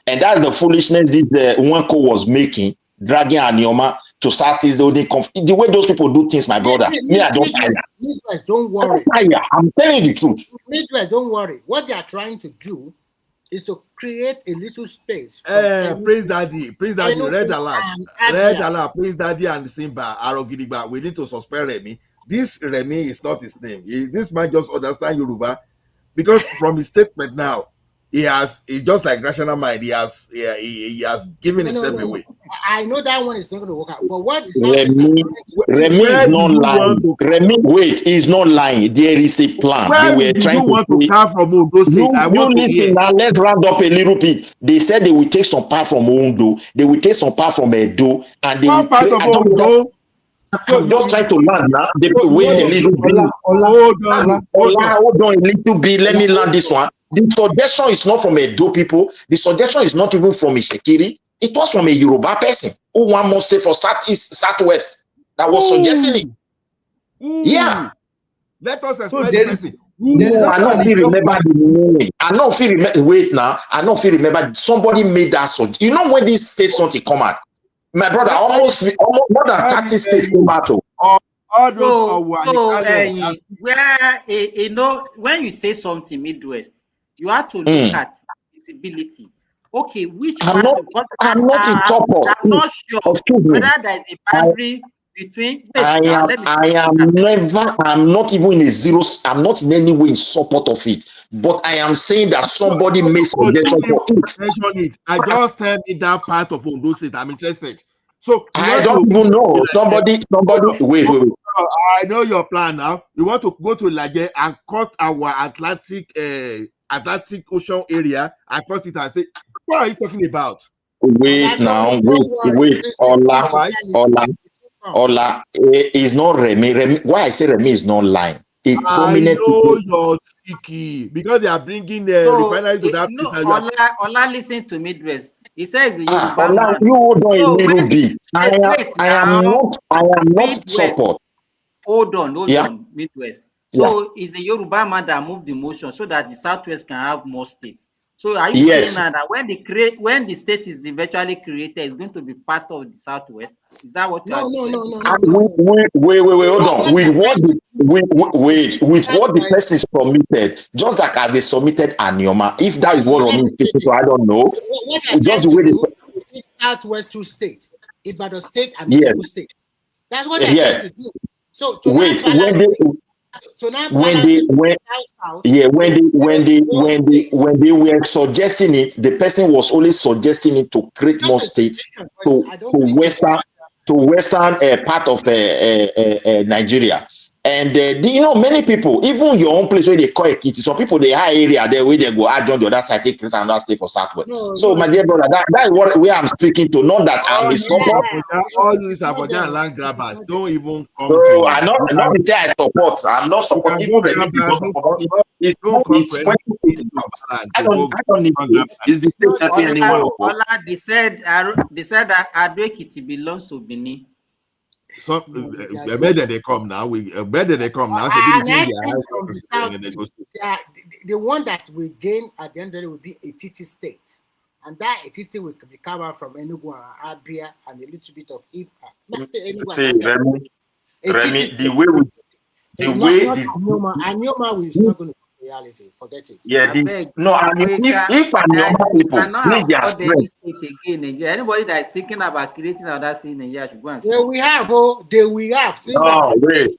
And that's the foolishness this Nwanko was making, dragging Anioma to Southeast. The way those people do things, my brother, I don't tire. Midwest, don't worry. I'm telling you the truth. Midwest, don't worry. What they are trying to do is to create a little space. Praise Daddy, red alert, Praise Daddy and Simba, Arogidigba. We need to suspend Remy. This Remy is not his name. This man just understand Yoruba because from his statement now, he just like rational mind. He has given himself away. I know that one is not going to work out. But what Remy is not lying. Remy, wait, he's not lying. There is a plan. Where do you want to come from Ondo State? Now let's round up a little bit. They said they will take some part from Ondo. They will take some part from Edo, and they will part of Ondo. I'm just trying to land now. They will wait a little bit. Hold on a little bit. Let me land this one. The suggestion is not from Edo people. The suggestion is not even from Ishekiri. It was from a Yoruba person who want more state for Southeast, Southwest that was suggesting it. Yeah. Let us explain So the person. I don't feel remember the name. I don't feel remember. Wait now. I don't feel remember. Somebody made that suggestion. You know when this state something come out? My brother, almost more than 30 states came out. All those where you know, when you say something Midwest, you have to look at visibility. Okay, which I'm part? I'm not a topper. I'm not sure whether there is a boundary between. I'm not even in a zero. I'm not in any way in support of it. But I am saying that somebody made suggestion for it. I just tell me that part of Ondo State. I'm interested. So I don't even know. Somebody. Wait. I know your plan now. You want to go to Laje and cut our Atlantic Ocean area and cut it and say, what are you talking about? Wait now. Wait. Ola is not Remy. Why I say Remy is not lying. I know you're tricky because they are bringing the refinery to that place. Ola, listen to Midwest. He says the Yoruba Ola, man. you hold on a little bit. I am not support. Hold on, Midwest. So it's a Yoruba man that moved the motion so that the Southwest can have more states. So are you saying now that when the state is eventually created, it's going to be part of the Southwest? Is that what you are saying? Wait, hold on. With what the person submitted, just like as they submitted Anioma, if that is what Romy is taking to, I don't know. Just the way they Southwest two states, Ibadan State and Enugu State. That's what they're trying to do. So when they were suggesting it, the person was only suggesting it to create more states to western part of Nigeria. And you know, many people, even your own place where they call it, some people they high area there where they go adjoin the other side, take another state for Southwest. My dear brother, that is where I'm speaking to. Not that I'm a support. All these Abuja and land grabbers don't even come to. I'm not the I support. I'm not supporting even the I don't need it. It's the state that anyone. They said that Ado Ekiti belongs to Benin. So better they come now. Better they come now. The one that will gain at the end of the day will be a Etiti state, and that Etiti will be covered from Enugu and Abia and a little bit of Remy, the way Anioma is not going to be reality. Forget it. Yeah, if Anioma people need their strength. Anybody that is thinking about creating another state in Nigeria should go and see. We have. No, wait.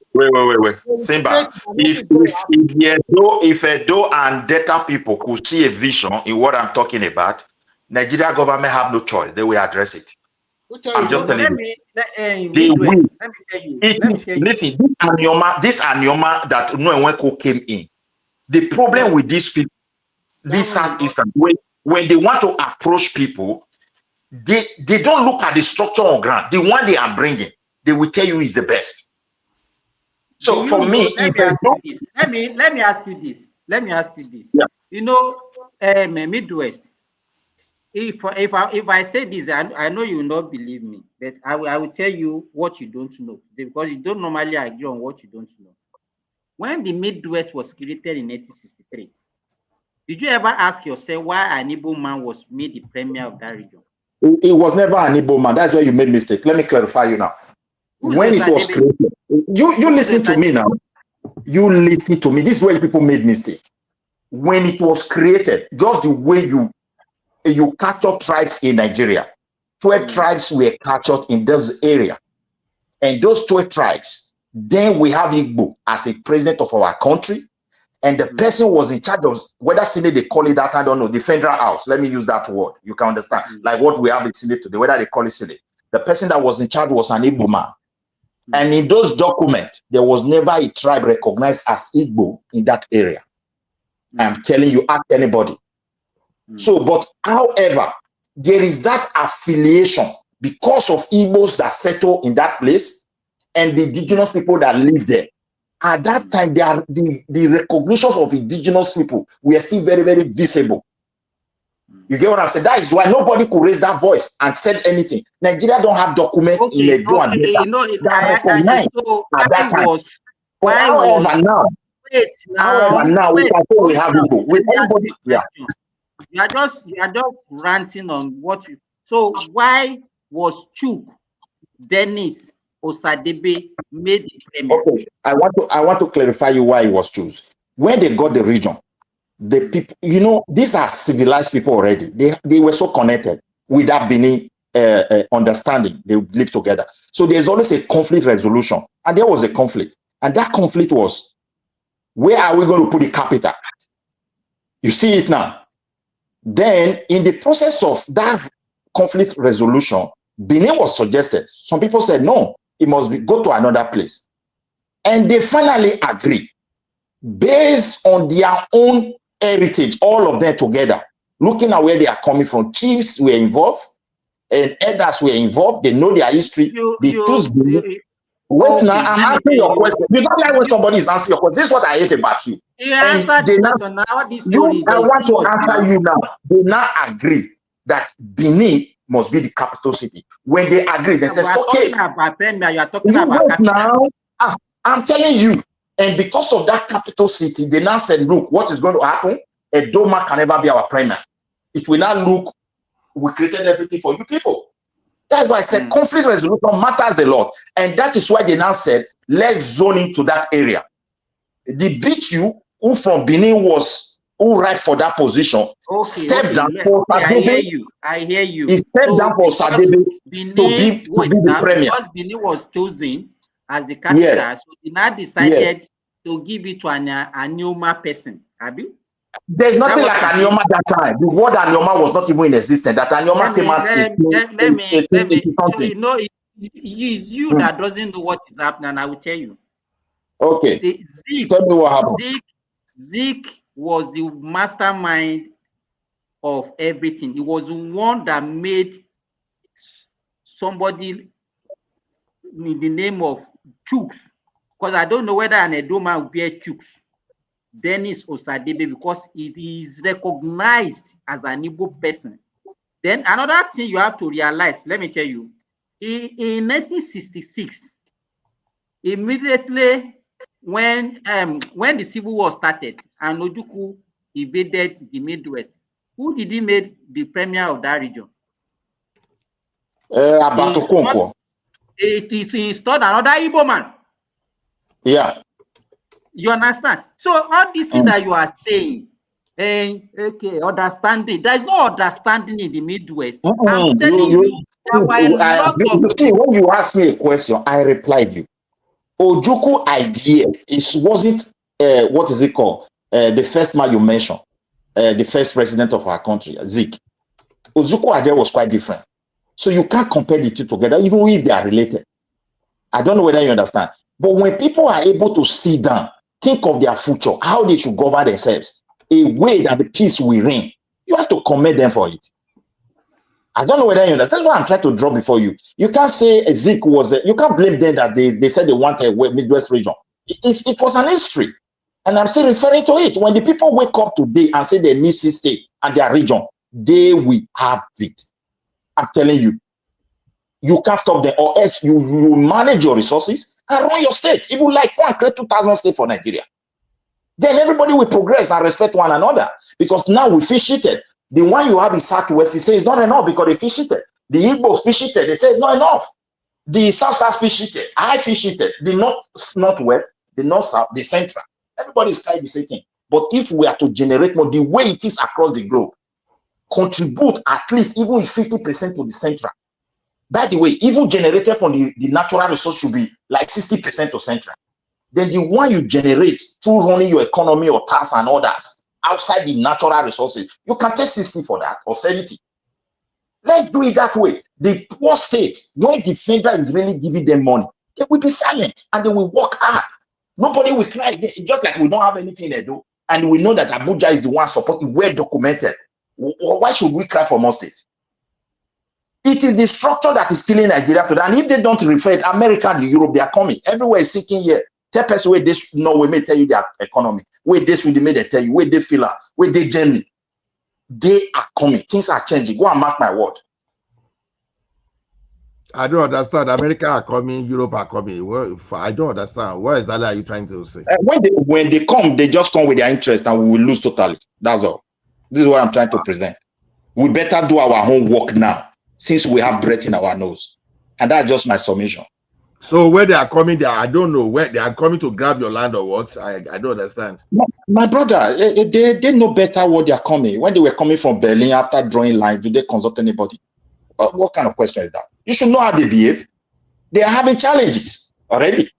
Simba, if Edo and Delta people could see a vision in what I'm talking about, Nigeria government have no choice. They will address it. I'm just telling you. They will. Listen, this Anioma that Nwenko came in. The problem with these people, this Southeastern, when they want to approach people, they don't look at the structure on ground. The one they are bringing, they will tell you is the best. So for me, let me ask you this. Yeah. You know, Midwest. If I say this, I know you will not believe me, but I will tell you what you don't know, because you don't normally agree on what you don't know. When the Midwest was created in 1863, did you ever ask yourself why an Igbo man was made the premier of that region? It was never an Igbo man. That's where you made mistake. Let me clarify you now. When it was created, you listen to me now. You listen to me. This is where people made mistake. When it was created, just the way you capture tribes in Nigeria, 12 tribes were captured in this area. And those 12 tribes, then we have Igbo as a president of our country. And the person was in charge of, whether Senate they call it that, I don't know, the federal house. Let me use that word. You can understand. Like what we have in Senate today, whether they call it Senate. The person that was in charge was an Igbo man. And in those documents, there was never a tribe recognized as Igbo in that area. I'm telling you, ask anybody. So, but however, there is that affiliation because of Igbos that settle in that place and the indigenous people that live there. At that time, the recognition of indigenous people were still very, very visible. You get what I'm saying? That is why nobody could raise that voice and said anything. Nigeria don't have documents in a do and data that recognize at that time. But however, now, we can say we have people. With anybody, yeah. You are just ranting on what you. So why was Chuk Dennis Osadebe made the premier? Okay, I want to clarify you why he was chosen. When they got the region, the people, you know, these are civilized people already. They were so connected without Benin understanding. They would live together. So there's always a conflict resolution, and there was a conflict, and that conflict was, where are we going to put the capital? You see it now. Then, in the process of that conflict resolution, Benin was suggested. Some people said no, it must be go to another place, and they finally agreed based on their own heritage, all of them together, looking at where they are coming from. Chiefs were involved, and elders were involved. They know their history. They choose Benin. Wait, now I'm asking your question. You don't like when somebody is answering your question. This is what I hate about you. You answered the question. Now this story. I want to answer you now. They now agree that Benin must be the capital city. When they agree, they say, okay. About premier, you are talking about capital. Now. I'm telling you. And because of that capital city, they now said, look, what is going to happen? A Doma can never be our premier. It will now look, we created everything for you people. That's why I said conflict resolution matters a lot. And that is why they now said, let's zone into that area. The BTU, who from Benin was, who right for that position, stepped down for Sadebe. I hear you. He stepped down for Sadebe to be the premier. Because Benin was chosen as the capital, so he now decided to give it to an Anioma person. Have you? There's nothing like Anioma that time. The word Anioma was not even in existence. That Anioma came out. Let me. So you know, it's you that doesn't know what is happening. And I will tell you. Okay. Tell me what happened. Zeke was the mastermind of everything. He was the one that made somebody in the name of Chuks, because I don't know whether an Edoma will bear Chuks. Dennis Osadebe, because it is recognized as an Igbo person. Then another thing you have to realize, let me tell you, in 1966, immediately when the Civil War started and Ojukwu invaded the Midwest, who did he make the premier of that region? He installed another Igbo man. Yeah. You understand? So all these things that you are saying, okay, understanding. There is no understanding in the Midwest. I'm telling you, there were a lot of. When you ask me a question, I replied you. Ojukwu idea wasn't what is it called? The first man you mentioned, the first president of our country, Zeke. Ojukwu idea was quite different. So you can't compare the two together, even if they are related. I don't know whether you understand. But when people are able to sit down, think of their future, how they should govern themselves, a way that the peace will reign, you have to commend them for it. I don't know whether you understand. That's what I'm trying to draw before you. You can't say Zeke was, you can't blame them that they said they want a Midwest region. It was an history. And I'm still referring to it. When the people wake up today and say they need state and their region, they will have it. I'm telling you. You can't stop them, or else you manage your resources and run your state. Even like one create 2,000 states for Nigeria. Then everybody will progress and respect one another, because now we fish it. The one you have in Southwest, he says it's not enough because they fish it. The Igbos fish it, they say it's not enough. The South fish it, I fish it. The Northwest, the North-South, the Central. Everybody's trying the same thing. But if we are to generate more, the way it is across the globe, contribute at least even 50% to the Central. By the way, even generated from the natural resource should be like 60% to Central. Then the one you generate through running your economy or tax and others outside the natural resources, you can take 60 for that or 70. Let's do it that way. The poor state, when the federal is really giving them money, they will be silent and they will work hard. Nobody will cry. Just like we don't have anything they do, and we know that Abuja is the one supporting, well documented. Why should we cry for more state? It is the structure that is killing Nigeria today. And if they don't refer it, America and Europe, they are coming. Everywhere is seeking here Tell person where this no we may tell you their economy. Where this will make they tell you where they feel where they Germany. They are coming. Things are changing. Go and mark my word. I don't understand. America are coming, Europe are coming. Well, I don't understand. What exactly are you trying to say? When they come, they just come with their interest and we will lose totally. That's all. This is what I'm trying to present. We better do our homework now since we have breath in our nose. And that's just my summation. So where they are coming, I don't know where they are coming to grab your land or what. I don't understand. My brother, they know better what they are coming. When they were coming from Berlin after drawing line, do they consult anybody? What kind of question is that? You should know how they behave. They are having challenges already.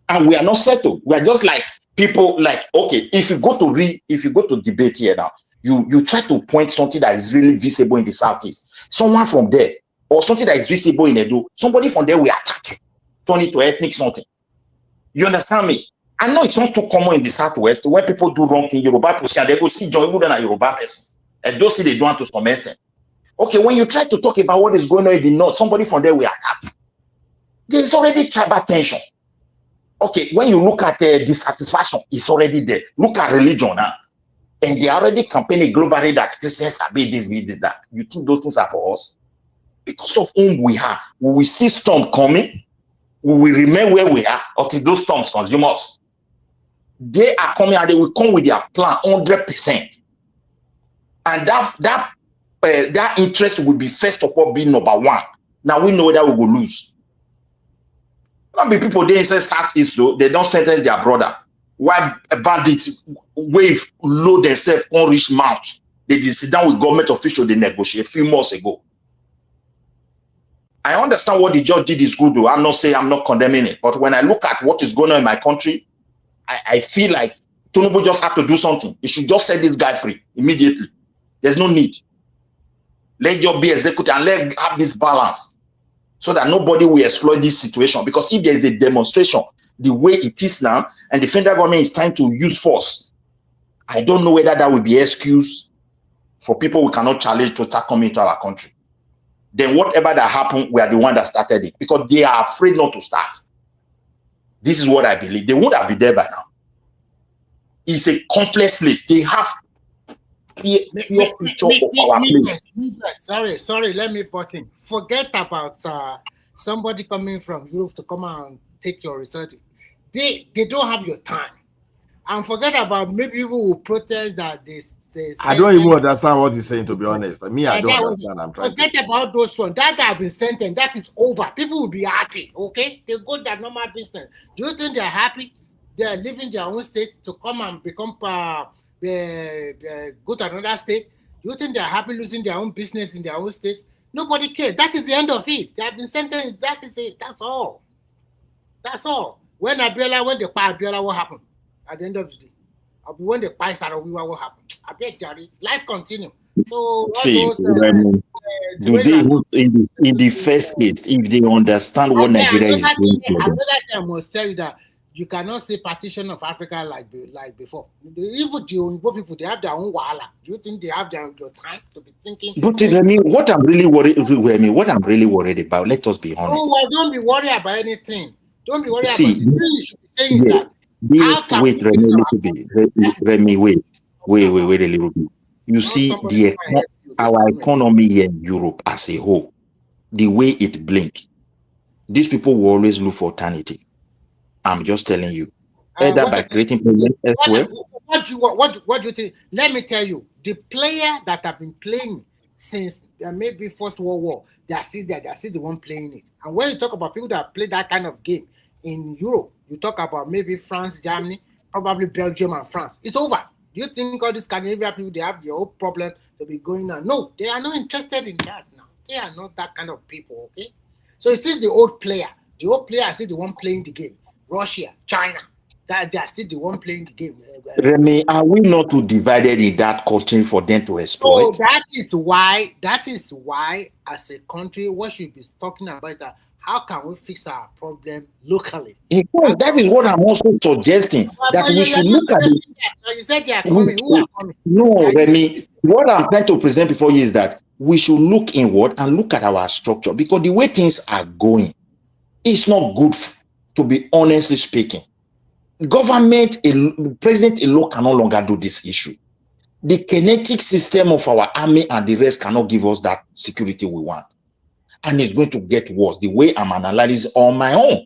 And we are not settled. We are just like people like, okay, if you go to debate here now, you try to point something that is really visible in the Southeast. Someone from there, or something that is visible in Edo, somebody from there will attack you, turn it to ethnic something. You understand me? I know it's not too common in the Southwest when people do wrong in Yoruba person, they go see John even a Yoruba person. And those see they do want to some extent. Okay, when you try to talk about what is going on in the North, somebody from there will attack you. There's already tribal tension. Okay, when you look at dissatisfaction, it's already there. Look at religion now. And they are already campaigning globally that Christians are be this, be that. You think those things are for us? Because of whom we are. We will see storm coming. We will remain where we are until those storms consume us. They are coming and they will come with their plan 100%. And that interest will be first of all be number one. Now we know that we will lose. Not be people they say Southeast though, they don't sentence their brother. Why bandits wave load themselves on rich mount? They did sit down with government officials, they negotiate a few months ago. I understand what the judge did is good though. I'm not saying I'm not condemning it, but when I look at what is going on in my country, I feel like Tinubu just have to do something. He should just set this guy free immediately. There's no need. Let your be executed and let have this balance so that nobody will exploit this situation. Because if there is a demonstration the way it is now, and the federal government is trying to use force, I don't know whether that will be excuse for people we cannot challenge to start coming to our country. Then whatever that happened, we are the one that started it because they are afraid not to start. This is what I believe. They would have been there by now. It's a complex place. They have pure picture of our place. Sorry, let me put in. Forget about somebody coming from Europe to come and take your research. They don't have your time. And forget about maybe people who protest that they I don't even understand what you're saying, to be honest. I don't understand. I'm trying forget about those ones. That have been sentenced. That is over. People will be happy, okay? They go their normal business. Do you think they're happy? They're leaving their own state to come and become go to another state. Do you think they're happy losing their own business in their own state? Nobody cares. That is the end of it. They have been sentenced. That is it. That's all. That's all. When they buy Abiola, what happened at the end of the day? When they buy Sarawiwa, what happened? I bet Jerry, life continue. So see, do they in the first case, if they understand what Nigeria is doing? Another thing I must tell you that you cannot say partition of Africa like before. Even the Igbo people, they have their own wahala. Do you think they have your time to be thinking? But what I'm really worried about, let us be honest. Oh, well, don't be worried about anything. Don't be worried about it. You should be saying that. Wait, Remy, a little bit. Remy, wait a little bit. You see, our economy here in Europe as a whole, the way it blink, these people will always look for alternative. I'm just telling you, either by creating problems elsewhere. What do you think? Let me tell you, the player that have been playing since maybe First World War, they are still there. They are still the one playing it. And when you talk about people that play that kind of game in Europe, you talk about maybe France, Germany, probably Belgium and France. It's over. Do you think all these Scandinavian people, they have their own problem to be going on? No, they are not interested in that now. They are not that kind of people, okay? So it's still the old player. The old player is still the one playing the game. Russia, China, that they are still the one playing the game. Remy, are we not too divided in that country for them to exploit? So that is why, as a country, what should be talking about is that how can we fix our problem locally? That is what I'm also suggesting. That we should look at it. You said they are coming. Who are coming? No, Remy. What I'm trying to present before you is that we should look inward and look at our structure, because the way things are going, it's not good, to be honestly speaking. government, president alone can no longer do this issue. The kinetic system of our army and the rest cannot give us that security we want. And it's going to get worse the way I'm analyzing on my own.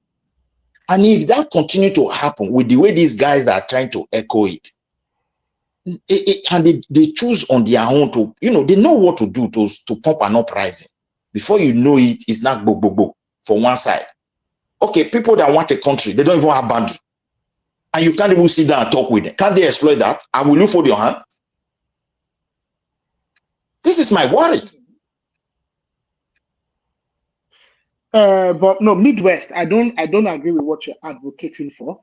And if that continue to happen with the way these guys are trying to echo it, and they choose on their own to, they know what to do to pump an uprising. Before you know it, it's not bo for one side. Okay, people that want a country, they don't even have boundary. And you can't even sit down and talk with them. Can't they exploit that? And will you fold your hand? This is my worry. But no, Midwest, I don't agree with what you're advocating for,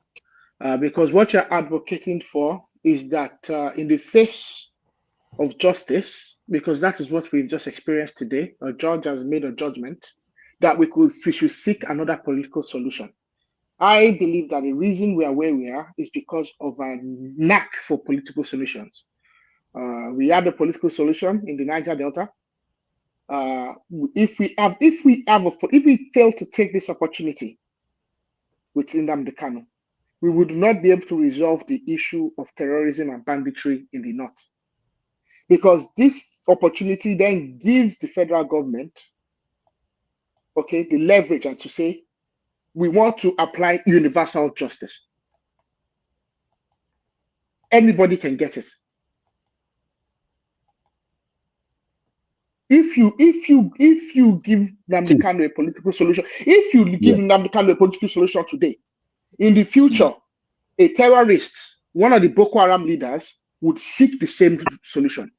because what you're advocating for is that in the face of justice, because that is what we've just experienced today, a judge has made a judgment that we should seek another political solution. I believe that the reason we are where we are is because of a knack for political solutions. We had a political solution in the Niger Delta. If we fail to take this opportunity with Nnamdi Kanu, we would not be able to resolve the issue of terrorism and banditry in the north. Because this opportunity then gives the federal government, the leverage and to say, we want to apply universal justice. Anybody can get it. If you give Nnamdi Kanu a political solution, today, in the future, a terrorist, one of the Boko Haram leaders, would seek the same solution.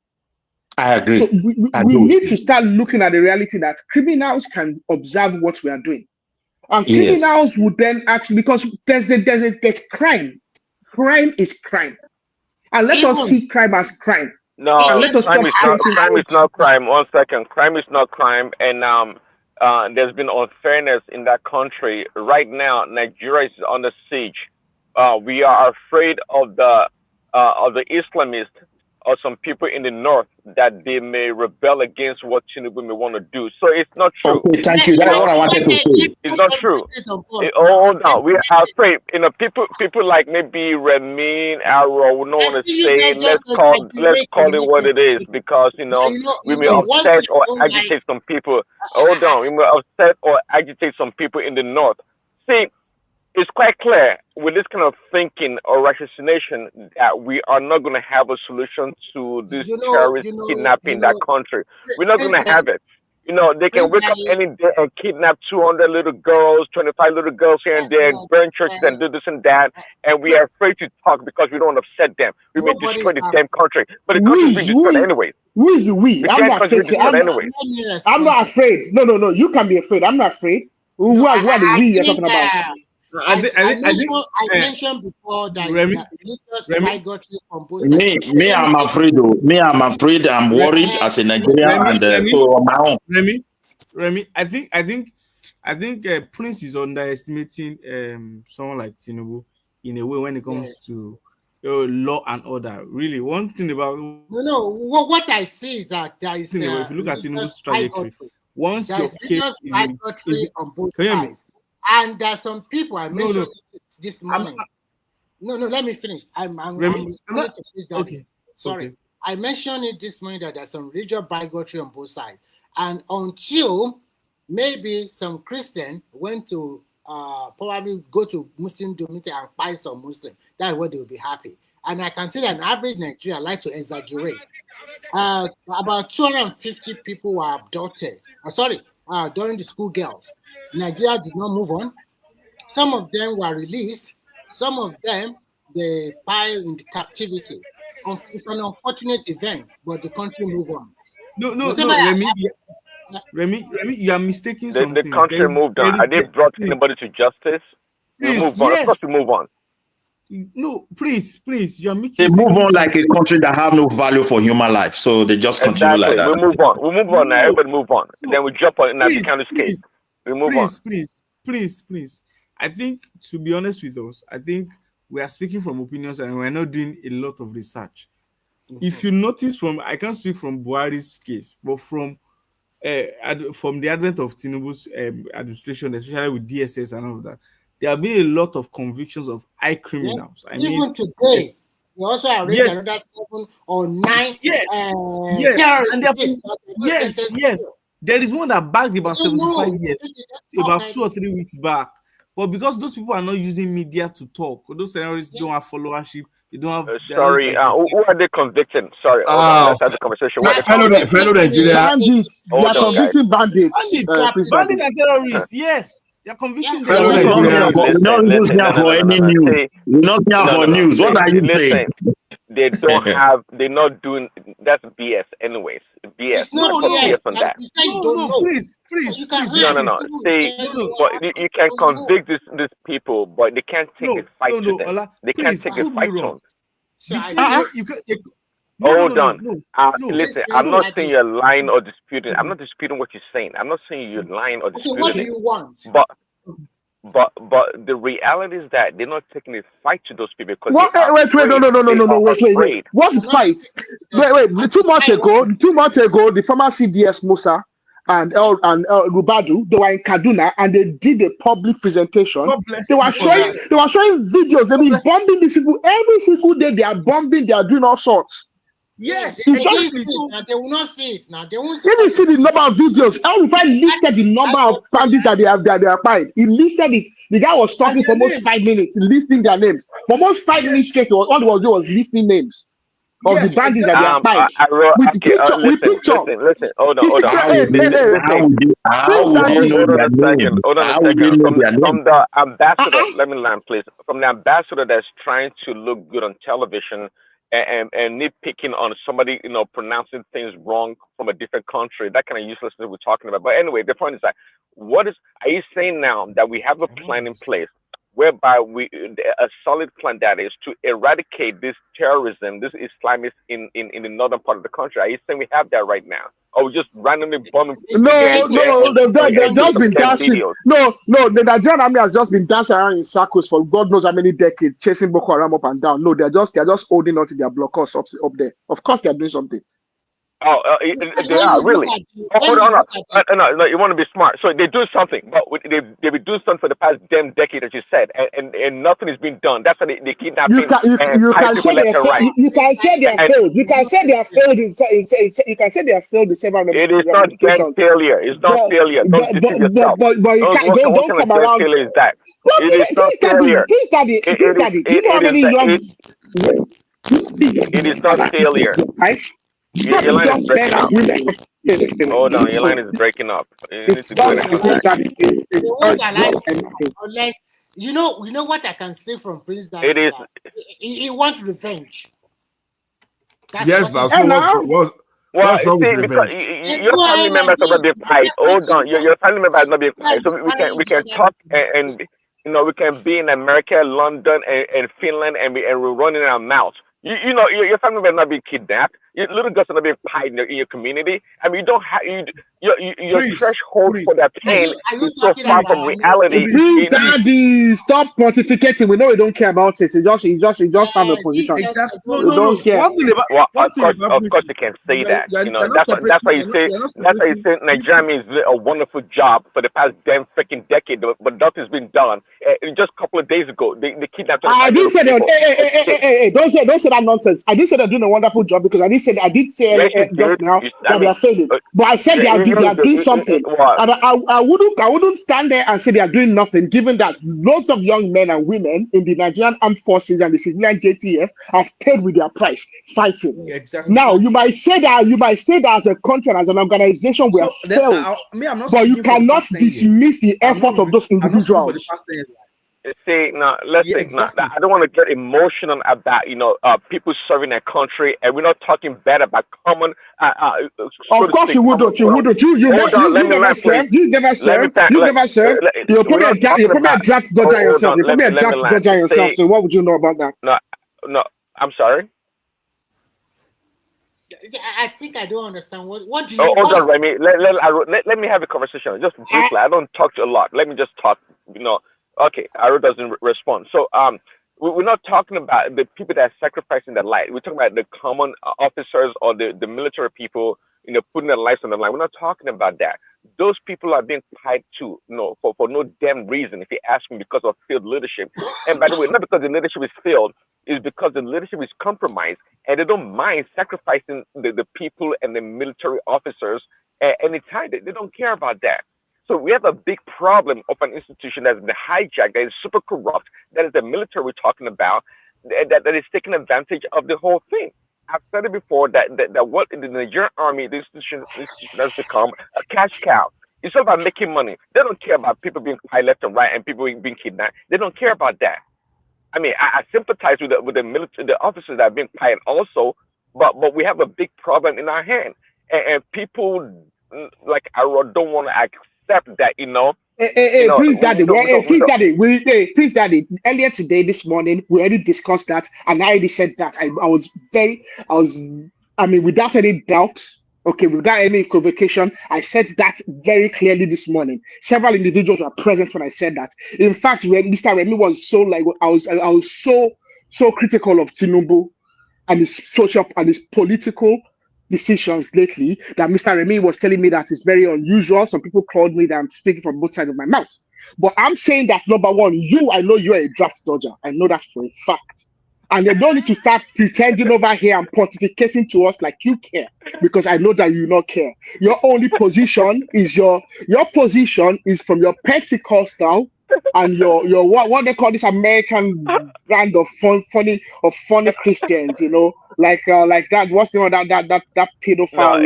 I agree. So we need to start looking at the reality that criminals can observe what we are doing. And criminals would then actually, because there's crime. Crime is crime. And let us see crime as crime. No, crime is not crime. 1 second. Crime is not crime. And there's been unfairness in that country. Right now, Nigeria is under siege. We are afraid of the Islamists or some people in the north that they may rebel against what Tinubu may want to do. So it's not true. Okay, thank you. That's what I wanted to say. It's not true. Hold on. We are afraid. People like maybe Ramin, Arrow, we don't want to say, let's call it what it is, because, we may upset or agitate some people. Hold on. We may upset or agitate some people in the north. See, it's quite clear with this kind of thinking or ratification that we are not going to have a solution to this terrorist kidnapping that country. We're not going to have it. They can wake up any day and kidnap 200 little girls, 25 little girls here and there, burn churches and do this and that. And we are afraid to talk because we don't want to upset them. We may destroy the damn country. But the country will be destroyed anyway. Who is we? I'm not afraid. I'm not afraid. No. You can be afraid. I'm not afraid. Who are the we you're talking about? I mentioned before that religious migratory from both sides. Me, I'm afraid. I'm afraid. I'm worried as a Nigerian, so on my own. Remy, I think Prince is underestimating someone like Tinubu in a way when it comes to law and order. Really, one thing about what I see is that there is if you look at Tinubu's trajectory, once your case is on both sides. And there's some people I mentioned this morning. No, let me finish. Sorry. I mentioned it this morning that there's some religious bigotry on both sides. And until maybe some Christian went to probably go to Muslim community and buy some Muslim, that's what they will be happy. And I can see that an average Nigerian like to exaggerate. About 250 people were abducted. During the school girls. Nigeria did not move on. Some of them were released. Some of them, they piled in the captivity. It's an unfortunate event, but the country moved on. No, Remy, you are mistaking something. The country moved on. Are they brought anybody to justice? We move on. Of course, we move on. No, please, you are making. They move on like a country that have no value for human life, so they just continue like that. We move on now. Everybody move on. Then we jump on Nnamdi Kanu's case. We move on. Please. I think, to be honest with us, I think we are speaking from opinions and we're not doing a lot of research. If you notice I can't speak from Buhari's case, but from the advent of Tinubu's administration, especially with DSS and all of that, there have been a lot of convictions of high Yes. criminals. I Even mean, today, we also arranged yes, another 7 or 9 yes, yes, terrorists and therefore, that were not yes, sentenced to yes. jail. There is one that bagged about I don't 75 know. years, about 2 or 3 weeks back. But because those people are not using media to talk, those terrorists don't have followership, they're not Sorry, like the who are they convicting? Sorry, hold on. Let's have the conversation. Who are they convicting? fellow Nigeria. Bandits. They Hold are on, guys. convicting bandits. bandits and terrorists. Yes, they are convicting them. Fellow Nigeria. Listen, no. See, We don't care for news. What are you saying? listen. They're not doing, that's BS anyways. BS. It's not Put BS BS. on that. You say you don't know. Please. You can No. See, but you can convict these people, but they can't take a fight to them. Ola, They can't please, take a prove me fight to wrong. them. You can, Hold on. Listen, I'm no. not saying you're lying or disputing. I'm not disputing what you're saying. I'm not saying you're lying or Okay, disputing what do it. you want? But the reality is that they're not taking a fight to those people because What? they are Wait, afraid. no, wait. Afraid. What fight? Wait. 2 months ago, the former CDS Musa and Rubadu, they were in Kaduna and they did a public presentation. God bless They you were for that. showing videos. They've been bombing these people every single day. They are bombing. They are doing all sorts. Yes, They exactly. see it now. They will not see it now. They won't Let me see the number of videos. El-Rufai listed the number of bandits that they have fired. He listed it. The guy was talking for almost 5 minutes, listing their names. For almost 5 minutes straight, all he was doing was listing names of the bandits that they have fired. With picture. Listen. Hold on. How would they know their name? Hold on a How would they second. know their name? From the ambassador, let me land, please. From the ambassador that's trying to look good on television and nitpicking on somebody, pronouncing things wrong from a different country, that kind of uselessness we're talking about. But anyway, the point is that are you saying now that we have a plan in place whereby a solid plan that is to eradicate this terrorism, this Islamists in the northern part of the country? Are you saying we have that right now? Or we just randomly bombing? No, they've just been dancing. Videos? No, the Nigerian army has just been dancing around in circles for God knows how many decades, chasing Boko Haram up and down. No, they're just holding on to their blockers up there. Of course, they're doing something. Oh, they are really. Hold on. No, you want to be smart. So they're doing something, but they've been doing something for the past damn decade, as you said, and nothing is being done. That's why they kidnapping You can say they are failed. You can say they are failed. You can say they are failed. You can say they are failed in several It is not dead failure. It's not failure. Don't deceive yourself. But you can't, don't come around. Failure is that? It is not failure. Please study. Do you know how many young? It is not failure. Your line is breaking up. Hold on, your line is breaking up. You need to go and come back. They won't allow you unless you know what I can say from Prince that It is. He wants revenge. That's Yes, what now so Well, what's wrong see, with because revenge? your family members are not being fight. Hold on, your family members are not being fight. So we can talk and we can be in America, London, and Finland, and we're running our mouths. Your family members not being kidnapped. Your little girls are not being pied in your community. I mean, you don't have your threshold for that pain is so far from reality. Please, Daddy, stop pontificating. We know we don't care about it. You just have a position. Exactly. We don't care. Well, of course, you can say that. That's why you say Nigeria is a wonderful job for the past damn freaking decade, but nothing's been done. Just a couple of days ago, they kidnapped. I didn't say that. Hey, don't say that nonsense. I didn't say they're doing a wonderful job because I did say just now that they are failing. But I said they are doing something, and I wouldn't stand there and say they are doing nothing, given that lots of young men and women in the Nigerian Armed Forces and the civilian JTF have paid with their price fighting. Exactly. Now you might say that as a country and as an organization we have failed, but you cannot dismiss the effort of those individuals. See, now listen. Exactly. I don't want to get emotional about people serving their country, and we're not talking bad about common. Of course you wouldn't. You never served. You never served. You're probably a draft dodger yourself. You're probably a draft dodger yourself. So what would you know about that? No. I'm sorry. I think I don't understand. What do you? Hold on, Remy. Let me have a conversation. Just briefly. I don't talk a lot. Let me just talk. Okay, Aro doesn't respond. So we're not talking about the people that are sacrificing their life. We're talking about the common officers or the military people, putting their lives on the line. We're not talking about that. those people are being tied to, for no damn reason, if you ask me, because of failed leadership. And by the way, not because the leadership is failed, it's because the leadership is compromised, and they don't mind sacrificing the people and the military officers at any time. They don't care about that. So we have a big problem of an institution that's been hijacked, that is super corrupt, that is the military we're talking about, that is taking advantage of the whole thing. I've said it before that what in the Nigerian army, the institution has become a cash cow. It's all about making money. They don't care about people being quiet left and right and people being kidnapped. They don't care about that. I mean, I sympathize with the military, the officers that are being quiet also, but we have a big problem in our hand, and people like I don't want to accept that. Prince Daddy, Prince Daddy, earlier today, this morning, we already discussed that, and I already said that. I mean, without any doubt, okay, without any equivocation, I said that very clearly this morning. Several individuals were present when I said that. In fact, when Mr. Remy was so I was so critical of Tinubu and his social and his political decisions lately, that Mr. Remy was telling me that it's very unusual. Some people called me that I'm speaking from both sides of my mouth. But I'm saying that, number one, I know you're a draft dodger. I know that for a fact. And they don't need to start pretending over here and pontificating to us like you care, because I know that you don't care. Your only position is your position is from your Pentecostal and your what they call this American brand of funny Christians, like that. What's the name of that pedophile?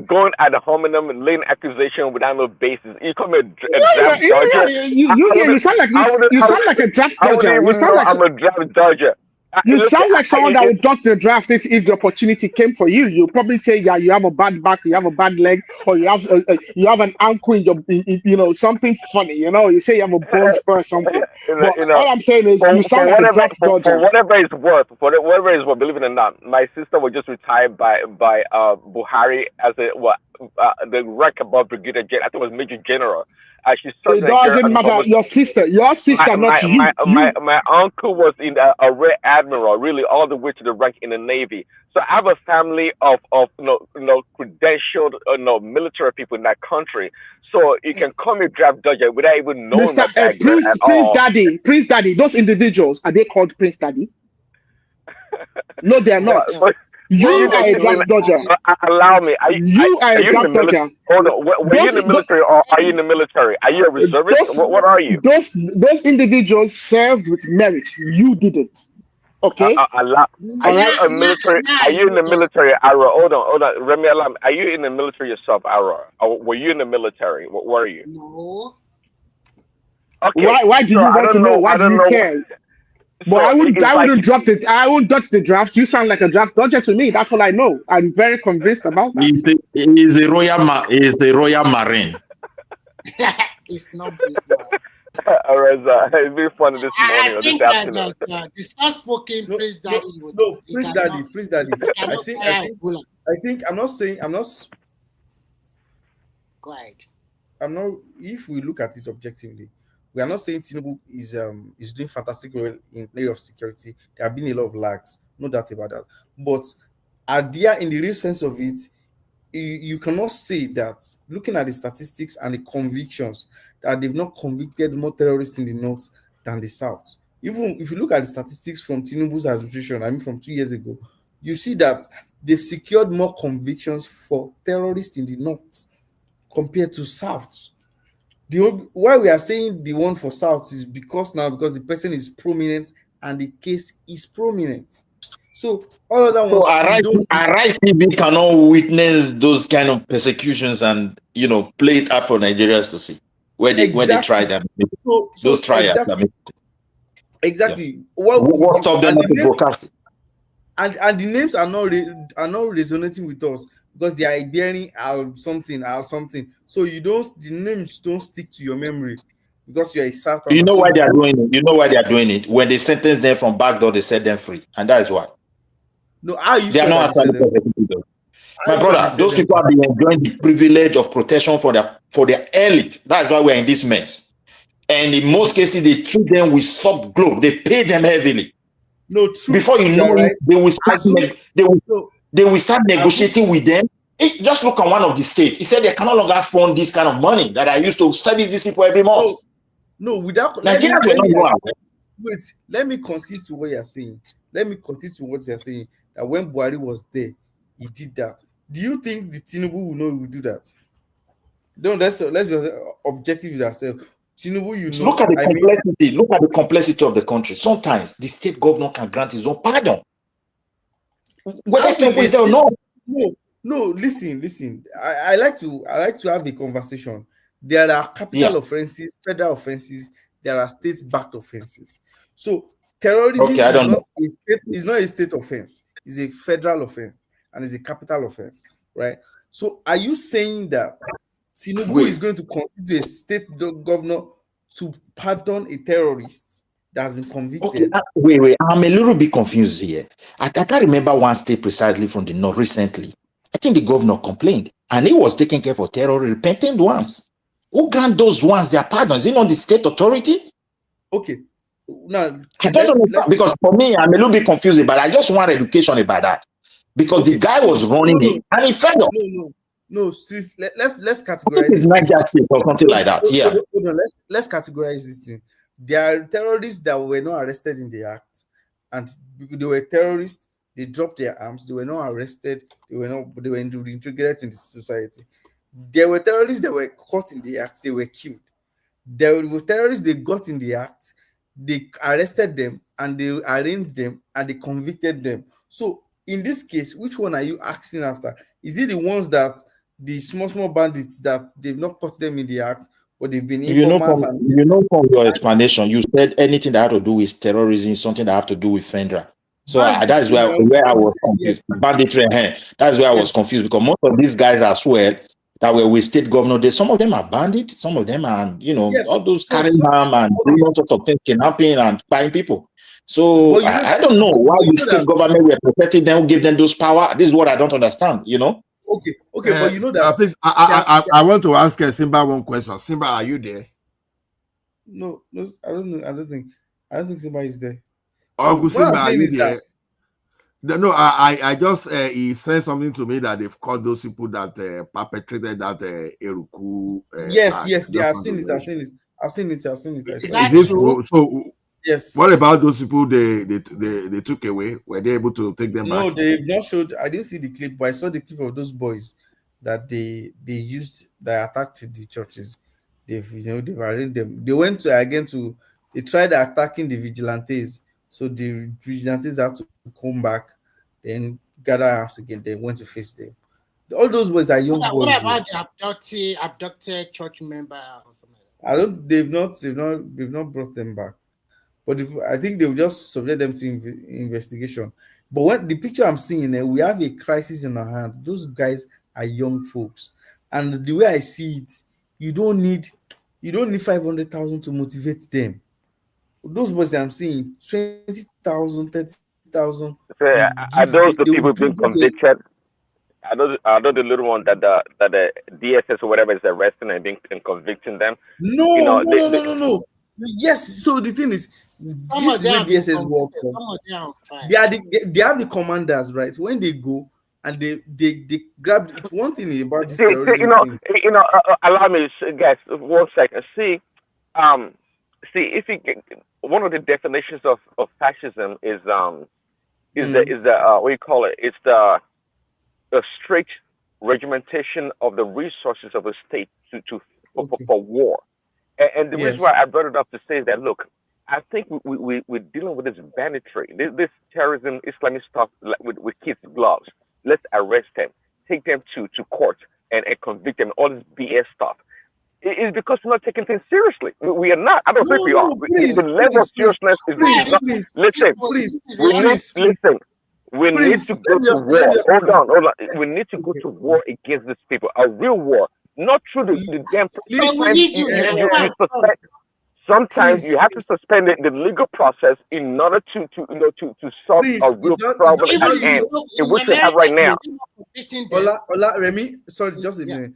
Going ad hominem and laying accusation without no basis. You call me a draft dodger. You sound like a draft dodger. I'm a draft dodger. You sound like someone that would dodge the draft if the opportunity came for you. You probably say, yeah, you have a bad back, you have a bad leg, or you have an ankle in your, something funny. You say you have a bone spur or something. But all I'm saying is, you sound like a draft dodger. For whatever it's worth, believe it or not, my sister was just retired by Buhari as the rank above brigadier general. I think it was major general. It doesn't matter. Your sister, not you. My uncle was in a rear admiral, really all the way to the rank in the Navy. So I have a family of credentialed military people in that country. So you can call me draft dodger without even knowing my background at all. Prince Daddy, those individuals, are they called Prince Daddy? No, they're not. You are a draft dodger. Allow me. You are a draft dodger. Hold on. Were you in the military or are you in the military? Are you a reservist? What are you? Those individuals served with merit. You didn't. Okay. Are you a military? Are you in the military, Ara? Hold on. Remy, are you in the military yourself, Ara? Or were you in the military? What were you? No. Okay. Why do you want to know? Why do you care? But I wouldn't dodge the draft. You sound like a draft dodger to me. That's all I know. I'm very convinced about that. He's the Royal Marine. It's not. All right, it's been fun this morning or this afternoon. The soft-spoken Prince Daddy. No, Prince Daddy. I think I'm not saying. Go ahead. I'm not. If we look at it objectively, we are not saying Tinubu is doing fantastic well in area of security. There have been a lot of lags, no doubt about that. But in the real sense of it, you cannot say that looking at the statistics and the convictions that they've not convicted more terrorists in the north than the south. Even if you look at the statistics from Tinubu's administration, from 2 years ago, you see that they've secured more convictions for terrorists in the north compared to south. Why we are saying the one for south is because the person is prominent and the case is prominent. So all of that. So Arise TV cannot witness those kind of persecutions and play it up for Nigerians to see when they try them. Those trials. Exactly. Yeah. What stopped them to broadcast it? And the names are not resonating with us because they are bearing something. So the names don't stick to your memory because you are a South. You know why they are doing it? You know why they are doing it? When they sentence them from backdoor, they set them free, and that is why. No, how you they are not actually persecuted. My brother, those people have been enjoying the privilege of protection for their elite. That's why we're in this mess. And in most cases, they treat them with soft glove. They pay them heavily. No, true. Before you know it, they will start negotiating with them Just look at one of the states. He said they can no longer fund this kind of money that I used to service these people every month. No, without Nigerians let me concede to what you're saying. Let me concede to what you're saying. That when Buhari was there, he did that. Do you think the Tinubu will know he will do that? Don't let's be objective with ourselves. Tinubu, you know. Look at the complexity. Look at the complexity of the country. Sometimes the state governor can grant his own pardon. Whether Tinubu is there or not. No, listen. I like to have a conversation. There are capital offenses, federal offenses, there are state-backed offenses. So terrorism is not a state offense, it's a federal offense and it's a capital offense, right? So are you saying that Tinubu is going to constitute a state governor to pardon a terrorist that has been convicted? Okay, wait. I'm a little bit confused here. I can't remember one state precisely from the north recently. I think the governor complained and he was taking care for terror repentant ones. Who grant those ones their pardon? Is it not the state authority? Okay. Now, I don't know, because for me, I'm a little bit confused, but I just want education about that. Because the guy was running it and he fed up. No, sis, let's categorize this. Or something like that. Yeah. Hold on, let's categorize this thing. There are terrorists that were not arrested in the act, and they were terrorists. They dropped their arms. They were not arrested. They were integrated into society. There were terrorists that were caught in the act. They were killed. There were terrorists they got in the act. They arrested them and they arraigned them and they convicted them. So in this case, which one are you asking after? Is it the ones that the small bandits that they've not caught them in the act, but they've been informants? From your explanation, you said anything that had to do with terrorism is something that have to do with FENDRA. So that is where I was confused. Banditry, that's where I was confused, because most of these guys as well that were with state governor, some of them are bandits, some of them are, all those carrying arms and doing all sorts of things, kidnapping and buying people. So I don't know why the state government were protecting them, who gave them those power. This is what I don't understand, Okay, but you know that. Please, I want to ask Simba one question. Simba, are you there? No, I don't know. I don't think Simba is there. Oh, so Simba, are you there? No, I just he said something to me that they've called those people that perpetrated that Eruku. Yes, I've seen it. Is it true? So yes. What about those people they took away? Were they able to take them back? No, they've not showed. I didn't see the clip, but I saw the clip of those boys that they used that attacked the churches. They've arraigned them. They went they tried attacking the vigilantes. So the vigilantes had to come back, then gather arms again. They went to face them. All those boys are young boys. What about the abducted church member or something? They've not brought them back. But I think they will just subject them to investigation. But when the picture I'm seeing, we have a crisis in our hand. Those guys are young folks, and the way I see it, you don't need 500,000 to motivate them. Those boys that I'm seeing, 20,000, 30,000. Are those the people being convicted? Are those the little one that the DSS or whatever is arresting and convicting them? No. Yes. So the thing is, this is where DSS works. They have the commanders, right? When they go and they grab. It's one thing about this terrorism. Allow me, guys, 1 second. See, if you get, one of the definitions of fascism is the what you call it? It's the strict regimentation of the resources of a state for war. And the reason why I brought it up to say is that, look, I think we're dealing with this banditry, this terrorism, Islamic stuff with kids' gloves. Let's arrest them, take them to court and convict them, all this BS stuff. It's because we're not taking things seriously. We are not. I don't think we are. The level of seriousness is not. Listen. We need to go to war. Hold on. We need to go to war against these people. A real war. Not through the damn. Sometimes you have to suspend the legal process in order to solve a real problem at hand, in which we have right now. Ola, Remy, sorry, just a minute.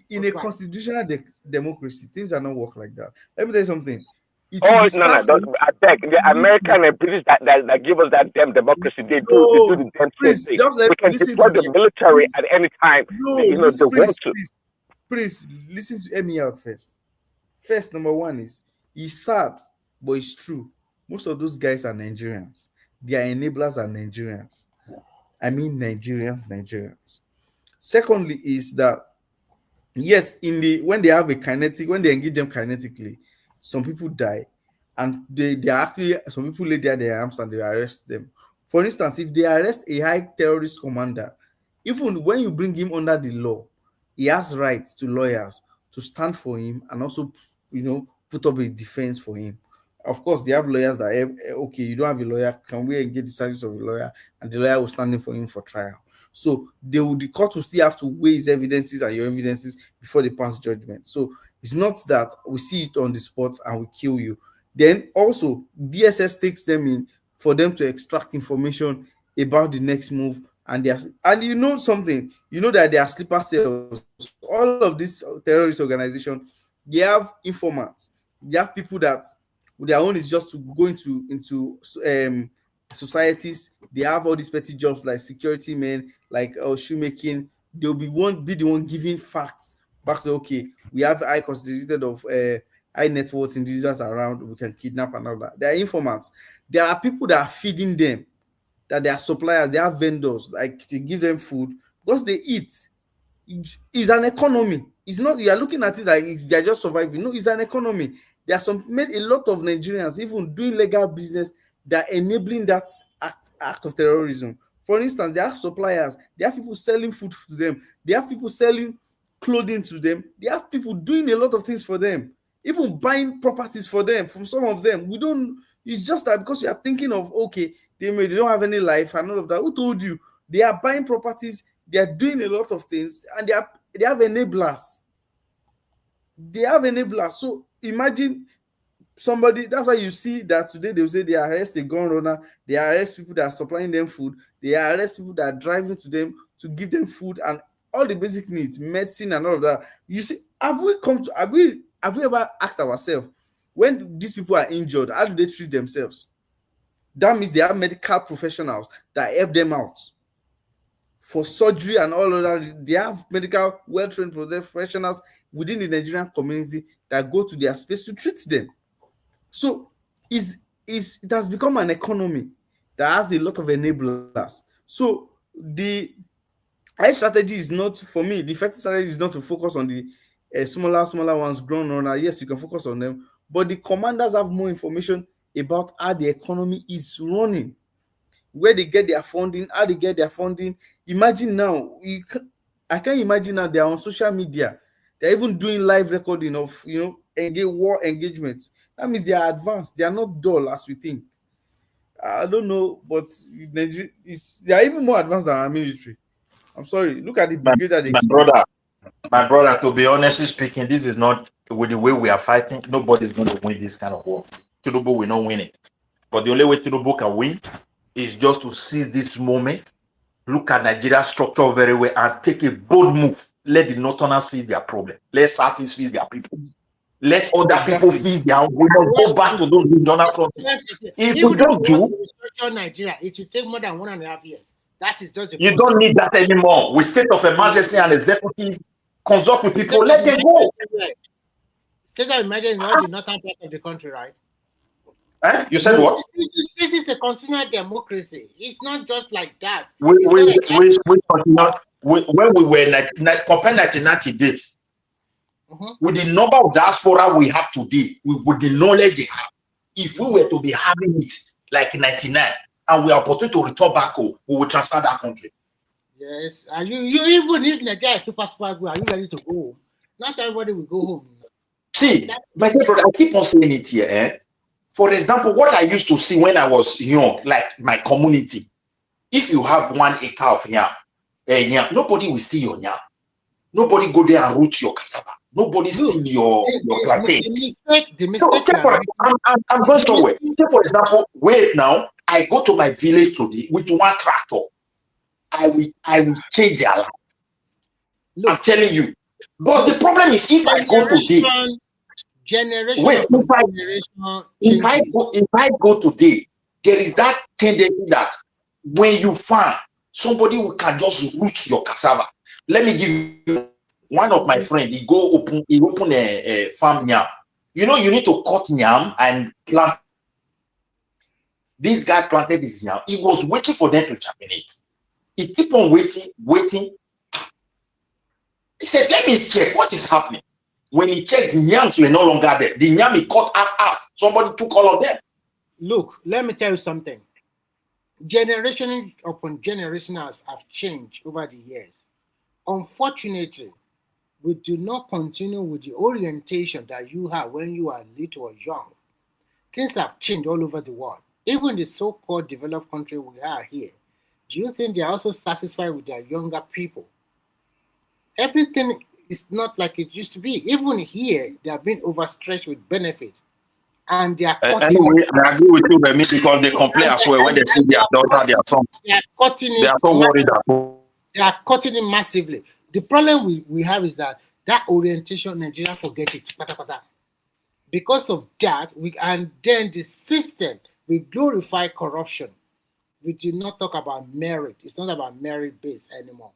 In a constitutional democracy, things are not work like that. Let me tell you something. It will be sad for no. I beg the American and British that give us that damn democracy. They do the damn same Prince, thing. just We can listen deploy to the me. military at any time. No, You know they want to. Prince, listen to me out first. First, number one is it's sad, but it's true. Most of those guys are Nigerians. Their enablers are Nigerians. I mean Nigerians. Secondly, is that yes, when they engage them kinetically, some people die, and they are actually some people lay down their arms and they arrest them. For instance, if they arrest a high terrorist commander, even when you bring him under the law, he has rights to lawyers to stand for him and also, put up a defense for him. Of course, they have lawyers that okay, you don't have a lawyer, can we engage the service of a lawyer, and the lawyer will stand in for him for trial. So the court will still have to weigh his evidences and your evidences before they pass judgment. So it's not that we see it on the spot and we kill you. Then also DSS takes them in for them to extract information about the next move, and you know something, that they are sleeper cells. All of this terrorist organization, they have informants, they have people that their own is just to go into societies. They have all these petty jobs like security men, like shoemaking. They'll be the one giving facts back to, okay, we have high constituted of high net worth individuals around, we can kidnap and all that. They are informants. There are people that are feeding them, that they are suppliers, they have vendors, like they give them food because they eat. It's an economy. It's not, you are looking at it like they're just surviving. No, it's an economy. There are a lot of Nigerians even doing legal business that are enabling that act of terrorism. For instance, they have suppliers, they have people selling food to them, they have people selling clothing to them, they have people doing a lot of things for them, even buying properties for them. From some of them, we don't. It's just that because you are thinking of, okay, they don't have any life and all of that. Who told you? They are buying properties, they are doing a lot of things, and they have enablers. They have enablers. So imagine somebody. That's why you see that today they will say they arrest a gun runner, they arrest people that are supplying them food, they arrest people that are driving to them to give them food and all the basic needs, medicine and all of that. You see, have we ever asked ourselves, when these people are injured, how do they treat themselves? That means they have medical professionals that help them out for surgery and all of that. They have medical well-trained professionals within the Nigerian community that go to their space to treat them. So it has become an economy that has a lot of enablers. So the strategy is not, for me, the effective strategy is not to focus on the smaller ones, grown runner. Yes, you can focus on them, but the commanders have more information about how the economy is running, where they get their funding, how they get their funding. Imagine now, I can't imagine now they are on social media. They're even doing live recording of war engagements. That means they are advanced. They are not dull as we think. I don't know, but they are even more advanced than our military. I'm sorry. Look at the brigade that they My brother, to be honestly speaking, this is not with the way we are fighting. Nobody's going to win this kind of war. Tinubu will not win it. But the only way Tinubu can win is just to seize this moment, look at Nigeria's structure very well, and take a bold move. Let the Northerners face their problem. Let Southeast face their people. Let other people face their own. We must go back to those regional frontiers. If we don't do, Nigeria, it will take more than 1.5 years. That is just the you don't need that anymore. With state of emergency and executive, consult with people, let them go. State of emergency is not the northern part of the country, right? You said what? This is a continual democracy. It's not just like that. We continue. When we were compared 1990 days, with the number of diaspora we have today, with the knowledge they have, if we were to be having it like 99 and we are opportunity to return back home, we will transfer that country. Yes, and you even if Nigeria is super good, are you ready to go home? Not everybody will go home. See, my brother, I keep on saying it here. For example, what I used to see when I was young, like my community, if you have 1 acre of yam, nobody will steal your yam. Nobody go there and root your cassava. Nobody steal your plantain. The mistake I'm going somewhere. Take for example, wait now, I go to my village today with 1 tractor. I will change their life. I'm telling you. But the problem is, if I go today, Generation Wait, upon generation changes. if I go today, there is that tendency that when you farm, somebody who can just root your cassava. Let me give you one of my friend. He open a farm yam. You know, you need to cut yam and plant. This guy planted this yam. He was waiting for them to germinate. He keep on waiting. He said, "Let me check what is happening." When he checked, the yams were no longer there. The yam he cut half. Somebody took all of them. Look, let me tell you something. Generation upon generation have changed over the years. Unfortunately, we do not continue with the orientation that you had when you are little or young. Things have changed all over the world. Even the so-called developed country we are here, do you think they are also satisfied with their younger people? Everything is not like it used to be. Even here, they are being overstretched with benefits. And they are cutting. Anyway, I agree with you, Remy, because they complain as well when they see their daughter, their son. They are cutting it. They are so worried. They are cutting it massively. The problem we have is that orientation, Nigeria forget it. Because of that, and then the system, we glorify corruption. We do not talk about merit. It's not about merit based anymore.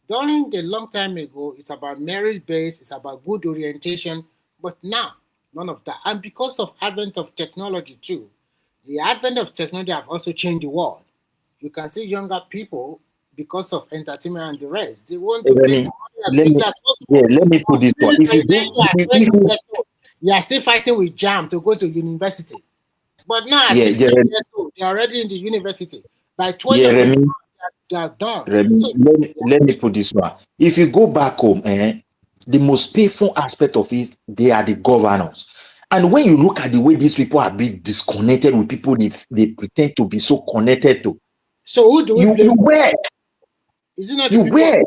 During the long time ago, it's about merit based, it's about good orientation, but now, none of that. And because of advent of technology too, the advent of technology have also changed the world. You can see younger people, because of entertainment and the rest, they want to make let me put this one. You are still fighting with JAM to go to university. But now at 16 years old, they're already in the university. By 20 years old, they're done. Remy, let me put this one. If you go back home, the most painful aspect of it, they are the governors. And when you look at the way these people are being disconnected with people they pretend to be so connected to. So who do we blame? You were. Is it not you the people? were.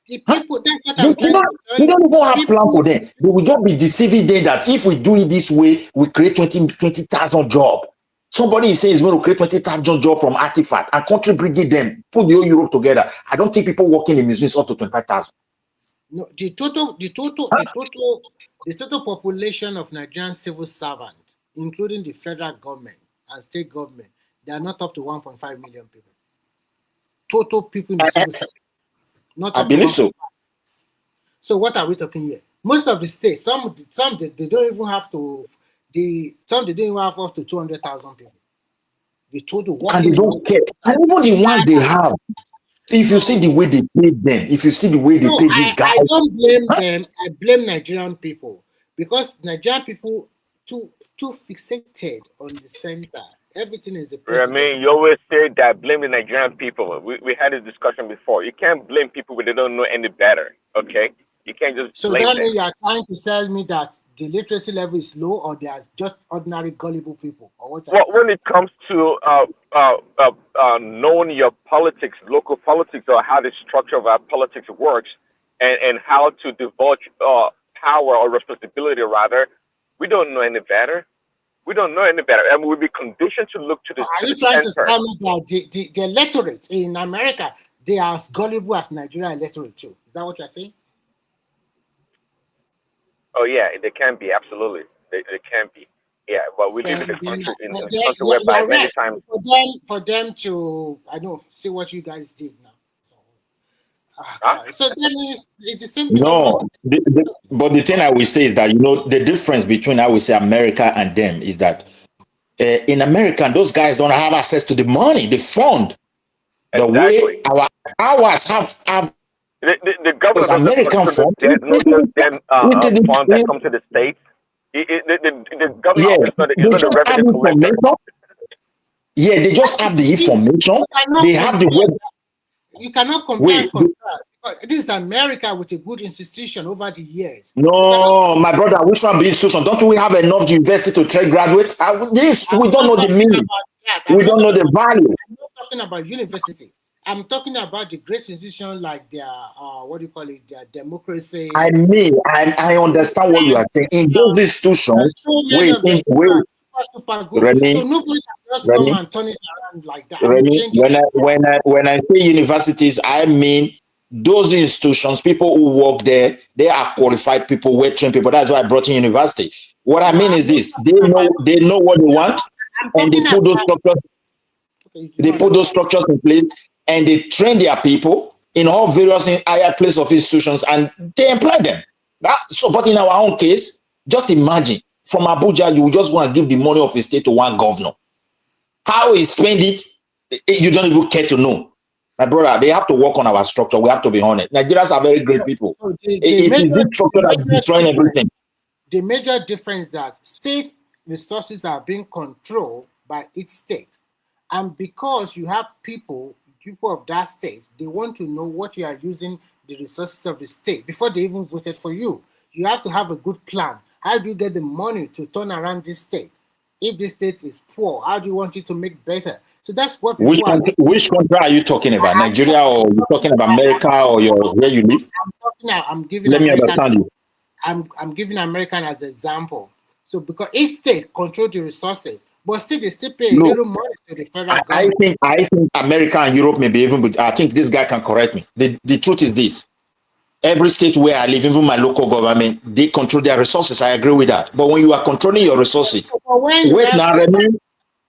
The people, that's what I'm trying to tell you. We don't even have a plan for them. They will just be deceiving them that if we do it this way, we create 20,000 jobs. Somebody is saying he's going to create 20,000 jobs from artifact and contribute them, put the whole Europe together. I don't think people working in museums up to 25,000. No, the total population of Nigerian civil servants, including the federal government and state government, they are not up to 1.5 million people. Total people in the civil service. Not I believe so. So what are we talking here? Most of the states, some they don't even have to. Some they don't even have up to 200,000 people. The total working. And they don't care. And even the one they have, if you see the way they pay them, if you see the way they pay these guys, I don't blame them. I blame Nigerian people because Nigerian people too fixated on the center. Everything is the president. I mean, you always say that blame the Nigerian people. We had this discussion before. You can't blame people when they don't know any better. Okay, you can't just blame them. So that means you are trying to tell me that the literacy level is low, or they are just ordinary gullible people, or what? Well, when it comes to knowing your politics, local politics, or how the structure of our politics works, and how to divulge power or responsibility, rather, we don't know any better. We don't know any better, and we'll be conditioned to look to the. Are you trying to tell me that the electorate in America, they are as gullible as Nigerian electorate too? Is that what you're saying? Oh yeah, they can be, absolutely. They can be. Yeah, but we live in a country country whereby many times for them to see what you guys did now. So then it's the same thing. No, but the thing I will say is that the difference between I will say America and them is that in America those guys don't have access to the money, the fund. The way ours have. The government American fund. There's no fund that comes to the states. The government is not the revenue collector. Yeah, they just have the information. They have the web. You cannot compare and contrast. This is America with a good institution over the years. No, my brother, which one be institution? Don't we have enough university to train graduates? We don't know the meaning. We don't know the value. I'm not talking about university. I'm talking about the great institutions like their their democracy. I mean, I understand what you are saying. In those institutions, super good. Remy, so nobody can just come and turn it around like that. Remy, when I say universities, I mean those institutions, people who work there, they are qualified people, well-trained people. That's why I brought in university. What I mean is this: they know what they want, and they put those structures. They put those structures in place, and they train their people in all various higher place of institutions, and they employ them. But in our own case, just imagine from Abuja, you just want to give the money of a state to one governor. How he spend it, you don't even care to know. My brother, they have to work on our structure. We have to be honest. Nigerians are very great people. It is this structure that's destroying everything. The major difference is that state resources are being controlled by each state. And because you have people of that state, they want to know what you are using the resources of the state before they even voted for you. You have to have a good plan. How do you get the money to turn around this state? If this state is poor, how do you want it to make better? So that's what which country are you talking about? Nigeria, or you talking about America, or where you live? I'm giving Let me American, understand you. I'm giving American as an example. So because each state control the resources, but still they still pay a little money to the federal government. I think America and Europe may be even good. I think this guy can correct me. The truth is this: every state where I live, even my local government, they control their resources. I agree with that. But when you are controlling your resources, wait now,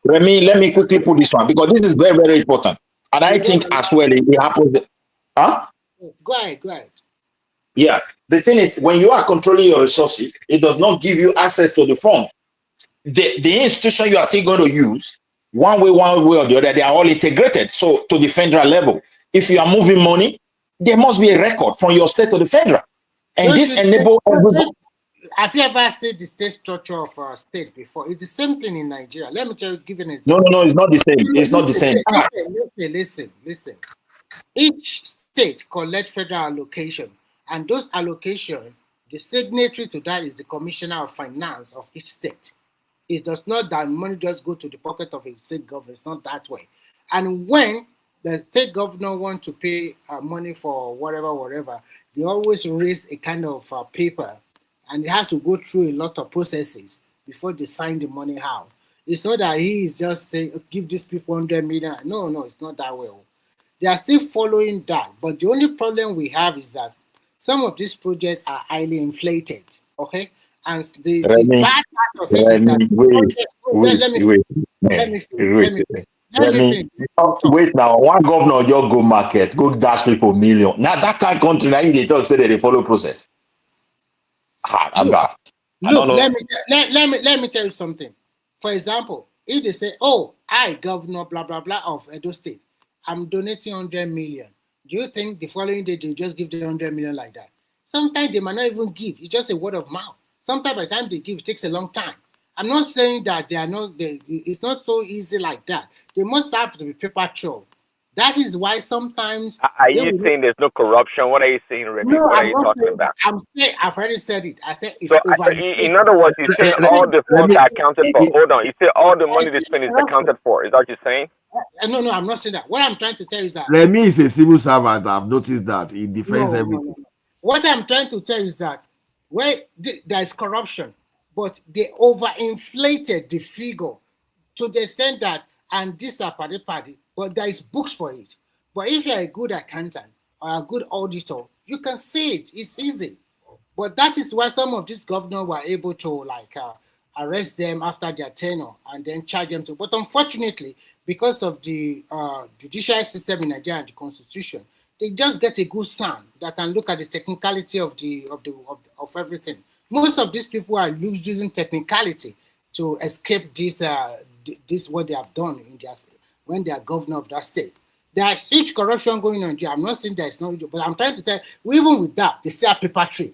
Remy, let me quickly put this one, because this is very, very important. And I think as well it happens. Huh? Go ahead. Yeah. The thing is, when you are controlling your resources, it does not give you access to the fund. The institution you are still going to use, one way or the other, they are all integrated. So to the federal level, if you are moving money, there must be a record from your state to the federal. And this enables everybody. Have you ever seen the state structure of a state before? It's the same thing in Nigeria. Let me give an example. No, it's not the same. It's not the same. Listen. Each state collects federal allocation, and those allocations, the signatory to that is the Commissioner of Finance of each state. It does not that money just go to the pocket of a state government. It's not that way. And when the state governor wants to pay money for whatever, they always raise a kind of paper, and it has to go through a lot of processes before they sign the money out. It's not that he is just saying, give these people 100 million. No, it's not that way. They are still following that. But the only problem we have is that some of these projects are highly inflated. Okay? And the bad part of it is that wait now, one governor just go market, go dash people million. Now that kind of country, now they talk say that they follow process. Let me tell you something. For example, if they say, "Oh, I, Governor blah blah blah of Edo State, I'm donating 100 million," do you think the following day they just give the 100 million like that? Sometimes they might not even give. It's just a word of mouth. Sometimes by the time they give, it takes a long time. I'm not saying that it's not so easy like that. They must have to be paper trail. That is why sometimes. Are you saying there's no corruption? What are you saying, Remy? No, what are you talking about? I've already said it. I said it's so over. In other words, you say all the funds are accounted for. Hold on. You say all the money they spend is accounted for. Is that what you're saying? No, I'm not saying that. What I'm trying to tell you is that Remy is a civil servant. I've noticed that he defends everything. No. What I'm trying to tell you is that where there is corruption, but they overinflated the figure to the extent that, and this are party, but there is books for it. But if you're a good accountant or a good auditor, you can see it. It's easy. But that is why some of these governors were able to arrest them after their tenure and then charge them to. But unfortunately, because of the judicial system in Nigeria and the constitution, they just get a good son that can look at the technicality of everything. Most of these people are using technicality to escape this what they have done when they are governor of that state. There is huge corruption going on here. I'm not saying there is no, but I'm trying to tell you, even with that, they still have paper trail.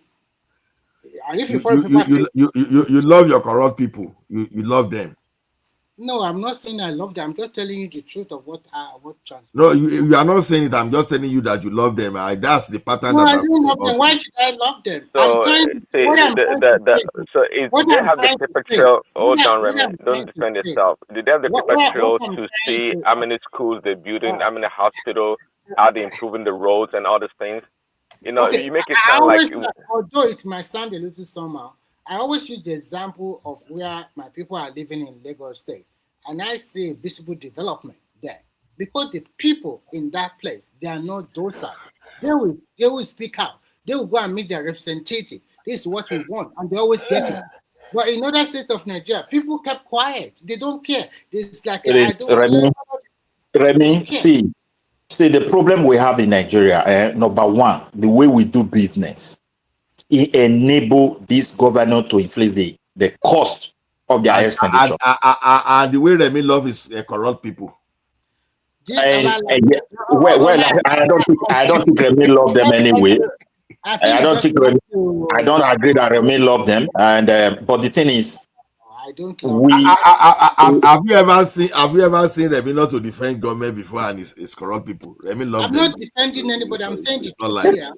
And if you love your corrupt people, you love them. No, I'm not saying I love them. I'm just telling you the truth of what transpires. No, you are not saying it. I'm just telling you that you love them. That's the pattern. No, I don't love them. Why should I love them? So, they have the paper trail? Hold on, Remy. Don't defend yourself. Do they have the paper trail to see how many schools they're building, how many hospitals, how they're improving the roads and all these things? You know, you make it sound although it might sound a little somehow, I always use the example of where my people are living in Lagos State, and I see visible development there because the people in that place, they are not docile. They will speak out. They will go and meet their representative. This is what we want, and they always get it. But in other states of Nigeria, people kept quiet. They don't care. It's like I don't care. Remy, see, the problem we have in Nigeria, number one, the way we do business, it enable this governor to inflate the cost of their expenditure. And the way Remy love is corrupt people. I don't think Remy love them anyway. I don't agree that Remy love them. And but the thing is, have you ever seen Remy not to defend government before and it's corrupt people? Remy love I'm them. not defending anybody. I'm saying the truth like here.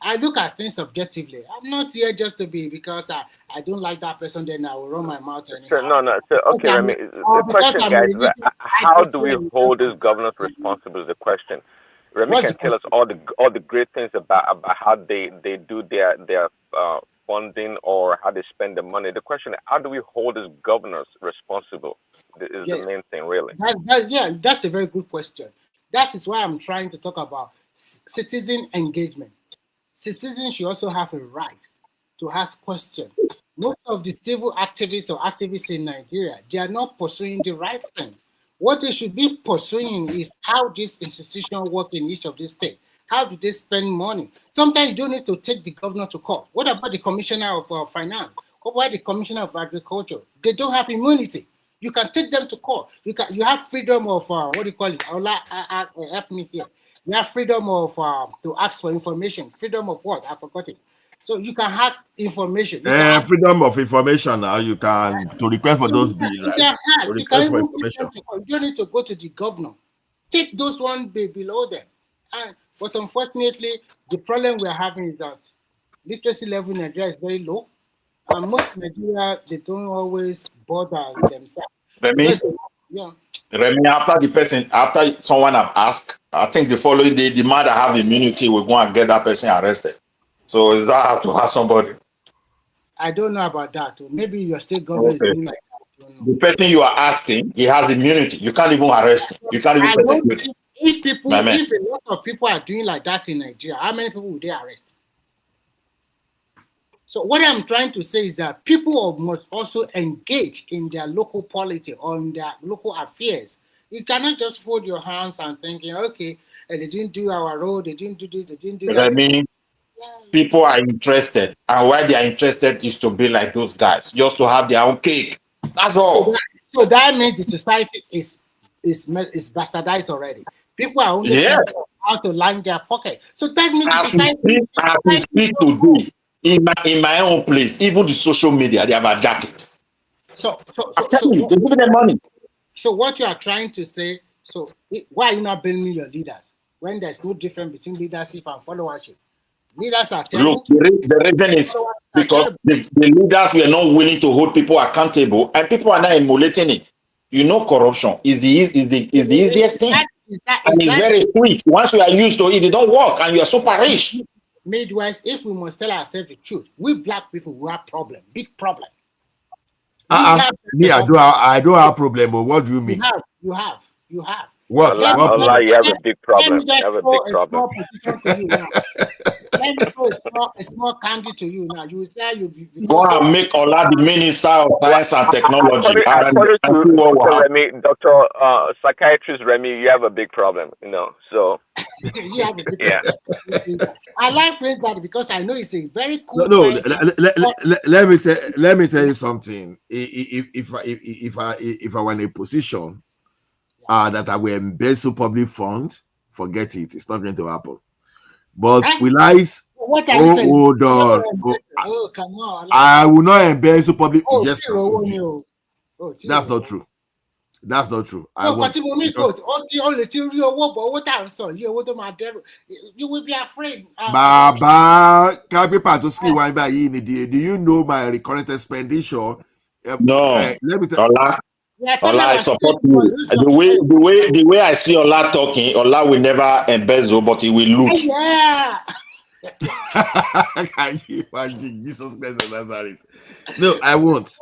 I look at things subjectively. I'm not here just to be because I don't like that person. Then I will run my mouth. No. So, okay, Remy. The question, guys, how do we hold these governors responsible? Is the question. Remy can tell us all the great things about how they do their funding or how they spend the money. The question is, how do we hold these governors responsible? Is the main thing, really. That's a very good question. That is why I'm trying to talk about citizen engagement. Citizens should also have a right to ask questions. Most of the civil activists or activists in Nigeria, they are not pursuing the right thing. What they should be pursuing is how this institution work in each of these states. How do they spend money? Sometimes you don't need to take the governor to court. What about the commissioner of finance? What about the commissioner of agriculture? They don't have immunity. You can take them to court. You have freedom of what do you call it? Help me here. You have freedom of to ask for information. Freedom of what? I forgot it. So you can ask information. Freedom of information. Now you can to request for those bills, right? You can even take them to court. You don't need to go to the governor. Take those one below them. But unfortunately, the problem we are having is that literacy level in Nigeria is very low. And most Nigeria, they don't always bother themselves. Remy, after someone have asked, I think the following day, the man that have immunity will go and get that person arrested. So is that how to ask somebody? I don't know about that. Maybe your state government is doing like that. The person you are asking, he has immunity. You can't even arrest him. You can't even prosecute him. If a lot of people are doing like that in Nigeria, how many people would they arrest? So what I'm trying to say is that people must also engage in their local politics or in their local affairs. You cannot just fold your hands and thinking, okay, they didn't do our road, they didn't do this, they didn't do that. I mean, people are interested, and why they are interested is to be like those guys, just to have their own cake. That's all. So that means the society is bastardized already. People are only how to line their pocket. So that means as we speak today, in my own place, even the social media, they have a jacket. So they give them money. So what you are trying to say, why are you not building your leaders when there's no difference between leadership and followership? Leaders are terrible. Look, the reason is because the leaders were not willing to hold people accountable, and people are now emulating it. You know, corruption is the easiest thing. And it's very sweet. Once you are used to it, it don't work, and you are super rich. Midwest, if we must tell ourselves the truth, we black people, we have problem, big problem. I don't have problem, but what do you mean? You have. What? Allah, you have a big problem. You have a big problem. Let me throw a small candy to you now. You will say you go and make Ola the minister of science and technology. Dr. Psychiatrist Remy, you have a big problem, so you have a big problem. I like Prince Daddy because I know he's a very cool let me tell you something. If I were in a position that I will embezzle public fund, forget it. It's not going to happen. But will I? Hold on. Come on. I will not embezzle public. That's not true. That's not true. I won't. You will be afraid. Baba, do you know my recurrent expenditure? No. Let me tell Ola, I support you. The way I see Ola talking, Ola will never embezzle, but he will loot. Yeah. Can you imagine Jesus Christ of Nazareth? No, I won't.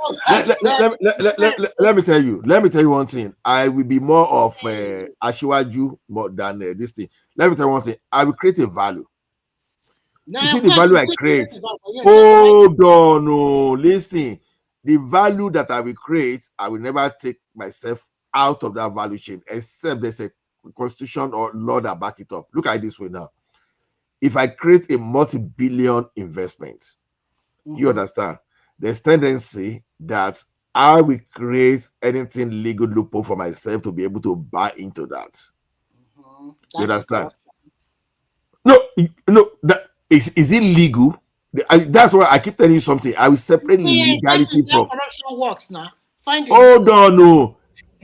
Let me tell you one thing. I will be more of Ashiwaju more than this thing. Let me tell you one thing. I will create a value. No, You see of the course, value you I will create. create value, but you Hold on, no, listen. The value that I will create, I will never take myself out of that value chain, except there's a constitution or law that back it up. Look at it this way now. If I create a multi-billion investment, you understand, there's tendency that I will create anything legal loophole for myself to be able to buy into that. You That is understand? correct. No, that is it legal? That's why I keep telling you something. I will separate Yeah, that legality is how from. corruption works now. Find it. Hold on, no.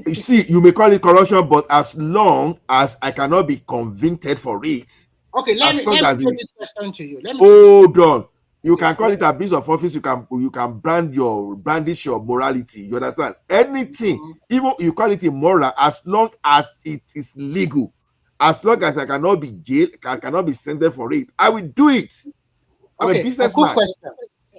You see, you may call it corruption, but as long as I cannot be convicted for it, Okay, let as me long let me as throw it, this question to you. Let me hold on. You Okay, can call go it abuse of office. You can brandish your morality. You understand? Anything, even you call it immoral, as long as it is legal, as long as I cannot be jailed, I cannot be sentenced for it, I will do it. I'm a Okay, a quick businessman. question.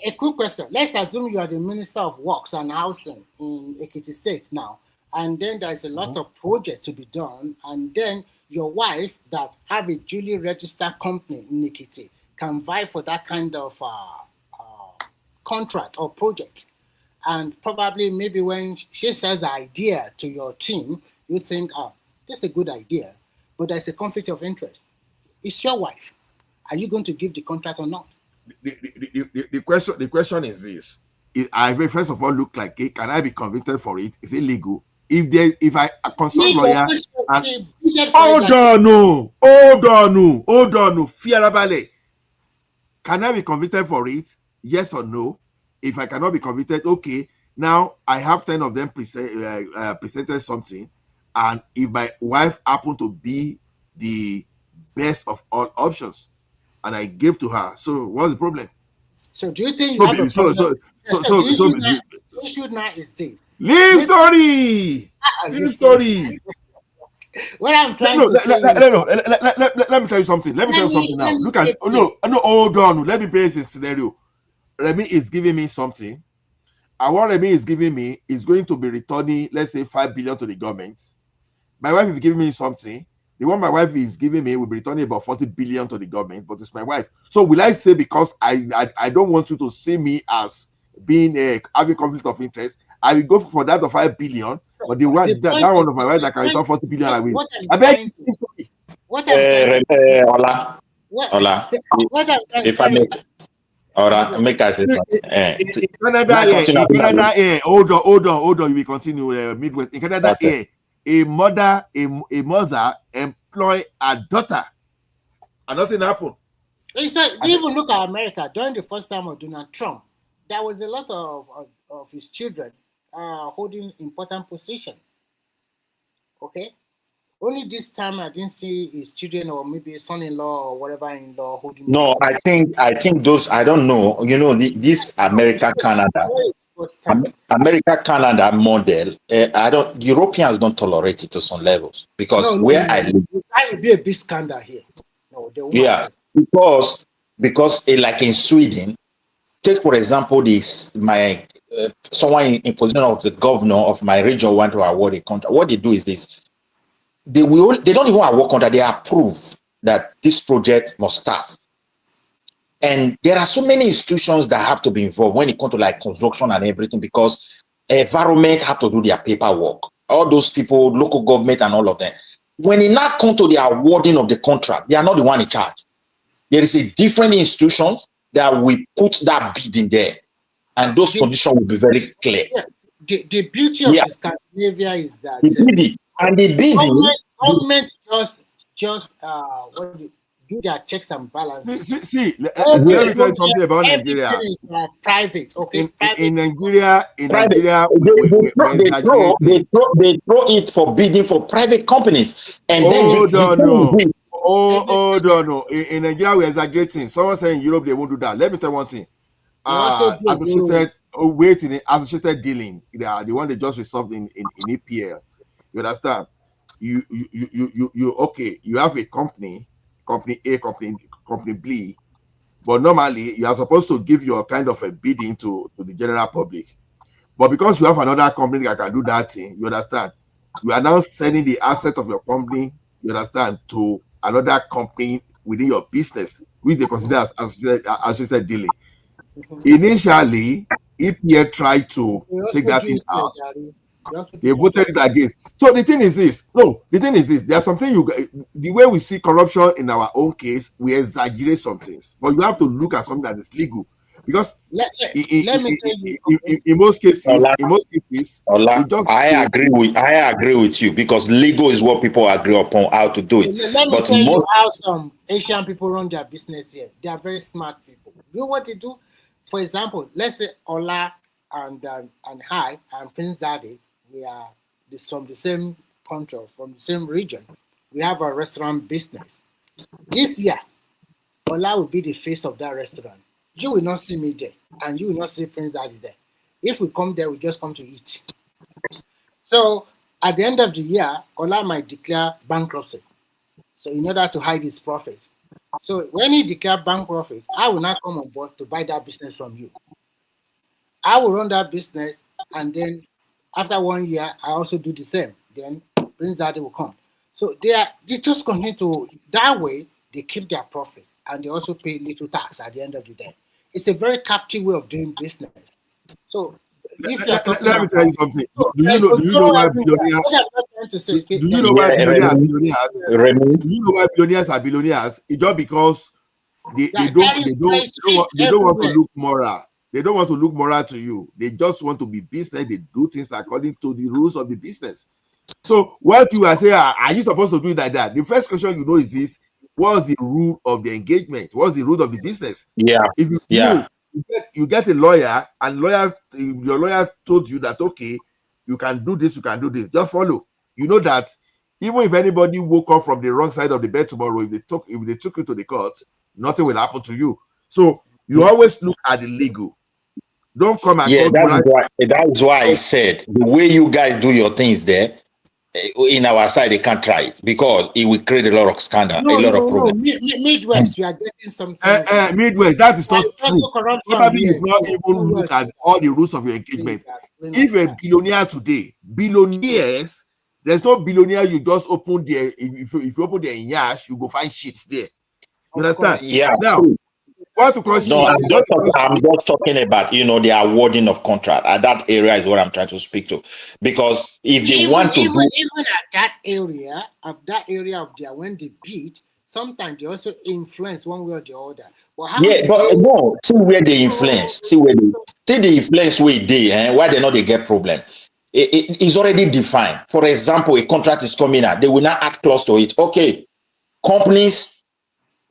A quick question. Let's assume you are the Minister of Works and Housing in Ekiti State now, and then there's a lot of projects to be done, and then your wife that have a duly registered company in Ekiti can vie for that kind of contract or project. And probably maybe when she says the idea to your team, you think, oh, that's a good idea, but there's a conflict of interest. It's your wife. Are you going to give the contract or not? The question is this: I will first of all look like it. Can I be convicted for it? Is it legal? If I consult lawyer and hold on, no, Fiarabale. Can I be convicted for it? Yes or no? If I cannot be convicted, okay. Now I have 10 of them presented something, and if my wife happened to be the best of all options, and I gave to her, so what's the problem? So do you think you have a problem? The issue now is this. Leave story. Leave story. What I'm trying to say let me tell you something. Let me tell you something now. Look at hold on. Let me base this scenario. Remy is giving me something, and what Remy is giving me is going to be returning, let's say, 5 billion to the government. My wife is giving me something. The one my wife is giving me will be returning about 40 billion to the government, but it's my wife. So will I say, because I don't want you to see me as being having conflict of interest, I will go for that of 5 billion, but that one of my wife that can return 40 billion, I will. I beg. Ola, if I make, make us in Canada, hold on, you will continue Midwest. In Canada, a mother employ a daughter, and nothing happened. Even look at America during the first time of Donald Trump. There was a lot of his children holding important position. Okay, only this time I didn't see his children or maybe son-in-law or whatever in-law holding. No, I think those, I don't know. You know, this America Canada model. Europeans don't tolerate it to some levels, because I live, it will be a big scandal here. No, they won't because like in Sweden, take for example my someone in position of the governor of my region want to award a contract. What they do is this: they don't even award contract. They approve that this project must start. And there are so many institutions that have to be involved when it comes to like construction and everything, because environment have to do their paperwork. All those people, local government and all of them. When it now comes to the awarding of the contract, they are not the one in charge. There is a different institution that will put that bid in there, and those conditions will be very clear. Yeah. The beauty of Scandinavia is that the bidding, government just do their checks and balances. Let me tell you something about Nigeria. Everything is private, okay? In Nigeria, they throw it for bidding for private companies, and hold on. In Nigeria, we are exaggerating. Someone saying in Europe they won't do that. Let me tell you one thing. Associated dealing. They are the one they just resolved in EPL. You understand? You okay? You have a company A, company B, but normally you are supposed to give your kind of a bidding to the general public. But because you have another company that can do that thing, you understand? You are now selling the asset of your company, you understand, to another company within your business, which they consider as you said, dealing. Initially, EPA tried to take that thing out. They voted it against. So the thing is this. No, the thing is this. There's something the way we see corruption in our own case, we exaggerate some things. But you have to look at something that is legal. Because let me tell you, in most cases, Ola, it just I agree with you because legal is what people agree upon how to do it. let me But tell you how some Asian people run their business here. They are very smart people. You know what they do? For example, let's say Ola and I and Prince Daddy, we are from the same country, from the same region. We have a restaurant business. This year, Ola will be the face of that restaurant. You will not see me there, and you will not see Prince Daddy there. If we come there, we just come to eat. So at the end of the year, Ola might declare bankruptcy. So in order to hide his profit. So when he declared bankruptcy, I will not come on board to buy that business from you. I will run that business, and then after 1 year, I also do the same. Then Prince Daddy will come. So they just continue to that way. They keep their profit, and they also pay little tax at the end of the day. It's a very crafty way of doing business. So if you are talking let me tell you something. Do you know why billionaires? Do you know why billionaires are billionaires? Do you know why billionaires are billionaires? It's just because they don't want to look moral. They don't want to look moral to you. They just want to be business. They do things according to the rules of the business. So what you are saying, are you supposed to do it like that? The first question you know is this: what's the rule of the engagement? What's the rule of the business? Yeah. If you know, you get a lawyer, and your lawyer told you that okay, you can do this, you can do this. Just follow. You know that even if anybody woke up from the wrong side of the bed tomorrow, if they took you to the court, nothing will happen to you. So you always look at the legal. Don't come and that is why I said the way you guys do your things there, in our side they can't try it because it will create a lot of scandal, a lot of problems. Midwest, you are getting something. Midwest, that is not true. Probably you've not even looked at all the rules of your engagement. If you're a billionaire today, billionaires, there's no billionaire you just open there. If you open there in Yash, you go find shit there. You understand? Yeah. Now, what to call shit? No, I'm just talking about the awarding of contract. That area is what I'm trying to speak to, because if they want to even at that area of there, when they bid, sometimes they also influence one way or the other. But no, see where they influence. See the influence where they why they know they get problem. It is already defined. For example, a contract is coming out, they will not add clause to it. Okay, companies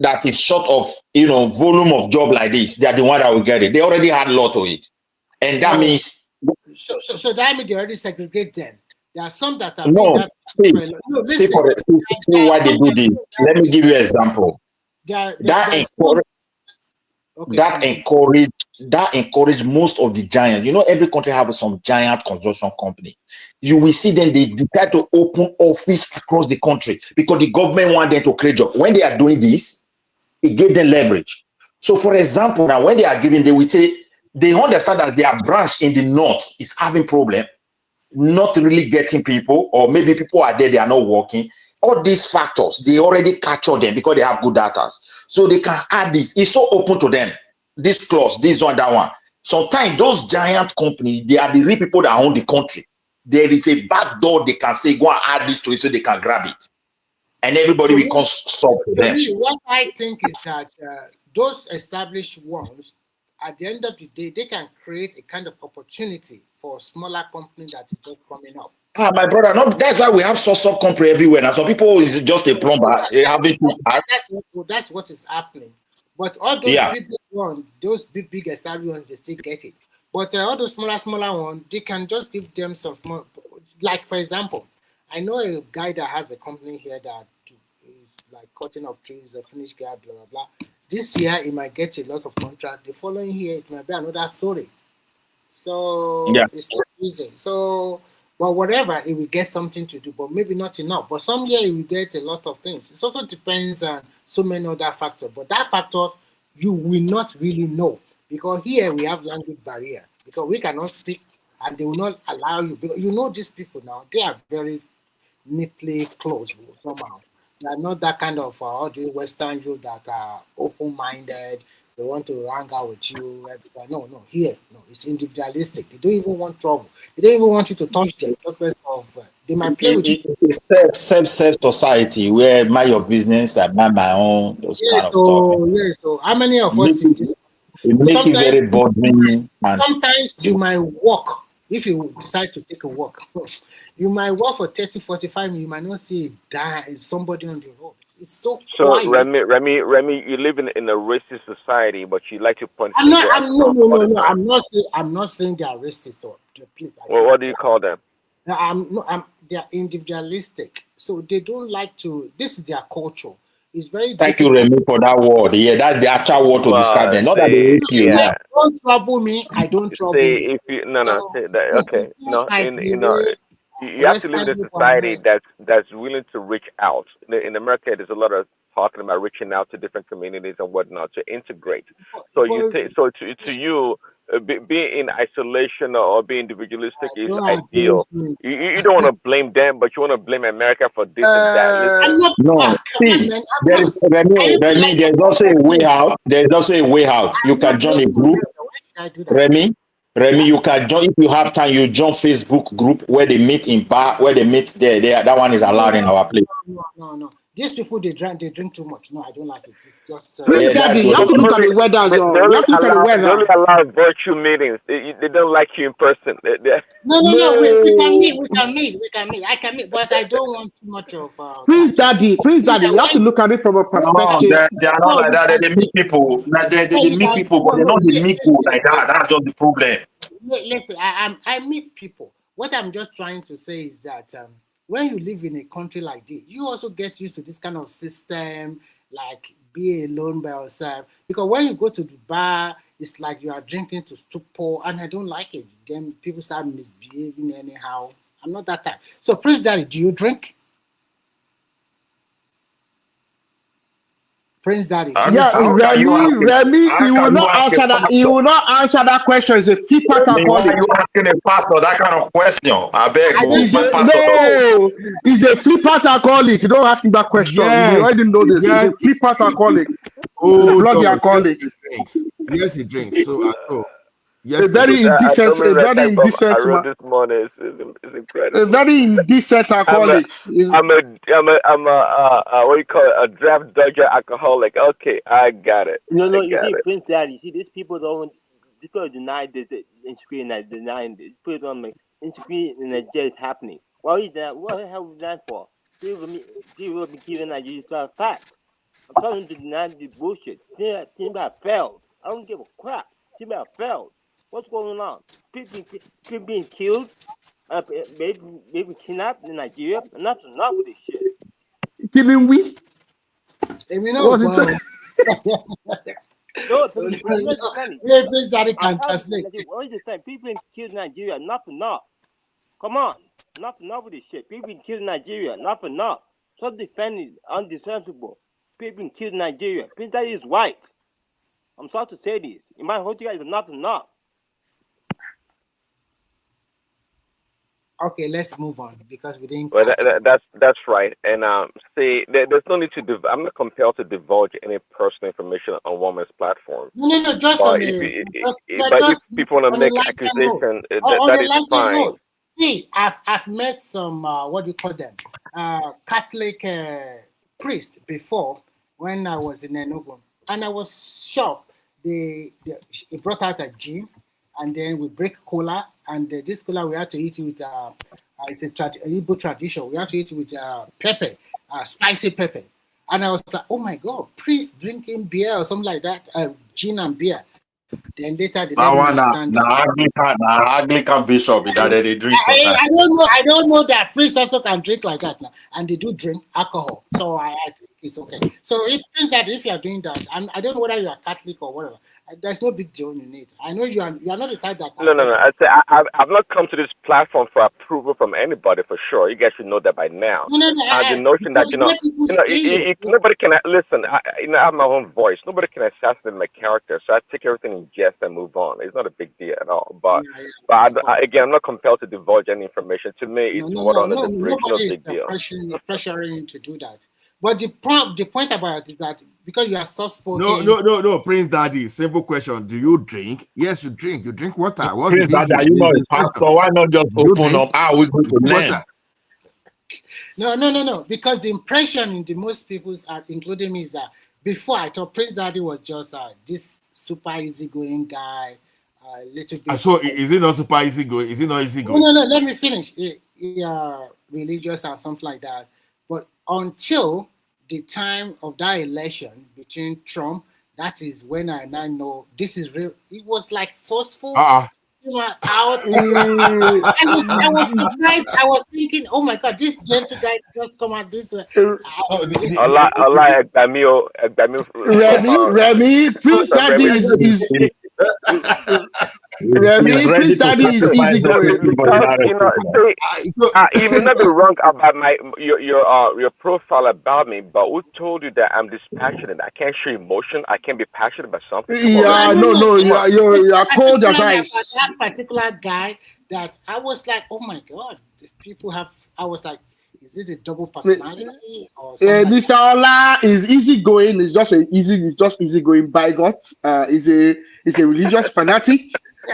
that is short of volume of job like this, they are the one that will get it. They already had law to it, and that means so that means they already segregate them. There are some that are see why they do this. Let me give you an example. That encourage most of the giants. Every country have some giant construction company. You will see them, they decide to open office across the country because the government want them to create jobs. When they are doing this, it gave them leverage. So for example, now when they are giving, they will say they understand that their branch in the north is having problem, not really getting people, or maybe people are there, they are not working. All these factors, they already capture them because they have good data. So they can add this. It's so open to them. This clause, this one, that one. Sometimes those giant companies, they are the real people that own the country. There is a back door they can say, go and add this to it so they can grab it. And everybody will come solve for them. What I think is that those established ones, at the end of the day, they can create a kind of opportunity for a smaller company that is just coming up. My brother, no, that's why we have sub company everywhere. Now some people is just a plumber. That's what is happening. But all those people ones, those big established ones, they still get it. But all those smaller ones, they can just give them some small, like for example, I know a guy that has a company here that is like cutting off trees, a finished guy, blah blah blah. This year he might get a lot of contract. The following year it might be another story. So it's not easy. So, but whatever, it will get something to do, but maybe not enough. But some year it will get a lot of things. It also depends on so many other factors. But that factor you will not really know, because here we have language barrier, because we cannot speak and they will not allow you, because these people now, they are very neatly closed somehow. They are not that kind of Western youth that are open-minded. They want to hang out with you. Everybody. No, no. Here, no. It's individualistic. They don't even want trouble. They don't even want you to touch them. They might play with you. It's a self society where mind your business, I mind my own, those kind of stuff. So how many of us in this? It make it very boring. Sometimes you might walk if you decide to take a walk. You might walk for 30, 45 minutes. You might not see somebody on the road. It's so quiet. Remy, you live in a racist society, but you like to point I'm fingers. No. I'm not saying they are racist or please. Well, what do you call them? They are individualistic, so they don't like to. This is their culture. It's very. Thank you, Remy, for that word. Yeah, that's the actual word to describe them. Not that they hate you. Yeah. Don't trouble me. I don't trouble you. If you okay. No, you have to live in a society that's willing to reach out. In America, there's a lot of talking about reaching out to different communities and whatnot to integrate. So to you, being in isolation or being individualistic is ideal. You don't want to blame them, but you want to blame America for this and that. No, see, Remy, there's also a way out. There's also a way out. You can join a group. Remy, you can join if you have time. You join Facebook group where they meet in bar, where they meet there. That one is allowed in our place. No. These people they drink too much. No, I don't like it. It's just. Daddy, you have to look at the weather. They only allow virtual meetings. They don't like you in person. No. We can meet. I can meet, but I don't want too much of. Prince Daddy, you have to look at it from a perspective. No, they are not like that. They meet people. They meet people, but they don't meet people like that. That's just the problem. Listen, I meet people. What I'm just trying to say is that when you live in a country like this, you also get used to this kind of system, like be alone by yourself. Because when you go to the bar, it's like you are drinking to stupor, and I don't like it. Then people start misbehaving anyhow. I'm not that type. So, Prince Daddy, do you drink? Prince Daddy. Yeah, Remy, he will not answer that. He will not answer that question. He's a free alcoholic. Why are you asking a pastor that kind of question? I beg, he's a free alcoholic. You don't ask him that question. Yes, you already know this. He's a free alcoholic. Oh, bloody alcoholic. Yes, he drinks. So yes, a very indecent. I wrote this morning. It's incredible. A very indecent alcoholic. I'm a what do you call it? A draft dodger alcoholic. Okay, I got it. No, you see, Prince Daddy, you see, these people deny this insecurity and denying this. People don't make insecurity in Nigeria is happening. Why is that? What the hell is that for? People will be giving Nigeria a fact. I'm telling them to deny the bullshit. Timber failed. I don't give a crap. Timber failed. What's going on? People being killed, maybe kidnapped in Nigeria. Enough with this shit. Killing we? No, Prince Daddy can translate. What is the time? People being killed in Nigeria. Enough. Come on, enough with this shit. People being killed in Nigeria. Enough. So defending undefensible. People being killed in Nigeria. Prince Daddy is white. I'm sorry to say this. In my whole guys, enough. Okay, let's move on because we didn't. Well, that's right. And see, there's no need to. I'm not compelled to divulge any personal information on woman's platform. No, just but on if people want to make accusation, that is fine. Note. See, I've met some what do you call them, Catholic priest before when I was in Enugu, and I was shocked. They brought out a gin, and then we break cola, and this cola we had to eat with it's a Igbo tradition. We have to eat with pepper, spicy pepper, and I was like, oh my god, priest drinking beer or something like that, gin and beer. Then later they Anglican bishop that they drink. I don't know that priests also can drink like that now, and they do drink alcohol. So I think it's okay. So if you are doing that, I don't know whether you are Catholic or whatever. There's no big deal in it. I know you are not the type that. No. I've not come to this platform for approval from anybody for sure. You guys should know that by now. The notion that nobody can listen. I have my own voice. Nobody can assassinate my character, so I take everything in jest and move on. It's not a big deal at all. But again, I'm not compelled to divulge any information. To me, it's water under the bridge. No big deal. Pressuring you to do that. But the point about it is that because you are soft spoken. No, Prince Daddy. Simple question. Do you drink? Yes, you drink. You drink water. What's the Prince big Daddy, deal? are you This not is a the question. pastor? Why not just Do you open drink? up? How are we going to Drink learn? water. No. Because the impression in the most people's, including me, is that before I thought Prince Daddy was just this super easygoing guy, little bit. So is it not super easy going? Is it not easy going? No. Let me finish. Religious and something like that. But until the time of that election between Trump, that is when I now know this is real. It was like forceful. You know, out. I was surprised. I was thinking, oh my God, this gentle guy just come out this way. Allah Egdamio Remy, Prince Daddy is Remy, Prince Daddy is easy going. Because you may not be wrong about your profile about me, but who told you that I'm dispassionate? I can't show emotion. I can't be passionate about something. Yeah, no, you are cold as ice. That particular guy that I was like, oh my God, people have. I was like, is it a double personality or something? Mr. Ola is easygoing. It's just easygoing bigot. Is a religious fanatic.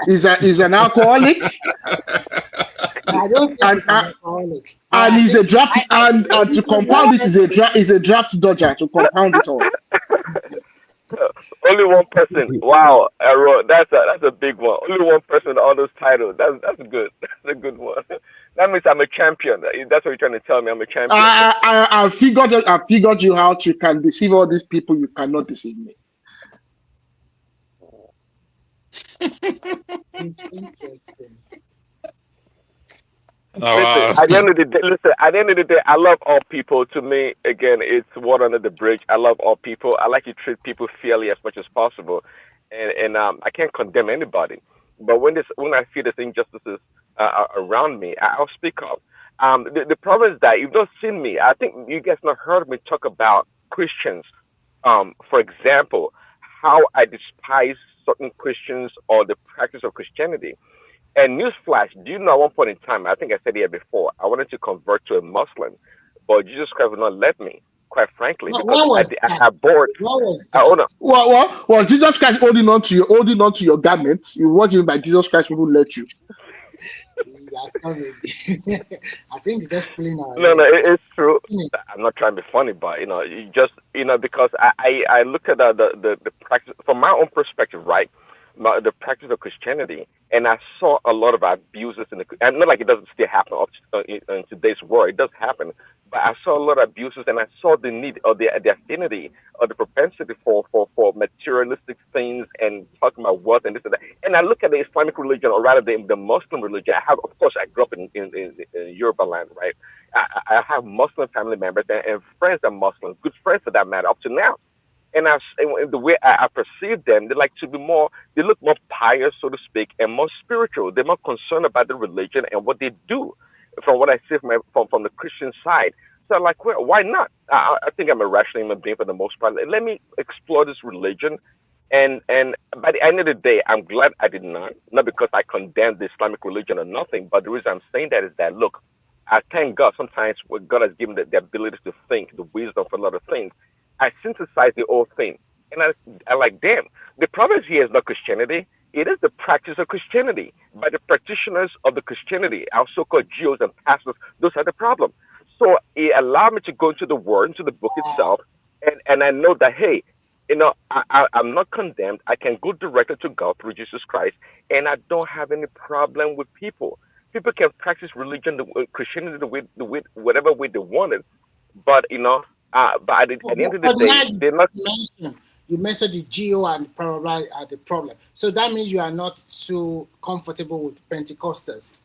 Is an alcoholic. I don't think he's an alcoholic. And he's a draft and to compound it is a draft dodger to compound it all. Only one person. Wow, that's a big one. Only one person with all those titles. That's good. That's a good one. That means I'm a champion. That's what you're trying to tell me. I'm a champion. I figured you out. You can deceive all these people. You cannot deceive me. Interesting. At the end of the day, I love all people. To me, again, it's water under the bridge. I love all people. I like to treat people fairly as much as possible, and I can't condemn anybody. But when I see these injustices around me, I'll speak up. The problem is that you've not seen me. I think you guys not heard me talk about Christians. For example, how I despise certain Christians or the practice of Christianity. And newsflash, do you know at one point in time, I think I said here before, I wanted to convert to a Muslim, but Jesus Christ would not let me, quite frankly, because I bored. Well, Jesus Christ holding on to your garments. What do you mean by Jesus Christ wouldn't let you? I think it's just playing out. No, it's true. I'm not trying to be funny, but you just because I look at the practice from my own perspective, right? The practice of Christianity, and I saw a lot of abuses and not like it doesn't still happen in today's world. It does happen, but I saw a lot of abuses, and I saw the need or the affinity or the propensity for materialistic things and talking about wealth and this and that. And I look at the Islamic religion, or rather the Muslim religion. Of course, I grew up in Yoruba land, right? I have Muslim family members and friends that are Muslims, good friends for that matter, up to now. And the way I perceive them, they look more pious, so to speak, and more spiritual. They're more concerned about the religion and what they do, from what I see from the Christian side. So I'm like, well, why not? I think I'm a rational human being for the most part. Let me explore this religion. And by the end of the day, I'm glad I did not because I condemn the Islamic religion or nothing. But the reason I'm saying that is that, look, I thank God sometimes what God has given the ability to think, the wisdom for a lot of things. I synthesize the whole thing. And I like, damn, the problem here is not Christianity. It is the practice of Christianity by the practitioners of the Christianity, our so-called Jews and pastors. Those are the problem. So it allowed me to go into the word, into the book itself. And I know that, hey, I'm not condemned. I can go directly to God through Jesus Christ. And I don't have any problem with people. People can practice religion, Christianity, the way, whatever way they want it. But, but at the end of the day, they're not. You mentioned the geo and blah, blah, blah are the problem. So that means you are not so comfortable with Pentecostals.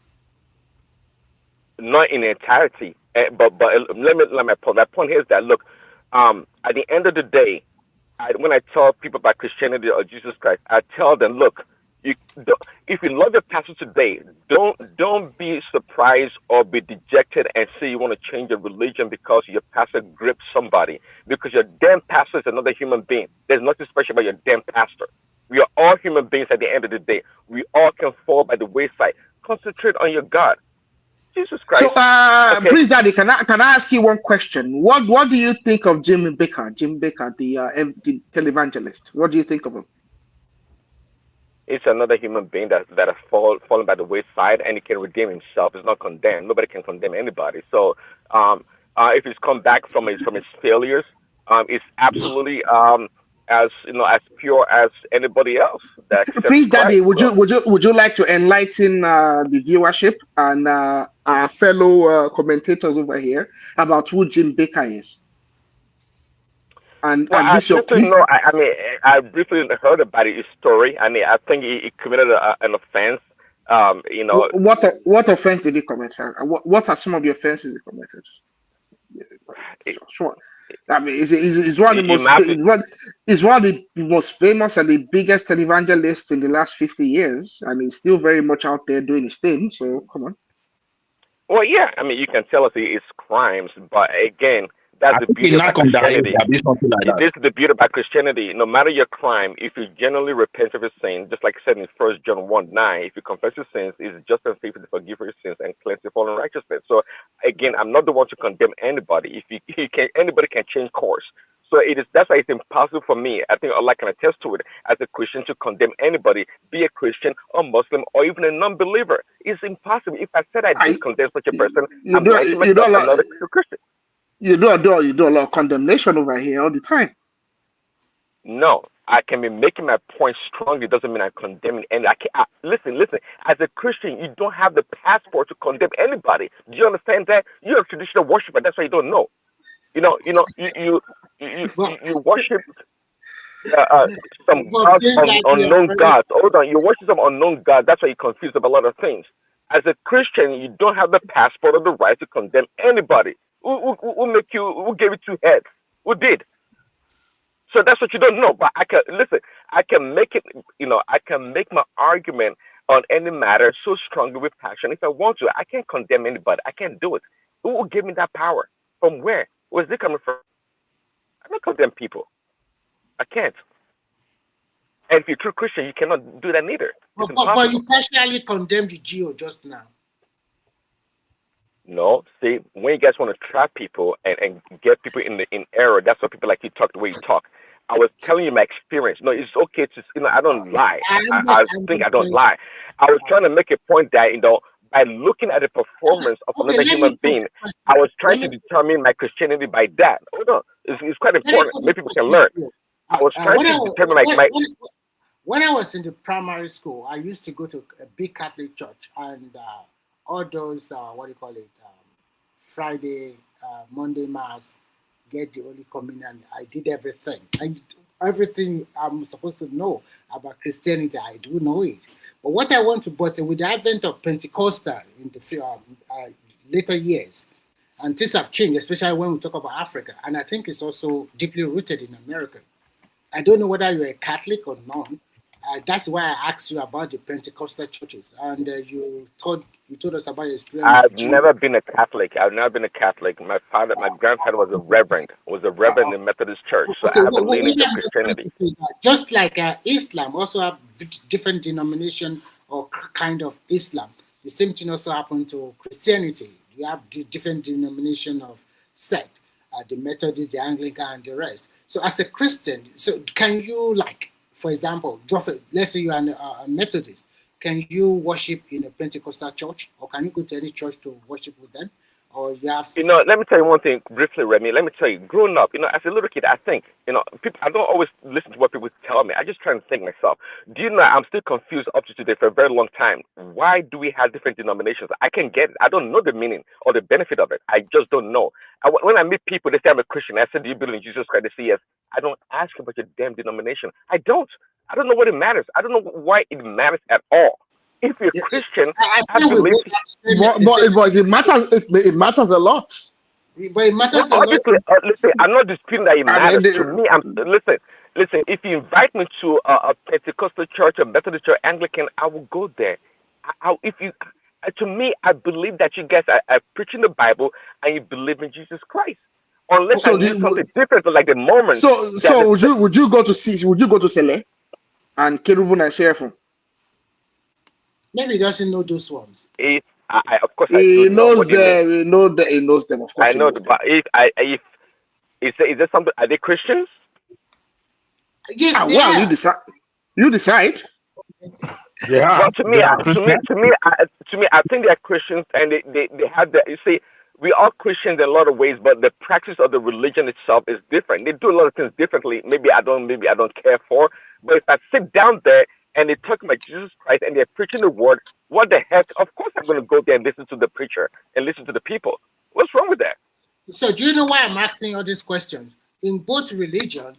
Not in entirety, but let me point. That point here is that, look, at the end of the day, when I tell people about Christianity or Jesus Christ, I tell them, look, if you love your pastor today, don't be surprised or be dejected and say you want to change your religion because your pastor gripped somebody. Because your damn pastor is another human being. There's nothing special about your damn pastor. We are all human beings at the end of the day. We all can fall by the wayside. Concentrate on your God. Jesus Christ. So, Okay. Prince Daddy, can I ask you one question? What do you think of Jim Baker? Jim Baker, the televangelist. What do you think of him? It's another human being that has fallen by the wayside, and he can redeem himself. He's not condemned. Nobody can condemn anybody. So, if he's come back from his failures, it's absolutely as as pure as anybody else that accepts Prince Daddy, Christ. would you like to enlighten the viewership and our fellow commentators over here about who Jim Baker is? And Well, I Bishop, briefly please. know. I mean, I briefly heard about his story. I mean, I think he committed an offense. What offense did he commit? What are some of the offenses he committed? Sure. I mean, he's one of the you most might have to, he's one of the most famous and the biggest televangelists in the last 50 years, and he's still very much out there doing his thing. So come on. well, yeah. I mean, you can tell us it's crimes, but again, that's I the think he beauty not about come that age, Christianity. abi something like that. This is the beauty about Christianity. No matter your crime, if you genuinely repent of your sin, just like it said in 1 John 1:9, if you confess your sins, it's just and faithful to forgive your sins and cleanse you from unrighteousness. So again, I'm not the one to condemn anybody. If you can, anybody can change course. So that's why it's impossible for me. I think Allah can attest to it as a Christian to condemn anybody, be a Christian or Muslim or even a non-believer. It's impossible. If I said I did condemn such a person, I'm lying to myself. I'm not a true Christian. You do a lot of condemnation over here all the time. No, I can be making my point strongly. Doesn't mean I'm condemning any. Listen. As a Christian, you don't have the passport to condemn anybody. Do you understand that? You're a traditional worshiper. That's why you don't know. You worship some gods, unknown gods. Hold on, you worship some unknown gods. That's why you're confused about a lot of things. As a Christian, you don't have the passport or the right to condemn anybody. Who gave you two heads? Who did? So that's what you don't know. But I can make it. I can make my argument on any matter so strongly with passion if I want to. I can't condemn anybody. I can't do it. Who will give me that power? From where? Where's it coming from? I don't condemn people. I can't. And if you're a true Christian, you cannot do that neither. But you partially condemned the GO just now. No, see, when you guys want to trap people and get people in error, that's why people like you talk the way you talk. I was telling you my experience. No, it's okay to, I don't lie. I think I don't lie. I was trying to make a point that, by looking at the performance of another human being, I was trying to determine my Christianity by that. Hold on. It's quite important. Maybe people can learn. I was trying to determine when I was in the primary school, I used to go to a big Catholic church, and all those, Friday, Monday Mass, get the Holy Communion. I did everything. Everything I'm supposed to know about Christianity, I do know it. But what I want to, with the advent of Pentecostal in the later years, and things have changed, especially when we talk about Africa, and I think it's also deeply rooted in America. I don't know whether you're a Catholic or not. That's why I asked you about the Pentecostal churches, and you told us about your experience. I've never been a Catholic. My grandfather was a reverend. In the Methodist Church, so I have a leaning to Christianity. Just like Islam also have different denomination or kind of Islam. The same thing also happened to Christianity. You have different denomination of sect, the Methodist, the Anglican, and the rest. So as a Christian, so can you, like, for example, let's say you are a Methodist, can you worship in a Pentecostal church, or can you go to any church to worship with them? Or you have... let me tell you one thing briefly, Remy. Let me tell you, growing up, as a little kid, I think, people, I don't always listen to what people tell me. I just try and think myself. Do you know, I'm still confused up to today for a very long time. Why do we have different denominations? I can get it. I don't know the meaning or the benefit of it. I just don't know. When I meet people, they say I'm a Christian. I said, do you believe in Jesus Christ? They say yes. I don't ask about your damn denomination. I don't know what it matters. I don't know why it matters at all. If you're a Christian, I believe. But it matters. It matters a lot. But it matters a lot. Listen, I'm not disputing that it matters to me. Listen. If you invite me to a Pentecostal church, a Methodist church, Anglican, I will go there. To me, I believe that you guys are preaching the Bible and you believe in Jesus Christ. Unless I do something different, like the Mormons. So would you go to Sele and Kerubun and Sheriff? Maybe he doesn't know those ones. Of course, I do He know. knows What do you mean? them. He knows them. He knows them. Of course, I he know, knows them. but if is there something? Are they Christians? Yes, they Well, are. you decide. You decide. Yeah, Well, to they me, are I think they're Christians, and they have the. You see, we are Christians in a lot of ways, but the practice of the religion itself is different. They do a lot of things differently. Maybe I don't care for. But if I sit down there and they talk about Jesus Christ and they're preaching the word, what the heck? Of course, I'm going to go there and listen to the preacher and listen to the people. What's wrong with that? So do you know why I'm asking all these questions? In both religion,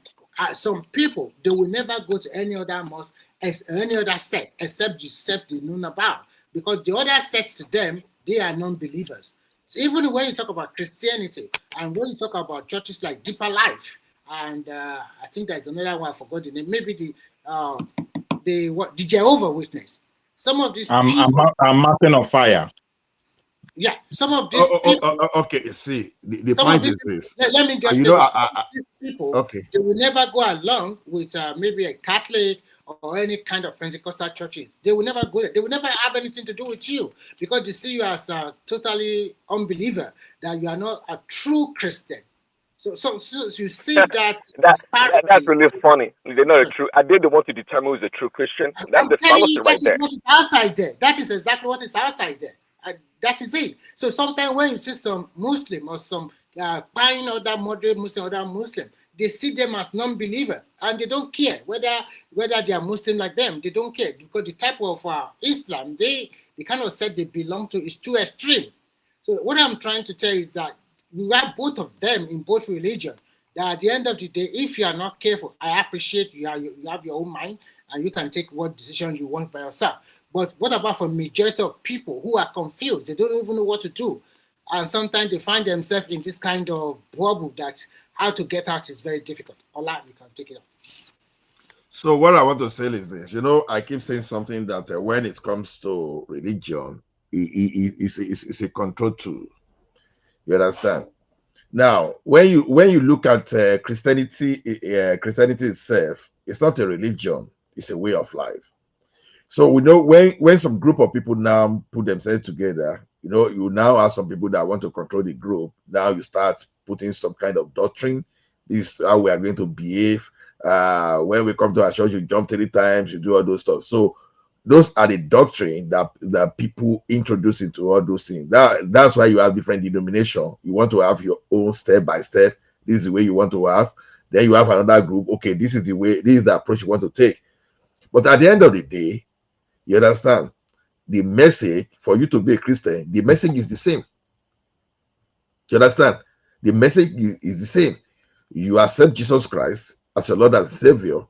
some people they will never go to any other mosque as any other sect except they know about, because the other sects to them they are non-believers. So even when you talk about Christianity and when you talk about churches like Deeper Life and I think there's another one I forgot the name, maybe the Jehovah Witness. Some of these people, I'm mountain of fire. yeah, some of these people. Okay, see, the Some of point these, is this. let me just You say know, this. Some of these people, okay. they will never go along with maybe a Catholic or any kind of Pentecostal churches. They will never go there. They will never have anything to do with you because they see you as a totally unbeliever, that you are not a true Christian. So you see that That's disparity. really funny. They're not a true. Are they the one to determine who's a true Christian? That's I'm the telling fallacy you, that right is there. what is outside there. That is exactly what is outside there. That is it. So sometimes when you see some Muslim or some buying other moderate Muslim, other Muslim, they see them as non-believer and they don't care whether they are Muslim like them. They don't care because the type of Islam the kind of sect they belong to is too extreme. So what I'm trying to tell is that we have both of them in both religions. That at the end of the day, if you are not careful, I appreciate you have your own mind and you can take what decision you want by yourself. But what about for majority of people who are confused? They don't even know what to do. And sometimes they find themselves in this kind of bubble that how to get out is very difficult. Ola, you can take it up. So what I want to say is this. You know, I keep saying something that when it comes to religion, it's a control tool. You understand? Now, when you look at Christianity itself, it's not a religion; it's a way of life. So we know when some group of people now put themselves together, you know, you now have some people that want to control the group. Now you start putting some kind of doctrine. This is how we are going to behave. When we come to our church, you jump 3 times, you do all those stuff. So those are the doctrine that people introduce into all those things. That's why you have different denomination. You want to have your own step by step. This is the way you want to have. Then you have another group. Okay, this is the way. This is the approach you want to take. But at the end of the day, you understand, the message for you to be a Christian, the message is the same. You understand? The message is the same. You accept Jesus Christ as your Lord and Savior.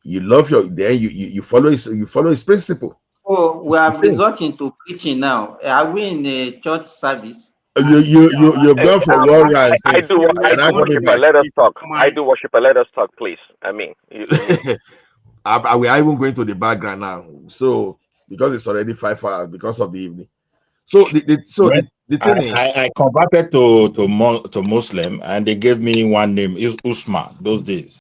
You love then you follow his principle. So we are resorting to preaching now. Are we in a church service? You've gone for one round. I do worship. Let us talk. I do worship. Let us talk, please. I mean, we are even going to the background now. So because it's already 5 hours because of the evening. So the thing is, I converted to Muslim and they gave me one name is Usman those days.